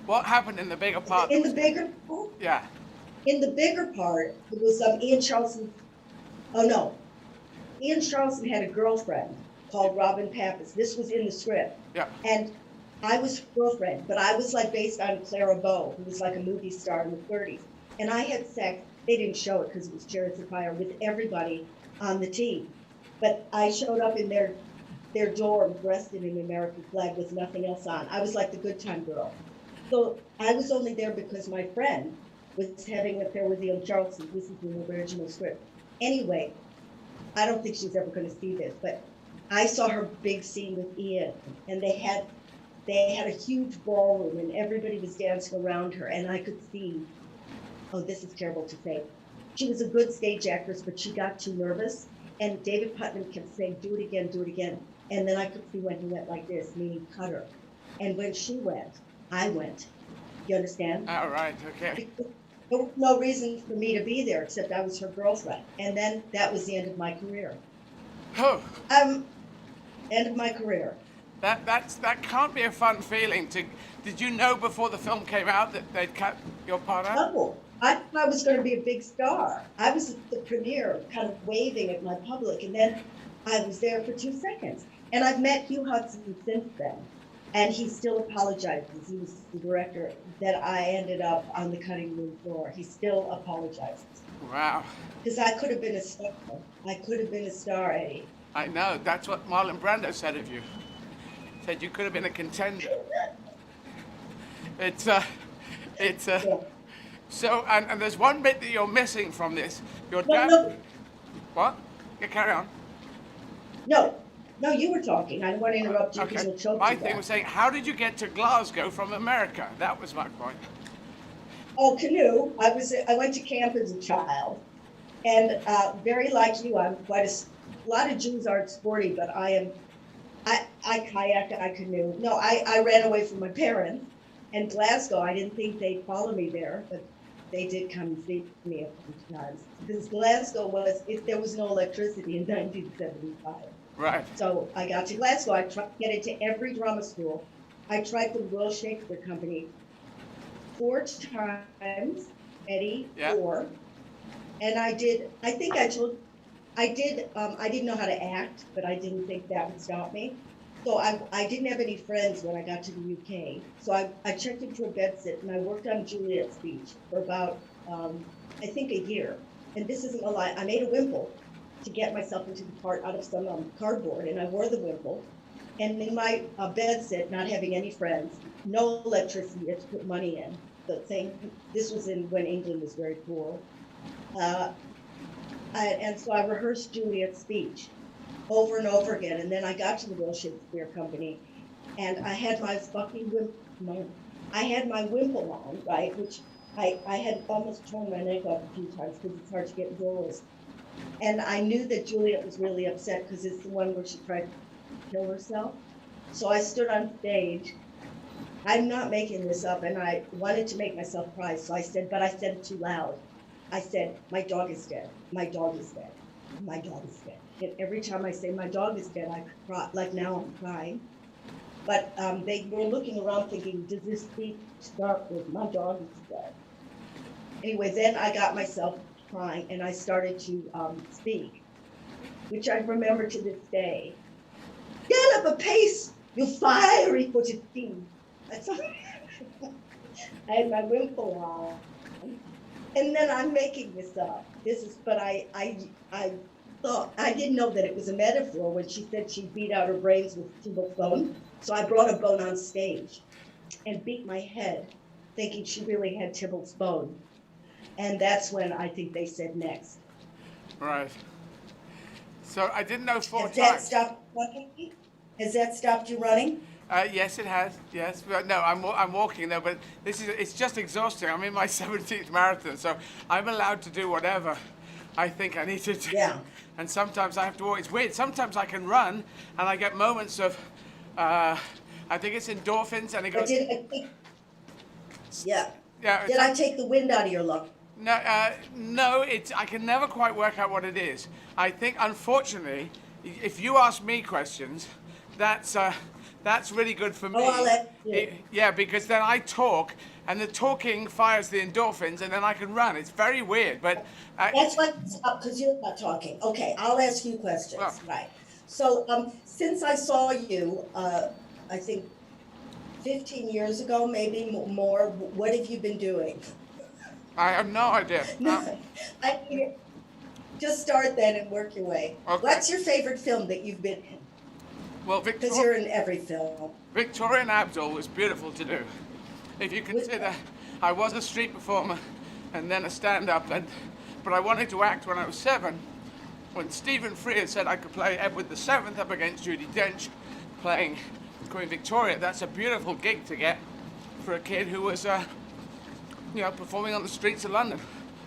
What happened in the bigger part? In the bigger part? Yeah. In the bigger part, it was Ian Charleston. Oh, no. Ian Charleston had a girlfriend called Robin Pappas. This was in the script. Yeah. And I was her girlfriend, but I was like based on Clara Bow, who was like a movie star in the 30s. And I had sex, they didn't show it because it was Chariots of Fire, with everybody on the team. But I showed up in their dorm dressed in an American flag with nothing else on. I was like the good time girl. So I was only there because my friend was having an affair with Ian Charleston. This is in the original script. Anyway, I don't think she's ever going to see this, but I saw her big scene with Ian, and they had a huge ballroom, and everybody was dancing around her, and I could see, oh, this is terrible to say. She was a good stage actress, but she got too nervous, and David Putnam kept saying, do it again, do it again. And then I could see when he went like this, meaning cut her. And when she went, I went. You understand? All right, okay. There was no reason for me to be there except I was her girlfriend. And then that was the end of my career. Oh. End of my career. That can't be a fun feeling. Did you know before the film came out that they'd cut your part out? No. I thought I was going to be a big star. I was at the premiere kind of waving at my public, and then I was there for 2 seconds. And I've met Hugh Hudson since then, and he still apologizes. He was the director that I ended up on the cutting room floor. He still apologizes. Wow. Because I could have been a star. I could have been a star, Eddie. I know. That's what Marlon Brando said of you. Said you could have been a contender. So, and there's one bit that you're missing from this. Your dad... No. What? Yeah, carry on. No, you were talking. I don't want to interrupt you because you'll choke My to thing death. was saying, how did you get to Glasgow from America? That was my point. Oh, canoe. I went to camp as a child, and very like you, I'm quite a lot of Jews aren't sporty, but I kayak, I canoe. No, I ran away from my parents, and Glasgow, I didn't think they'd follow me there, but they did come and see me a few times. Because Glasgow there was no electricity in 1975. Right. So I got to Glasgow. I tried to get into every drama school. I tried the Royal Shakespeare Company 4 times, Eddie, Yeah. 4. And I didn't know how to act, but I didn't think that would stop me. So I didn't have any friends when I got to the UK. So I checked into a bedsit, and I worked on Juliet's speech for about, I think, a year. And this isn't a lie. I made a wimple to get myself into the part out of some cardboard, and I wore the wimple. And in my bedsit, not having any friends, no electricity, you had to put money in. This was when England was very poor. And so I rehearsed Juliet's speech over and over again. And then I got to the Royal Shakespeare Company, and I had my fucking wimple on, right? Which I had almost torn my neck off a few times because it's hard to get indoors. And I knew that Juliet was really upset because it's the one where she tried to kill herself. So I stood on stage. I'm not making this up, and I wanted to make myself cry. So I said it too loud. I said, my dog is dead. My dog is dead. My dog is dead. And every time I say my dog is dead, I cry. Like now I'm crying. But they were looking around thinking, does this speech start with my dog is dead? Anyway, then I got myself crying, and I started to speak, which I remember to this day. Get up a pace, you fiery-footed fiend. I had my wimple on. And then I'm making this up. But I thought, I didn't know that it was a metaphor when she said she beat out her brains with Tybalt's bone. So I brought a bone on stage and beat my head, thinking she really had Tybalt's bone. And that's when I think they said next. Right. So I didn't know 4 times. times. Has that stopped you running? Yes, it has. Yes, but no, I'm walking though. But it's just exhausting. I'm in my 17th marathon, so I'm allowed to do whatever I think I need to do. Yeah. And sometimes I have to walk. It's weird. Sometimes I can run, and I get moments of, I think it's endorphins, and it goes. Yeah. Yeah. Did I take the wind out of your lungs? No, no. I can never quite work out what it is. I think, unfortunately, if you ask me questions, that's really good for me. Oh, I'll let you. Yeah, because then I talk, and the talking fires the endorphins, and then I can run. It's very weird, but... That's what's up, because you're not talking. Okay, I'll ask you questions. Well. Right. So, since I saw you, I think 15 years ago, maybe more, what have you been doing? I have no idea. I mean, just start then and work your way. Okay. What's your favorite film that you've been in? Well, Because you're in every film. Victorian Abdul was beautiful to do. If you consider, I was a street performer and then a stand-up, but I wanted to act when I was 7. When Stephen Frears said I could play Edward VII up against Judi Dench playing Queen Victoria, that's a beautiful gig to get for a kid who was, performing on the streets of London.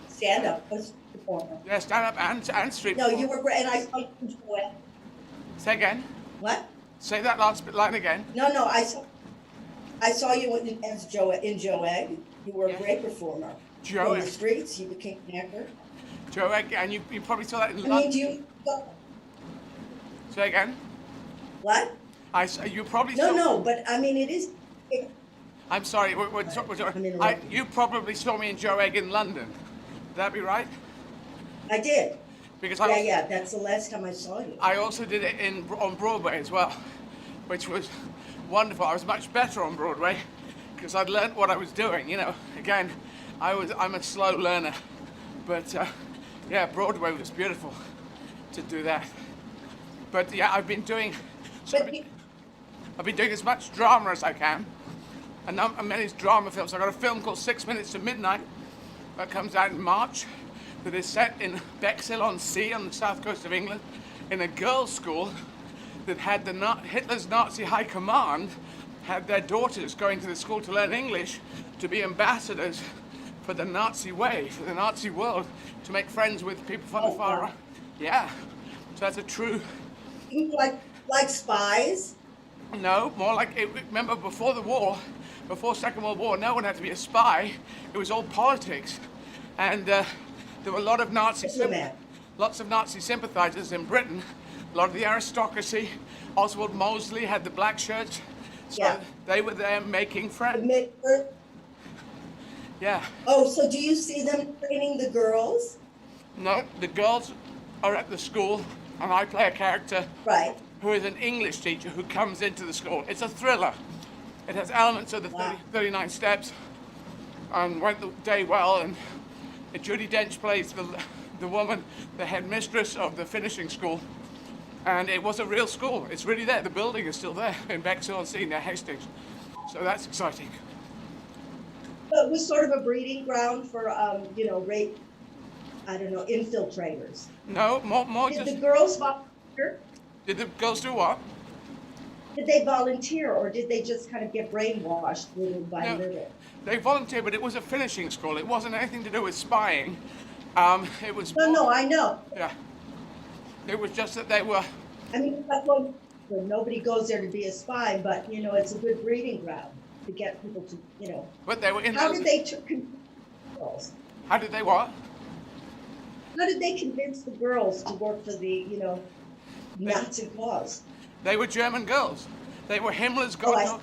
Stand-up was performer. Yeah, stand-up and street No, performer. you were great, and I saw you in Joanne. Say again? What? Say that last line again. No, I saw you as in Joanne. You were a great performer. Joe On the streets, you became an actor. Joe, and you probably saw that in I London. mean, do you? Say again? What? You probably saw... No, but I mean, it is. I'm sorry, you probably saw me in Joe Egg in London. Would that be right? I did. Because that's the last time I saw you. I also did it on Broadway as well, which was wonderful. I was much better on Broadway because I'd learned what I was doing. Again, I'm a slow learner, but Broadway was beautiful to do that. But yeah, I've been doing as much drama as I can, and many drama films. I got a film called 6 Minutes to Midnight that comes out in March. That is set in Bexhill-on-Sea on the south coast of England, in a girls' school that had Hitler's Nazi high command had their daughters going to the school to learn English, to be ambassadors for the Nazi way, for the Nazi world, to make friends with people from the far right. Yeah, so that's a true... Like spies? No, more like, remember before the war, before Second World War, no one had to be a spy. It was all politics. And there were a lot of lots of Nazi sympathizers in Britain. A lot of the aristocracy. Oswald Mosley had the black shirts. So they were there making friends. Yeah. Oh, so do you see them training the girls? No, the girls are at the school, and I play a character who is an English teacher who comes into the school. It's a thriller. It has elements of the 39 Steps, and went the day well, and Judi Dench plays the woman, the headmistress of the finishing school. And it was a real school. It's really there. The building is still there in Bexhill-on-Sea near Hastings. So that's exciting. So it was sort of a breeding ground for, rape, infiltrators. No, more Did the girls volunteer? Did the girls do what? Did they volunteer, or did they just kind of get brainwashed little by little? They volunteered, but it was a finishing school. It wasn't anything to do with spying. It was... No, I know. Yeah. It was just that they were... I mean, nobody goes there to be a spy, but, it's a good breeding ground to get people to, But they were in... How did they convince the girls? How did they what? How did they convince the girls to work for the, Nazi cause? They were German girls. They were Himmler's goddaughter.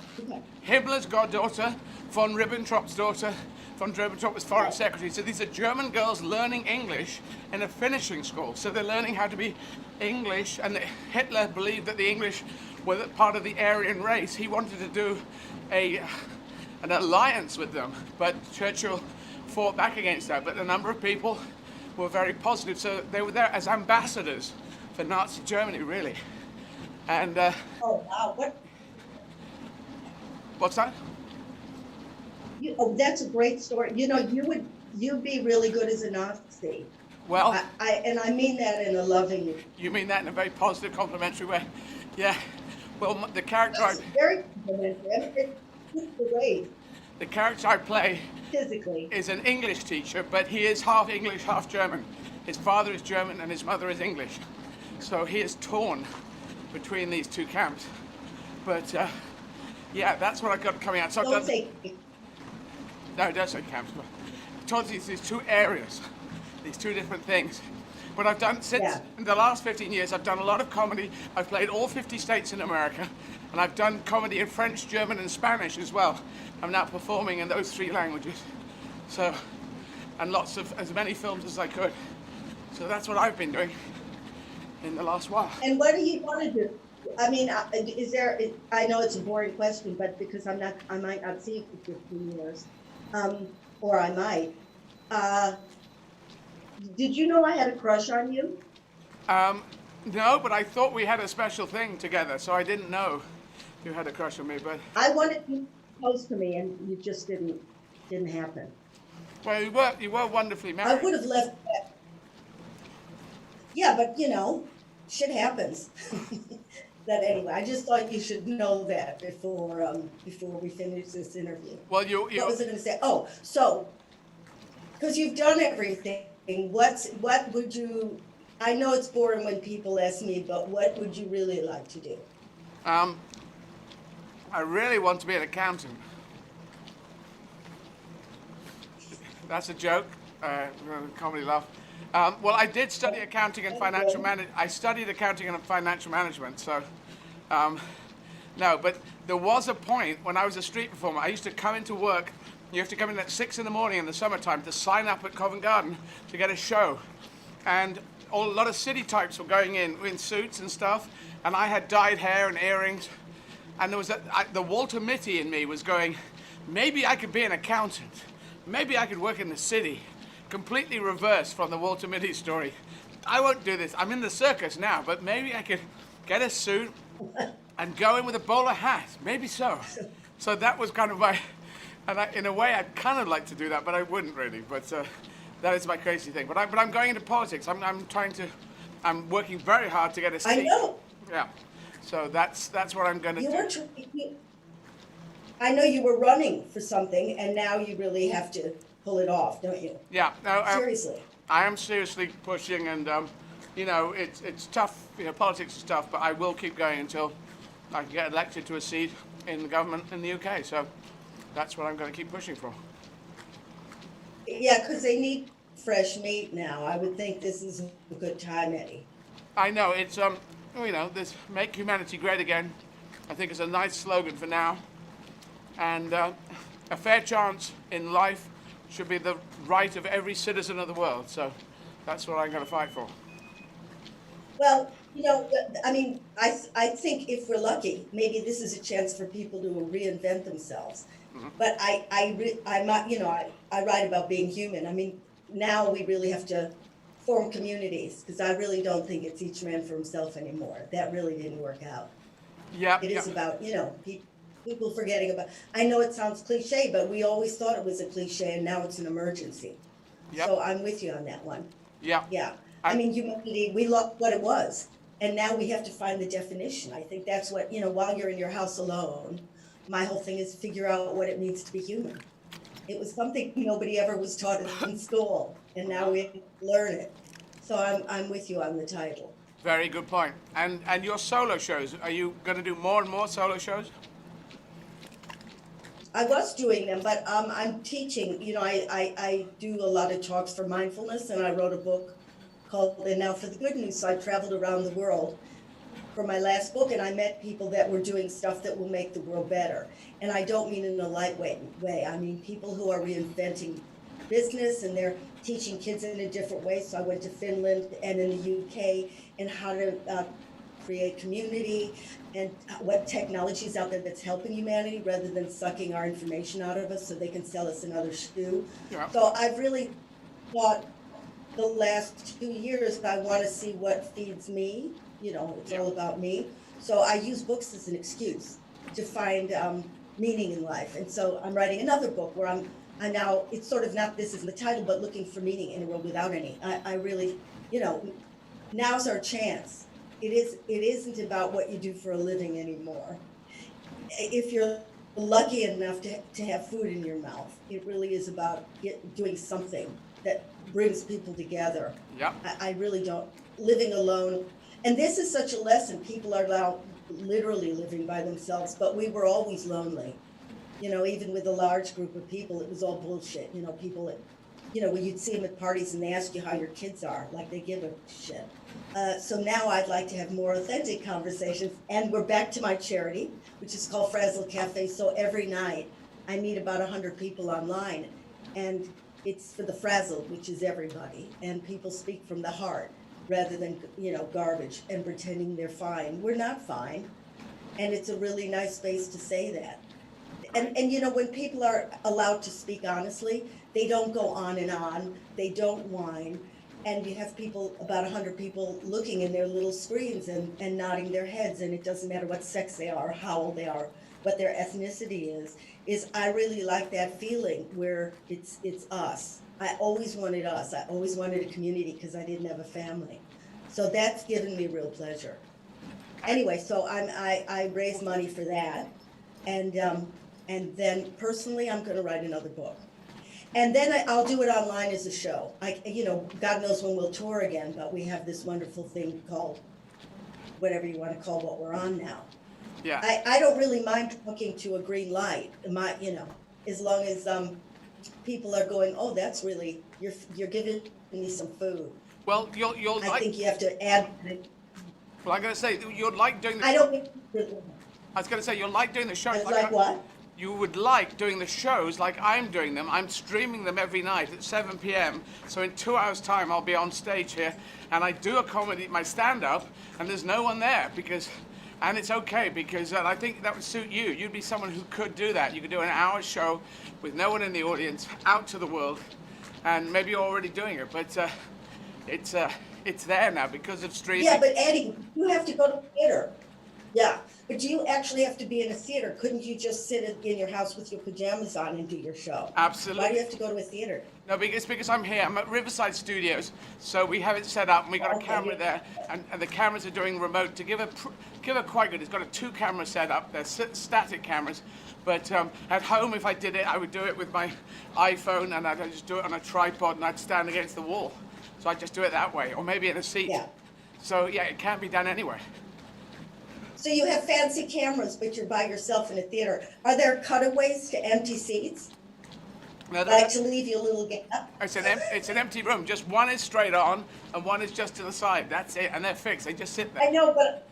Himmler's goddaughter, von Ribbentrop's daughter. Von Ribbentrop was foreign secretary. So these are German girls learning English in a finishing school. So they're learning how to be English, and Hitler believed that the English were part of the Aryan race. He wanted to do an alliance with them, but Churchill fought back against that. But a number of people were very positive. So they were there as ambassadors for Nazi Germany, really. And oh wow! What's that? That's a great story. You'd be really good as a Nazi. Well, I mean that in a loving. You mean that in a very positive, complimentary way. Yeah. Well, the character That's very complimentary. It's the way the character I play physically is an English teacher, but he is half English, half German. His father is German and his mother is English. So he is torn between these two camps. But yeah, that's what I've got coming out. So Don't say. No, it does say camps. But towards these two areas, these two different things. What I've done since in the last 15 years, I've done a lot of comedy. I've played all 50 states in America, and I've done comedy in French, German, and Spanish as well. I'm now performing in those 3 languages. So, and as many films as I could. So that's what I've been doing in the last while. And what do you want to do? I mean, is there? I know it's a boring question, but because I might not see you for 15 years, or I might. Did you know I had a crush on you? No, but I thought we had a special thing together, so I didn't know you had a crush on me. But I wanted you close to me, and you just didn't happen. Well, you were wonderfully married. I would have left. Yeah, but you know, shit happens. That anyway, I just thought you should know that before we finish this interview. Well, you What was I going to say? Oh, so because you've done everything, what would you? I know it's boring when people ask me, but what would you really like to do? I really want to be an accountant. That's a joke. Comedy laugh. Well, I did study accounting and financial management. I studied accounting and financial management. So, no, but there was a point when I was a street performer. I used to come into work. You have to come in at 6 in the morning in the summertime to sign up at Covent Garden to get a show, and a lot of city types were going in suits and stuff, and I had dyed hair and earrings, and there was the Walter Mitty in me was going, maybe I could be an accountant, maybe I could work in the city. Completely reversed from the Walter Mitty story. I won't do this. I'm in the circus now, but maybe I could get a suit and go in with a bowler hat. Maybe so. So that was kind of my, and in a way I'd kind of like to do that, but I wouldn't really. But that is my crazy thing. But I'm going into politics. I'm working very hard to get a seat. I know. Yeah. So that's what I'm going to do. I know you were running for something, and now you really have to pull it off, don't you? Yeah. No, seriously. I am seriously pushing, and you know, it's tough. You know, politics is tough, but I will keep going until I can get elected to a seat in the government in the UK. So that's what I'm going to keep pushing for. Yeah, because they need fresh meat now. I would think this is a good time, Eddie. I know it's you know, this "Make Humanity Great Again." I think it's a nice slogan for now, and a fair chance in life should be the right of every citizen of the world. So that's what I'm going to fight for. Well, you know, I mean, I think if we're lucky, maybe this is a chance for people to reinvent themselves. Mm-hmm. But I'm not, you know, I write about being human. I mean, now we really have to form communities, because I really don't think it's each man for himself anymore. That really didn't work out. Yeah. It is about, you know, people forgetting about. I know it sounds cliche, but we always thought it was a cliche, and now it's an emergency. Yep. So I'm with you on that one. Yeah. Yeah. I mean, humanity, we lost what it was, and now we have to find the definition. I think that's what, you know, while you're in your house alone, my whole thing is figure out what it means to be human. It was something nobody ever was taught in school, and now we learn it. So I'm with you on the title. Very good point. And your solo shows, are you going to do more and more solo shows? I was doing them, but I'm teaching. You know, I do a lot of talks for mindfulness, and I wrote a book called And Now for the Good News. So I traveled around the world for my last book, and I met people that were doing stuff that will make the world better. And I don't mean in a lightweight way. I mean people who are reinventing business, and they're teaching kids in a different way. So I went to Finland and in the UK, and how to create community, and what technology is out there that's helping humanity rather than sucking our information out of us so they can sell us another shoe. Yeah. So I've really thought the last 2 years, I want to see what feeds me. You know, it's all about me. So I use books as an excuse to find meaning in life. And so I'm writing another book where I'm now, it's sort of not this is the title, but looking for meaning in a world without any. I really, you know, now's our chance. it isn't about what you do for a living anymore. If you're lucky enough to have food in your mouth, it really is about doing something that brings people together. Yep. I really don't, living alone, and this is such a lesson. People are now literally living by themselves, but we were always lonely. You know, even with a large group of people, it was all bullshit. You know, people that, you know, when you'd see them at parties and they ask you how your kids are, like they give a shit. So now I'd like to have more authentic conversations, and we're back to my charity, which is called Frazzle Cafe. So every night I meet about 100 people online, and it's for the frazzled, which is everybody, and people speak from the heart rather than, you know, garbage and pretending they're fine. We're not fine, and it's a really nice space to say that. And you know, when people are allowed to speak honestly, they don't go on and on, they don't whine, and you have people, about 100 people looking in their little screens and nodding their heads, and it doesn't matter what sex they are, how old they are, what their ethnicity is I really like that feeling where it's us. I always wanted us. I always wanted a community because I didn't have a family. So that's given me real pleasure. Anyway, so I raise money for that, and then personally I'm going to write another book, and then I'll do it online as a show. You know, God knows when we'll tour again, but we have this wonderful thing called whatever you want to call what we're on now. Yeah. I don't really mind talking to a green light, you know, as long as people are going, oh, that's really, you're giving me some food. Well, you'll I think you have to add. Well, I'm going to say you'd like doing. I don't. I was going to say you'll like doing the shows. Like what? You would like doing the shows like I'm doing them. I'm streaming them every night at 7 p.m. So in 2 hours' time, I'll be on stage here, and I do a comedy, my stand-up, and there's no one there because. And it's okay because I think that would suit you. You'd be someone who could do that. You could do an hour show with no one in the audience, out to the world, and maybe you're already doing it. But it's there now because of streaming. Yeah, but Eddie, you have to go to theater. Yeah, but you actually have to be in a theater. Couldn't you just sit in your house with your pajamas on and do your show? Absolutely. Why do you have to go to a theater? No, because I'm here. I'm at Riverside Studios, so we have it set up, and we got a camera there, and the cameras are doing remote to give her quite good. It's got a 2-camera setup. They're static cameras, but at home, if I did it, I would do it with my iPhone, and I'd just do it on a tripod, and I'd stand against the wall. So I'd just do it that way, or maybe in a seat. Yeah. So yeah, it can be done anywhere. So you have fancy cameras, but you're by yourself in a theater. Are there cutaways to empty seats? No, like to leave you a little gap? It's an empty room. Just one is straight on, and one is just to the side. That's it, and they're fixed. They just sit there. I know, but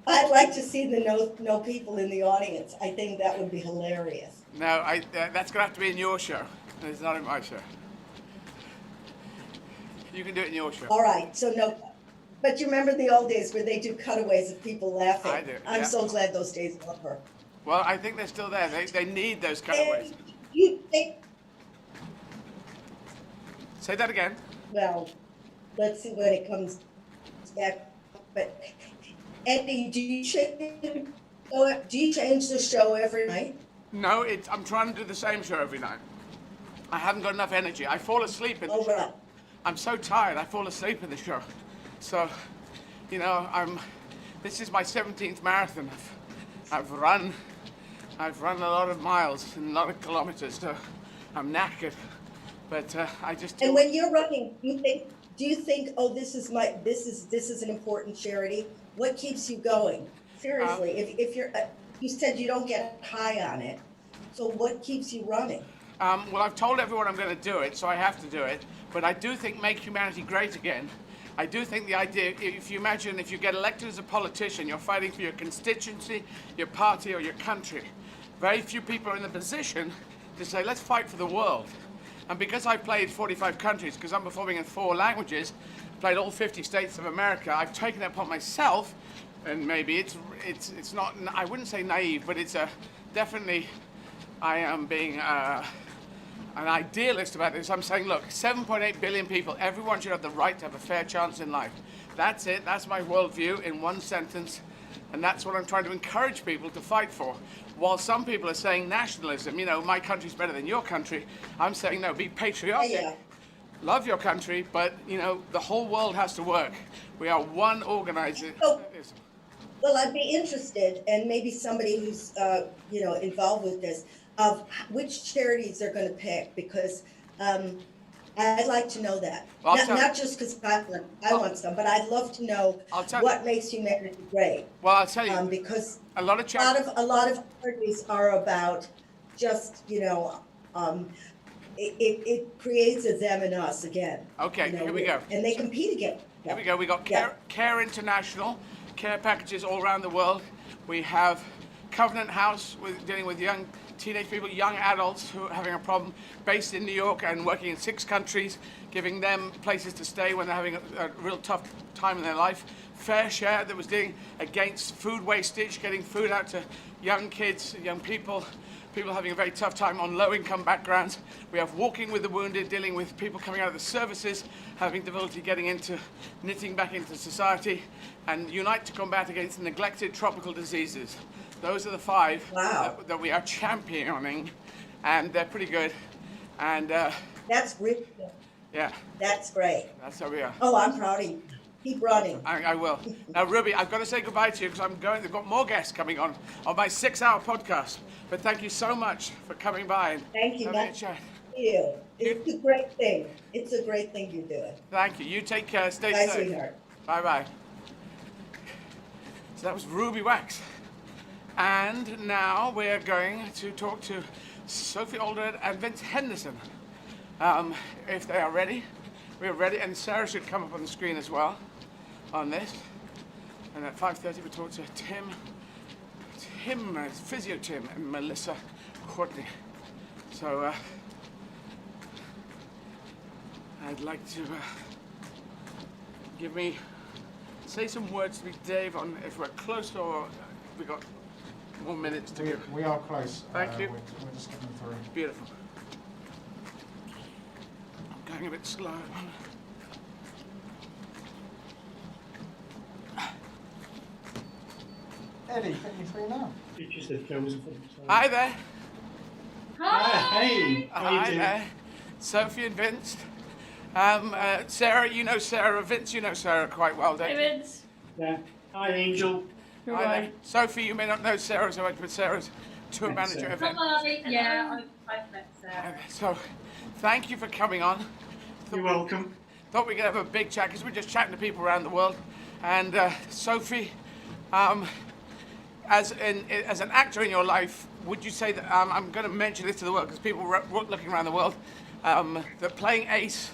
I'd like to see the no people in the audience. I think that would be hilarious. No, that's gonna have to be in your show. It's not in my show. You can do it in your show. All right, so no. But you remember the old days where they do cutaways of people laughing? I do. I'm yeah. so glad those days are over. Well, I think they're still there. They need those cutaways. You think? Say that again. Well, let's see when it comes back. But Andy, do you change the show every night? No, I'm trying to do the same show every night. I haven't got enough energy. I fall asleep in the show. Right. I'm so tired. I fall asleep in the show. So, you know, this is my 17th marathon. I've run a lot of miles and a lot of kilometers, so I'm knackered. But I just. And when you're running, do you think, oh, this is an important charity? What keeps you going? Seriously, if you're, you said you don't get high on it, so what keeps you running? Well, I've told everyone I'm going to do it, so I have to do it. But I do think Make Humanity Great Again. I do think the idea, if you imagine if you get elected as a politician, you're fighting for your constituency, your party, or your country. Very few people are in the position to say, let's fight for the world. And because I've played 45 countries, because I'm performing in 4 languages, played all 50 states of America, I've taken it upon myself, and maybe it's not, I wouldn't say naive, but it's definitely, I am being an idealist about this. I'm saying, look, 7.8 billion people, everyone should have the right to have a fair chance in life. That's it, that's my worldview in one sentence, and that's what I'm trying to encourage people to fight for. While some people are saying nationalism, you know, my country's better than your country, I'm saying, no, be patriotic. Yeah. love your country, but you know the whole world has to work. We are one organization. Well, I'd be interested, and maybe somebody who's involved with this, of which charities they're going to pick, because I'd like to know that. Well, not just because I want some, but I'd love to know what makes humanity great. Well, I'll tell you, because a lot of charities are about just it creates a them and us again. Okay, here we go. And they compete against. Here we go. We got Care International, care packages all around the world. We have Covenant House, dealing with young teenage people, young adults who are having a problem, based in New York and working in 6 countries, giving them places to stay when they're having a real tough time in their life. Fair Share, that was dealing against food wastage, getting food out to young kids, young people having a very tough time on low-income backgrounds. We have Walking with the Wounded, dealing with people coming out of the services, having difficulty getting into, knitting back into society, and Unite to Combat Against Neglected Tropical Diseases. Those are the 5 that we are championing, and they're pretty good. And that's really good. Yeah. That's great. That's how we are. Oh, I'm proud of you. Keep running. I will. Now, Ruby, I've got to say goodbye to you because they've got more guests coming on my 6-hour podcast. But thank you so much for coming by. And thank you. Having a chat. You. It's a great thing. It's a great thing you're doing. Thank you. You take care. Stay Bye, safe. Sweetheart. Bye-bye. So that was Ruby Wax. And now we're going to talk to Sophie Alderhead and Vince Henderson. If they are ready. We're ready. And Sarah should come up on the screen as well on this. And at 5:30 we talk to Tim, Physio Tim, and Melissa Courtney. So I'd like to say some words to me, Dave, on if we're close or we got more minutes to go. We are close. Thank you. We're just getting through. Beautiful. I'm going a bit slow. Eddie, get me through now. Hi there. Hi. Hey. Hi there. Sophie and Vince. Sarah, you know Sarah. Vince, you know Sarah quite well, don't you? Hey, Vince. Yeah. Hi, Angel. Hi there. Sophie, you may not know Sarah so much, but Sarah's tour manager of it. Hi. Yeah, I've met Sarah. So, thank you for coming on. You're welcome. Thought we could have a big chat because we're just chatting to people around the world. And Sophie, as an actor in your life, would you say that I'm going to mention this to the world because people looking around the world that playing Ace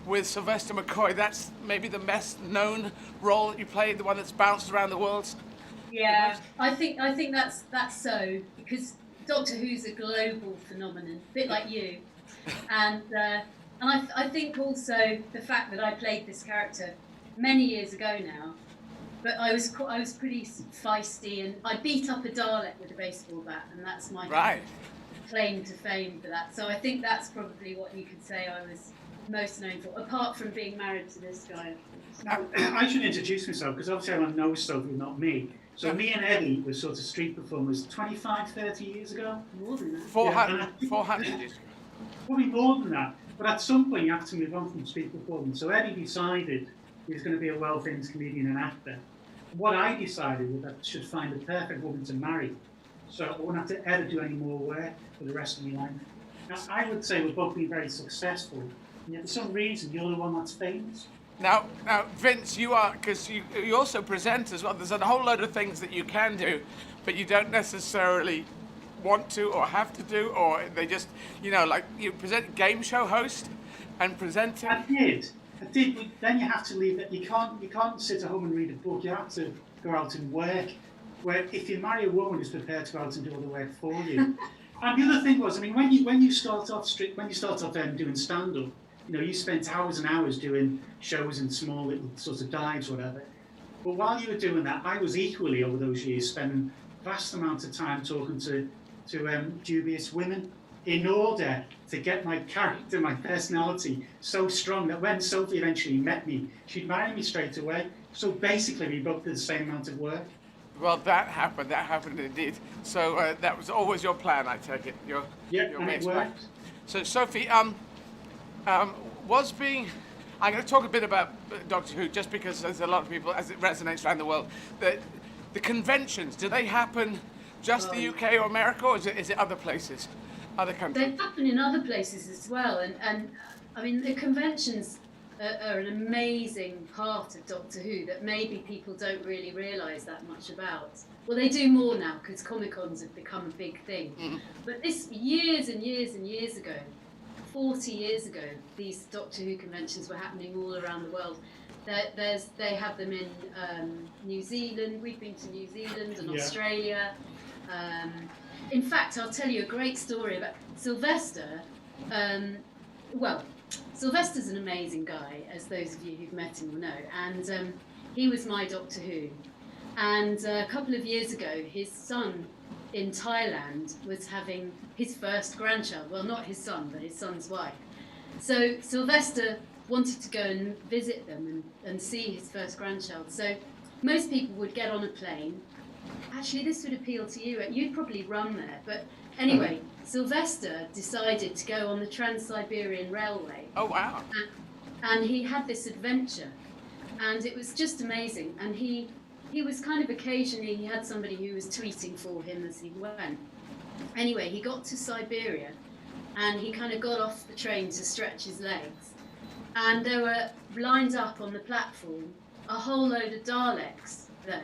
with Sylvester McCoy, that's maybe the best known role that you played, the one that's bounced around the world? Yeah, I think that's so, because Doctor Who's a global phenomenon, a bit like you, and I think also the fact that I played this character many years ago now, but I was pretty feisty, and I beat up a Dalek with a baseball bat, and that's my claim to fame for that. So I think that's probably what you could say I was most known for, apart from being married to this guy. I should introduce myself because obviously everyone knows Sophie, not me. So me and Eddie were sort of street performers 25, 30 years ago. More than that. 400 years ago. Probably more than that. But at some point you have to move on from street performance. So Eddie decided he was going to be a well-famous comedian and actor. What I decided was that I should find the perfect woman to marry. So I wouldn't have to ever do any more work for the rest of my life. Now, I would say we've both been very successful. And yet for some reason you're the one that's famous. Now, Vince, you are, because you also present as well. There's a whole load of things that you can do, but you don't necessarily want to or have to do, or they just, like you present game show host and presenting. I did, but then you have to leave that. You can't sit at home and read a book. You have to go out and work. Where if you marry a woman who's prepared to go out and do all the work for you. And the other thing was, I mean, when you start off doing stand-up, you spent hours and hours doing shows in small little sort of dives, whatever. But while you were doing that, I was equally over those years spending vast amounts of time talking to dubious women in order to get my character, my personality so strong that when Sophie eventually met me, she'd marry me straight away. So basically, we both did the same amount of work. Well, that happened indeed. So that was always your plan, I take it. Your and it worked. So Sophie, was being. I'm going to talk a bit about Doctor Who, just because there's a lot of people, as it resonates around the world. The conventions, do they happen just the UK or America, or is it other places, other countries? They happen in other places as well, and I mean the conventions are an amazing part of Doctor Who that maybe people don't really realise that much about. Well, they do more now because Comic-Cons have become a big thing. But this years and years and years ago, 40 years ago, these Doctor Who conventions were happening all around the world. They have them in New Zealand. We've been to New Zealand and Australia. In fact, I'll tell you a great story about Sylvester. Sylvester's an amazing guy, as those of you who've met him will know. And he was my Doctor Who. And a couple of years ago, his son in Thailand was having his first grandchild. Well, not his son, but his son's wife. So Sylvester wanted to go and visit them and see his first grandchild. So most people would get on a plane. Actually, this would appeal to you. You'd probably run there. But anyway, Sylvester decided to go on the Trans-Siberian Railway. Oh, wow. And he had this adventure. And it was just amazing. And he was kind of occasionally, he had somebody who was tweeting for him as he went. Anyway, he got to Siberia and he kind of got off the train to stretch his legs. And there were lined up on the platform a whole load of Daleks there,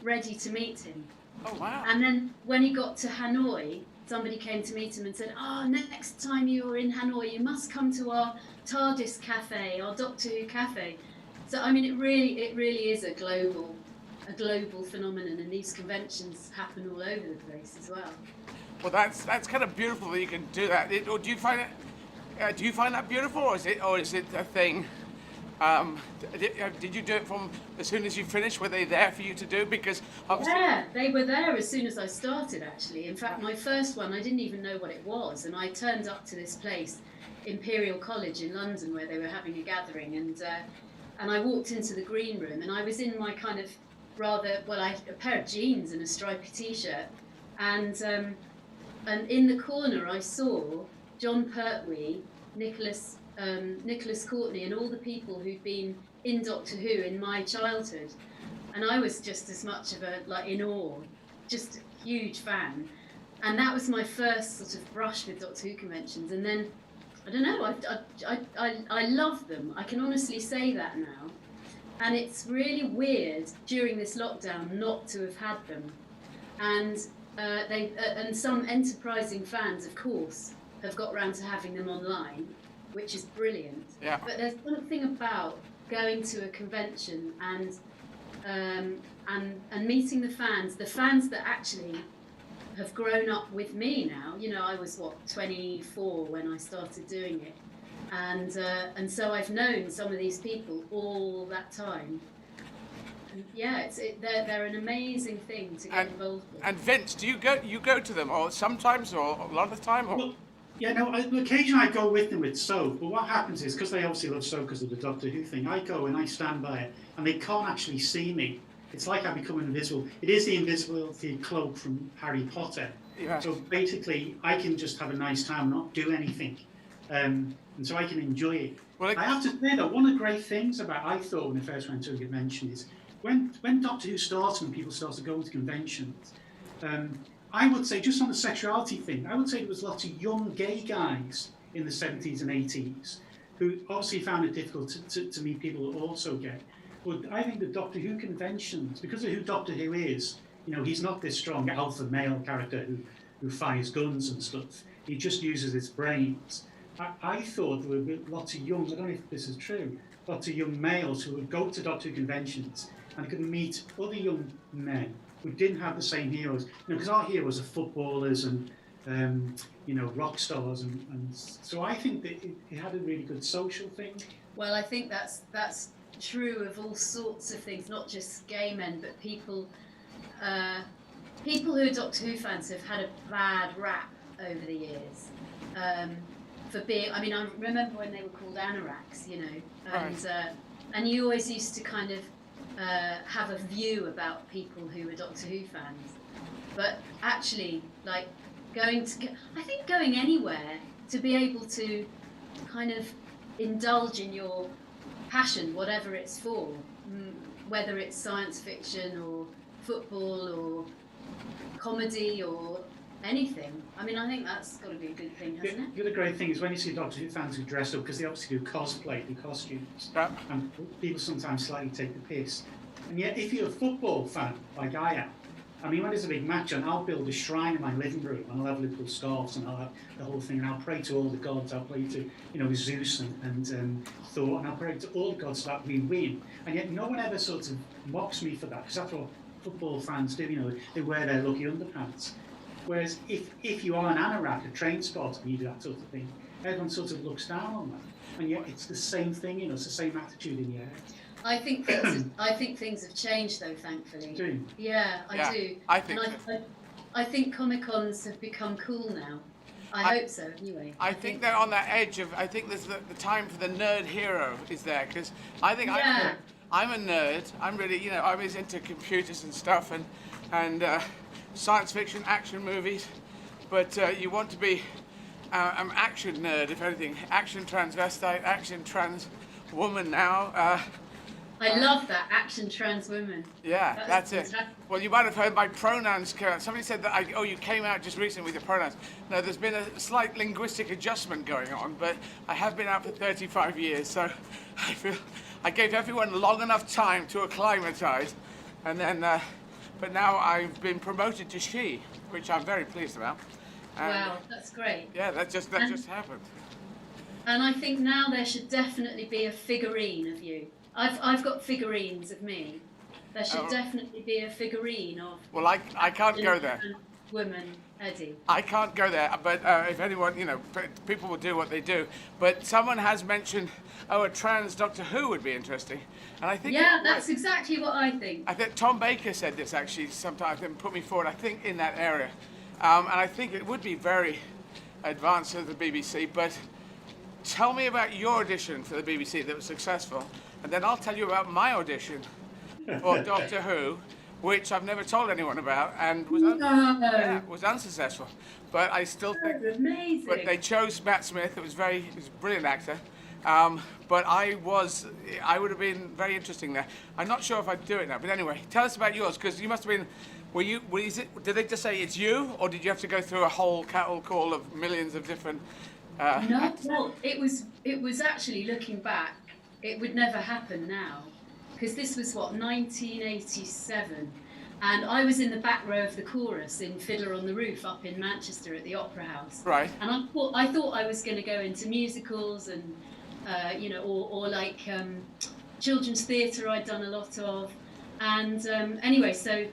ready to meet him. Oh, wow. And then when he got to Hanoi, somebody came to meet him and said, next time you're in Hanoi, you must come to our TARDIS cafe, our Doctor Who cafe. So, I mean, it really is a global phenomenon, and these conventions happen all over the place as well. Well, that's kind of beautiful that you can do that. Or do you find it? Do you find that beautiful, or is it a thing? Did you do it from as soon as you finished? Were they there for you to do? Because obviously... Yeah, they were there as soon as I started. Actually, in fact, my first one I didn't even know what it was, and I turned up to this place, Imperial College in London, where they were having a gathering, and I walked into the green room, and I was in my kind of a pair of jeans and a stripy t-shirt, and in the corner I saw John Pertwee, Nicholas Courtney, and all the people who'd been in Doctor Who in my childhood, and I was just as much of in awe, just a huge fan, and that was my first sort of brush with Doctor Who conventions. And then I don't know, I love them. I can honestly say that now. And it's really weird during this lockdown not to have had them. And and some enterprising fans, of course, have got round to having them online, which is brilliant. Yeah. But there's something about going to a convention and meeting the fans that actually have grown up with me now. You know, I was 24 when I started doing it. And so I've known some of these people all that time. And yeah, they're an amazing thing to get involved with. And Vince, do you go to them, or sometimes, or a lot of the time? Or? Well, yeah, no. Occasionally I go with them with Soph, but what happens is, because they obviously love Soph because of the Doctor Who thing, I go and I stand by it, and they can't actually see me. It's like I become invisible. It is the invisibility cloak from Harry Potter. Yeah. So basically, I can just have a nice time, not do anything. And so I can enjoy it. Well, I have to say that one of the great things I thought when I first went to a convention is when Doctor Who started and people started going to conventions, I would say, just on the sexuality thing, I would say there was lots of young gay guys in the 70s and 80s who obviously found it difficult to meet people who are also gay. But I think the Doctor Who conventions, because of who Doctor Who is, you know, he's not this strong alpha male character who fires guns and stuff. He just uses his brains. I thought there would be lots of young, I don't know if this is true, lots of young males who would go to Doctor Who conventions and could meet other young men who didn't have the same heroes. You know, because our heroes are footballers and rock stars, and so I think that it had a really good social thing. Well, I think that's true of all sorts of things, not just gay men, but people who are Doctor Who fans have had a bad rap over the years. For being, I mean, I remember when they were called anoraks, you know, and you always used to kind of have a view about people who were Doctor Who fans. But actually, like I think going anywhere to be able to kind of indulge in your passion, whatever it's for, whether it's science fiction or football or comedy or anything. I mean, I think that's got to be a good thing, hasn't it? The other great thing is when you see Doctor Who fans who dress up, because they obviously do cosplay, do costumes, and people sometimes slightly take the piss. And yet, if you're a football fan, like I am, I mean, when there's a big match on, I'll build a shrine in my living room, and I'll have Liverpool scarves, and I'll have the whole thing, and I'll pray to all the gods. I'll pray to, Zeus and Thor, and I'll pray to all the gods that we win. And yet, no one ever sort of mocks me for that, because that's what football fans do. They wear their lucky underpants. Whereas if you are an anorak, a train spot, and you do that sort of thing, everyone sort of looks down on that. And yet, it's the same thing. It's the same attitude in the air. I think things have changed, though, thankfully. Do you? Yeah, I do. I think I think Comic-Cons have become cool now. I hope so, anyway. I think they're on that edge of, I think there's the time for the nerd hero is there, because I think I'm a nerd. I'm really, I'm as into computers and stuff and science fiction, action movies, but you want to be an action nerd, if anything. Action transvestite, action trans woman now. I love that, action trans women. Yeah, that's it. Well, you might have heard my pronouns. Somebody said that, you came out just recently with your pronouns. No, there's been a slight linguistic adjustment going on, but I have been out for 35 years, so I feel I gave everyone long enough time to acclimatise, and then, but now I've been promoted to she, which I'm very pleased about. And wow, that's great. Yeah, that just happened. And I think now there should definitely be a figurine of you. I've got figurines of me. There should definitely be a figurine of. Well, I can't go there. Woman Eddie. I can't go there, but if anyone, people will do what they do. But someone has mentioned, a trans Doctor Who would be interesting, and I think. Yeah, that's exactly what I think. I think Tom Baker said this actually sometime and put me forward. I think in that area, and I think it would be very advanced to the BBC. But tell me about your audition for the BBC that was successful. And then I'll tell you about my audition for Doctor Who, which I've never told anyone about, and was unsuccessful. But I still think. That's amazing. But they chose Matt Smith. It was a brilliant actor. But I would have been very interesting there. I'm not sure if I'd do it now. But anyway, tell us about yours, because you must have been. Did they just say it's you, or did you have to go through a whole cattle call of millions of different? No, well, it was actually, looking back, it would never happen now, because this was 1987, and I was in the back row of the chorus in Fiddler on the Roof up in Manchester at the Opera House. Right. And I thought I was going to go into musicals and or like children's theatre I'd done a lot of, and anyway, so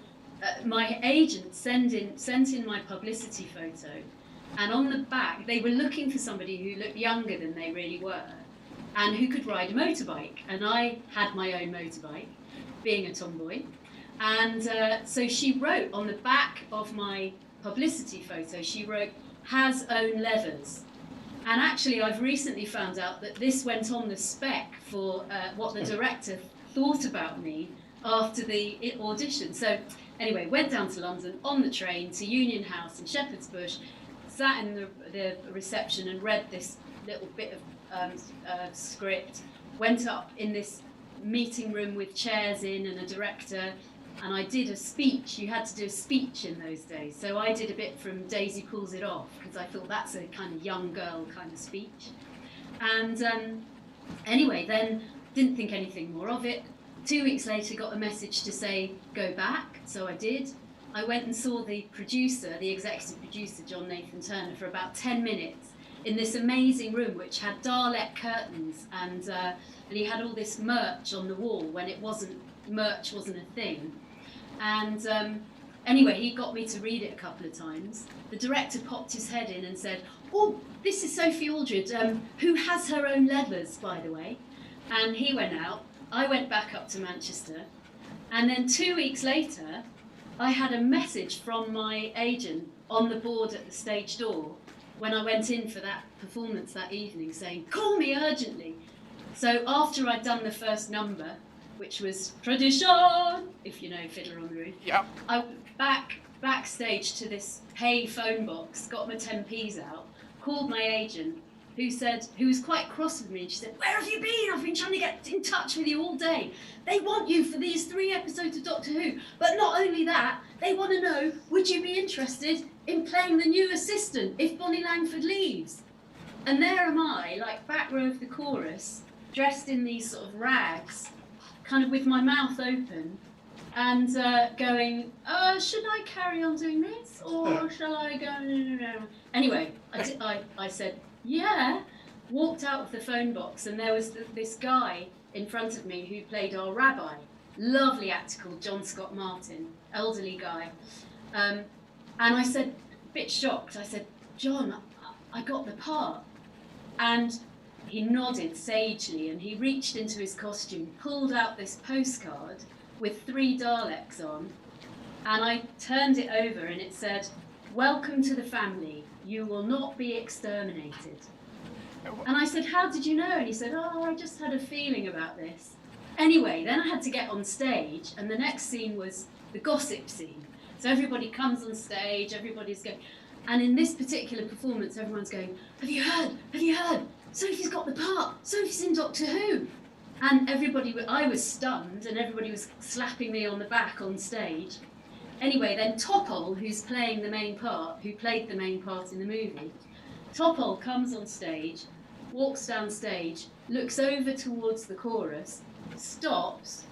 my agent sent in my publicity photo, and on the back they were looking for somebody who looked younger than they really were, and who could ride a motorbike. And I had my own motorbike, being a tomboy. And so she wrote on the back of my publicity photo, she wrote, "has own levers." And actually, I've recently found out that this went on the spec for what the director thought about me after the audition. So anyway, went down to London on the train to Union House in Shepherd's Bush, sat in the reception and read this little bit of script, went up in this meeting room with chairs in and a director, and I did a speech. You had to do a speech in those days, so I did a bit from Daisy Pulls It Off, because I thought that's a kind of young girl kind of speech. And anyway, then didn't think anything more of it. 2 weeks later, got a message to say go back, so I did. I went and saw the producer, the executive producer, John Nathan Turner, for about 10 minutes in this amazing room which had Dalek curtains, and he had all this merch on the wall when merch wasn't a thing. And anyway, he got me to read it a couple of times. The director popped his head in and said, "Oh, this is Sophie Aldred, who has her own levers, by the way." And he went out. I went back up to Manchester, and then 2 weeks later, I had a message from my agent on the board at the stage door when I went in for that performance that evening, saying, "Call me urgently." So after I'd done the first number, which was Tradition, if you know Fiddler on the Roof, yep. I went backstage to this pay phone box, got my 10p's out, called my agent, who was quite cross with me. She said, "Where have you been? I've been trying to get in touch with you all day. They want you for these 3 episodes of Doctor Who. But not only that, they want to know, would you be interested in playing the new assistant if Bonnie Langford leaves?" And there am I, like back row of the chorus, dressed in these sort of rags, kind of with my mouth open, and going, should I carry on doing this, or shall I go? No. Anyway, I said, yeah, walked out of the phone box, and there was this guy in front of me who played our rabbi, lovely actor called John Scott Martin, elderly guy. And I said, a bit shocked, I said, "John, I got the part." And he nodded sagely, and he reached into his costume, pulled out this postcard with 3 Daleks on, and I turned it over and it said, "Welcome to the family. You will not be exterminated." And I said, "How did you know?" And he said, "Oh, I just had a feeling about this." Anyway, then I had to get on stage, and the next scene was the gossip scene. So everybody comes on stage, everybody's going, and in this particular performance, everyone's going, "Have you heard? Have you heard? Sophie's got the part. Sophie's in Doctor Who." And I was stunned, and everybody was slapping me on the back on stage. Anyway, then Topol, who's playing the main part, who played the main part in the movie, Topol comes on stage, walks down stage, looks over towards the chorus, stops,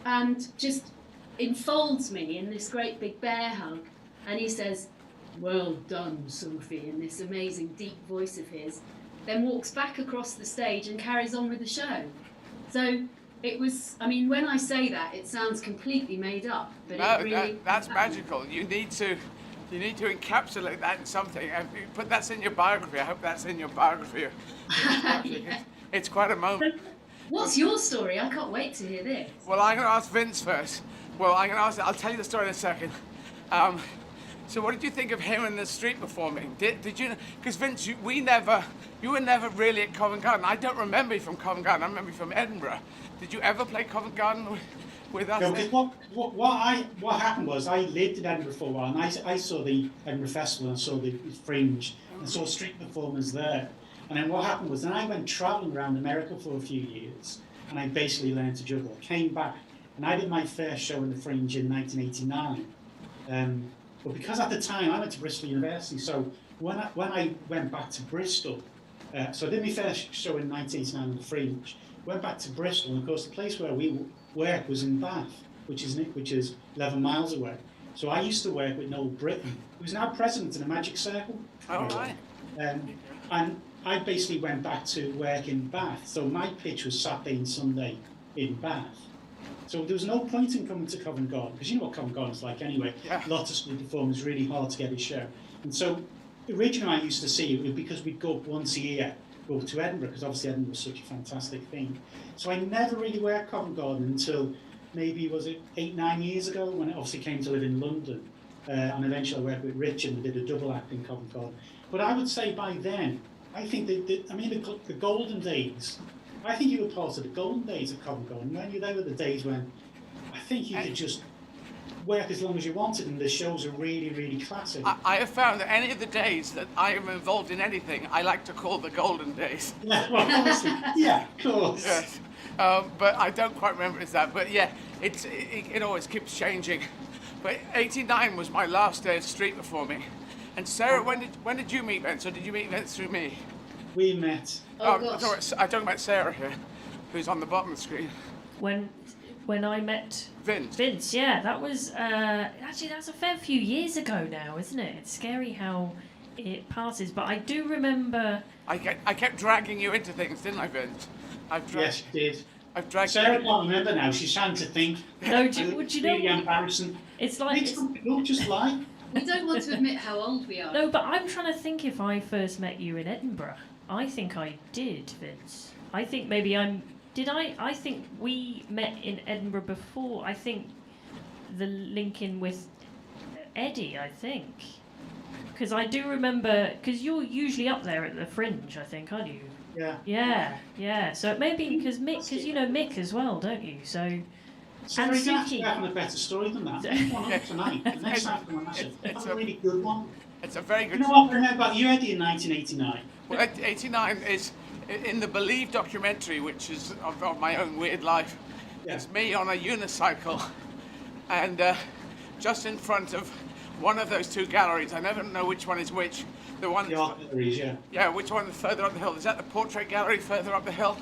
and just enfolds me in this great big bear hug, and he says, "Well done, Sophie," in this amazing deep voice of his, then walks back across the stage and carries on with the show. So it was, I mean, when I say that, it sounds completely made up, but it really... That's magical. You need to encapsulate that in something. Put that in your biography. I hope that's in your biography. Yeah. It's quite a moment. What's your story? I can't wait to hear this. Well, I'm going to ask Vince first. I'll tell you the story in a second. So what did you think of him in the street performing? Did you? Because Vince, you were never really at Covent Garden. I don't remember you from Covent Garden. I remember you from Edinburgh. Did you ever play Covent Garden with us? No, because what happened was I lived in Edinburgh for a while, and I saw the Edinburgh Festival and saw the Fringe and saw street performers there. And then what happened was then I went travelling around America for a few years, and I basically learned to juggle. Came back, and I did my first show in the Fringe in 1989. But because at the time I went to Bristol University, so when I went back to Bristol, so I did my first show in 1989 in the Fringe, went back to Bristol, and of course the place where we work was in Bath, which is 11 miles away. So I used to work with Noel Britton, who's now president of the Magic Circle. Oh, right. And I basically went back to work in Bath, so my pitch was Saturday and Sunday in Bath. So there was no point in coming to Covent Garden, because you know what Covent Garden's like anyway. Yeah. Lots of street performers, really hard to get a show. And so originally I used to see it because we'd go up once a year, go to Edinburgh, because obviously Edinburgh was such a fantastic thing. So I never really worked Covent Garden until maybe, was it 8-9 years ago, when I obviously came to live in London. And eventually I worked with Richard and did a double act in Covent Garden. But I would say by then, I think the golden days, I think you were part of the golden days of Covent Garden. When you there were the days when I think you could just work as long as you wanted, and the shows are really, really classic. I have found that any of the days that I am involved in anything, I like to call the golden days. Yeah, well, obviously, yeah, of course. Yes, but I don't quite remember it's that. But yeah, it always keeps changing. But 89 was my last day of street performing. And Sarah, when did you meet Vince, or did you meet Vince through me? We met. I'm talking about Sarah here, who's on the bottom of the screen. When I met Vince, yeah, that was actually that's a fair few years ago now, isn't it? It's scary how it passes, but I do remember. I kept dragging you into things, didn't I, Vince? Yes, you did. I've dragged. Sarah can't remember now. She's trying to think. No, would you know? Really embarrassing. It's like look, just lie. We don't want to admit how old we are. No, but I'm trying to think if I first met you in Edinburgh. I think I did, Vince. I think maybe Did I? I think we met in Edinburgh before. I think the link in with Eddie, I think. Because I do remember, because you're usually up there at the Fringe, I think, aren't you? Yeah. Yeah. So it may be because you know Mick as well, don't you? So. Sorry, you have a better story than that. One up tonight. The next time, that's a really good one. It's a very good. You know what? Remember, you had it in 1989. Well, 89 is in the Believe documentary, which is of my own weird life. Yeah. It's me on a unicycle, and just in front of one of those two galleries. I never know which one is which. The one. The art galleries, yeah. Yeah, which one is further up the hill? Is that the portrait gallery further up the hill?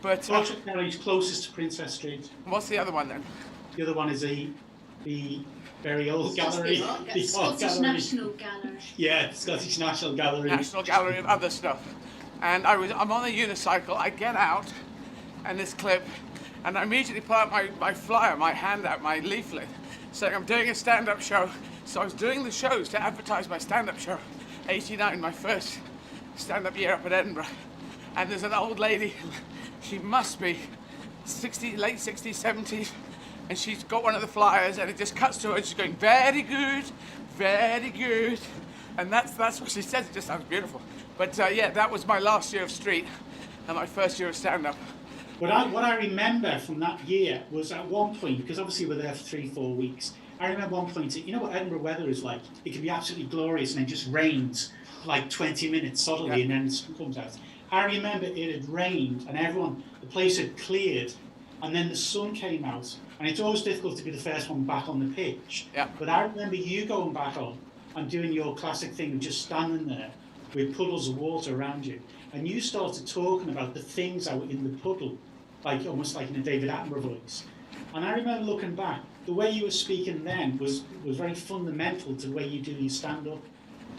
But portrait gallery is closest to Princess Street. What's the other one then? The other one is the very old gallery. The Scottish National Gallery. Yeah, Scottish National Gallery. National Gallery of other stuff. And I'm on a unicycle. I get out, and this clip, and I immediately pull out my flyer, my handout, my leaflet, saying I'm doing a stand-up show. So I was doing the shows to advertise my stand-up show. 89, my first stand-up year up at Edinburgh. And there's an old lady, she must be 60, late 60s, 70s, and she's got one of the flyers, and it just cuts to her, and she's going, very good, very good. And that's what she says. It just sounds beautiful. But yeah, that was my last year of street and my first year of stand-up. What I remember from that year was at one point, because obviously we were there for 3-4 weeks, I remember one point, you know what Edinburgh weather is like? It can be absolutely glorious and it just rains for like 20 minutes suddenly, and then the sun comes out. I remember it had rained and the place had cleared, and then the sun came out, and it's always difficult to be the first one back on the pitch. Yeah. But I remember you going back on and doing your classic thing of just standing there with puddles of water around you, and you started talking about the things that were in the puddle, like almost like in a David Attenborough voice. And I remember looking back, the way you were speaking then was very fundamental to the way you do your stand-up.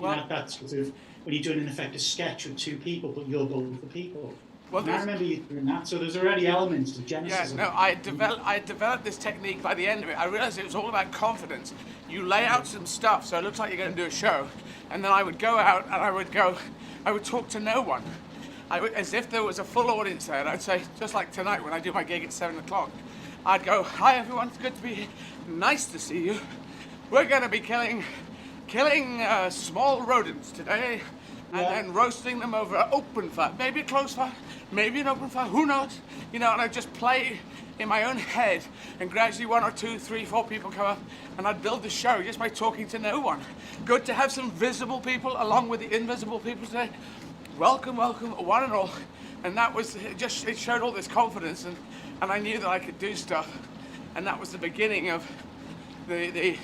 Well, that sort of, when you're doing in effect a sketch with two people, but you're both the people. Well, and I remember you doing that, so there's already elements to Genesis. Yeah, no, I developed this technique by the end of it. I realized it was all about confidence. You lay out some stuff, so it looks like you're going to do a show, and then I would go out and I would talk to no one. As if there was a full audience there, and I'd say, just like tonight when I do my gig at 7 o'clock, I'd go, hi everyone, it's good to be here. Nice to see you. We're going to be killing small rodents today, and then roasting them over an open fire, maybe a closed fire, maybe an open fire, who knows? You know, and I'd just play in my own head, and gradually 1 or 2, 3, 4 people come up, and I'd build the show just by talking to no one. Good to have some visible people along with the invisible people today. Welcome, welcome, one and all. And that was, it showed all this confidence, and I knew that I could do stuff. And that was the beginning of the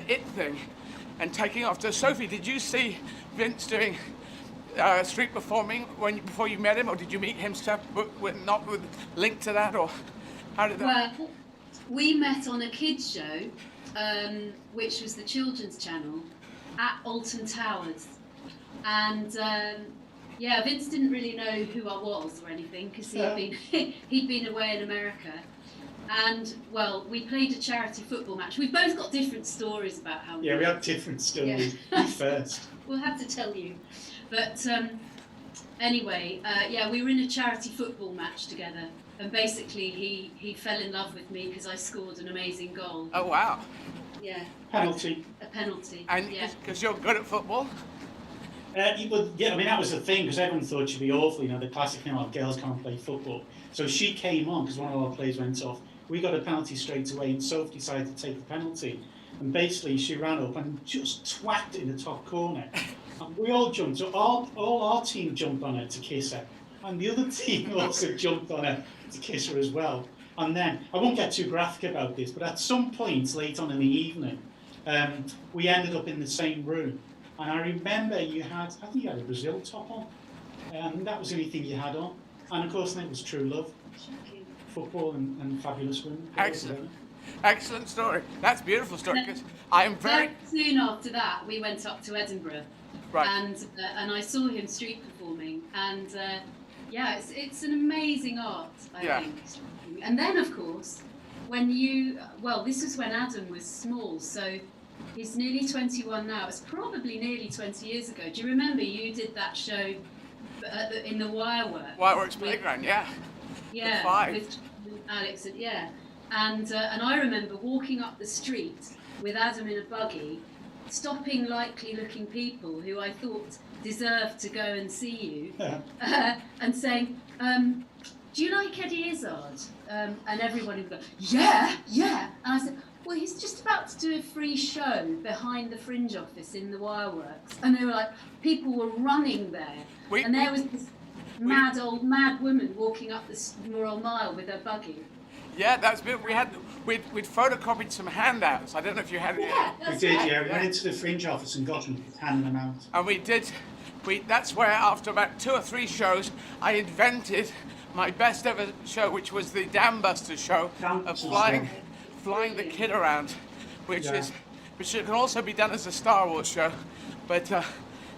it thing and taking off. So Sophie, did you see Vince doing street performing before you met him, or did you meet him not with linked to that, or how did that? Well, we met on a kids show, which was the Children's Channel, at Alton Towers, and yeah, Vince didn't really know who I was or anything because he'd been away in America. And well, we played a charity football match. We've both got different stories about how. Yeah, we have different stories. Yeah. You first. We'll have to tell you, but anyway, yeah, we were in a charity football match together, and basically he fell in love with me because I scored an amazing goal. Oh wow! Yeah. Penalty. A penalty. And because you're good at football. Yeah, I mean that was the thing because everyone thought she'd be awful. You know, the classic thing like girls can't play football. So she came on because one of our players went off. We got a penalty straight away, and Sophie decided to take the penalty. And basically, she ran up and just twacked it in the top corner. And we all jumped. So all our team jumped on her to kiss her, and the other team also jumped on her to kiss her as well. And then I won't get too graphic about this, but at some point late on in the evening, we ended up in the same room. And I remember I think you had a Brazil top on. That was the only thing you had on. And of course, then it was true love. Football and fabulous women. Excellent. Excellent story. That's a beautiful story because I am very soon after that, we went up to Edinburgh. Right. And I saw him street performing. And yeah, it's an amazing art, I think. And then, of course, this was when Adam was small, so he's nearly 21 now. It's probably nearly 20 years ago. Do you remember you did that show in the Wireworks Playground? Yeah. Yeah, with Alex and I remember walking up the street with Adam in a buggy, stopping likely-looking people who I thought deserved to go and see you, and saying, "Do you like Eddie Izzard?" And everyone would go, "Yeah, yeah." And I said, Well, he's just about to do a free show behind the Fringe office in the Wireworks, and they were like, people were running there, and there was this mad woman walking up the Royal Mile with her buggy. Yeah, that's been, we'd photocopied some handouts. I don't know if you had any. We did, yeah. We went into the Fringe office and got them, handed them out. And that's where after about 2 or 3 shows, I invented my best ever show, which was the Dam Buster show of flying the kid around, which can also be done as a Star Wars show, but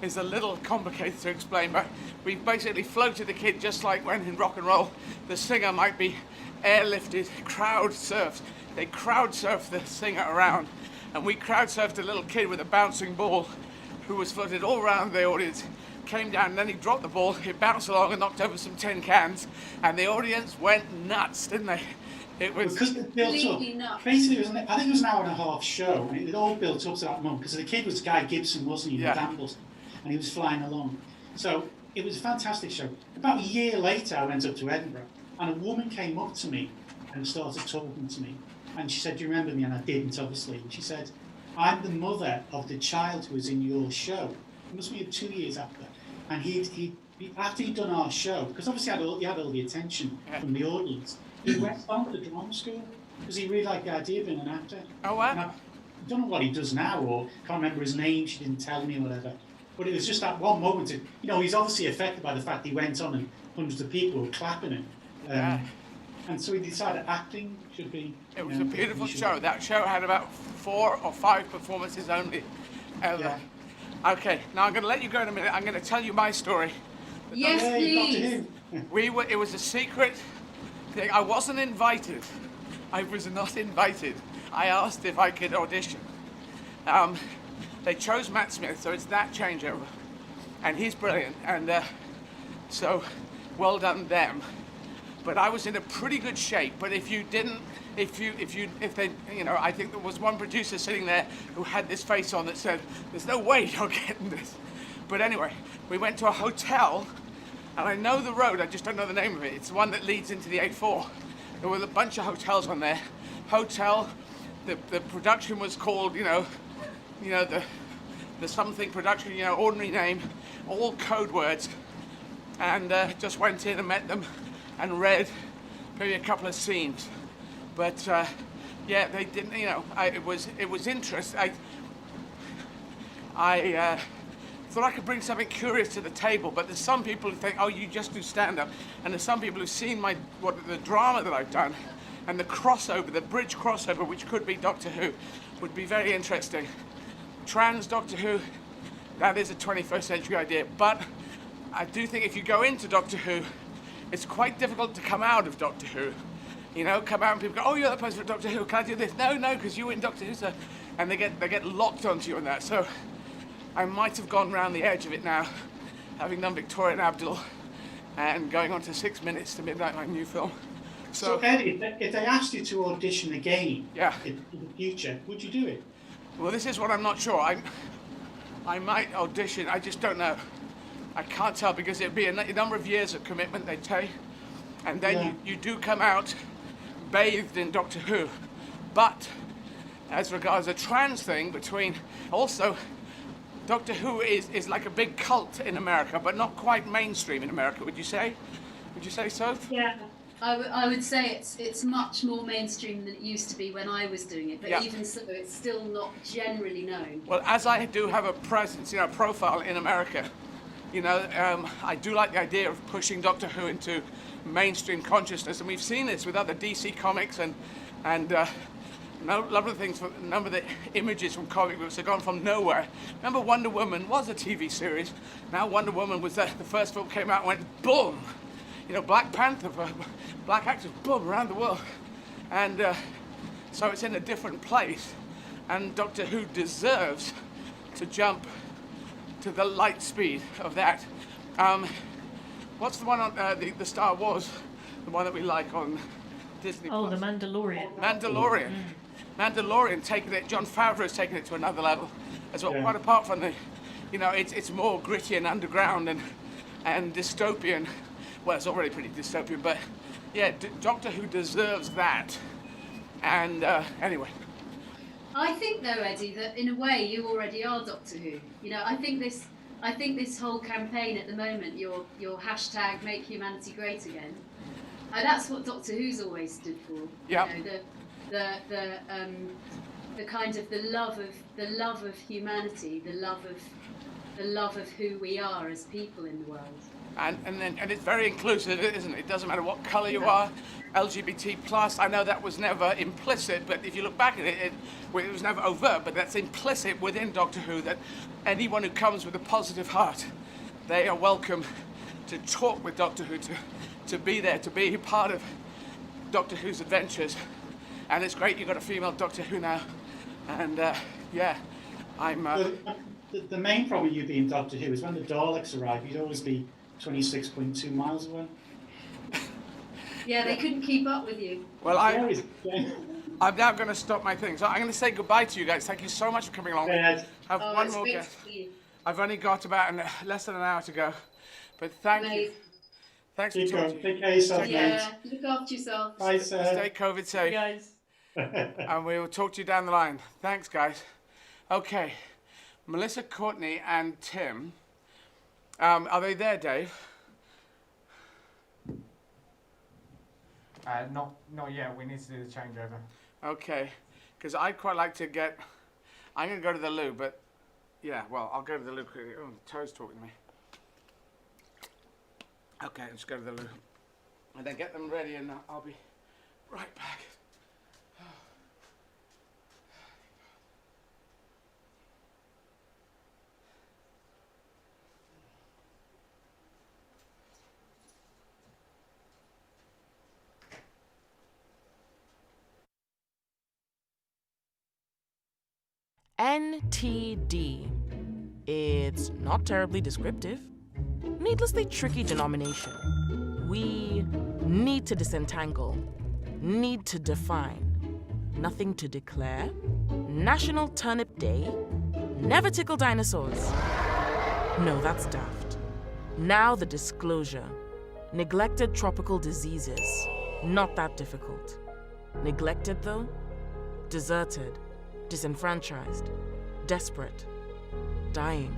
is a little complicated to explain. But we basically floated the kid just like when in rock and roll, the singer might be airlifted, crowd surfed. They crowd surfed the singer around, and we crowd surfed a little kid with a bouncing ball who was floated all around the audience, came down, and then he dropped the ball, it bounced along and knocked over some tin cans, and the audience went nuts, didn't they? It was because it built up. Basically, I think it was an hour and a half show, and it all built up to that moment, because the kid was Guy Gibson, wasn't he, in Dambles, and he was flying along. So it was a fantastic show. About a year later, I went up to Edinburgh, and a woman came up to me and started talking to me, and she said, "Do you remember me?" And I didn't, obviously. And she said, "I'm the mother of the child who was in your show." It must be 2 years after. And after he'd done our show, because obviously he had all the attention from the audience, he went on to the drama school because he really liked the idea of being an actor. Oh, wow. And I don't know what he does now, or can't remember his name, she didn't tell me or whatever. But it was just that one moment. He's obviously affected by the fact he went on and hundreds of people were clapping him. And so he decided acting should be... It was a beautiful show. That show had about 4 or 5 performances only. Okay, now I'm going to let you go in a minute. I'm going to tell you my story. Yes, please. It was a secret thing. I wasn't invited. I was not invited. I asked if I could audition. They chose Matt Smith, so it's that changeover. And he's brilliant. And so, well done them. But I was in a pretty good shape. But if they, I think there was one producer sitting there who had this face on that said, "There's no way you're getting this." But anyway, we went to a hotel, and I know the road, I just don't know the name of it. It's the one that leads into the A4. There were a bunch of hotels on there. Hotel, the production was called, the something production, ordinary name, all code words. And just went in and met them and read maybe a couple of scenes. But they didn't. It was interesting. I thought I could bring something curious to the table. But there's some people who think, "Oh, you just do stand-up," and there's some people who've seen the drama that I've done, and the crossover, the bridge crossover, which could be Doctor Who, would be very interesting. Trans Doctor Who, that is a 21st century idea. But I do think if you go into Doctor Who, it's quite difficult to come out of Doctor Who. Come out and people go, "Oh, you're the person for Doctor Who, can I do this?" No, because you were in Doctor Who, sir. And they get locked onto you on that. So I might have gone round the edge of it now, having done Victoria and Abdul, and going on to 6 Minutes to Midnight, my new film. So Eddie, if they asked you to audition again in the future, would you do it? Well, this is what I'm not sure. I might audition, I just don't know. I can't tell, because it'd be a number of years of commitment they'd take. And then you do come out bathed in Doctor Who. But as regards a trans thing also Doctor Who is like a big cult in America, but not quite mainstream in America, would you say? Would you say so? Yeah. I would say it's much more mainstream than it used to be when I was doing it, but even so, it's still not generally known. Well, as I do have a presence, profile in America, I do like the idea of pushing Doctor Who into mainstream consciousness, and we've seen this with other DC comics and a lot of things. A number of the images from comic books have gone from nowhere. Remember, Wonder Woman was a TV series. Now Wonder Woman was the first film came out and went boom. Black Panther for black actors, boom, around the world. And so it's in a different place. And Doctor Who deserves to jump to the light speed of that. What's the one on the Star Wars, the one that we like on Disney+? Oh, The Mandalorian. Mandalorian taking it, Jon Favreau's taking it to another level as well. Quite apart from it's more gritty and underground and dystopian. Well, it's already pretty dystopian, but yeah, Doctor Who deserves that. And anyway, I think though, Eddie, that in a way you already are Doctor Who. You know, I think this whole campaign at the moment, your hashtag Make Humanity Great Again, that's what Doctor Who's always stood for. Yeah. You know, the kind of the love of humanity, the love of who we are as people in the world. And it's very inclusive, isn't it? It doesn't matter what colour you are, LGBT plus. I know that was never implicit, but if you look back at it, it was never overt, but that's implicit within Doctor Who, that anyone who comes with a positive heart, they are welcome to talk with Doctor Who, to be there, to be part of Doctor Who's adventures. And it's great you've got a female Doctor Who now. And yeah, I'm... The main problem you being Doctor Who is when the Daleks arrive, you'd always be 26.2 miles away. Yeah, they couldn't keep up with you. Well, I'm now going to stop my thing. So I'm going to say goodbye to you guys. Thank you so much for coming along. Yeah. Have one more guest. I've only got about less than an hour to go. But thank you. Thanks for talking. Take care of yourself, Yeah, look after yourself. Bye, sir. Stay COVID safe. Hey guys. And we will talk to you down the line. Thanks, guys. Okay. Melissa, Courtney, and Tim. Are they there, Dave? Not yet. We need to do the changeover. Okay. Because I'd quite like to get... I'm going to go to the loo, but... Yeah, well, I'll go to the loo quickly. Oh, Toe's talking to me. Okay, let's go to the loo. And then get them ready, and I'll be right back. NTD. It's not terribly descriptive. Needlessly tricky denomination. We need to disentangle, need to define, nothing to declare, National Turnip Day, never tickle dinosaurs. No, that's daft. Now the disclosure. Neglected tropical diseases. Not that difficult. Neglected though? Deserted. Disenfranchised, desperate, dying.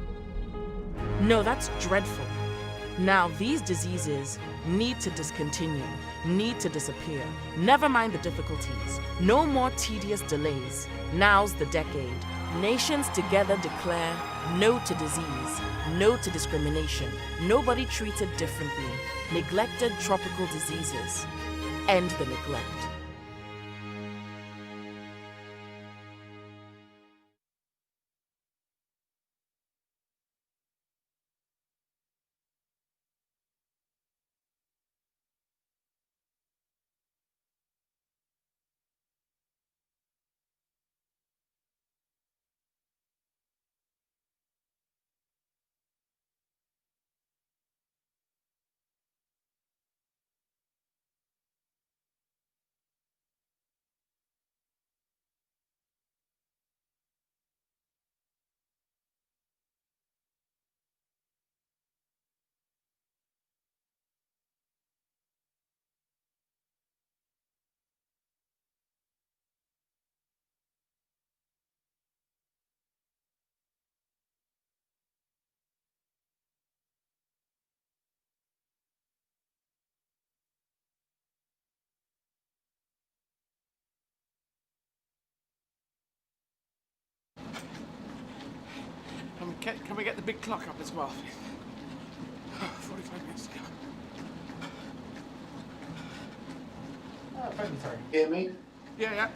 No, that's dreadful. Now these diseases need to discontinue, need to disappear. Never mind the difficulties. No more tedious delays. Now's the decade. Nations together declare no to disease, no to discrimination. Nobody treated differently. Neglected tropical diseases. End the neglect. Can we get the big clock up as well? 45 minutes to go. Hear me? Yeah.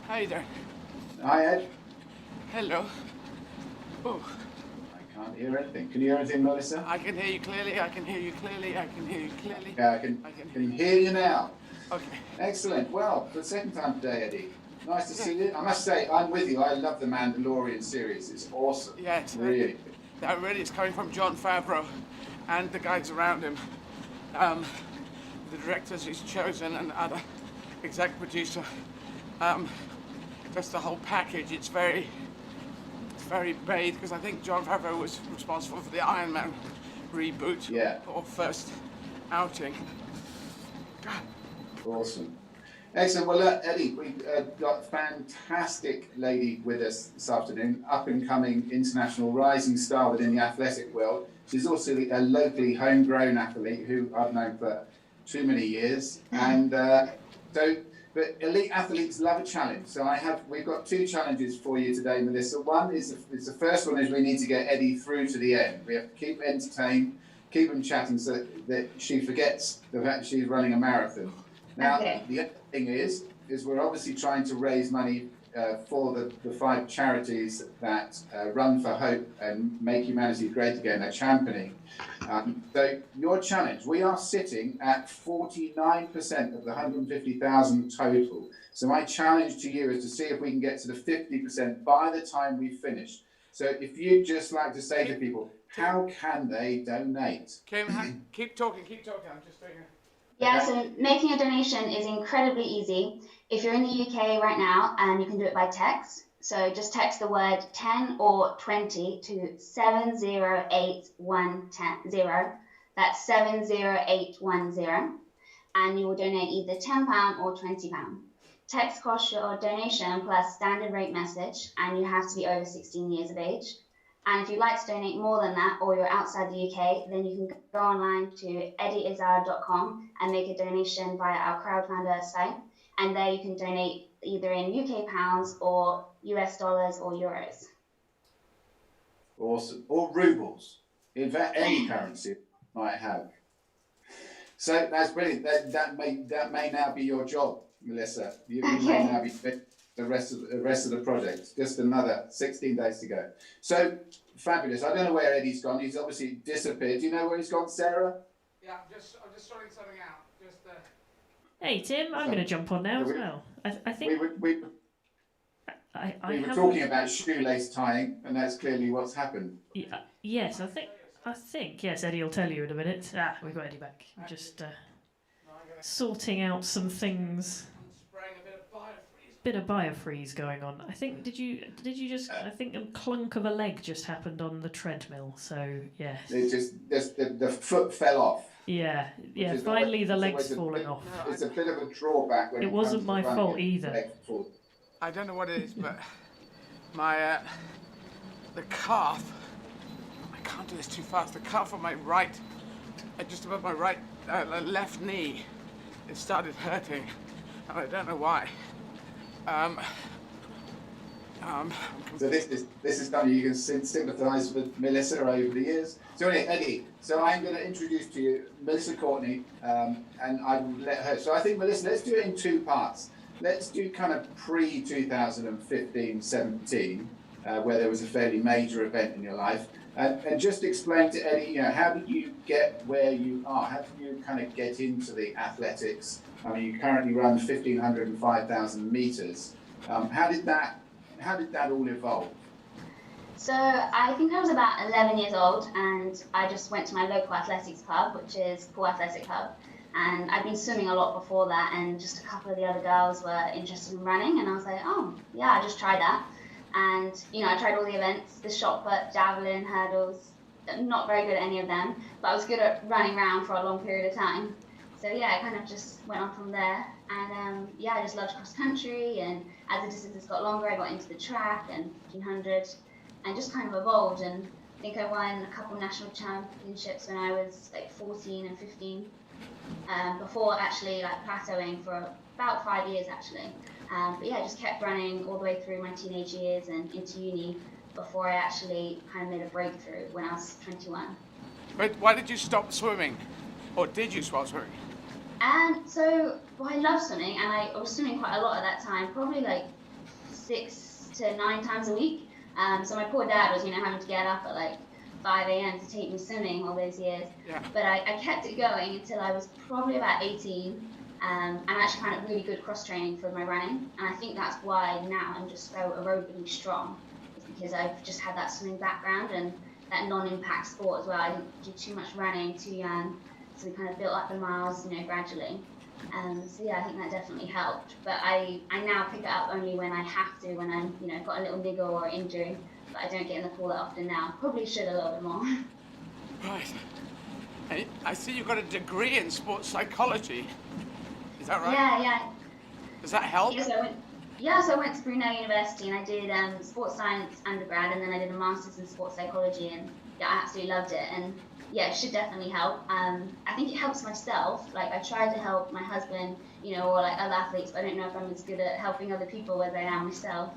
How you doing? Hi, Ed. Hello. Oh. I can't hear anything. Can you hear anything, Melissa? I can hear you clearly. I can hear you clearly. I can hear you clearly. Yeah, I can hear you now. Okay. Excellent. Well, for the second time today, Eddie. Nice to see you. I must say, I'm with you. I love the Mandalorian series. It's awesome. Yes. Really. That really is coming from Jon Favreau and the guys around him. The directors he's chosen and other exec producer. Just the whole package. It's very bathed because I think Jon Favreau was responsible for the Iron Man reboot or first outing. God. Awesome. Excellent. Well, look, Eddie, we've got a fantastic lady with us this afternoon, up-and-coming international rising star within the athletic world. She's also a locally homegrown athlete who I've known for too many years. And but elite athletes love a challenge. So we've got two challenges for you today, Melissa. One is the first one is we need to get Eddie through to the end. We have to keep entertained, keep him chatting so that she forgets the fact she's running a marathon. Now, the other thing is we're obviously trying to raise money for the 5 charities that Run for Hope and Make Humanity Great Again are championing. So your challenge, we are sitting at 49% of the 150,000 total. So my challenge to you is to see if we can get to the 50% by the time we finish. So if you'd just like to say to people, how can they donate? Kim, keep talking. I'm just doing Yeah, so making a donation is incredibly easy. If you're in the UK right now, you can do it by text. So just text the word 10 or 20 to 708110. That's 70810. And you will donate either £10 or £20. Text costs your donation plus standard rate message, and you have to be over 16 years of age. And if you'd like to donate more than that, or you're outside the UK, then you can go online to eddieizzard.com and make a donation via our crowdfunder site. And there you can donate either in UK pounds or US dollars or euros. Awesome. Or rubles. In fact, any currency might have. So that's brilliant. That may now be your job, Melissa. You may now be fit the rest of the project. Just another 16 days to go. So fabulous. I don't know where Eddie's gone. He's obviously disappeared. Do you know where he's gone, Sarah? Yeah, I'm just sorting something out. Hey Tim, I'm going to jump on now as well. I think we were talking about shoelace tying, and that's clearly what's happened. Yes, I think yes. Eddie will tell you in a minute. We've got Eddie back. I'm just sorting out some things. Bit of biofreeze going on. I think did you just I think a clunk of a leg just happened on the treadmill. So yes. It just the foot fell off. Yeah. Finally, the leg's falling off. It's a bit of a drawback. When it wasn't my fault either. I don't know what it is, but my the calf. I can't do this too fast. The calf on my right, just above my right left knee, it started hurting, and I don't know why. So this is something you can sympathise with Melissa over the years. So anyway, Eddie, so I'm going to introduce to you Melissa Courtney, and I will let her. So I think, Melissa, let's do it in 2 parts. Let's do kind of pre-2015-17, where there was a fairly major event in your life, and just explain to Eddie, how did you get where you are? How did you kind of get into the athletics? I mean, you currently run 1,500 and 5,000 meters. How did that all evolve? So I think I was about 11 years old, and I just went to my local athletics club, which is Pool Athletic Club. And I'd been swimming a lot before that, and just a couple of the other girls were interested in running, and I was like, oh, yeah, I just tried that. And, I tried all the events, the shot put, javelin, hurdles. Not very good at any of them, but I was good at running around for a long period of time. So yeah, I kind of just went on from there, and I just loved cross country, and as the distances got longer, I got into the track and 1500, and just kind of evolved. And I think I won a couple national championships when I was like 14 and 15, before actually like plateauing for about 5 years actually. But yeah, I just kept running all the way through my teenage years and into uni before I actually kind of made a breakthrough when I was 21. But why did you stop swimming? Or did you stop swimming? So I love swimming, and I was swimming quite a lot at that time, probably like 6 to 9 times a week. So my poor dad was, having to get up at like 5 a.m. to take me swimming all those years. Yeah. But I kept it going until I was probably about 18. And I actually found it really good cross training for my running. And I think that's why now I'm just so aerobically strong, because I've just had that swimming background and that non-impact sport as well. I didn't do too much running too young. So we kind of built up the miles, gradually. So yeah, I think that definitely helped. But I now pick it up only when I have to, when I'm, got a little niggle or injury. But I don't get in the pool that often now. Probably should a little bit more. Right. I see you've got a degree in sports psychology. Is that right? Yeah. Does that help? So I went to Brunel University and I did sports science undergrad, and then I did a master's in sports psychology, and yeah, I absolutely loved it. And yeah, it should definitely help. I think it helps myself. Like, I try to help my husband, you know, or like other athletes, but I don't know if I'm as good at helping other people as I am myself.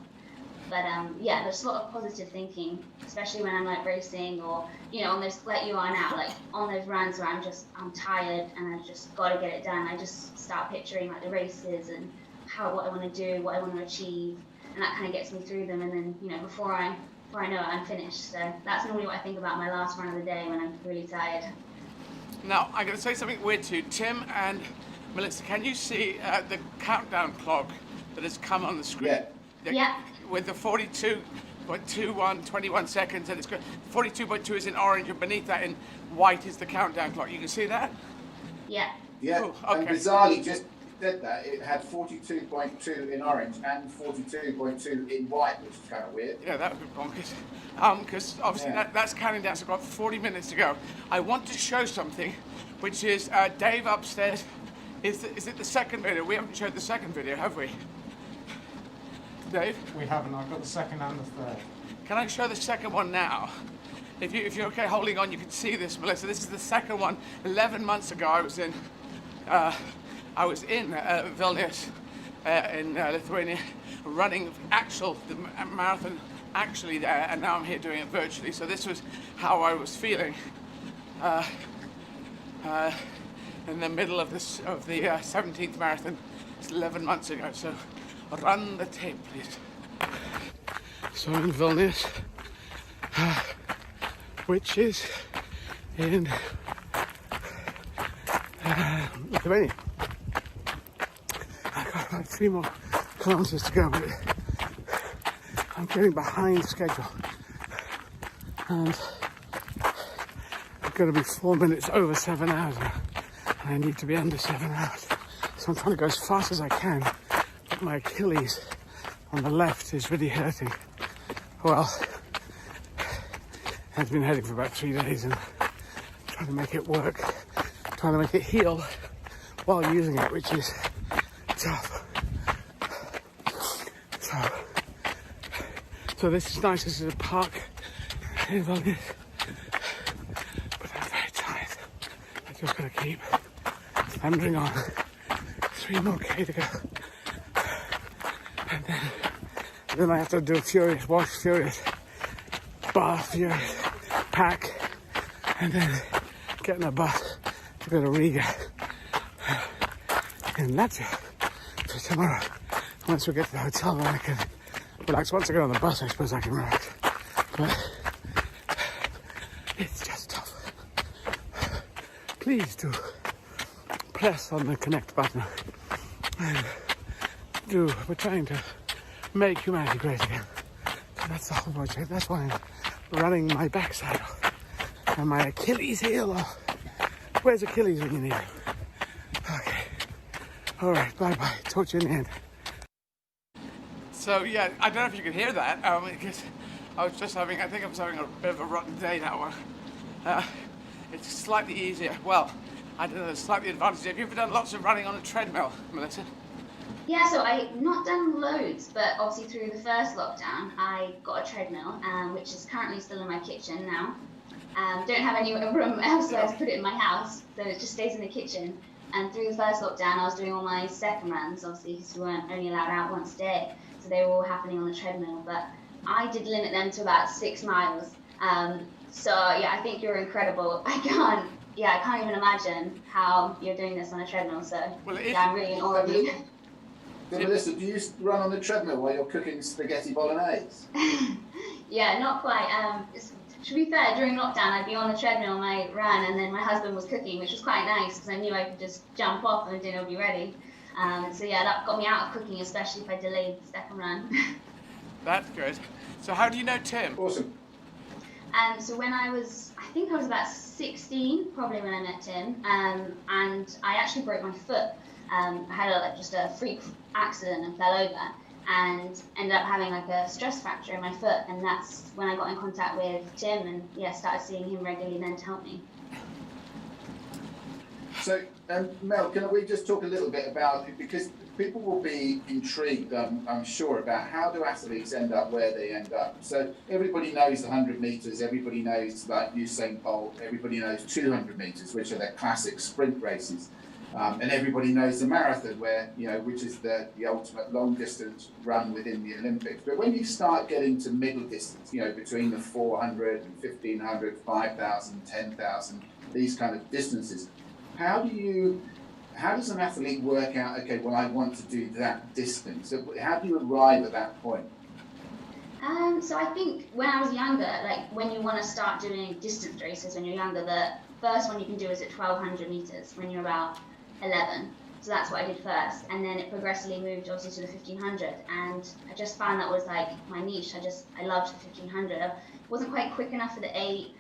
But yeah, there's a lot of positive thinking, especially when I'm like racing, or you know, on those, like you are now, like on those runs where I'm tired and I've just got to get it done. I just start picturing like the races and what I want to do, what I want to achieve, and that kind of gets me through them. And then, you know, before I know it, I'm finished. So that's normally what I think about my last run of the day when I'm really tired. Now, I'm going to say something weird to Tim and Melissa. Can you see the countdown clock that has come on the screen? Yeah. With the 42.21, 21 seconds, and it's good. 42.2 is in orange, and beneath that in white is the countdown clock. You can see that? Yeah. Yeah, Ooh, and okay. bizarrely, just said that, it had 42.2 in orange and 42.2 in white, which is kind of weird. Yeah, that would be bonkers. Because obviously that's counting down, so I've got 40 minutes to go. I want to show something, which is Dave upstairs. Is it the second video? We haven't showed the second video, have we? Dave? We haven't. I've got the second and the third. Can I show the second one now? If you're okay holding on, you can see this, Melissa. This is the second one. 11 months ago, I was in Vilnius in Lithuania, running the marathon actually there, and now I'm here doing it virtually. So this was how I was feeling in the middle of the 17th marathon. It's 11 months ago. So run the tape, please. So in Vilnius, which is in Lithuania. I've got about 3 more kilometers to go, but I'm getting behind schedule. And I'm going to be 4 minutes over 7 hours now, and I need to be under 7 hours. So I'm trying to go as fast as I can, but my Achilles on the left is really hurting. Well, I've been heading for about 3 days and trying to make it work, trying to make it heal while using it, which is tough. So this is nice. This is a park in Vilnius, but I'm very tired. I just gotta keep thundering on. 3 more K to go, and then I have to do a furious wash, furious bath, furious pack, and then get in a bus to go to Riga. And that's it for tomorrow. Once we get to the hotel, then I can relax. Once I get on the bus, I suppose I can relax. But it's just tough. Please do press on the connect button. And we're trying to make humanity great again. So that's the whole project. That's why I'm running my backside off and my Achilles heel off. Where's Achilles when you need him? Okay. All right. Bye-bye. Talk to you in the end. So yeah, I don't know if you could hear that, because I think I was having a bit of a rotten day that one. It's slightly easier. Well, I don't know, there's slightly advantage. Have you ever done lots of running on a treadmill, Melissa? Yeah, so I've not done loads, but obviously through the first lockdown, I got a treadmill, which is currently still in my kitchen now. Don't have any room elsewhere to put it in my house, so it just stays in the kitchen. And through the first lockdown, I was doing all my second runs, obviously, because we weren't only allowed out once a day. So they were all happening on the treadmill, but I did limit them to about 6 miles. So yeah, I think you're incredible. I can't even imagine how you're doing this on a treadmill. So yeah, I'm really in awe of you. So Melissa, do you run on the treadmill while you're cooking spaghetti bolognese? Yeah, not quite. To be fair, during lockdown, I'd be on the treadmill when I ran, and then my husband was cooking, which was quite nice because I knew I could just jump off and the dinner would be ready. So yeah, that got me out of cooking, especially if I delayed the second run. That's good. So how do you know Tim? Awesome. So when I think I was about 16, probably when I met Tim, and I actually broke my foot. I had just a freak accident and fell over, and ended up having like a stress fracture in my foot, and that's when I got in contact with Tim and yeah, started seeing him regularly then to help me. So Mel, can we just talk a little bit about it, because people will be intrigued, I'm sure, about how do athletes end up where they end up. So everybody knows the 100 meters, everybody knows like Usain Bolt, everybody knows 200 meters, which are their classic sprint races. And everybody knows the marathon, which is the ultimate long distance run within the Olympics. But when you start getting to middle distance, between the 400 and 1500, 5,000, 10,000, these kind of distances, how does an athlete work out, okay, well, I want to do that distance? So how do you arrive at that point? So I think when I was younger, like when you want to start doing distance races when you're younger, the first one you can do is at 1200 meters when you're about 11. So that's what I did first, and then it progressively moved obviously to the 1500, and I just found that was like my niche. I loved the 1500. I wasn't quite quick enough for the 8.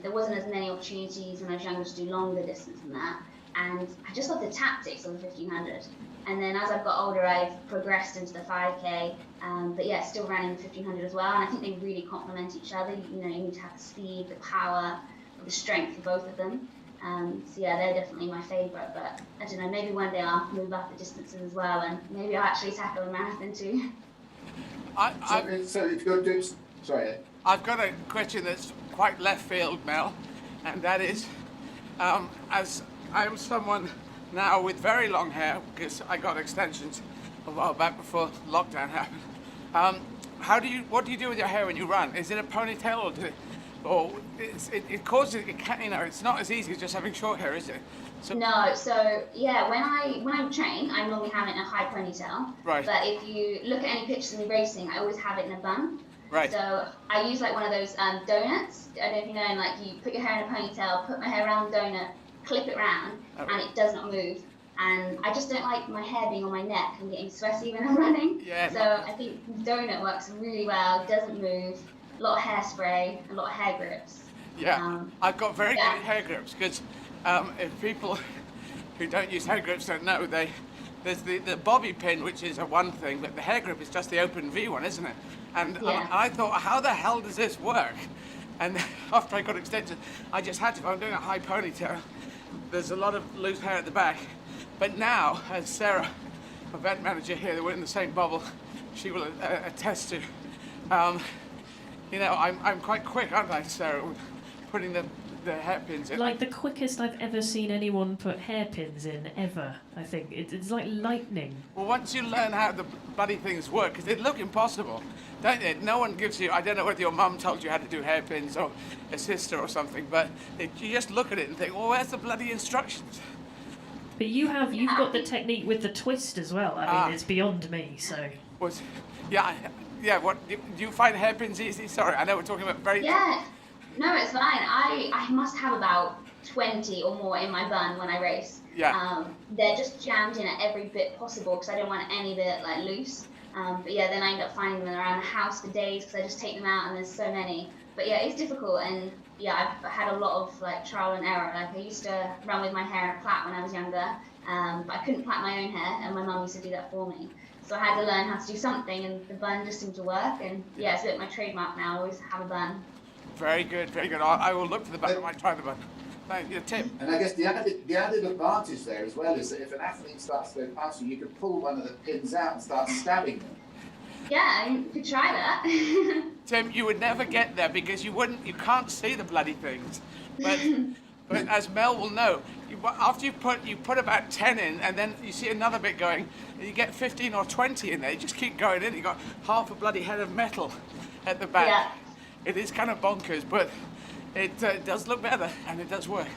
There wasn't as many opportunities when I was younger to do longer distance than that, and I just love the tactics of the 1500. And then as I've got older, I've progressed into the 5K, but yeah, still ran in the 1500 as well, and I think they really complement each other. You need to have the speed, the power, the strength for both of them. So yeah, they're definitely my favourite, but I don't know, maybe one day I'll move up the distances as well, and maybe I'll actually tackle a marathon too. Sorry. I've got a question that's quite left field, Mel, and that is, as I'm someone now with very long hair, because I got extensions a while back before lockdown happened, what do you do with your hair when you run? Is it a ponytail, or it causes, it's not as easy as just having short hair, is it? No, so yeah, when I train, I normally have it in a high ponytail. Right. But if you look at any pictures of me racing, I always have it in a bun. Right. So I use like one of those donuts. I don't know if you know, and like you put your hair in a ponytail, put my hair around the donut, clip it round, and it does not move. And I just don't like my hair being on my neck and getting sweaty when I'm running. Yeah. So I think donut works really well. It doesn't move. A lot of hairspray, a lot of hair grips. Yeah, I've got very good hair grips, because if people who don't use hair grips don't know, there's the bobby pin, which is a one thing, but the hair grip is just the open V one, isn't it? And I thought, how the hell does this work? And after I got extensions, I just had to. If I'm doing a high ponytail, there's a lot of loose hair at the back. But now, as Sarah, event manager here, that we're in the same bubble, she will attest to. I'm quite quick, aren't I, Sarah, putting the hairpins in? Like the quickest I've ever seen anyone put hairpins in, ever, I think. It's like lightning. Well, once you learn how the bloody things work, because they look impossible, don't they? No one gives you, I don't know whether your mum told you how to do hairpins or a sister or something, but you just look at it and think, well, where's the bloody instructions? But you've got the technique with the twist as well. I mean, it's beyond me, so... Yeah, what, do you find hairpins easy? Sorry, I know we're talking about very... Yeah, no, it's fine. I must have about 20 or more in my bun when I race. Yeah. They're just jammed in at every bit possible because I don't want any of it like loose. But yeah, then I end up finding them around the house for days because I just take them out and there's so many. But yeah, it's difficult, and yeah, I've had a lot of like trial and error. Like I used to run with my hair in a plait when I was younger, but I couldn't plait my own hair, and my mum used to do that for me. So I had to learn how to do something, and the bun just seemed to work. And yeah, it's a bit my trademark now. I always have a bun. Very good, very good. I will look for the bun. I might try the bun. Thank you, Tim. And I guess the added advantage there as well is that if an athlete starts to go past you, you could pull one of the pins out and start stabbing them. Yeah, you could try that. Tim, you would never get there because you can't see the bloody things. But as Mel will know, after you put about 10 in, and then you see another bit going, and you get 15 or 20 in there, you just keep going in, you got half a bloody head of metal at the back. Yeah. It is kind of bonkers, but it does look better, and it does work.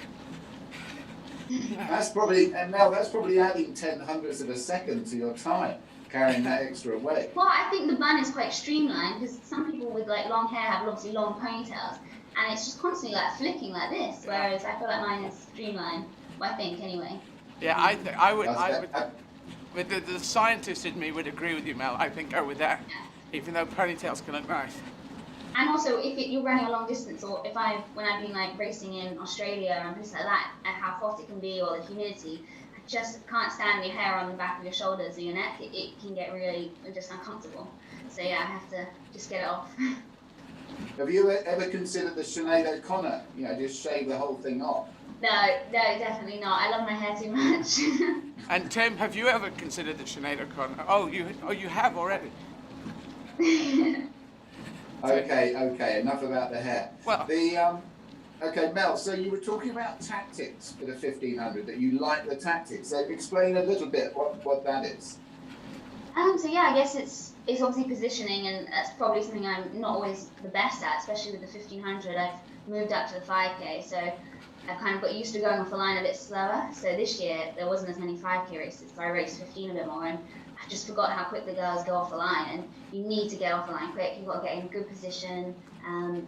That's probably adding 0.10 of a second to your time, carrying that extra weight. Well, I think the bun is quite streamlined because some people with like long hair have obviously long ponytails, and it's just constantly like flicking like this, whereas I feel like mine is streamlined. Well, I think anyway. Yeah, I would. But the scientist in me would agree with you, Mel. I think go with that, even though ponytails can look nice. And also, if you're running a long distance, or when I've been like racing in Australia and places like that, and how hot it can be or the humidity, I just can't stand your hair on the back of your shoulders or your neck. It can get really just uncomfortable. So yeah, I have to just get it off. Have you ever considered the Sinead O'Connor? Just shave the whole thing off. No, definitely not. I love my hair too much. And Tim, have you ever considered the Sinead-O'Connor? Oh, you have already. Okay. Enough about the hair. Well, okay, Mel. So you were talking about tactics for the 1500. That you like the tactics. So explain a little bit what that is. So yeah, I guess it's obviously positioning, and that's probably something I'm not always the best at, especially with the 1500. I've moved up to the 5K, so I've kind of got used to going off the line a bit slower. So this year there wasn't as many 5K races, so I raced 15 a bit more, and I just forgot how quick the girls go off the line. And you need to get off the line quick. You've got to get in a good position.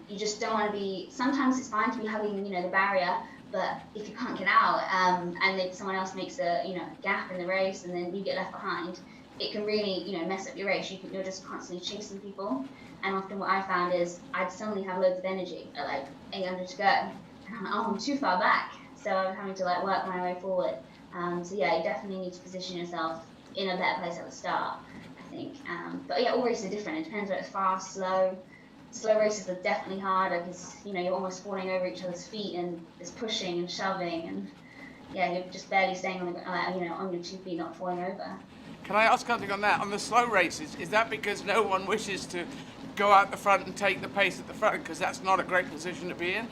You just don't want to be. Sometimes it's fine to be hugging, the barrier, but if you can't get out, and then someone else makes a, gap in the race, and then you get left behind, it can really, mess up your race. You're just constantly chasing people. And often what I found is I'd suddenly have loads of energy at like 800 to go. And I'm like, oh, I'm too far back. So I was having to like work my way forward. So yeah, you definitely need to position yourself in a better place at the start, I think. But yeah, all races are different. It depends whether it's fast, slow. Slow races are definitely harder because, you're almost falling over each other's feet and there's pushing and shoving, and yeah, you're just barely staying on the, on your 2 feet, not falling over. Can I ask something on that? On the slow races, is that because no one wishes to go out the front and take the pace at the front, because that's not a great position to be in?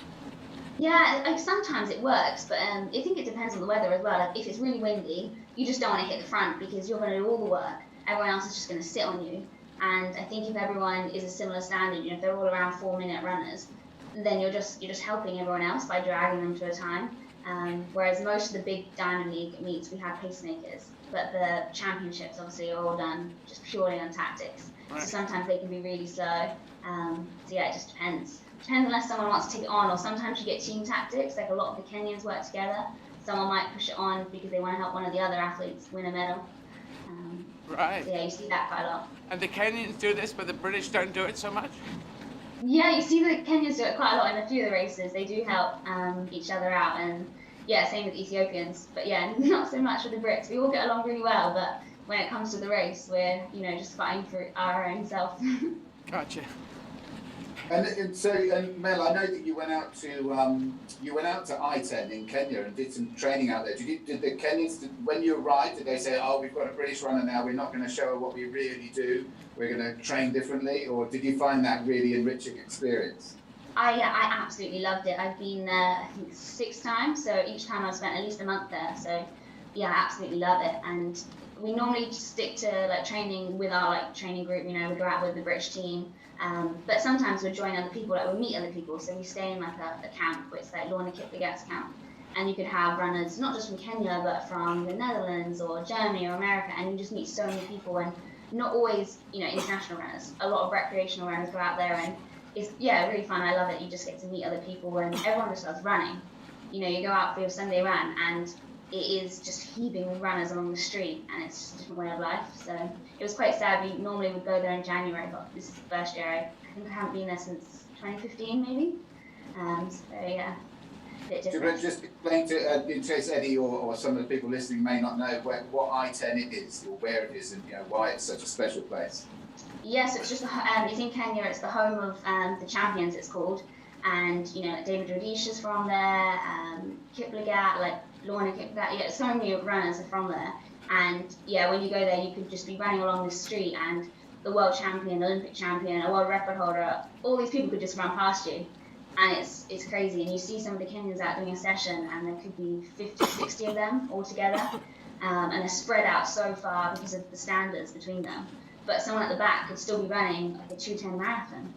Yeah, like sometimes it works, but I think it depends on the weather as well. Like if it's really windy, you just don't want to hit the front because you're going to do all the work. Everyone else is just going to sit on you. And I think if everyone is a similar standard, if they're all around 4-minute runners, then you're just helping everyone else by dragging them to a time. Whereas most of the big Diamond League meets, we have pacemakers, but the championships obviously are all done just purely on tactics. Right. So sometimes they can be really slow. So yeah, it just depends. Depends unless someone wants to take it on, or sometimes you get team tactics, like a lot of the Kenyans work together. Someone might push it on because they want to help one of the other athletes win a medal. Right. So yeah, you see that quite a lot. And the Kenyans do this, but the British don't do it so much? Yeah, you see the Kenyans do it quite a lot in a few of the races. They do help each other out, and yeah, same with Ethiopians. But yeah, not so much with the Brits. We all get along really well, but when it comes to the race, we're just fighting for our own self. Gotcha. And so, Mel, I know that you went out to I-10 in Kenya and did some training out there. Did the Kenyans, when you arrived, did they say, "Oh, we've got a British runner now. We're not going to show her what we really do. We're going to train differently"? Or did you find that really enriching experience? I absolutely loved it. I've been there, I think, 6 times. So each time I've spent at least a month there. So yeah, I absolutely love it. And we normally just stick to like training with our training group. We go out with the British team. But sometimes we'll join other people, we'll meet other people. So we stay in a camp, it's like Lorna Kiplagat's camp. And you could have runners, not just from Kenya, but from the Netherlands or Germany or America. And you just meet so many people, and not always, international runners. A lot of recreational runners go out there, and it's, really fun. I love it. You just get to meet other people, and everyone just loves running. You go out for your Sunday run, and it is just heaving with runners along the street, and it's just a different way of life. So it was quite sad. We normally would go there in January, but this is the first year. I think I haven't been there since 2015, maybe. So yeah, a bit different. Just explain to, in case Eddie or some of the people listening may not know what I-10 it is, or where it is, and why it's such a special place. Yes, it's just it's in Kenya. It's the home of the champions, it's called, and David Rudisha is from there. Kiplagat, Lorna Kiplagat. Yeah, so many runners are from there. And yeah, when you go there, you could just be running along the street, and the world champion, Olympic champion, a world record holder, all these people could just run past you. And it's crazy. And you see some of the Kenyans out doing a session, and there could be 50, 60 of them all together. And they're spread out so far because of the standards between them. But someone at the back could still be running a 2:10 marathon.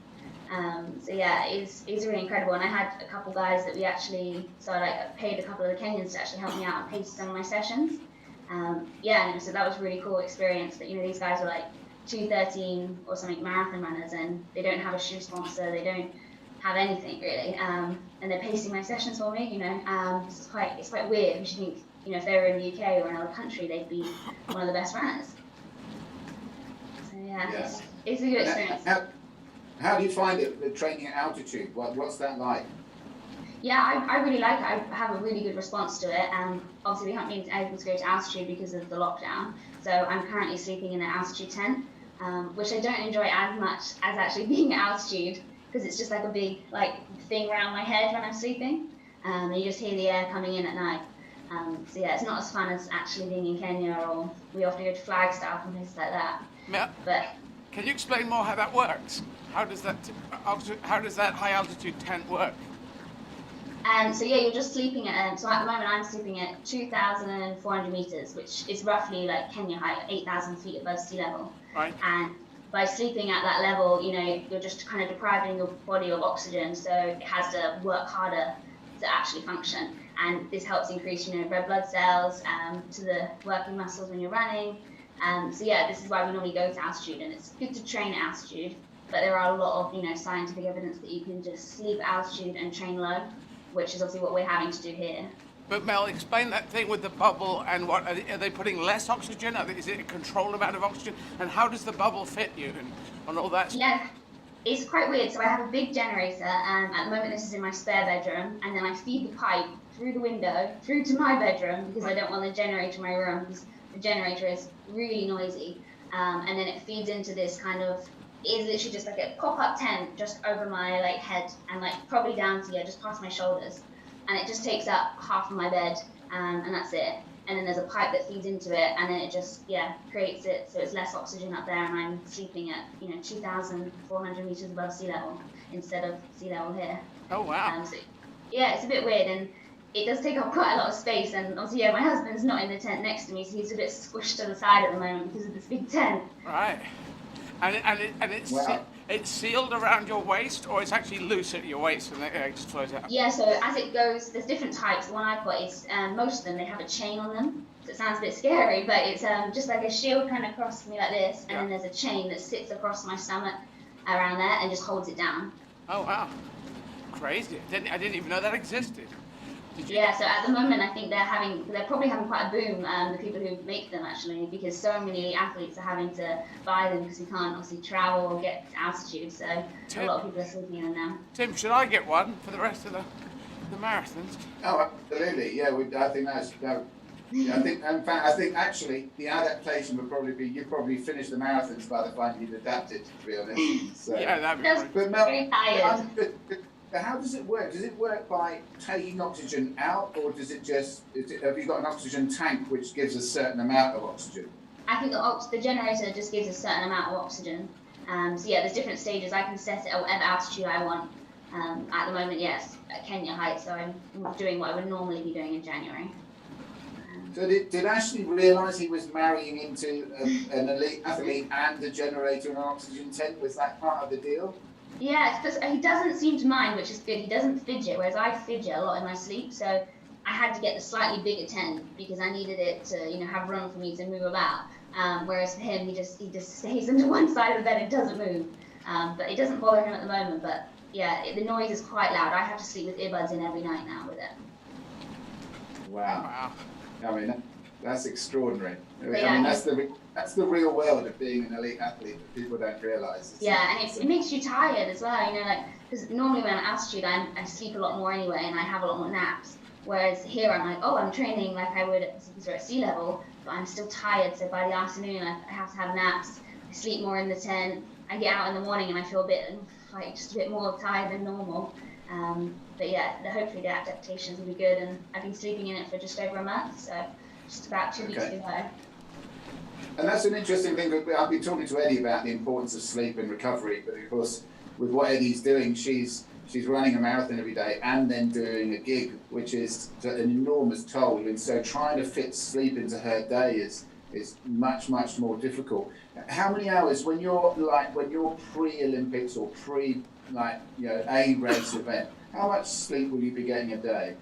So yeah, it's really incredible. And I had a couple guys that I paid a couple of the Kenyans to actually help me out and pace some of my sessions. So that was a really cool experience. That these guys are 2:13 or something marathon runners, and they don't have a shoe sponsor, they don't have anything really, and they're pacing my sessions for me. It's quite weird. You should think, if they were in the UK or another country, they'd be one of the best runners. So yeah. It's a good experience. How do you find it, the training at altitude? What's that like? Yeah, I really like it. I have a really good response to it. Obviously, we haven't been able to go to altitude because of the lockdown. So I'm currently sleeping in an altitude tent, which I don't enjoy as much as actually being at altitude, because it's just like a big thing around my head when I'm sleeping. and you just hear the air coming in at night. So yeah, it's not as fun as actually being in Kenya, or we often go to Flagstaff and places like that. But can you explain more how that works? How does that high altitude tent work? So yeah, you're just sleeping at, so at the moment I'm sleeping at 2,400 meters, which is roughly like Kenya height, 8,000 feet above sea level. Right. And by sleeping at that level, you know, you're just kind of depriving your body of oxygen, so it has to work harder to actually function. And this helps increase, you know, red blood cells to the working muscles when you're running. So yeah, this is why we normally go to altitude, and it's good to train at altitude, but there are a lot of, you know, scientific evidence that you can just sleep at altitude and train low, which is obviously what we're having to do here. But Mel, explain that thing with the bubble and what, are they putting less oxygen? Is it a controlled amount of oxygen? And how does the bubble fit you and all that? Yeah, it's quite weird. So I have a big generator, and at the moment this is in my spare bedroom, and then I feed the pipe through the window, through to my bedroom, because I don't want the generator in my room, because the generator is really noisy. And then it feeds into this kind of, it is literally just like a pop-up tent just over my like head, and like probably down to just past my shoulders. And it just takes up half of my bed, and that's it. And then there's a pipe that feeds into it, and then it just, creates it so it's less oxygen up there, and I'm sleeping at, 2,400 meters above sea level instead of sea level here. Oh, wow. So, yeah, it's a bit weird, and it does take up quite a lot of space, and obviously, my husband's not in the tent next to me, so he's a bit squished to the side at the moment because of this big tent. Right. And it's sealed around your waist, or it's actually loose at your waist and it just flows out? Yeah, so as it goes, there's different types. The one I've got is, most of them, they have a chain on them. So it sounds a bit scary, but it's just like a shield kind of across me like this, and then there's a chain that sits across my stomach around there and just holds it down. Oh, wow. Crazy. I didn't even know that existed. Yeah, so at the moment I think they're probably having quite a boom, the people who make them actually, because so many athletes are having to buy them because we can't obviously travel or get to altitude, so a lot of people are sleeping in them now. Tim, should I get one for the rest of the marathons? Oh, absolutely. Yeah, I think that's. I think, in fact, I think actually the adaptation would probably be you probably finish the marathons by the time you've adapted. To be honest. So. Yeah, that'd be But Mel, very tired. how does it work? Does it work by taking oxygen out, or does it just? Have you got an oxygen tank which gives a certain amount of oxygen? I think the generator just gives a certain amount of oxygen. So yeah, there's different stages. I can set it at whatever altitude I want. At the moment, yes, at Kenya height, so I'm doing what I would normally be doing in January. So did Ashley realise he was marrying into an elite athlete and a generator and an oxygen tent? Was that part of the deal? Yeah, he doesn't seem to mind, which is good. He doesn't fidget, whereas I fidget a lot in my sleep. So I had to get the slightly bigger tent because I needed it to, have room for me to move about. Whereas for him, he just stays into one side of the bed and doesn't move. But it doesn't bother him at the moment. But yeah, the noise is quite loud. I have to sleep with earbuds in every night now with it. Wow. I mean, that's extraordinary. Yeah, I mean, that's the real world of being an elite athlete that people don't realise. Yeah, and it makes you tired as well, because normally when I'm at altitude, I sleep a lot more anyway, and I have a lot more naps. Whereas here, I'm like, I'm training like I would because we're at sea level, but I'm still tired, so by the afternoon, I have to have naps. I sleep more in the tent. I get out in the morning, and I feel just a bit more tired than normal. But yeah, hopefully the adaptations will be good, and I've been sleeping in it for just over a month, so just about 2 weeks to go. And that's an interesting thing. I've been talking to Eddie about the importance of sleep and recovery, but of course, with what Eddie's doing, she's running a marathon every day and then doing a gig, which is an enormous toll. And so trying to fit sleep into her day is much more difficult. How many hours when you're pre-Olympics or a race event? How much sleep will you be getting a day?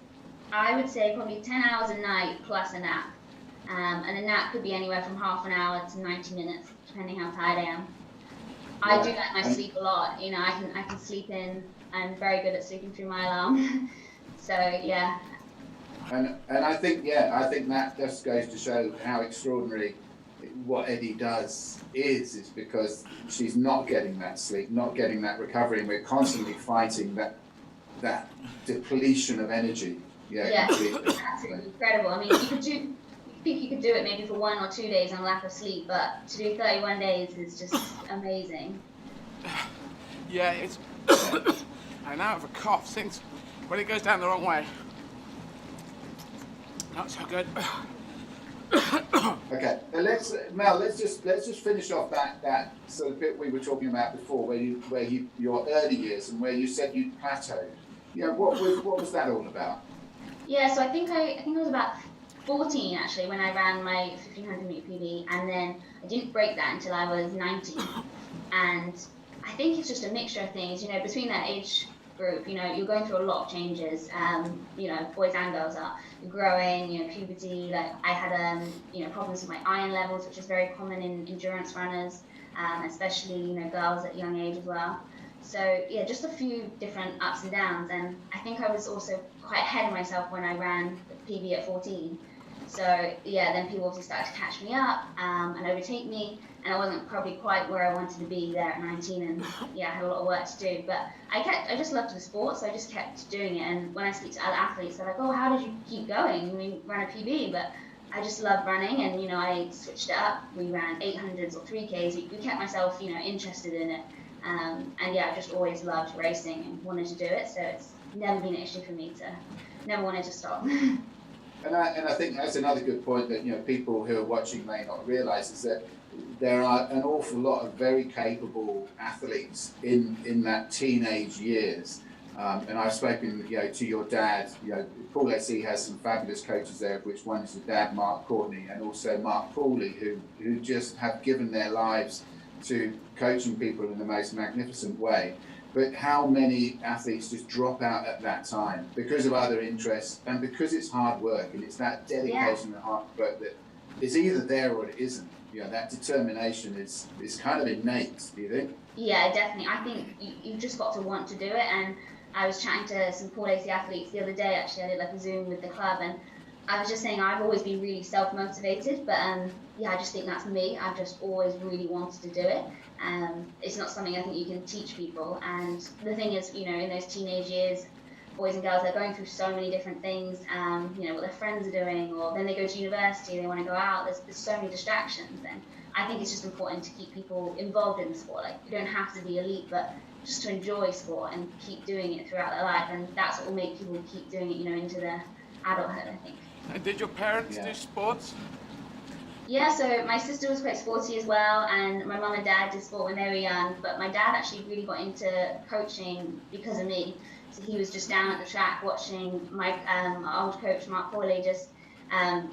I would say probably 10 hours a night plus a nap. And a nap could be anywhere from half an hour to 90 minutes, depending how tired I am. I do like my sleep a lot. I can sleep in. I'm very good at sleeping through my alarm. So yeah. And I think that just goes to show how extraordinary what Eddie does is because she's not getting that sleep, not getting that recovery, and we're constantly fighting that depletion of energy. Yeah, absolutely incredible. I mean, you could do it maybe for 1 or 2 days on lack of sleep, but to do 31 days is just amazing. Yeah, I now have a cough since when it goes down the wrong way. Not so good. Okay, Mel, let's just finish off that sort of bit we were talking about before, where your early years and where you said you plateaued. You know, what was that all about? Yeah, so I think I was about 14 actually when I ran my 1500 meter PB, and then I didn't break that until I was 19. And I think it's just a mixture of things, you know, between that age group, you know, you're going through a lot of changes, you know, boys and girls are growing, you know, puberty, like I had, you know, problems with my iron levels, which is very common in endurance runners, especially, you know, girls at a young age as well. So yeah, just a few different ups and downs, and I think I was also quite ahead of myself when I ran the PB at 14. So yeah, then people obviously started to catch me up and overtake me, and I wasn't probably quite where I wanted to be there at 19, and yeah, I had a lot of work to do. But I just loved the sport, so I just kept doing it. And when I speak to other athletes, they're like, "Oh, how did you keep going? I mean, ran a PB," but I just love running, and you know, I switched it up. We ran 800s or 3Ks. We kept myself, you know, interested in it, and yeah, I just always loved racing and wanted to do it. So it's never been an issue for me to never wanted to stop. And I think that's another good point that, you know, people who are watching may not realise, is that there are an awful lot of very capable athletes in that teenage years. And I've spoken, you know, to your dad. You know, Paul SE has some fabulous coaches there, of which one is your dad, Mark Courtney, and also Mark Pooley, who just have given their lives to coaching people in the most magnificent way. But how many athletes just drop out at that time because of other interests and because it's hard work, and it's that dedication and hard work that is either there or it isn't. You know, that determination is kind of innate, do you think? Yeah, definitely. I think you've just got to want to do it. And I was chatting to some Paul AC athletes the other day, actually. I did like a Zoom with the club, and I was just saying I've always been really self-motivated, but yeah, I just think that's me. I've just always really wanted to do it. It's not something I think you can teach people. And the thing is, you know, in those teenage years, boys and girls, they're going through so many different things, you know, what their friends are doing, or then they go to university, they want to go out, there's so many distractions. And I think it's just important to keep people involved in the sport. Like, you don't have to be elite, but just to enjoy sport and keep doing it throughout their life. And that's what will make people keep doing it, you know, into their adulthood, I think. And did your parents do sports? Yeah, so my sister was quite sporty as well, and my mum and dad did sport when they were young, but my dad actually really got into coaching because of me. So he was just down at the track watching my old coach, Mark Corley, just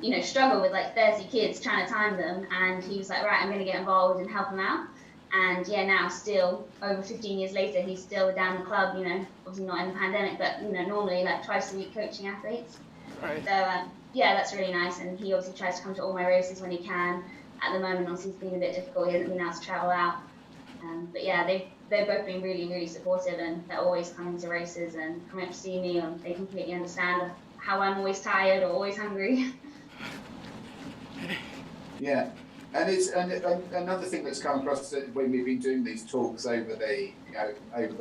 you know, struggle with like 30 kids trying to time them, and he was like, right, I'm going to get involved and help them out. And yeah, now still, over 15 years later, he's still down the club, you know, obviously not in the pandemic, but you know, normally like twice a week coaching athletes. Right. So yeah, that's really nice, and he obviously tries to come to all my races when he can. At the moment, obviously, it's been a bit difficult. He hasn't been able to travel out. But yeah, they've both been really, really supportive, and they're always coming to races and coming up to see me, and they completely understand how I'm always tired or always hungry. Yeah, and it's another thing that's come across when we've been doing these talks over the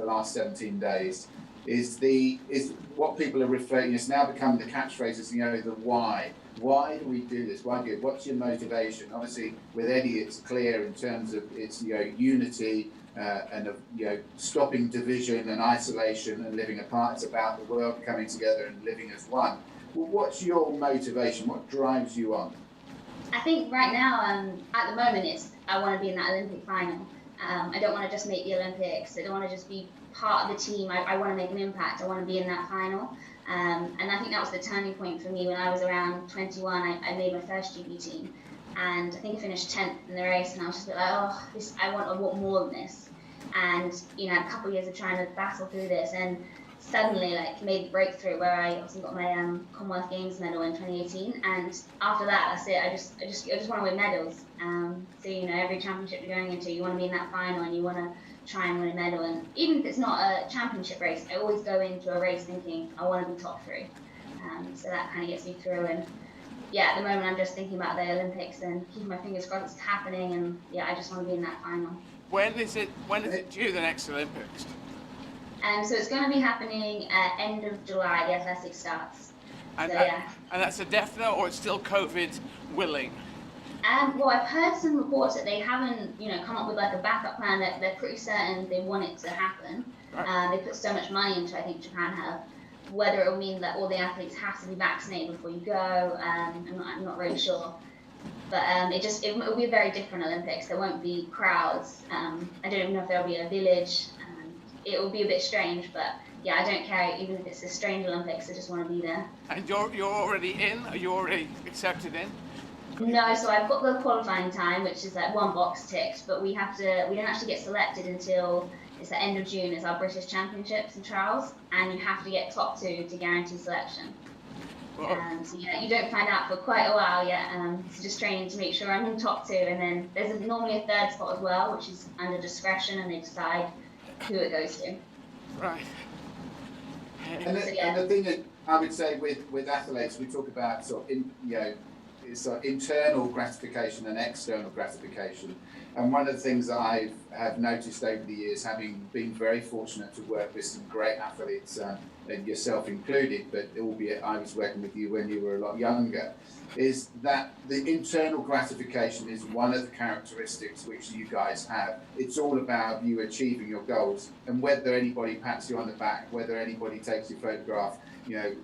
last 17 days. Is what people are referring, it's now become the catchphrases, you know, the why. Why do we do this? Why do it? What's your motivation? Obviously, with Eddie, it's clear in terms of its, you know, unity and of, you know, stopping division and isolation and living apart. It's about the world coming together and living as one. Well, what's your motivation? What drives you on? I think right now, at the moment, I want to be in that Olympic final. I don't want to just make the Olympics. I don't want to just be part of the team. I want to make an impact. I want to be in that final. And I think that was the turning point for me when I was around 21. I made my first GB team, and I think I finished 10th in the race, and I was just like, oh, I want more than this. And you know, a couple of years of trying to battle through this, and suddenly like made the breakthrough where I obviously got my Commonwealth Games medal in 2018, and after that, that's it. I just want to win medals. So you know, every championship you're going into, you want to be in that final, and you want to try and win a medal. And even if it's not a championship race, I always go into a race thinking I want to be top 3. So that kind of gets me through. And yeah, at the moment I'm just thinking about the Olympics and keeping my fingers crossed it's happening. And yeah, I just want to be in that final. When is it due, the next Olympics? So it's going to be happening at end of July. The athletics starts. And, so yeah. And that's a definite, or it's still COVID willing? Well, I've heard some reports that they haven't, you know, come up with like a backup plan. That they're pretty certain they want it to happen. Right. They put so much money into it, I think Japan have. whether it will mean that all the athletes have to be vaccinated before you go, I'm not really sure. But it will be a very different Olympics. There won't be crowds. I don't even know if there'll be a village. It will be a bit strange, but yeah, I don't care. Even if it's a strange Olympics, I just want to be there. And you're already in? Are you already accepted in? No, so I've got the qualifying time, which is like one box ticked, but we don't actually get selected until it's the end of June. It's our British Championships and trials, and you have to get top 2 to guarantee selection. So yeah, you don't find out for quite a while yet. So just training to make sure I'm in top 2, and then there's normally a 3rd spot as well, which is under discretion, and they decide who it goes to. Right. And the thing that I would say with athletes, we talk about sort of internal gratification and external gratification. And one of the things that I have noticed over the years, having been very fortunate to work with some great athletes, and yourself included, but albeit I was working with you when you were a lot younger, is that the internal gratification is one of the characteristics which you guys have. It's all about you achieving your goals, and whether anybody pats you on the back, whether anybody takes your photograph,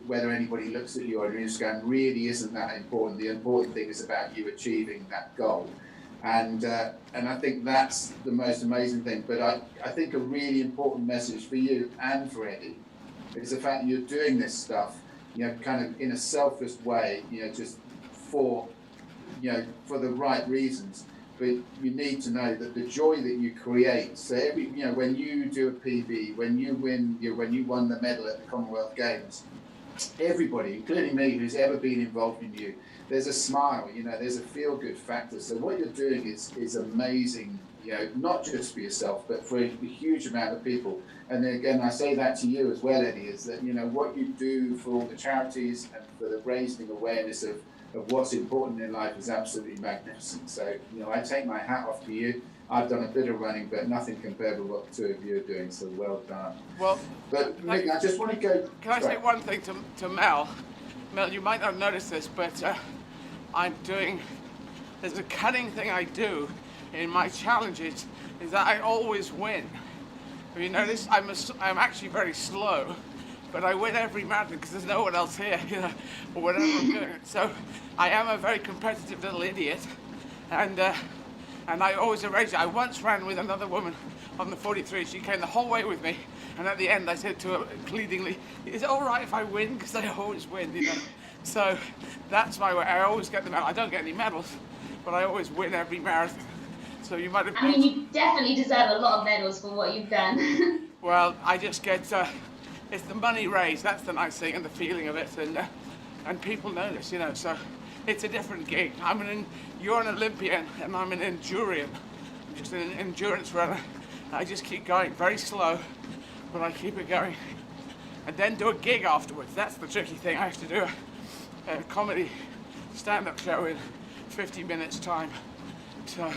whether anybody looks at you on Instagram really isn't that important. The important thing is about you achieving that goal. And I think that's the most amazing thing. But I think a really important message for you and for Eddie is the fact that you're doing this stuff, kind of in a selfless way, just for the right reasons. But you need to know that the joy that you create. So when you do a PB, when you won the medal at the Commonwealth Games, everybody, including me, who's ever been involved in you, there's a smile. There's a feel-good factor. So what you're doing is amazing. Not just for yourself, but for a huge amount of people. And then again, I say that to you as well, Eddie, is that what you do for all the charities and for the raising awareness of what's important in life is absolutely magnificent. So, I take my hat off to you. I've done a bit of running, but nothing compared with what the 2 of you are doing, so well done. Well, but Nick, I just want to go... Can I say one thing to Mel? Mel, you might not notice this, but there's a cunning thing I do in my challenges, is that I always win. Have you noticed? I'm actually very slow, but I win every marathon because there's no one else here, or whatever I'm doing. So I am a very competitive little idiot, and I always arrange it. I once ran with another woman on the 43. She came the whole way with me, and at the end I said to her pleadingly, "Is it all right if I win? Because I always win, So that's my way. I always get the medal. I don't get any medals, but I always win every marathon. So you might have... I mean, you definitely deserve a lot of medals for what you've done. Well, I just get... it's the money raised. That's the nice thing, and the feeling of it, and people notice, So it's a different gig. You're an Olympian, and I'm an Endurian. I'm just an endurance runner. I just keep going, very slow, but I keep it going. And then do a gig afterwards. That's the tricky thing. I have to do a comedy stand-up show in 50 minutes time. So,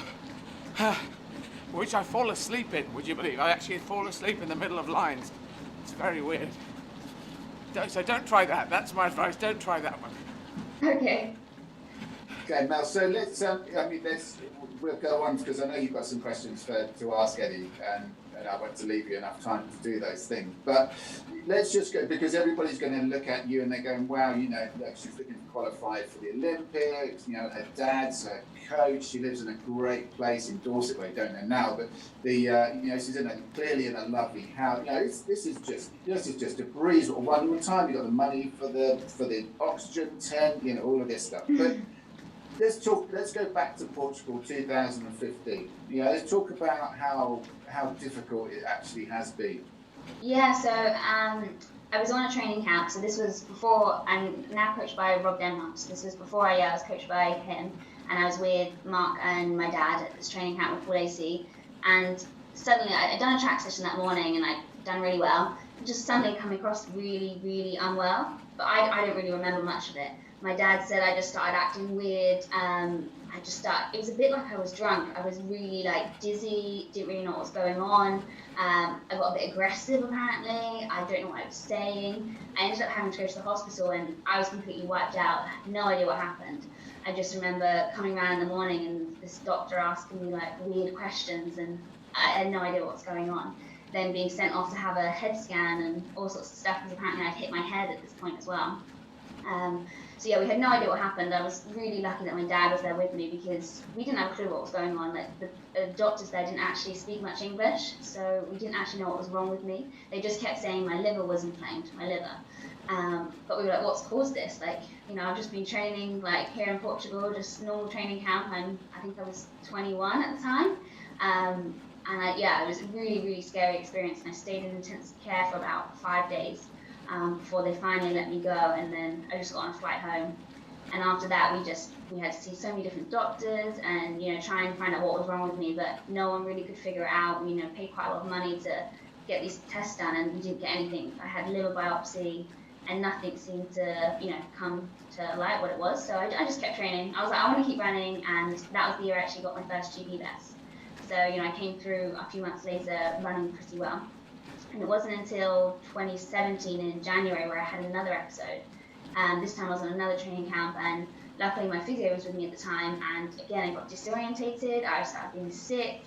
which I fall asleep in, would you believe? I actually fall asleep in the middle of lines. It's very weird. So don't try that. That's my advice. Don't try that one. Okay. Okay, Mel. So we'll go on because I know you've got some questions to ask Eddie, and I want to leave you enough time to do those things. But let's just go, because everybody's going to look at you and they're going, wow, look, she's looking to qualify for the Olympics. Her dad's a coach. She lives in a great place in Dorset. Well, I don't know now, but she's clearly in a lovely house. This is just a breeze. One more time, you've got the money for the oxygen tent. All of this stuff. But let's go back to Portugal 2015. Let's talk about how difficult it actually has been. Yeah, so I was on a training camp. So this was before, I'm now coached by Rob Denmark. So this was before I was coached by him. And I was with Mark and my dad at this training camp with Full AC. And suddenly, I'd done a track session that morning and I'd done really well. Just suddenly coming across really, really unwell. But I don't really remember much of it. My dad said I just started acting weird. It was a bit like I was drunk. I was really dizzy, didn't really know what was going on. I got a bit aggressive apparently. I don't know what I was saying. I ended up having to go to the hospital and I was completely wiped out. I had no idea what happened. I just remember coming around in the morning and this doctor asking me weird questions and I had no idea what was going on. then being sent off to have a head scan and all sorts of stuff, because apparently I'd hit my head at this point as well. So yeah, we had no idea what happened. I was really lucky that my dad was there with me, because we didn't have a clue what was going on. Like the doctors there didn't actually speak much English, so we didn't actually know what was wrong with me. They just kept saying my liver was inflamed, my liver. But we were like, what's caused this? Like, you know, I've just been training like here in Portugal, just normal training camp. I think I was 21 at the time. And yeah, it was a really, really scary experience. And I stayed in intensive care for about 5 days before they finally let me go. And then I just got on a flight home. And after that, we had to see so many different doctors and, you know, try and find out what was wrong with me. But no one really could figure it out. We, you know, paid quite a lot of money to get these tests done, and we didn't get anything. I had liver biopsy, and nothing seemed to, you know, come to light what it was. So I just kept training. I was like, I want to keep running, and that was the year I actually got my first GB vest. So, you know, I came through a few months later running pretty well. And it wasn't until 2017 in January where I had another episode. This time I was on another training camp, and luckily my physio was with me at the time, and again I got disorientated, I started being sick.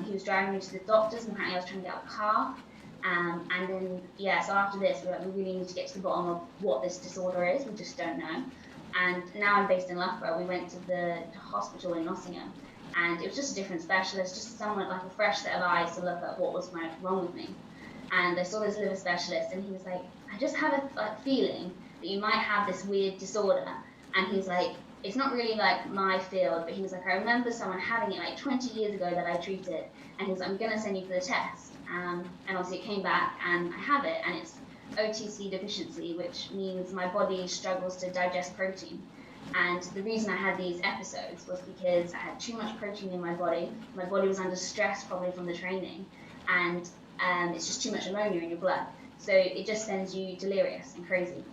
He was driving me to the doctors, and apparently I was trying to get out of the car. And then, yeah, so after this, we were like, we really need to get to the bottom of what this disorder is. We just don't know. And now I'm based in Loughborough. We went to the hospital in Nottingham, and it was just a different specialist, just someone like a fresh set of eyes to look at what was wrong with me. And I saw this liver specialist, and he was like, I just have a feeling that you might have this weird disorder. And he was like, it's not really like my field, but he was like, I remember someone having it like 20 years ago that I treated, and he was like, I'm gonna send you for the test. And obviously it came back, and I have it, and it's OTC deficiency, which means my body struggles to digest protein. And the reason I had these episodes was because I had too much protein in my body. My body was under stress probably from the training, and it's just too much ammonia in your blood. So it just sends you delirious and crazy.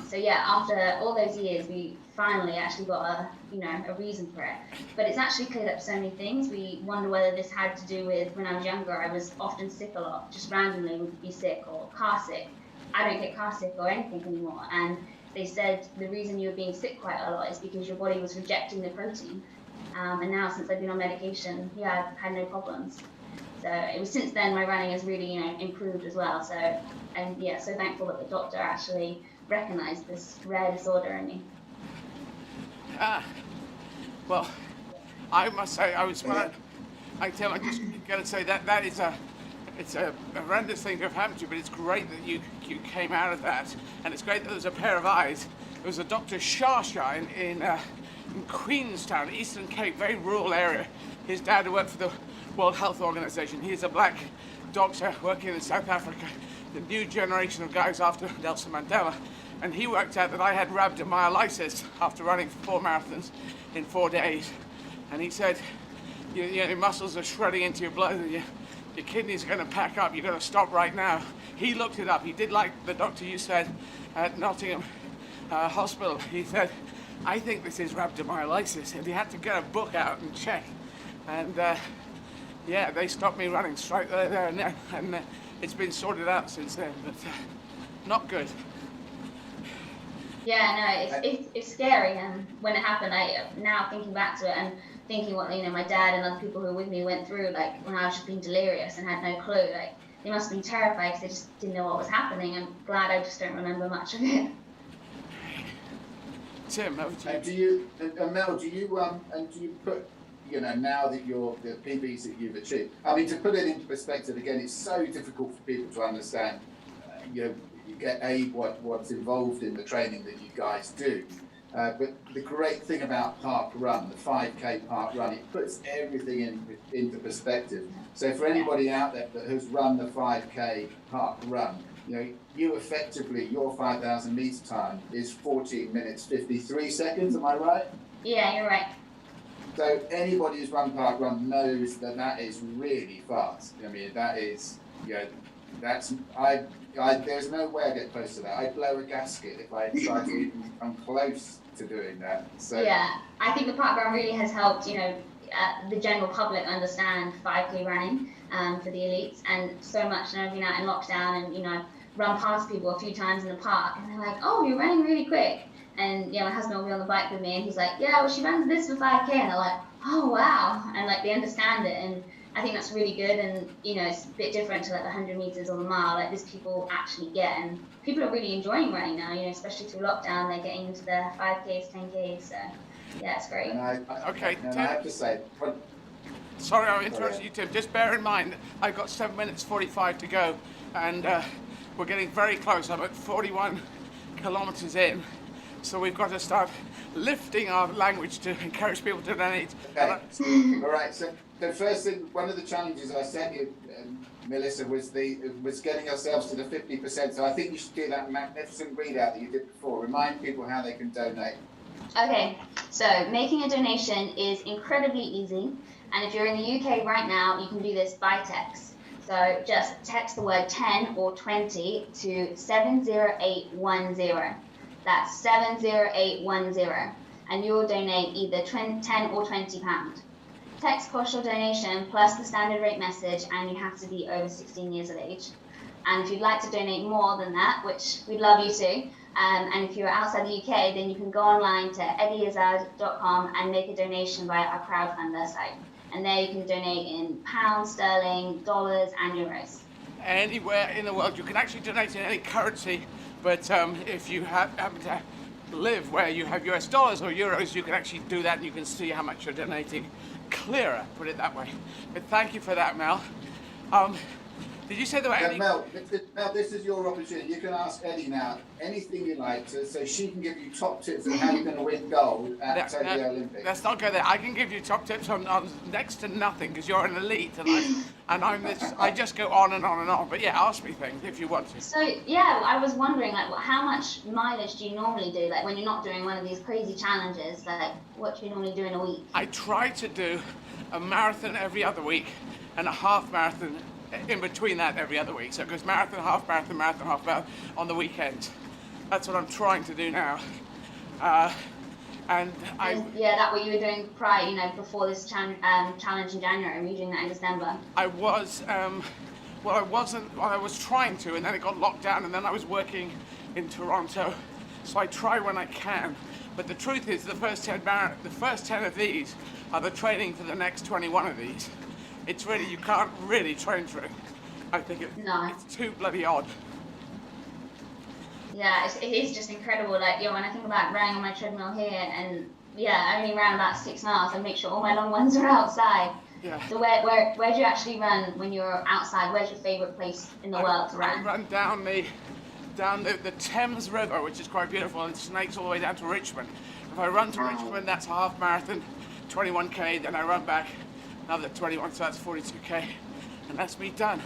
So yeah, after all those years, we finally actually got a reason for it. But it's actually cleared up so many things. We wonder whether this had to do with when I was younger, I was often sick a lot, just randomly would be sick or car sick. I don't get car sick or anything anymore. And they said the reason you were being sick quite a lot is because your body was rejecting the protein. And now since I've been on medication, yeah, I've had no problems. So it was since then my running has really, you know, improved as well. So, and yeah, so thankful that the doctor actually recognized this rare disorder in me. Well, I must say, I just got to say that it's a horrendous thing to have happened to you, but it's great that you came out of that, and it's great that there's a pair of eyes. There was a Dr. Shasha in Queenstown, Eastern Cape, very rural area. His dad worked for the World Health Organization. He's a black doctor working in South Africa, the new generation of guys after Nelson Mandela. And he worked out that I had rhabdomyolysis after running 4 marathons in 4 days. And he said, your muscles are shredding into your blood, and your kidneys are going to pack up. You're going to stop right now. He looked it up. He did like the doctor you said at Nottingham Hospital. He said, I think this is rhabdomyolysis. And he had to get a book out and check. And yeah, they stopped me running straight there and then. And it's been sorted out since then, but not good. Yeah, no, it's scary, and when it happened, now thinking back to it and thinking what my dad and other people who were with me went through, like when I was just being delirious and had no clue, like they must have been terrified because they just didn't know what was happening. I'm glad I just don't remember much of it. Tim, over to you. Do you, Mel? Do you put, now that you're the PBs that you've achieved? I mean, to put it into perspective again, it's so difficult for people to understand. You get what's involved in the training that you guys do, but the great thing about Park Run, the 5K Park Run, it puts everything into perspective. So for anybody out there that has run the 5K Park Run, you effectively, your 5,000 meter time is 14 minutes 53 seconds. Am I right? Yeah, you're right. So anybody who's run Park Run knows that is really fast. I mean, that is, there's no way I get close to that. I'd blow a gasket if I tried to even come close to doing that. So yeah, I think the Park Run really has helped, the general public understand 5K running for the elites, and so much. And I've been out in lockdown, and I've run past people a few times in the park, and they're like, "Oh, you're running really quick." And my husband will be on the bike with me, and he's like, "Yeah, well, she runs this for 5K," and they're like, "Oh, wow," and like they understand it, I think that's really good, and it's a bit different to like the 100 meters or the mile. Like this, people actually get, and people are really enjoying running now. Especially through lockdown, they're getting into the 5Ks, 10Ks. So yeah, it's great. And I Tim, have to say, sorry, I interrupted you, Tim. Just bear in mind, I've got 7 minutes 45 to go, and we're getting very close. I'm at 41 kilometers in, so we've got to start lifting our language to encourage people to donate. Okay. All right. So the first thing, one of the challenges I sent you, Melissa, was getting ourselves to the 50%. So I think you should do that magnificent readout that you did before. Remind people how they can donate. Okay, so making a donation is incredibly easy, and if you're in the UK right now, you can do this by text. So just text the word 10 or 20 to 70810. That's 70810, and you'll donate either 10 or £20. Text costs your donation plus the standard rate message, and you have to be over 16 years of age. And if you'd like to donate more than that, which we'd love you to, and if you're outside the UK, then you can go online to izzard.com and make a donation via our crowdfunder site. And there you can donate in pounds, sterling, dollars, and euros. Anywhere in the world, you can actually donate in any currency, but if you happen to live where you have US dollars or euros, you can actually do that, and you can see how much you're donating clearer, put it that way. But thank you for that, Mel. Did you say there were any... Mel, this is your opportunity. You can ask Eddie now anything you like, so she can give you top tips on how you're going to win gold at Tokyo Olympics. Let's not go there. I can give you top tips on next to nothing, because you're an elite, and I'm this. I just go on and on and on. But yeah, ask me things if you want to. So yeah, I was wondering, like, how much mileage do you normally do? Like, when you're not doing one of these crazy challenges, like, what do you normally do in a week? I try to do a marathon every other week and a half marathon in between that every other week. So it goes marathon, half marathon, marathon, half marathon on the weekend. That's what I'm trying to do now. Yeah, that what you were doing prior, before this challenge in January. Were you doing that in December? I was, I was trying to, and then it got locked down, and then I was working in Toronto. So I try when I can. But the truth is, the first 10 of these are the training for the next 21 of these. It's really, you can't really train for it. I think it's too bloody odd. Yeah, it is just incredible. Like, when I think about running on my treadmill here, and I only ran about 6 miles, and make sure all my long ones are outside. Yeah. So where do you actually run when you're outside? Where's your favourite place in the world to run? I run down the Thames River, which is quite beautiful, and it snakes all the way down to Richmond. If I run to Richmond, that's a half marathon, 21k, then I run back another 21, so that's 42k, and that's me done.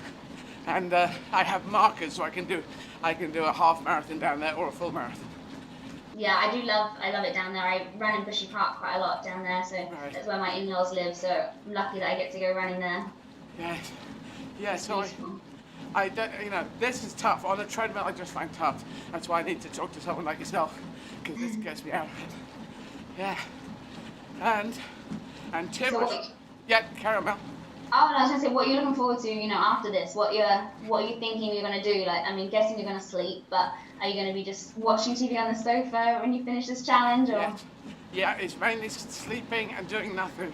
And I have markers, so I can do a half marathon down there or a full marathon. Yeah, I love it down there. I run in Bushy Park quite a lot down there, so that's where my in-laws live. So I'm lucky that I get to go running there. Yeah. So I don't, this is tough. On the treadmill, I just find tough. That's why I need to talk to someone like yourself, because this gets me out of it. Yeah. And Tim. Yeah, carry on, Mel. Oh, no, I was going to say, what you're looking forward to, after this? What you're thinking you're going to do? Like, I mean, guessing you're going to sleep, but are you going to be just watching TV on the sofa when you finish this challenge, or? Yeah, it's mainly sleeping and doing nothing.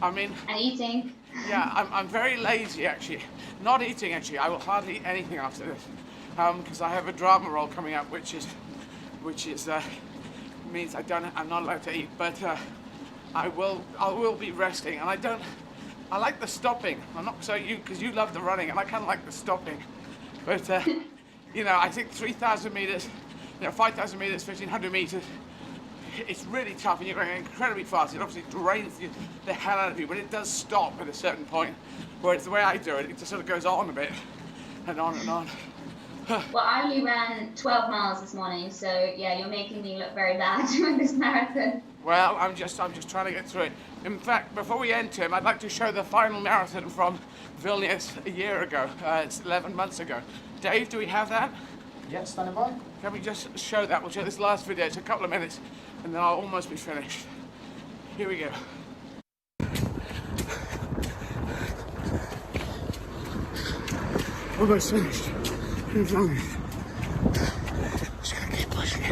I mean. And eating. Yeah, I'm very lazy, actually. Not eating, actually. I will hardly eat anything after this, because I have a drama role coming up, which means I'm not allowed to eat, but I will be resting, and I like the stopping. I'm not so because you love the running, and I kind of like the stopping. But I think 3,000 meters, 5,000 meters, 1,500 meters, it's really tough, and you're going incredibly fast. It obviously drains the hell out of you, but it does stop at a certain point. Whereas the way I do it, it just sort of goes on a bit, and on and on. Well, I only ran 12 miles this morning, so yeah, you're making me look very bad during this marathon. Well, I'm just trying to get through it. In fact, before we end, Tim, I'd like to show the final marathon from Vilnius a year ago. It's 11 months ago. Dave, do we have that? Yeah, standing by. Can we just show that? We'll show this last video. It's a couple of minutes, and then I'll almost be finished. Here we go. Almost finished. Who's on it? Just gonna keep pushing it.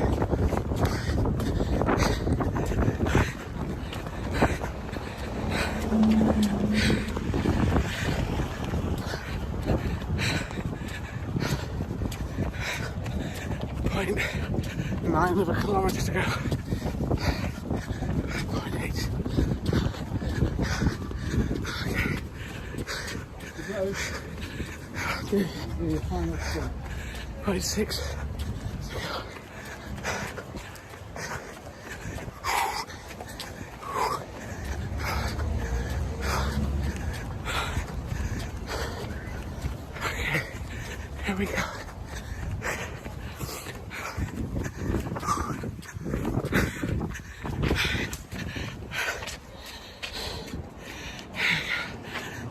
0.9 of a kilometre to go. 0.8. Okay. Your final step. 0.6. Okay, here we go.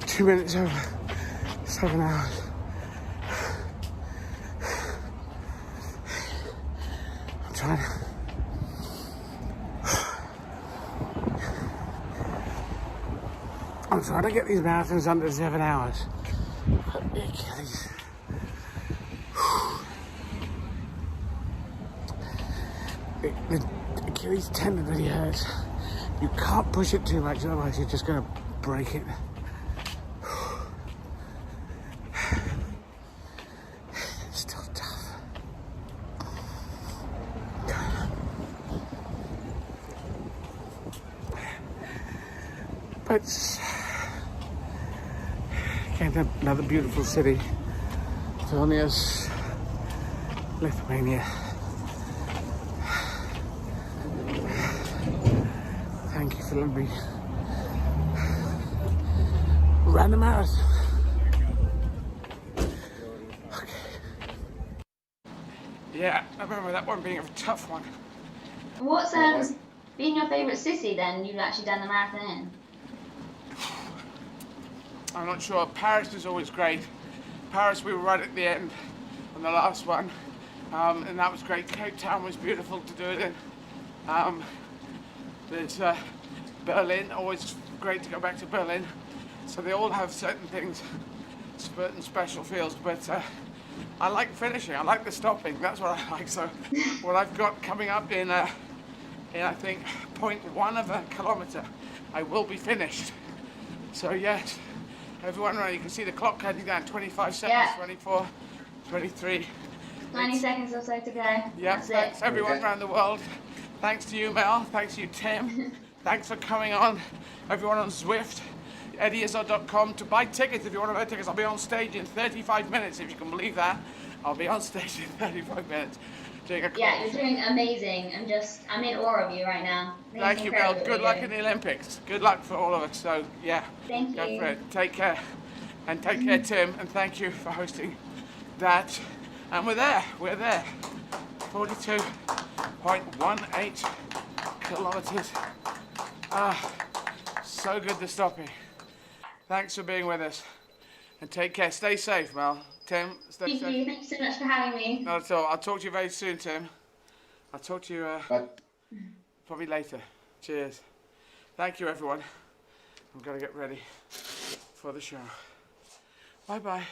2 minutes over 7 hours. I'm trying to. I'm trying to get these marathons under 7 hours. But Achilles. The Achilles tendon really hurts. You can't push it too much, otherwise you're just going to break it. It's still tough. But again, another beautiful city, Vilnius, Lithuania. Thank you for letting me run a marathon. Okay. Yeah, I remember that one being a tough one. What's been your favourite city then you've actually done the marathon in? I'm not sure. Paris was always great. Paris, we were right at the end on the last one, and that was great. Cape Town was beautiful to do it in. There's Berlin, always great to go back to Berlin. So they all have certain things, certain special feels, but I like finishing. I like the stopping. That's what I like. So what I've got coming up in I think 0.1 of a kilometre, I will be finished. So yes. Everyone, you can see the clock counting down. 25 seconds, Yeah. 24, 23. 20 seconds or so to go. Yeah, thanks everyone around the world. Thanks to you, Mel. Thanks to you, Tim. Thanks for coming on. Everyone on Zwift, Izzard.com to buy tickets if you want to buy tickets. I'll be on stage in 35 minutes, if you can believe that. I'll be on stage in 35 minutes. Doing a Yeah, you're doing amazing. I'm in awe of you right now. Thank you, Mel. Good luck in the Olympics. Good luck for all of us. So, yeah. Thank Go you. for it. Take care. And take care, Tim. And thank you for hosting that. And we're there. We're there. 42.18 kilometers. So good the stopping. Thanks for being with us. And take care. Stay safe, Mel. Tim, stay safe. Thank you. Thanks so much for having me. Not at all. I'll talk to you very soon, Tim. I'll talk to you probably later. Cheers. Thank you, everyone. I'm going to get ready for the show. Bye-bye.